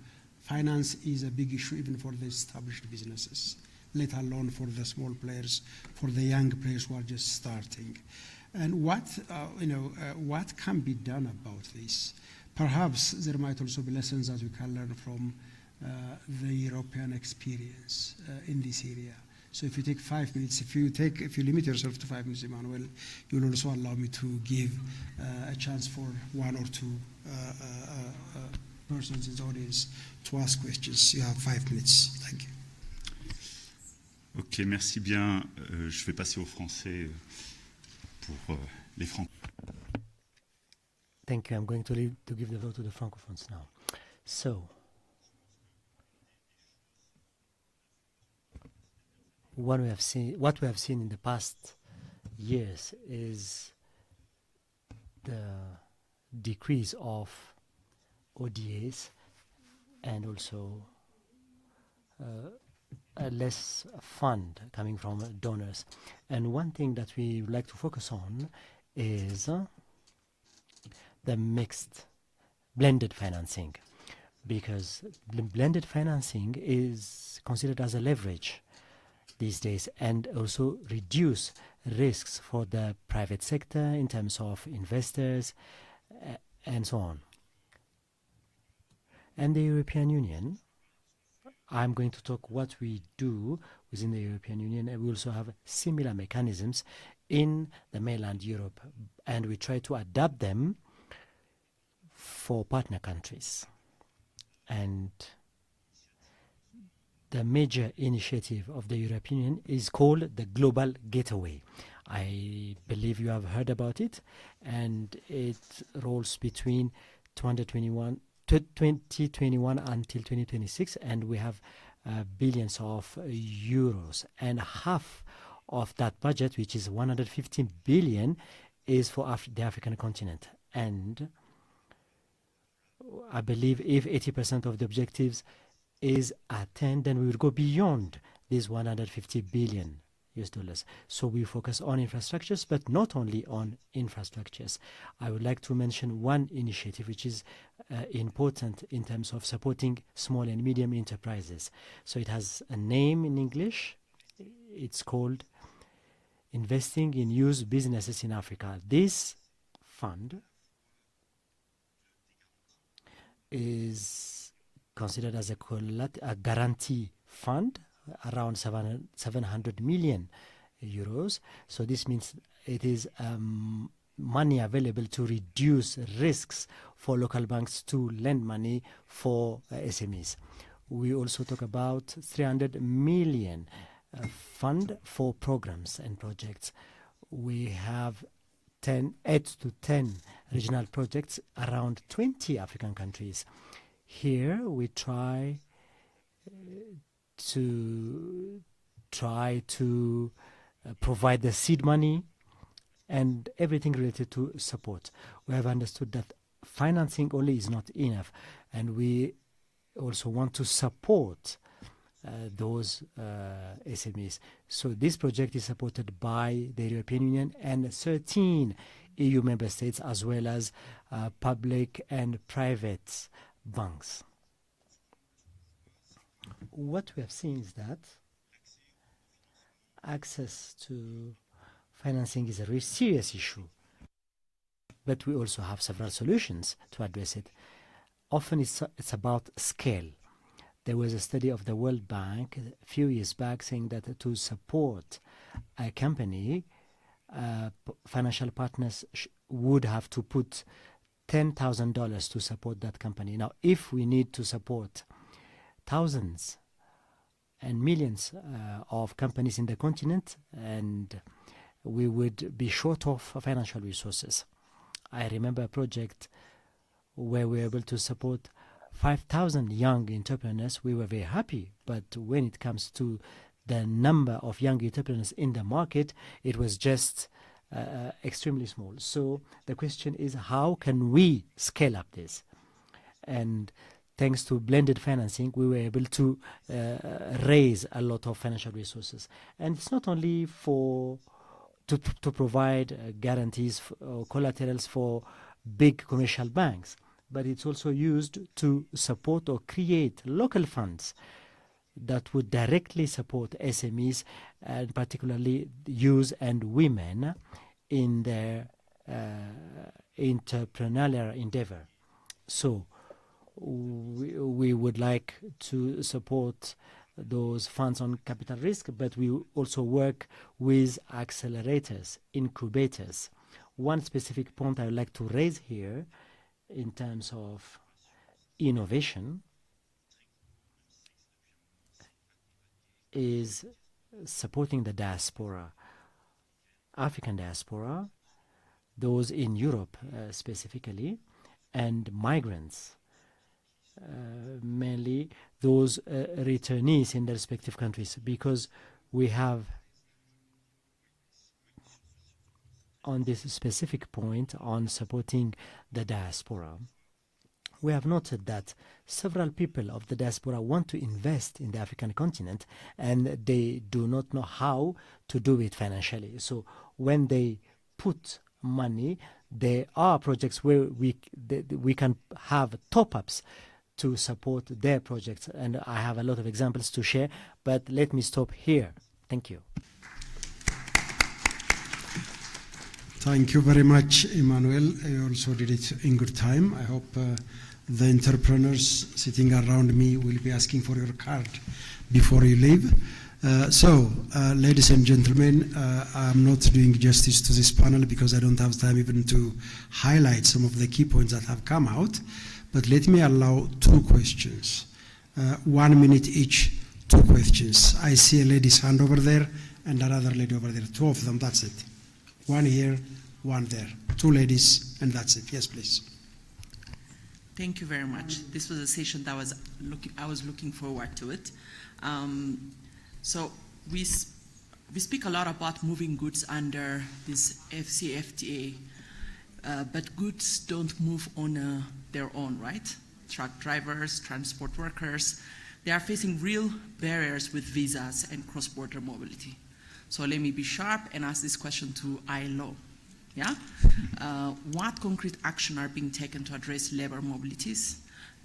finance is a big issue even for the established businesses, let alone for the small players, for the young players who are just starting. And what can be done about this? Perhaps there might also be lessons that we can learn from the European experience in this area. So if you take 5 minutes, if you limit yourself to 5 minutes, Emmanuel, you will also allow me to give a chance for one or two persons in the audience to ask questions. You have 5 minutes. Thank you. Ok, merci bien. Je vais passer au français pour les francophones. Thank you. I'm going to give the floor to the francophones now. So, what we have seen in the past years is the decrease of ODAs and also a less fund coming from donors. And one thing that we would like to focus on is the mixed blended financing, because blended financing is considered as a leverage these days and also reduce risks for the private sector in terms of investors and so on. And the European Union, I'm going to talk what we do within the European Union, and we also have similar mechanisms in the mainland Europe, and we try to adapt them for partner countries. And the major initiative of the European Union is called the Global Gateway. I believe you have heard about it, and it rolls between 2021 until 2026, and we have billions of euros, and half of that budget, which is 115 billion, is for the African continent. And I believe if 80% of the objectives is attained, then we will go beyond these 150 billion US dollars. So we focus on infrastructures, but not only on infrastructures. I would like to mention one initiative which is important in terms of supporting small and medium enterprises. So it has a name in English. It's called Investing in Youth Businesses in Africa. This fund is considered as a guarantee fund, around 700 million euros. So this means it is money available to reduce risks for local banks to lend money for SMEs. We also talk about 300 million fund for programs and projects. We have 8 to 10 regional projects around 20 African countries. Here we try to provide the seed money and everything related to support. We have understood that financing only is not enough, and we also want to support those SMEs. So this project is supported by the European Union and 13 EU member states, as well as public and private banks. What we have seen is that access to financing is a very serious issue, but we also have several solutions to address it. Often it's about scale. There was a study of the World Bank a few years back saying that to support a company, financial partners would have to put $10,000 to support that company. Now, if we need to support thousands and millions of companies in the continent, and we would be short of financial resources. I remember a project where we were able to support 5,000 young entrepreneurs. We were very happy, but when it comes to the number of young entrepreneurs in the market, it was just extremely small. So the question is, how can we scale up this? And thanks to blended financing, we were able to raise a lot of financial resources. And it's not only to provide guarantees or collaterals for big commercial banks, but it's also used to support or create local funds that would directly support SMEs, and particularly youth and women in their entrepreneurial endeavor. So we would like to support those funds on capital risk, but we also work with accelerators, incubators. One specific point I would like to raise here in terms of innovation is supporting the diaspora, African diaspora, those in Europe specifically, and migrants, mainly those returnees in their respective countries, because we have, on this specific point on supporting the diaspora, we have noted that several people of the diaspora want to invest in the African continent and they do not know how to do it financially. So when they put money, there are projects where we can have top-ups to support their projects. And I have a lot of examples to share, but let me stop here. Thank you. Thank you very much, Emmanuel. You also did it in good time. I hope the entrepreneurs sitting around me will be asking for your card before you leave. Ladies and gentlemen, I'm not doing justice to this panel because I don't have time even to highlight some of the key points that have come out. But let me allow 2 questions. 1 minute each, 2 questions. I see a lady's hand over there and another lady over there. 2 of them, that's it. 1 here, 1 there. 2 ladies, and that's it. Yes, please. Thank you very much. This was a session that I was looking forward to it. So we speak a lot about moving goods under this FCFTA, but goods don't move on their own, right? Truck drivers, transport workers, they are facing real barriers with visas and cross-border mobility. So let me be sharp and ask this question to ILO. Yeah? What concrete action are being taken to address labor mobilities,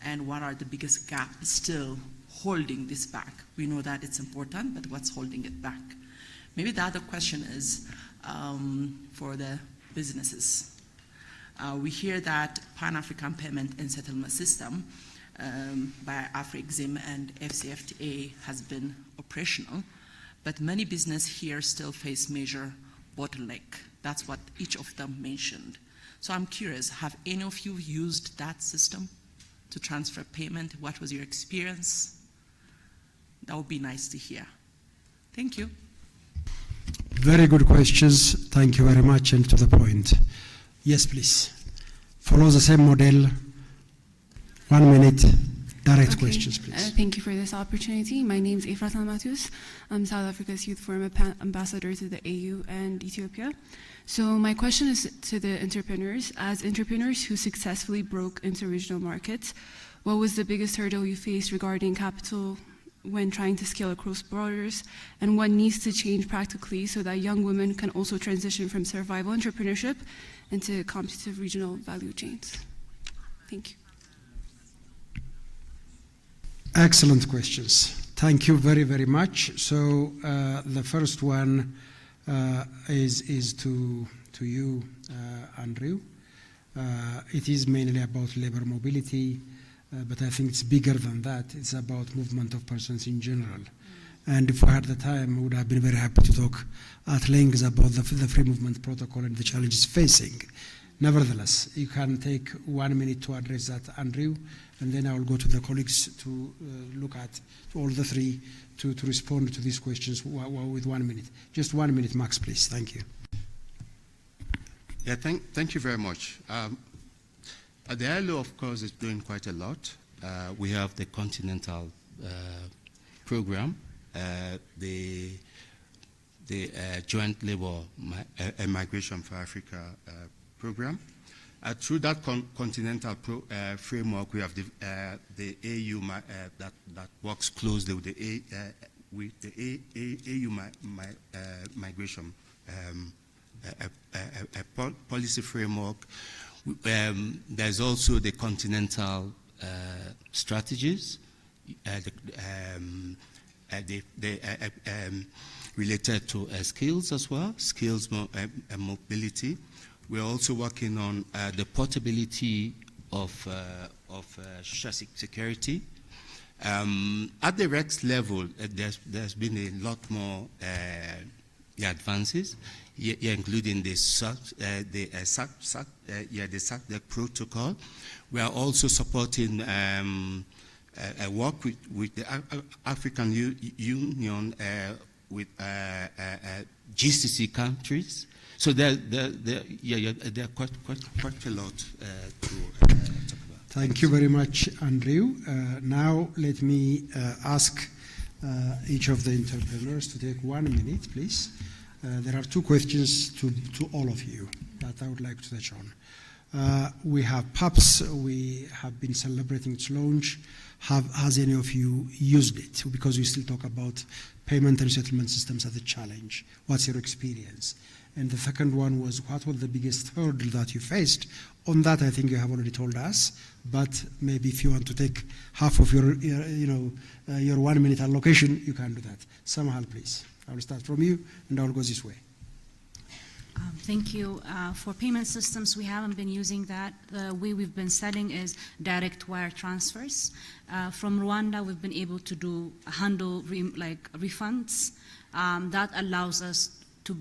and what are the biggest gaps still holding this back? We know that it's important, but what's holding it back? Maybe the other question is for the businesses. We hear that Pan-African Payment and Settlement System by AfriXim and FCFTA has been operational, but many businesses here still face major bottleneck. That's what each of them mentioned. So I'm curious, have any of you used that system to transfer payment? What was your experience? That would be nice to hear. Thank you. Very good questions. Thank you very much, and to the point. Yes, please. Follow the same model. 1 minute. Direct questions, please. Thank you for this opportunity. My name is Efrata Matthews. I'm South Africa's Youth Forum Ambassador to the AU and Ethiopia. So my question is to the entrepreneurs. As entrepreneurs who successfully broke into regional markets, what was the biggest hurdle you faced regarding capital when trying to scale across borders, and what needs to change practically so that young women can also transition from survival entrepreneurship into competitive regional value chains? Thank you. Excellent questions. Thank you very, very much. So the first one is to you, Andrew. It is mainly about labor mobility, but I think it's bigger than that. It's about movement of persons in general. And if we had the time, we would have been very happy to talk at length about the free movement protocol and the challenges facing. Nevertheless, you can take 1 minute to address that, Andrew, and then I will go to the colleagues to look at all the 3 to respond to these questions with 1 minute. Just 1 minute max, please. Thank you. Yeah, thank you very much. The ILO, of course, is doing quite a lot. We have the Continental Program, the Joint Labor and Migration for Africa Program. Through that continental framework, we have the AU that works closely with the AU migration policy framework. There's also the continental strategies, related to skills as well, skills and mobility. We're also working on the portability of social security. At the REX level, there's been a lot more advances, including the SACDEC protocol. We are also supporting work with the African Union with GCC countries. So there are quite a lot to talk about. Thank you very much, Andrew. Now let me ask each of the entrepreneurs to take 1 minute, please. There are 2 questions to all of you that I would like to touch on. We have PAPS. We have been celebrating its launch. Has any of you used it? Because we still talk about payment and settlement systems as a challenge. What's your experience? And the second one was, what was the biggest hurdle that you faced? On that, I think you have already told us, but maybe if you want to take half of your 1 minute allocation, you can do that. Samahal, please. I will start from you, and I will go this way. Thank you. For payment systems, we haven't been using that. The way we've been selling is direct wire transfers. From Rwanda, we've been able to handle refunds. That allows us to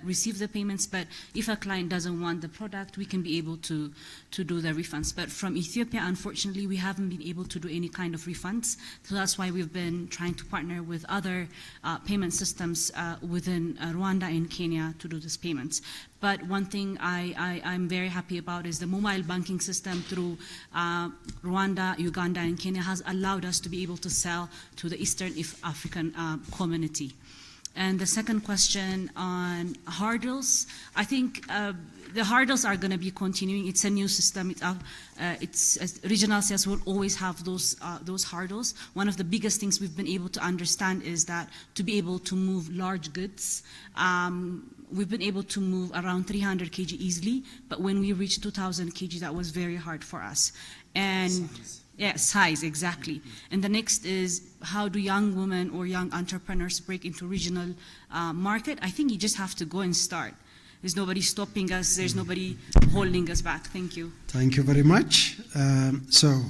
receive the payments, but if a client doesn't want the product, we can be able to do the refunds. But from Ethiopia, unfortunately, we haven't been able to do any kind of refunds, so that's why we've been trying to partner with other payment systems within Rwanda and Kenya to do these payments. But one thing I'm very happy about is the mobile banking system through Rwanda, Uganda, and Kenya has allowed us to be able to sell to the Eastern African community. And the second question on hurdles, I think the hurdles are going to be continuing. It's a new system. Regional sales will always have those hurdles. One of the biggest things we've been able to understand is that to be able to move large goods, we've been able to move around 300 kg easily, but when we reached 2,000 kg, that was very hard for us. And size, exactly. And the next is, how do young women or young entrepreneurs break into regional market? I think you just have to go and start. There's nobody stopping us. There's nobody holding us back. Thank you. Thank you very much. So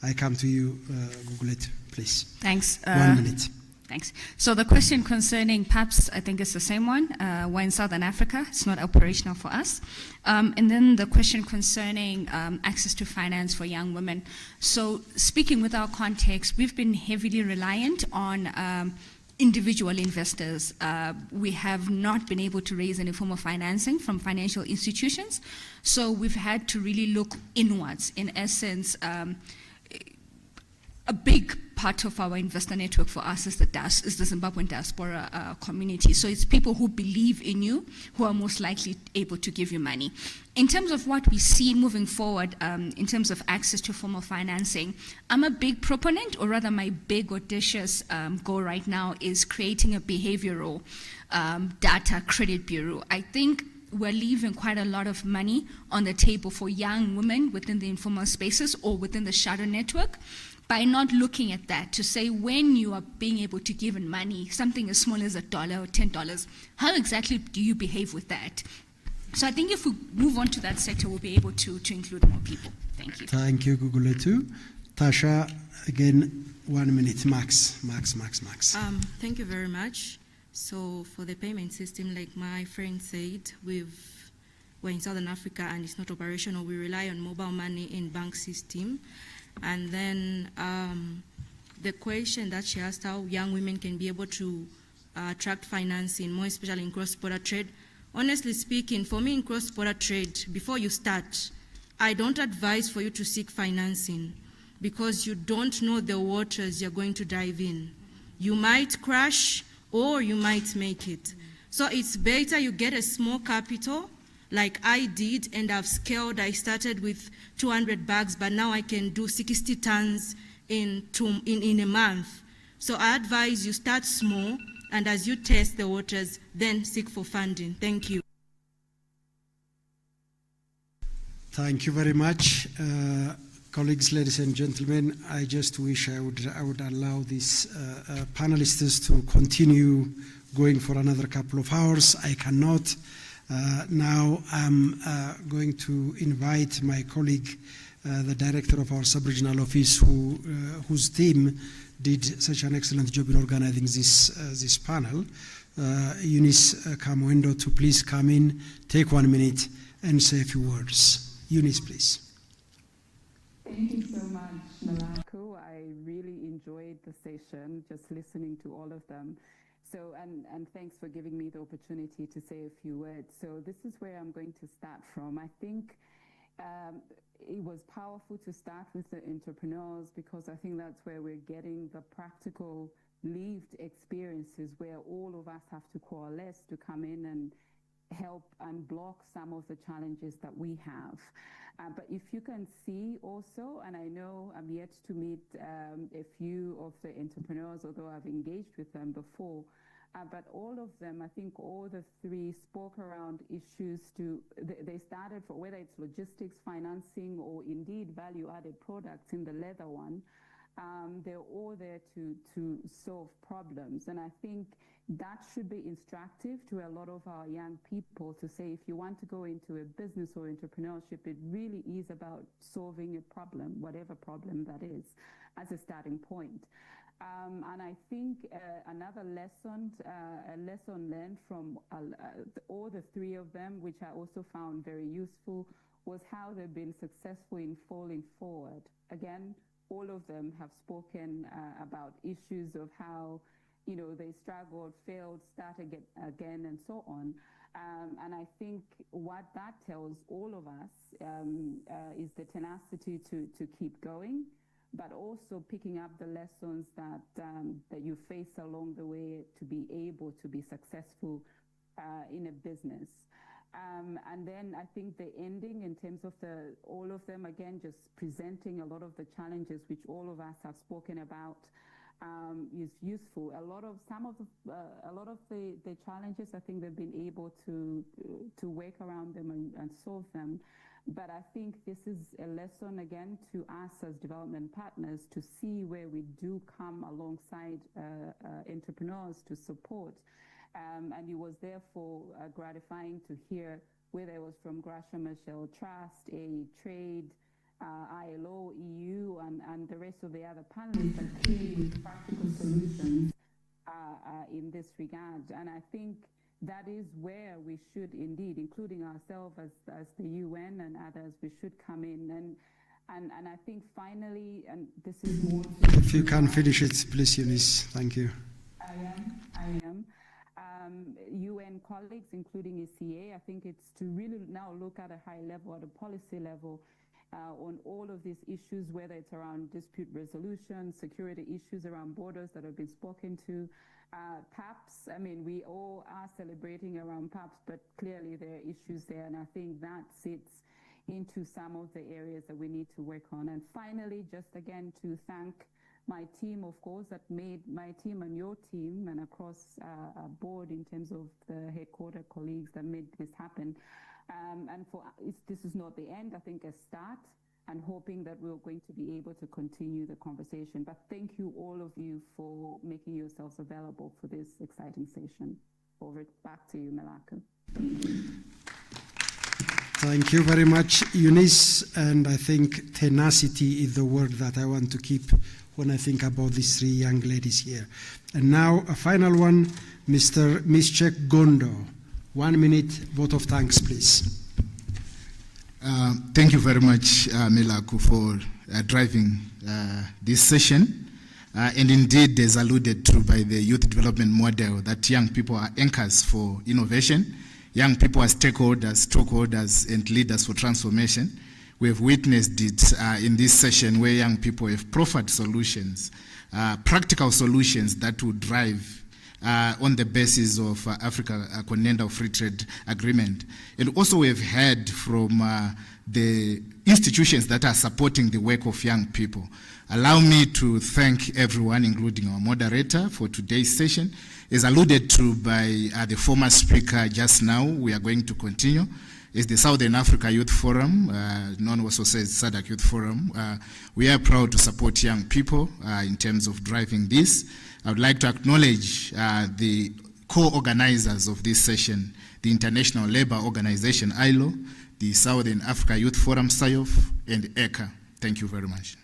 I come to you, Google it, please. Thanks. 1 minute. Thanks. So the question concerning PAPS, I think it's the same one. We're in Southern Africa. It's not operational for us. And then the question concerning access to finance for young women. So speaking with our context, we've been heavily reliant on individual investors. We have not been able to raise any form of financing from financial institutions. So we've had to really look inwards. In essence, a big part of our investor network for us is the Zimbabwean diaspora community. So it's people who believe in you who are most likely able to give you money. In terms of what we see moving forward, in terms of access to formal financing, I'm a big proponent, or rather my big audacious goal right now is creating a behavioral data credit bureau. I think we're leaving quite a lot of money on the table for young women within the informal spaces or within the shadow network, by not looking at that to say, when you are being able to give in money, something as small as $1 or $10, how exactly do you behave with that? So I think if we move on to that sector, we'll be able to include more people. Thank you. Thank you, Guguletu. Tasha, again, 1 minute, max. Thank you very much. So for the payment system, like my friend said, we're in Southern Africa and it's not operational. We rely on mobile money in bank system. And then the question that she asked, how young women can be able to attract financing, more especially in cross-border trade. Honestly speaking, for me in cross-border trade, before you start, I don't advise for you to seek financing because you don't know the waters you're going to dive in. You might crash or you might make it. So it's better you get a small capital, like I did, and I've scaled. I started with 200 bags, but now I can do 60 tons in a month. So I advise you start small, and as you test the waters, then seek for funding. Thank you. Thank you very much. Colleagues, ladies and gentlemen, I just wish I would allow these panelists to continue going for another couple of hours. I cannot. Now I'm going to invite my colleague, the director of our sub-regional office, whose team did such an excellent job in organizing this panel. Eunice Kamwendo, to please come in, take 1 minute, and say a few words. Eunice, please. Thank you so much, Malako. I really enjoyed the session, just listening to all of them. So, and thanks for giving me the opportunity to say a few words. So this is where I'm going to start from. I think it was powerful to start with the entrepreneurs, because I think that's where we're getting the practical lived experiences where all of us have to coalesce to come in and help unblock some of the challenges that we have. But if you can see also, and I know I'm yet to meet a few of the entrepreneurs, although I've engaged with them before, but all of them, I think all the three spoke around issues they started for whether it's logistics, financing, or indeed value-added products in the leather one. They're all there to solve problems. And I think that should be instructive to a lot of our young people to say, if you want to go into a business or entrepreneurship, it really is about solving a problem, whatever problem that is, as a starting point. And I think another lesson, a lesson learned from all the three of them, which I also found very useful, was how they've been successful in falling forward. Again, all of them have spoken about issues of how, you know, they struggled, failed, started again, and so on. And I think what that tells all of us is the tenacity to keep going, but also picking up the lessons that you face along the way to be able to be successful in a business. And then I think the ending in terms of all of them, again, just presenting a lot of the challenges which all of us have spoken about is useful. A lot of the challenges, I think they've been able to work around them and solve them. But I think this is a lesson, again, to us as development partners to see where we do come alongside entrepreneurs to support. And it was therefore gratifying to hear, whether it was from Gracia Michelle Trust, a Trade, ILO, EU, and the rest of the other panelists that came with practical solutions in this regard. And I think that is where we should indeed, including ourselves as the UN and others, we should come in. And I think finally, and this is more... If you can finish it, please, Eunice. Thank you. I am. UN colleagues, including ECA, I think it's to really now look at a high level, at a policy level, on all of these issues, whether it's around dispute resolution, security issues around borders that have been spoken to, PAPs. I mean, we all are celebrating around PAPs, but clearly there are issues there, and I think that sits into some of the areas that we need to work on. And finally, just again to thank my team, of course, that made my team and your team, and across a board in terms of the headquarter colleagues that made this happen. And this is not the end, I think a start, and hoping that we're going to be able to continue the conversation. But thank you, all of you, for making yourselves available for this exciting session. Back to you, Malako. Thank you very much, Eunice. And I think tenacity is the word that I want to keep when I think about these three young ladies here. And now a final one, Mr. Mischek Gondo. 1 minute, vote of thanks, please. Thank you very much, Melaku, for driving this session. And indeed, as alluded to by the youth development model, that young people are anchors for innovation. Young people are stakeholders, and leaders for transformation. We have witnessed it in this session where young people have proffered solutions, practical solutions that would drive on the basis of Africa Continental Free Trade Agreement. And also we have heard from the institutions that are supporting the work of young people. Allow me to thank everyone, including our moderator, for today's session. As alluded to by the former speaker just now, we are going to continue. It's the Southern Africa Youth Forum, known also as SADC Youth Forum. We are proud to support young people in terms of driving this. I would like to acknowledge the co-organizers of this session, the International Labour Organization, ILO, the Southern Africa Youth Forum, SAYOF, and ECA. Thank you very much.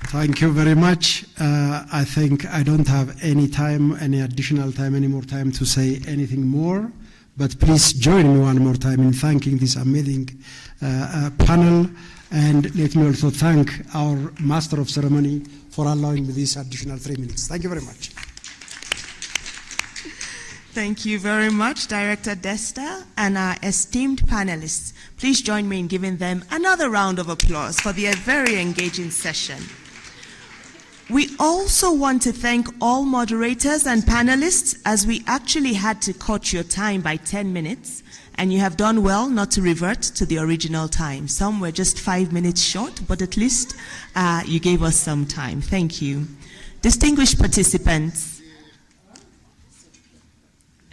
Thank you very much. I think I don't have any time, any additional time, any more time to say anything more. But please join me one more time in thanking this amazing panel. And let me also thank our Master of Ceremony for allowing me this additional 3 minutes. Thank you very much. Thank you very much, Director Desta, and our esteemed panelists. Please join me in giving them another round of applause for their very engaging session. We also want to thank all moderators and panelists, as we actually had to cut your time by 10 minutes, and you have done well not to revert to the original time. Some were just 5 minutes short, but at least you gave us some time. Thank you. Distinguished participants,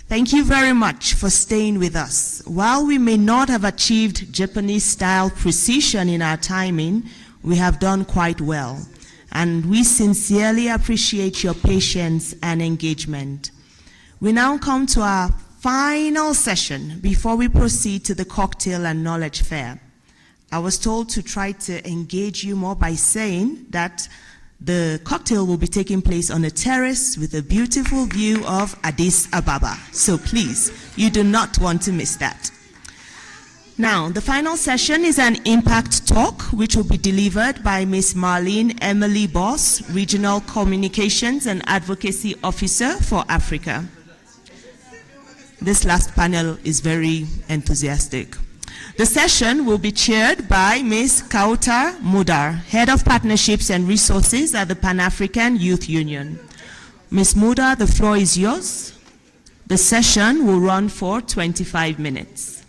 thank you very much for staying with us. While we may not have achieved Japanese-style precision in our timing, we have done quite well. And we sincerely appreciate your patience and engagement. We now come to our final session before we proceed to the cocktail and knowledge fair. I was told to try to engage you more by saying that the cocktail will be taking place on a terrace with a beautiful view of Addis Ababa. So please, you do not want to miss that. Now, the final session is an impact talk, which will be delivered by Ms. Marlene Emily Boss, Regional Communications and Advocacy Officer for Africa. This last panel is very enthusiastic. The session will be chaired by Ms. Kautar Mudar, Head of Partnerships and Resources at the Pan-African Youth Union. Ms. Mudar, the floor is yours. The session will run for 25 minutes.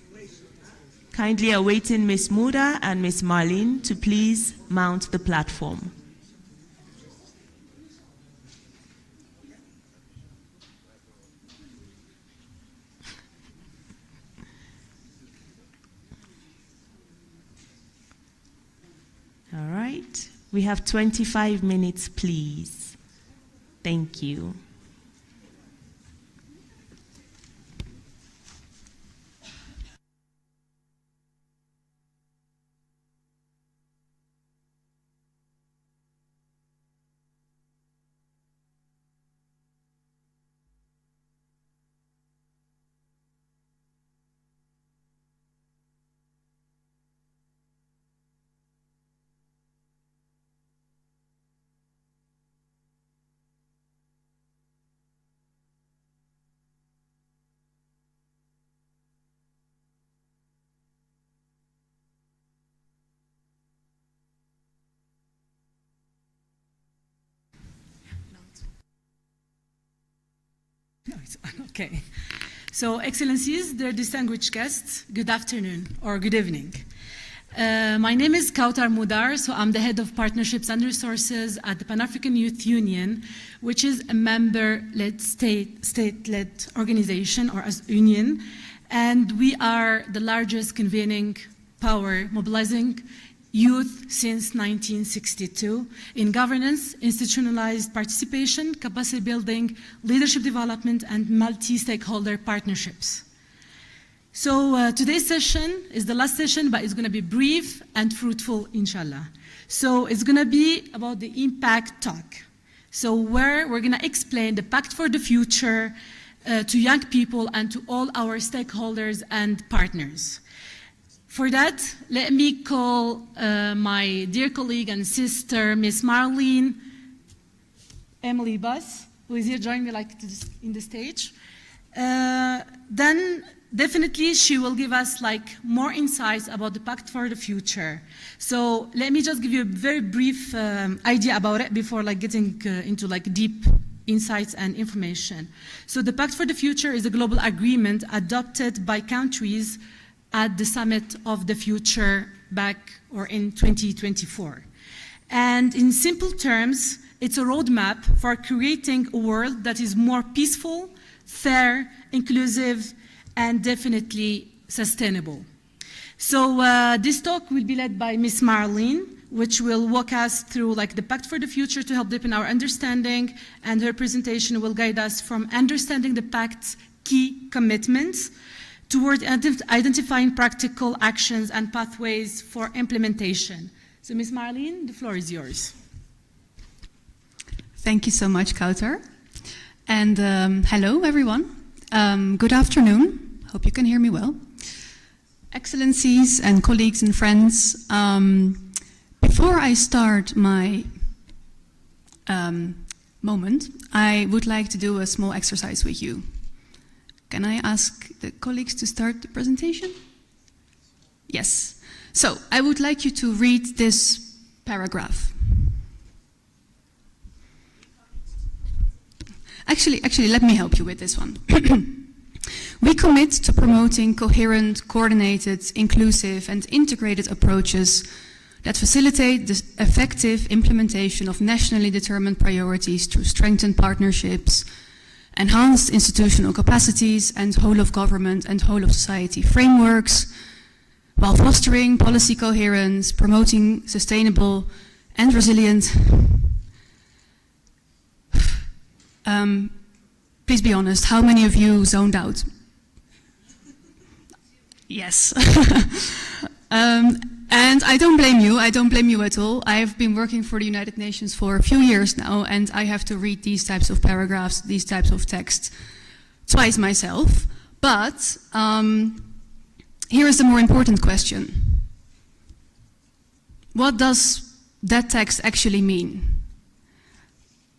Kindly awaiting Ms. Muda and Ms. Marlene to please mount the platform. All right, we have 25 minutes, please. Thank you. Okay. So, Excellencies, dear distinguished guests, good afternoon or good evening. My name is Kautar Mudar, so I'm the Head of Partnerships and Resources at the Pan-African Youth Union, which is a member-led, state-led organization or as union, and we are the largest convening power mobilizing youth since 1962 in governance, institutionalized participation, capacity building, leadership development, and multi-stakeholder partnerships. So today's session is the last session, but it's going to be brief and fruitful, inshallah. So it's going to be about the impact talk. So where we're going to explain the Pact for the Future to young people and to all our stakeholders and partners. For that, let me call my dear colleague and sister, Miss Marlene Emily Buss, who is here joining me in the stage. Then definitely she will give us more insights about the Pact for the Future. So let me just give you a very brief idea about it before getting into deep insights and information. So the Pact for the Future is a global agreement adopted by countries at the Summit of the Future back or in 2024. And in simple terms, it's a roadmap for creating a world that is more peaceful, fair, inclusive, and definitely sustainable. So this talk will be led by Ms. Marlene, which will walk us through the Pact for the Future to help deepen our understanding, and her presentation will guide us from understanding the Pact's key commitments toward identifying practical actions and pathways for implementation. So Ms. Marlene, the floor is yours. Thank you so much, Kautar. And hello, everyone. Good afternoon. Hope you can hear me well. Excellencies and colleagues and friends, before I start my moment, I would like to do a small exercise with you. Can I ask the colleagues to start the presentation? Yes. So, I would like you to read this paragraph. Actually, let me help you with this one. We commit to promoting coherent, coordinated, inclusive, and integrated approaches that facilitate the effective implementation of nationally determined priorities through strengthened partnerships, enhanced institutional capacities, and whole-of-government and whole-of-society frameworks, while fostering policy coherence, promoting sustainable and resilient. Please be honest, how many of you zoned out? Yes. And I don't blame you at all. I've been working for the United Nations for a few years now, and I have to read these types of paragraphs, these types of text twice myself. But here is the more important question. What does that text actually mean?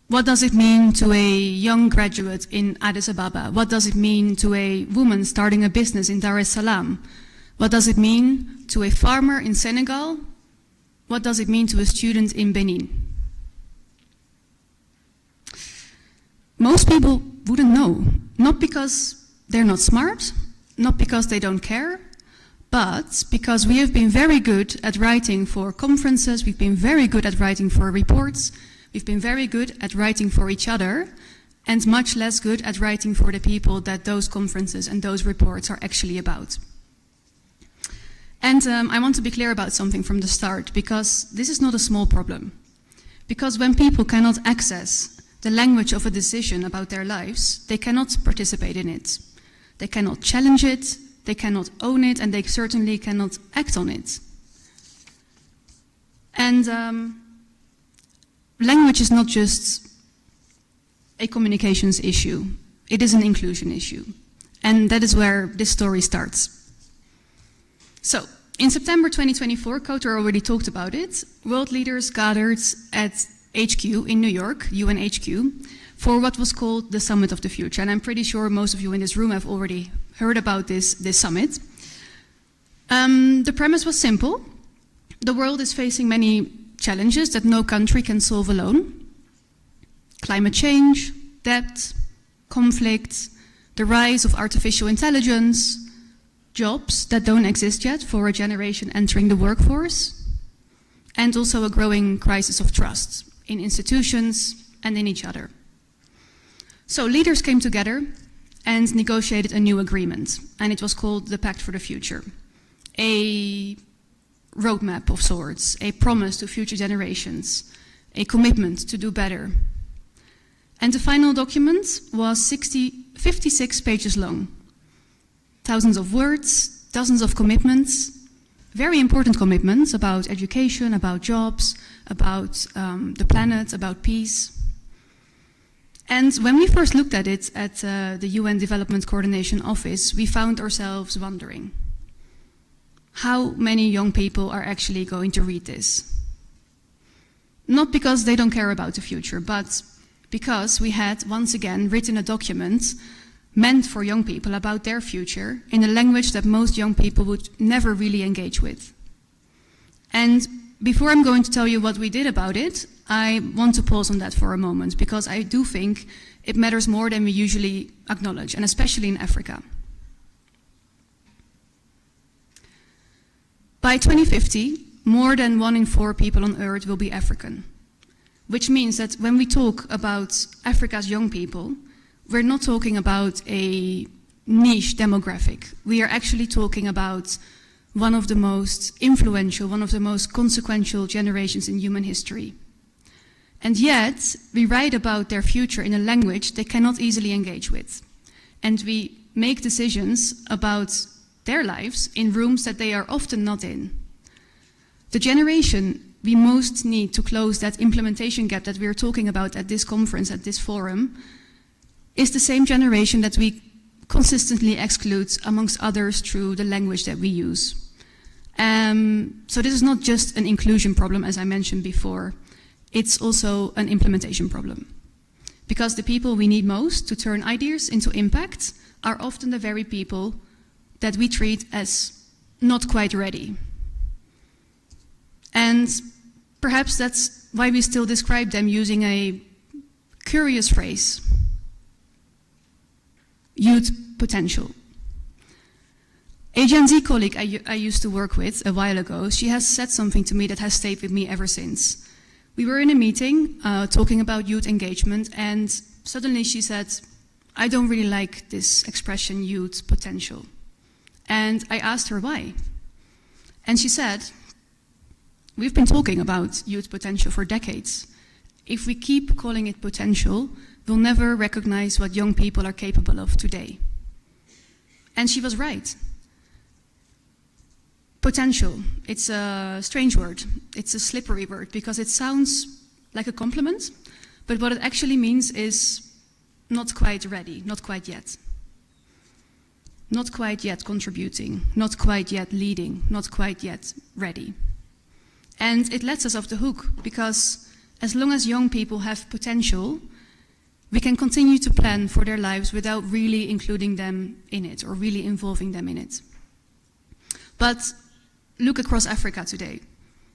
What does it mean to a young graduate in Addis Ababa? What does it mean to a woman starting a business in Dar es Salaam? What does it mean to a farmer in Senegal? What does it mean to a student in Benin? Most people wouldn't know, not because they're not smart, not because they don't care, but because we have been very good at writing for conferences, we've been very good at writing for reports, we've been very good at writing for each other, and much less good at writing for the people that those conferences and those reports are actually about. And I want to be clear about something from the start, because this is not a small problem. Because when people cannot access the language of a decision about their lives, they cannot participate in it. They cannot challenge it, they cannot own it, and they certainly cannot act on it. And language is not just a communications issue, it is an inclusion issue. And that is where this story starts. So, in September 2024, Kautar already talked about it, world leaders gathered at HQ in New York, UN HQ, for what was called the Summit of the Future. And I'm pretty sure most of you in this room have already heard about this summit. The premise was simple. The world is facing many challenges that no country can solve alone. Climate change, debt, conflict, the rise of artificial intelligence, jobs that don't exist yet for a generation entering the workforce, and also a growing crisis of trust in institutions and in each other. So leaders came together and negotiated a new agreement, and it was called the Pact for the Future, a roadmap of sorts, a promise to future generations, a commitment to do better. And the final document was 56 pages long. Thousands of words, dozens of commitments, very important commitments about education, about jobs, about the planet, about peace. And when we first looked at it at the UN Development Coordination Office, we found ourselves wondering, how many young people are actually going to read this? Not because they don't care about the future, but because we had once again written a document meant for young people about their future in a language that most young people would never really engage with. And before I'm going to tell you what we did about it, I want to pause on that for a moment, because I do think it matters more than we usually acknowledge, and especially in Africa. By 2050, more than 1 in 4 people on Earth will be African, which means that when we talk about Africa's young people, we're not talking about a niche demographic. We are actually talking about one of the most influential, one of the most consequential generations in human history. And yet, we write about their future in a language they cannot easily engage with. And we make decisions about their lives in rooms that they are often not in. The generation we most need to close that implementation gap that we are talking about at this conference, at this forum, is the same generation that we consistently exclude, amongst others, through the language that we use. So this is not just an inclusion problem, as I mentioned before. It's also an implementation problem. Because the people we need most to turn ideas into impact are often the very people that we treat as not quite ready. And perhaps that's why we still describe them using a curious phrase: youth potential. A Gen Z colleague I used to work with a while ago, she has said something to me that has stayed with me ever since. We were in a meeting talking about youth engagement, and suddenly she said, I don't really like this expression, youth potential. And I asked her why. And she said, we've been talking about youth potential for decades. If we keep calling it potential, we'll never recognize what young people are capable of today. And she was right. Potential, it's a strange word. It's a slippery word because it sounds like a compliment, but what it actually means is not quite ready, not quite yet. Not quite yet contributing, not quite yet leading, not quite yet ready. And it lets us off the hook because as long as young people have potential, we can continue to plan for their lives without really including them in it or really involving them in it. But look across Africa today.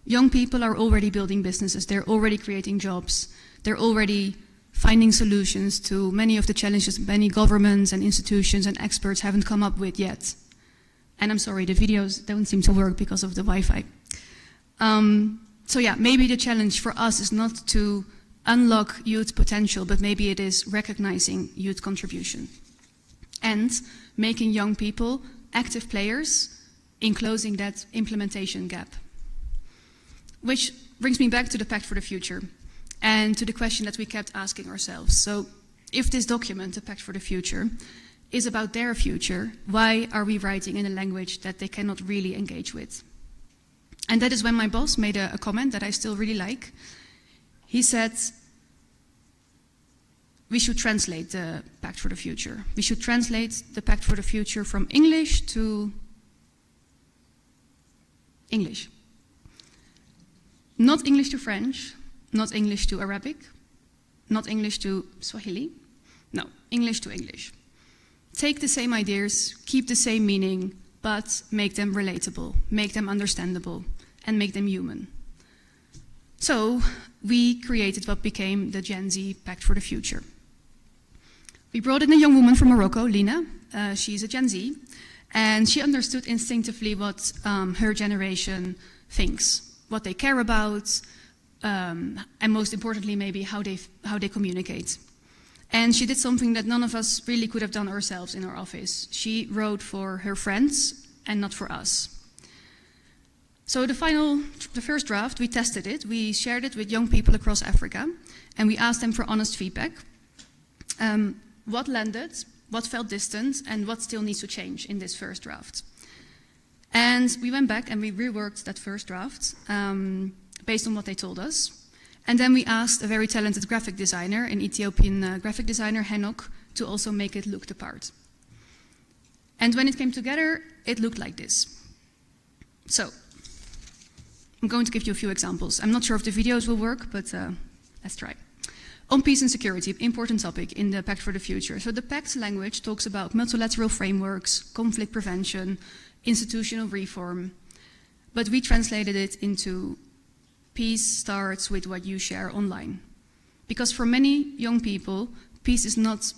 Young people are already building businesses, they're already creating jobs, they're already finding solutions to many of the challenges many governments and institutions and experts haven't come up with yet. And I'm sorry, the videos don't seem to work because of the Wi-Fi. So yeah, maybe the challenge for us is not to unlock youth potential, but maybe it is recognizing youth contribution and making young people active players in closing that implementation gap. Which brings me back to the Pact for the Future and to the question that we kept asking ourselves. So if this document, the Pact for the Future, is about their future, why are we writing in a language that they cannot really engage with? And that is when my boss made a comment that I still really like. He said, we should translate the Pact for the Future. We should translate the Pact for the Future from English to English. Not English to French, not English to Arabic, not English to Swahili. No, English to English. Take the same ideas, keep the same meaning, but make them relatable, make them understandable, and make them human. So we created what became the Gen Z Pact for the Future. We brought in a young woman from Morocco, Lina. She's a Gen Z, and she understood instinctively what her generation thinks, what they care about, and most importantly, maybe how they communicate. And she did something that none of us really could have done ourselves in our office. She wrote for her friends and not for us. So the first draft, we tested it. We shared it with young people across Africa, and we asked them for honest feedback. What landed, what felt distant, and what still needs to change in this first draft. And we went back and we reworked that first draft based on what they told us. And then we asked a very talented graphic designer, an Ethiopian graphic designer, Henok, to also make it look the part. And when it came together, it looked like this. So, I'm going to give you a few examples. I'm not sure if the videos will work, but let's try. On peace and security, important topic in the Pact for the Future. So the Pact language talks about multilateral frameworks, conflict prevention, institutional reform, but we translated it into peace starts with what you share online. Because for many young people, peace is not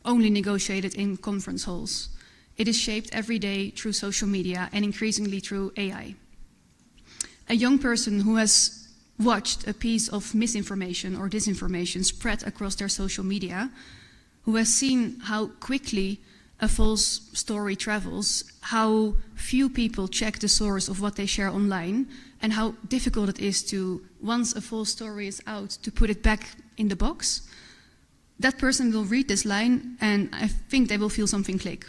only negotiated in conference halls. It is shaped every day through social media and increasingly through AI. A young person who has watched a piece of misinformation or disinformation spread across their social media, who has seen how quickly a false story travels, how few people check the source of what they share online, and how difficult it is to, once a false story is out, to put it back in the box, that person will read this line and I think they will feel something click.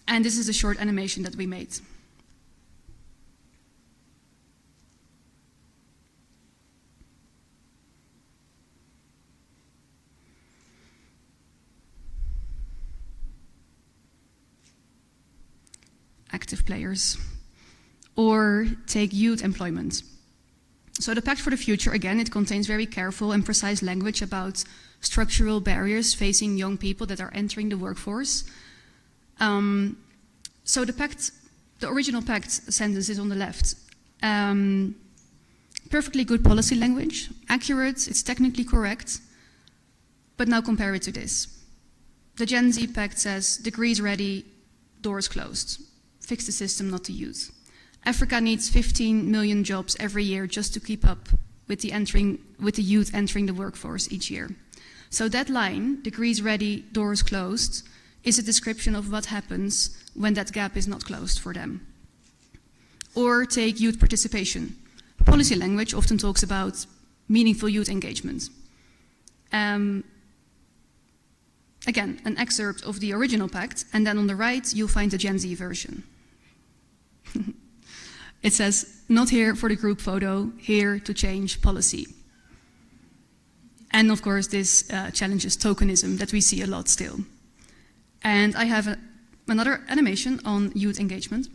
And this is a short animation that we made. active players. Or take youth employment. So the Pact for the Future, again, it contains very careful and precise language about structural barriers facing young people that are entering the workforce. So the original pact sentence is on the left. Perfectly good policy language, accurate, it's technically correct, but now compare it to this. The Gen Z pact says, degrees ready, doors closed. Fix the system, not the youth. Africa needs 15 million jobs every year just to keep up with the youth entering the workforce each year. So that line, degrees ready, doors closed, is a description of what happens when that gap is not closed for them. Or take youth participation. Policy language often talks about meaningful youth engagement. Again, an excerpt of the original pact, and then on the right you'll find the Gen Z version. It says, not here for the group photo, here to change policy. And of course this challenges tokenism that we see a lot still. And I have another animation on youth engagement.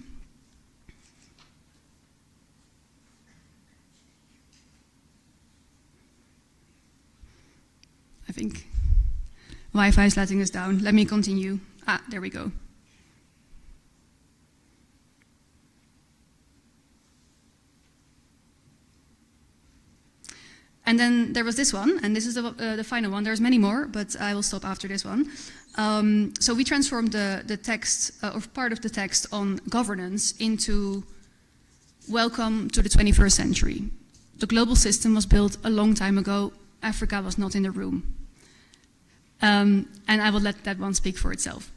I think Wi-Fi is letting us down. Let me continue. There we go. And then there was this one, and this is the final one. There's many more, but I will stop after this one. So we transformed the text, or part of the text on governance into welcome to the 21st century. The global system was built a long time ago. Africa was not in the room. And I will let that one speak for itself.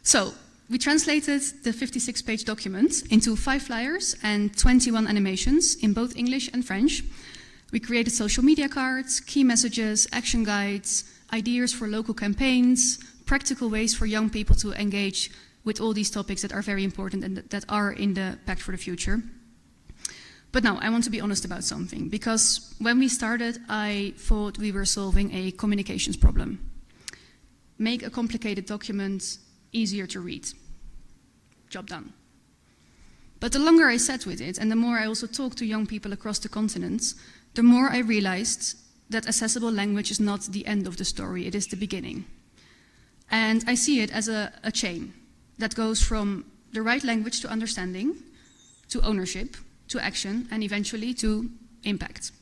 So we translated the 56-page document into 5 flyers and 21 animations in both English and French. We created social media cards, key messages, action guides, ideas for local campaigns, practical ways for young people to engage with all these topics that are very important and that are in the Pact for the Future. But now, I want to be honest about something, because when we started, I thought we were solving a communications problem. Make a complicated document easier to read. Job done. But the longer I sat with it, and the more I also talked to young people across the continent, the more I realized that accessible language is not the end of the story, it is the beginning. And I see it as a chain that goes from the right language to understanding, to ownership, to action, and eventually to impact.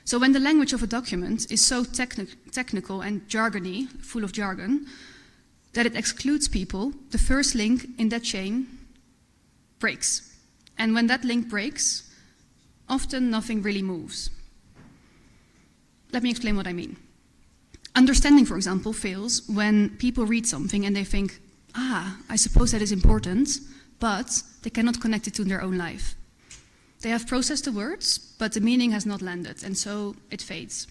So when the language of a document is so technical and jargony, full of jargon, that it excludes people, the first link in that chain breaks. And when that link breaks, often nothing really moves. Let me explain what I mean. Understanding, for example, fails when people read something and they think, I suppose that is important, but they cannot connect it to their own life. They have processed the words, but the meaning has not landed, and so it fades.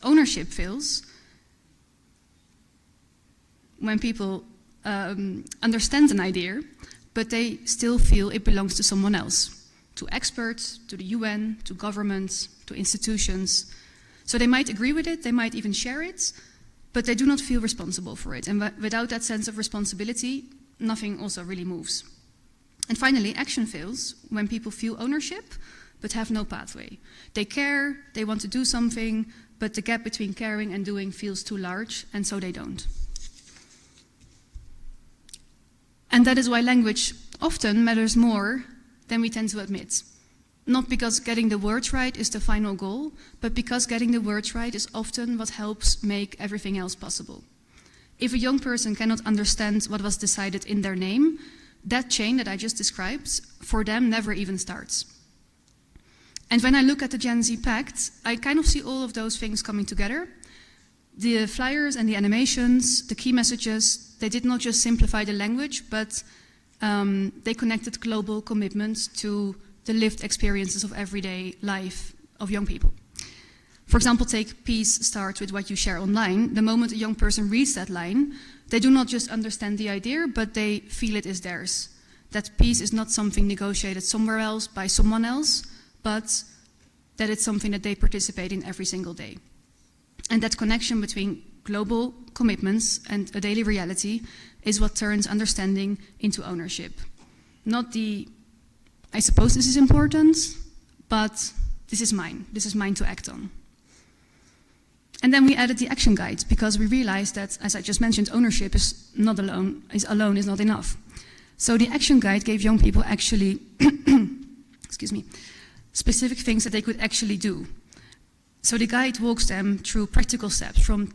Ownership fails when people understand an idea, but they still feel it belongs to someone else, to experts, to the UN, to governments, to institutions. So they might agree with it, they might even share it, but they do not feel responsible for it. And without that sense of responsibility, nothing also really moves. And finally, action fails when people feel ownership, but have no pathway. They care, they want to do something, but the gap between caring and doing feels too large, and so they don't. And that is why language often matters more than we tend to admit. Not because getting the words right is the final goal, but because getting the words right is often what helps make everything else possible. If a young person cannot understand what was decided in their name, that chain that I just described, for them, never even starts. And when I look at the Gen Z Pact, I kind of see all of those things coming together. The flyers and the animations, the key messages, they did not just simplify the language, but they connected global commitments to the lived experiences of everyday life of young people. For example, take peace starts with what you share online. The moment a young person reads that line, they do not just understand the idea, but they feel it is theirs. That peace is not something negotiated somewhere else by someone else, but that it's something that they participate in every single day. And that connection between global commitments and a daily reality is what turns understanding into ownership. Not the, I suppose this is important, but this is mine to act on. And then we added the action guide because we realized that, as I just mentioned, ownership is not alone is not enough. So the action guide gave young people actually, excuse me, specific things that they could actually do. So the guide walks them through practical steps from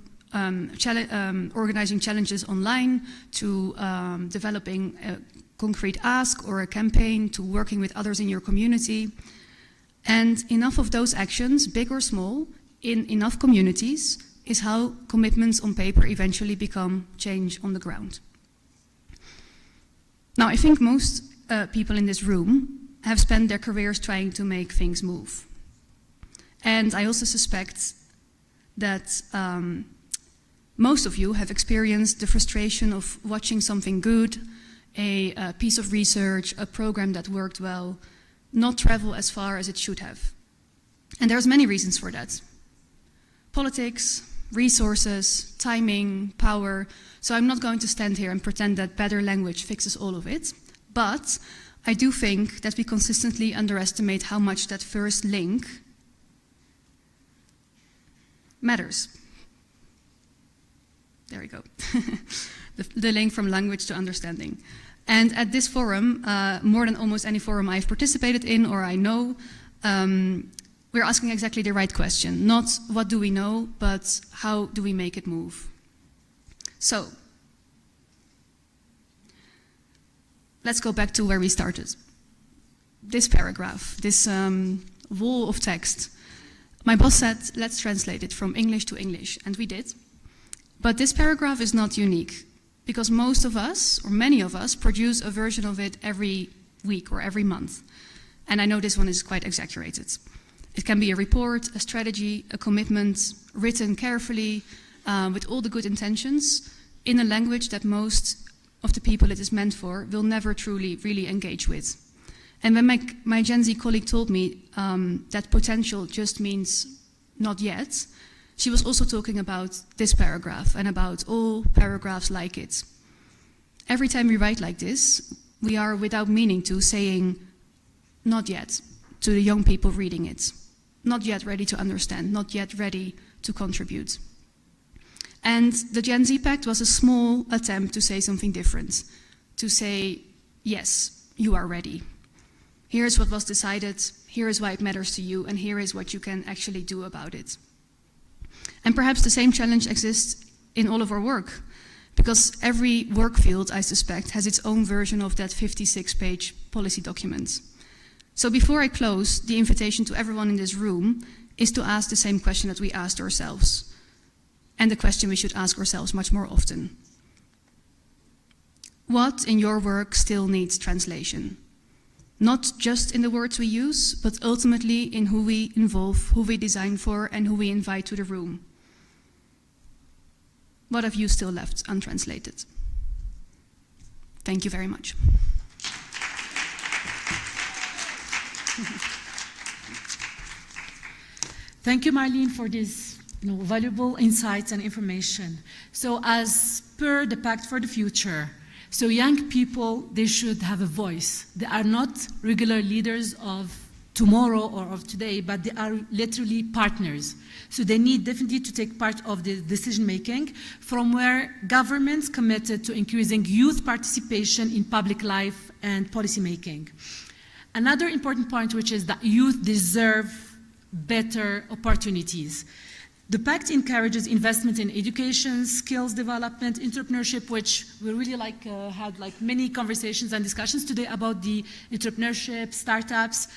organizing challenges online to developing a concrete ask or a campaign to working with others in your community. And enough of those actions, big or small, in enough communities is how commitments on paper eventually become change on the ground. Now, I think most people in this room have spent their careers trying to make things move. And I also suspect that most of you have experienced the frustration of watching something good, a piece of research, a program that worked well, not travel as far as it should have. And there's many reasons for that. Politics, resources, timing, power. So I'm not going to stand here and pretend that better language fixes all of it. But I do think that we consistently underestimate how much that first link matters. There we go. the link from language to understanding. And at this forum, more than almost any forum I've participated in or I know, we're asking exactly the right question. Not what do we know, but how do we make it move? So, let's go back to where we started. This paragraph, this wall of text. My boss said, let's translate it from English to English, and we did. But this paragraph is not unique, because most of us, or many of us, produce a version of it every week or every month. And I know this one is quite exaggerated. It can be a report, a strategy, a commitment, written carefully, with all the good intentions, in a language that most of the people it is meant for will never truly, really engage with. And when my Gen Z colleague told me that potential just means not yet, she was also talking about this paragraph and about all paragraphs like it. Every time we write like this, we are, without meaning to, saying not yet to the young people reading it. Not yet ready to understand, not yet ready to contribute. And the Gen Z Pact was a small attempt to say something different, to say, yes, you are ready. Here's what was decided, here is why it matters to you, and here is what you can actually do about it. And perhaps the same challenge exists in all of our work, because every work field, I suspect, has its own version of that 56-page policy document. So before I close, the invitation to everyone in this room is to ask the same question that we asked ourselves, and the question we should ask ourselves much more often. What in your work still needs translation? Not just in the words we use, but ultimately in who we involve, who we design for, and who we invite to the room. What have you still left untranslated? Thank you very much. Thank you, Marlene, for these valuable insights and information. So as per the Pact for the Future, so young people, they should have a voice. They are not regular leaders of tomorrow or of today, but they are literally partners. So they need definitely to take part of the decision-making, from where governments committed to increasing youth participation in public life and policy-making. Another important point, which is that youth deserve better opportunities. The Pact encourages investment in education, skills development, entrepreneurship, which we really had many conversations and discussions today about the entrepreneurship, startups,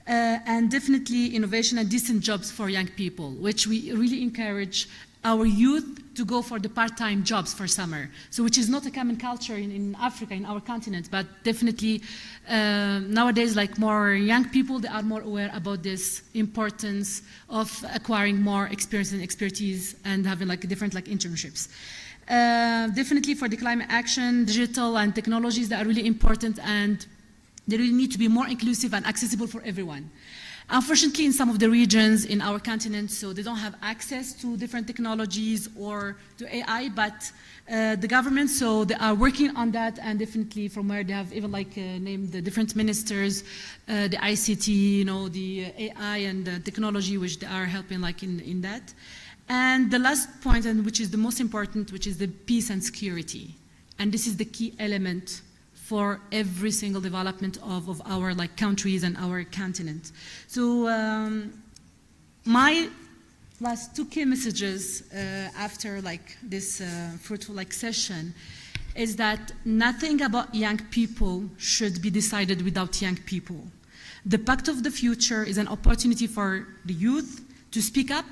and definitely innovation and decent jobs for young people, which we really encourage our youth to go for the part-time jobs for summer. So which is not a common culture in Africa, in our continent, but definitely nowadays, more young people, they are more aware about this importance of acquiring more experience and expertise and having different internships. Definitely for the climate action, digital and technologies that are really important, and they really need to be more inclusive and accessible for everyone. Unfortunately, in some of the regions in our continent, so they don't have access to different technologies or to AI, but the government, so they are working on that, and definitely from where they have even named the different ministers, the ICT, you know, the AI and the technology, which they are helping in that. And the last point, and which is the most important, which is the peace and security. And this is the key element for every single development of our countries and our continent. So my last two key messages after this fruitful session is that nothing about young people should be decided without young people. The Pact of the Future is an opportunity for the youth to speak up,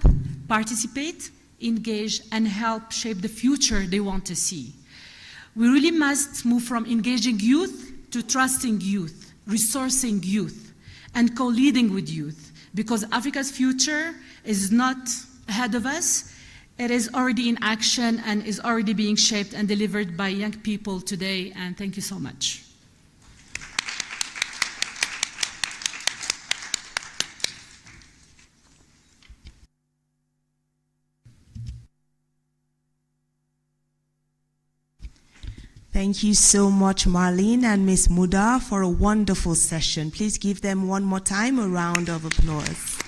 participate, engage, and help shape the future they want to see. We really must move from engaging youth to trusting youth, resourcing youth, and co-leading with youth, because Africa's future is not ahead of us. It is already in action and is already being shaped and delivered by young people today, and thank you so much. Thank you so much, Marlene and Ms. Muda, for a wonderful session. Please give them one more time a round of applause.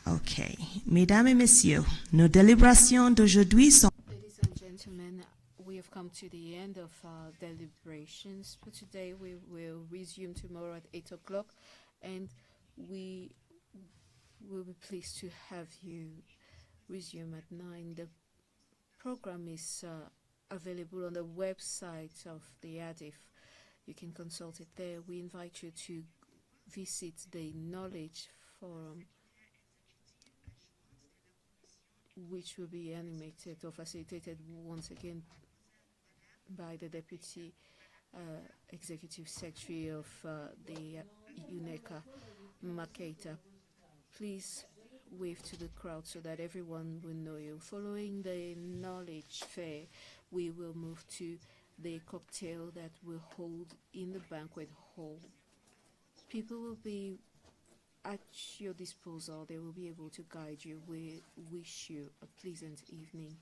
Okay. Mesdames et messieurs, nos délibérations d'aujourd'hui sont... Ladies and gentlemen, we have come to the end of our deliberations for today. We will resume tomorrow at 8 o'clock, and we will be pleased to have you resume at 9. The program is available on the website of the ADIF. You can consult it there. We invite you to visit the Knowledge Forum, which will be animated or facilitated once again by the Deputy Executive Secretary of the UNECA, Maketa. Please wave to the crowd so that everyone will know you. Following the knowledge fair, we will move to the cocktail that will hold in the banquet hall. People will be at your disposal. They will be able to guide you. We wish you a pleasant evening.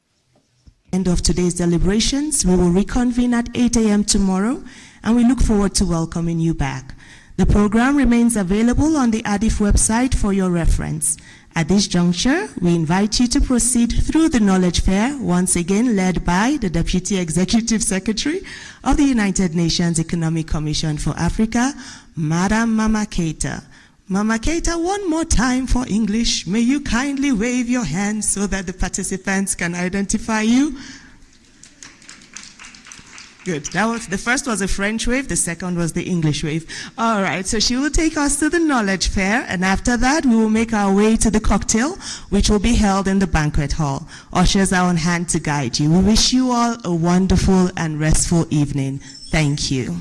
End of today's deliberations. We will reconvene at 8 a.m. tomorrow, and we look forward to welcoming you back. The program remains available on the ADIF website for your reference. At this juncture, we invite you to proceed through the Knowledge Fair, once again led by the Deputy Executive Secretary of the United Nations Economic Commission for Africa, Madam Mama Keita. Mama Keita, one more time for English. May you kindly wave your hands so that the participants can identify you. Good. The first was a French wave, the second was the English wave. All right, so she will take us to the Knowledge Fair, and after that, we will make our way to the cocktail, which will be held in the banquet hall. Ushers are on hand to guide you. We wish you all a wonderful and restful evening. Thank you.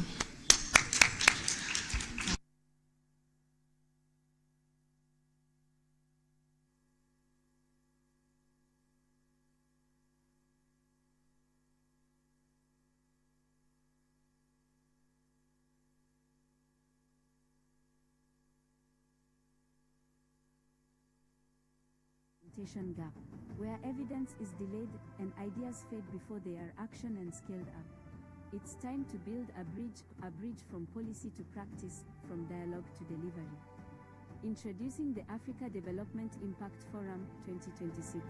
Gap, where evidence is delayed and ideas fade before they are actioned and scaled up. It's time to build a bridge from policy to practice, from dialogue to delivery. Introducing the Africa Development Impact Forum 2026.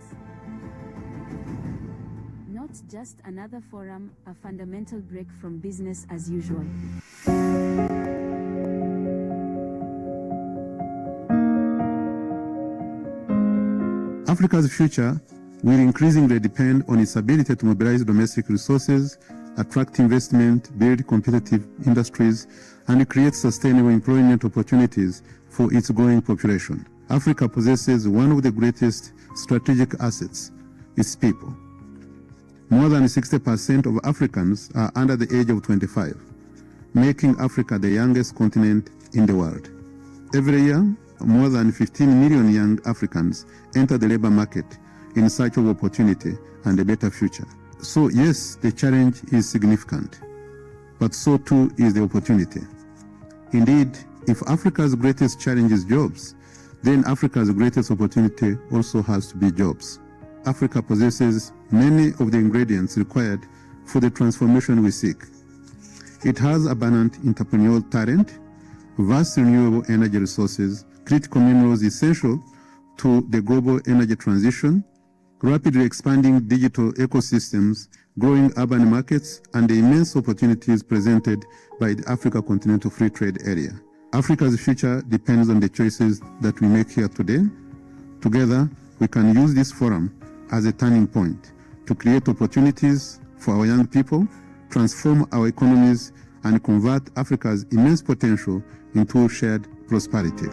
Not just another forum, a fundamental break from business as usual. Africa's future will increasingly depend on its ability to mobilize domestic resources, attract investment, build competitive industries, and create sustainable employment opportunities for its growing population. Africa possesses one of the greatest strategic assets, its people. More than 60% of Africans are under the age of 25, making Africa the youngest continent in the world. Every year, more than 15 million young Africans enter the labor market in search of opportunity and a better future. So yes, the challenge is significant, but so too is the opportunity. Indeed, if Africa's greatest challenge is jobs, then Africa's greatest opportunity also has to be jobs. Africa possesses many of the ingredients required for the transformation we seek. It has abundant entrepreneurial talent, vast renewable energy resources, critical minerals essential to the global energy transition, rapidly expanding digital ecosystems, growing urban markets, and the immense opportunities presented by the Africa Continental Free Trade Area. Africa's future depends on the choices that we make here today. Together, we can use this forum as a turning point to create opportunities for our young people, transform our economies, and convert Africa's immense potential into shared prosperity.